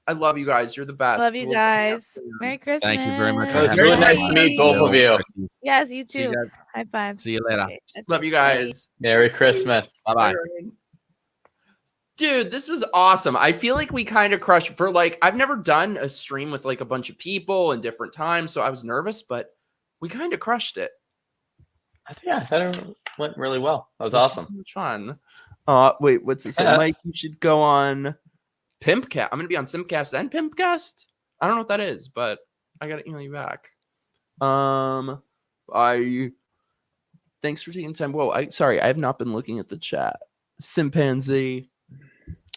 I love you guys. You're the best. Love you guys. Merry Christmas. Thank you very much. It was really nice to meet both of you. Yes, you too. High five. See you later. Okay. Love you guys. Merry Christmas. Bye-bye. Dude, this was awesome. I feel like we kind of crushed for like, I've never done a stream with like a bunch of people in different times, so I was nervous, but we kind of crushed it. I thought it went really well. That was awesome. So much fun. Wait, what's it say? Mike, you should go on Pimpcast. I'm going to be on Simpcast and Pimpcast. I don't know what that is, but I got to email you back. Thanks for taking time. Whoa, sorry, I have not been looking at the chat. Simpanzee.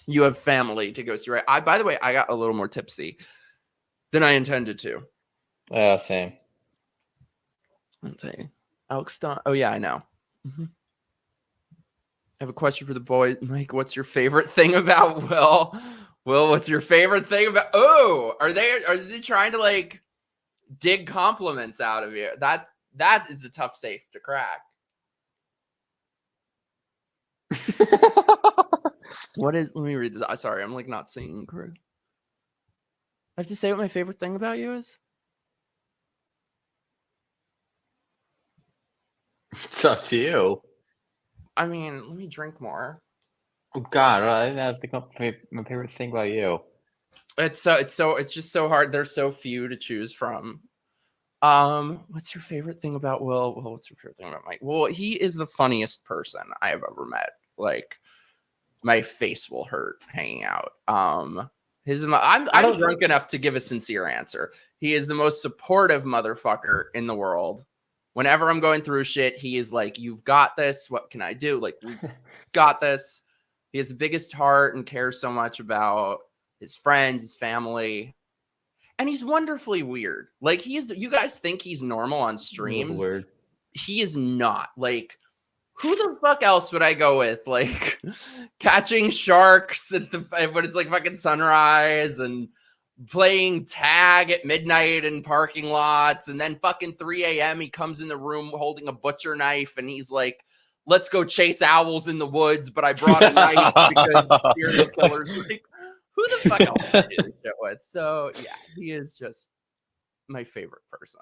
You have family to go see, right? By the way, I got a little more tipsy than I intended to. Same. Let's see. Alex Don. Oh yeah, I know. I have a question for the boys. Mike, what's your favorite thing about Will? Will, what's your favorite thing about? Oh, are they trying to like dig compliments out of you? That is the tough safe to crack. What is? Let me read this. Sorry, I'm like not seeing correct. I have to say what my favorite thing about you is. It's up to you. I mean, let me drink more. Oh God, I think my favorite thing about you. It's just so hard. There's so few to choose from. What's your favorite thing about Will? Well, what's your favorite thing about Mike? Well, he is the funniest person I have ever met. Like, my face will hurt hanging out. I'm drunk enough to give a sincere answer. He is the most supportive motherfucker in the world. Whenever I'm going through shit, he is like, "You've got this. What can I do?" Like, we got this. He has the biggest heart and cares so much about his friends, his family. And he's wonderfully weird. Like, you guys think he's normal on streams. Weird. He is not. Like, who the fuck else would I go with? Like, catching sharks when it's like fucking sunrise and playing tag at midnight in parking lots. And then fucking 3 a.m. he comes in the room holding a butcher knife and he's like, "Let's go chase owls in the woods, but I brought a knife because serial killers." Like, who the fuck else would I do this shit with? So yeah, he is just my favorite person.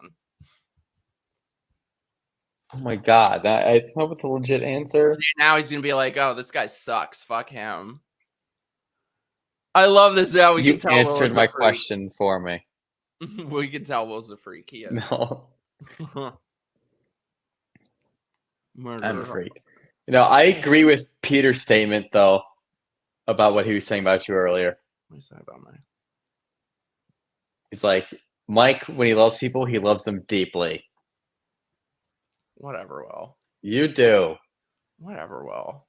Oh my God, I come up with a legit answer. See, now he's gonna be like, "Oh, this guy sucks. Fuck him." I love this. Now we can tell answered my question for me. We can tell Will's a freak. He is. No, I'm a freak. You know, I agree with Peter's statement though about what he was saying about you earlier. What is that about Mike? He's like, Mike, when he loves people, he loves them deeply. Whatever, Will. You do. Whatever, Will.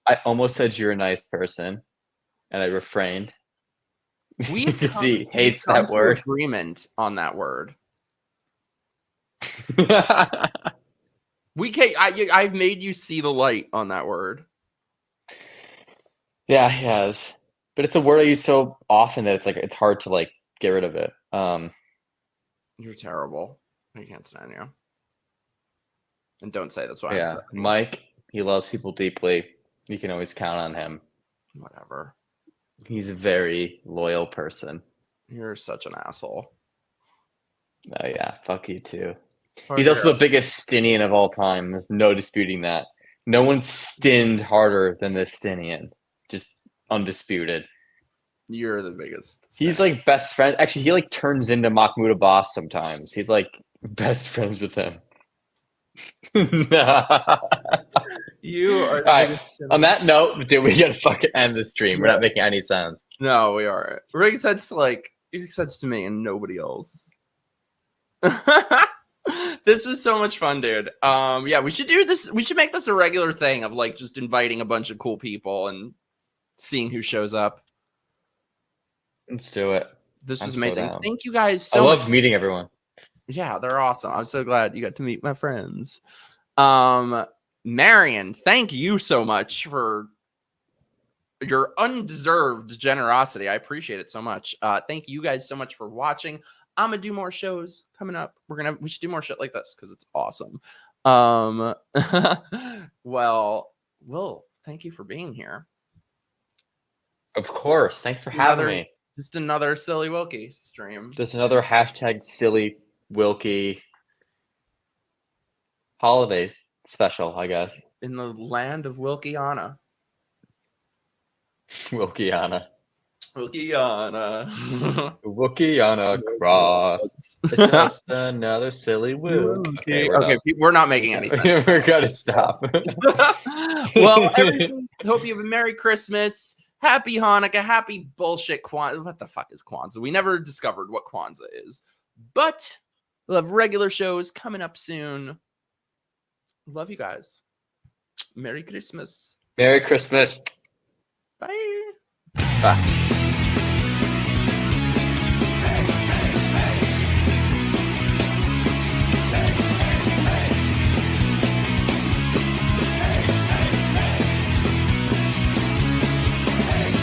I almost said you're a nice person, and I refrained. Because he hates that word. Agreement on that word. We can't. I've made you see the light on that word. Yeah, he has. But it's a word I use so often that it's hard to like get rid of it. You're terrible. I can't stand you. And don't say that's why. Yeah, Mike, he loves people deeply. You can always count on him. Whatever. He's a very loyal person. You're such an asshole. Oh yeah, fuck you too. He's also the biggest stinian of all time. There's no disputing that. No one's stinned harder than this stinian. Just undisputed. You're the biggest. He's like best friend. Actually, he like turns into Mahmoud Abbas sometimes. He's like best friends with him. You are. All right. On that note, dude, we gotta fucking end the stream. We're not making any sounds. No, we are. It makes sense to me and nobody else. This was so much fun, dude. Yeah, we should do this. We should make this a regular thing of like just inviting a bunch of cool people and seeing who shows up. Let's do it. This was I'm amazing. so Thank you guys I so much. love meeting everyone. Yeah, they're awesome. I'm so glad you got to meet my friends. Marion, thank you so much for your undeserved generosity. I appreciate it so much. Thank you guys so much for watching. I'm gonna do more shows coming up. We should do more shit like this because it's awesome. Well, Will, thank you for being here. Of course. Thanks for having me. Just another silly Wilkie stream. Just another hashtag silly Wilkie holiday special, I guess. In the land of Wilkiana. Wilkiana. Wilkiana. Wilkiana cross. It's just another silly Wilkie. Okay, we're not making any sense. We're gonna stop. Well, everyone, hope you have a Merry Christmas. Happy Hanukkah, happy bullshit Kwanzaa. What the fuck is Kwanzaa? We never discovered what Kwanzaa is. But we'll have regular shows coming up soon. Love you guys. Merry Christmas. Merry Christmas. Bye. Bye.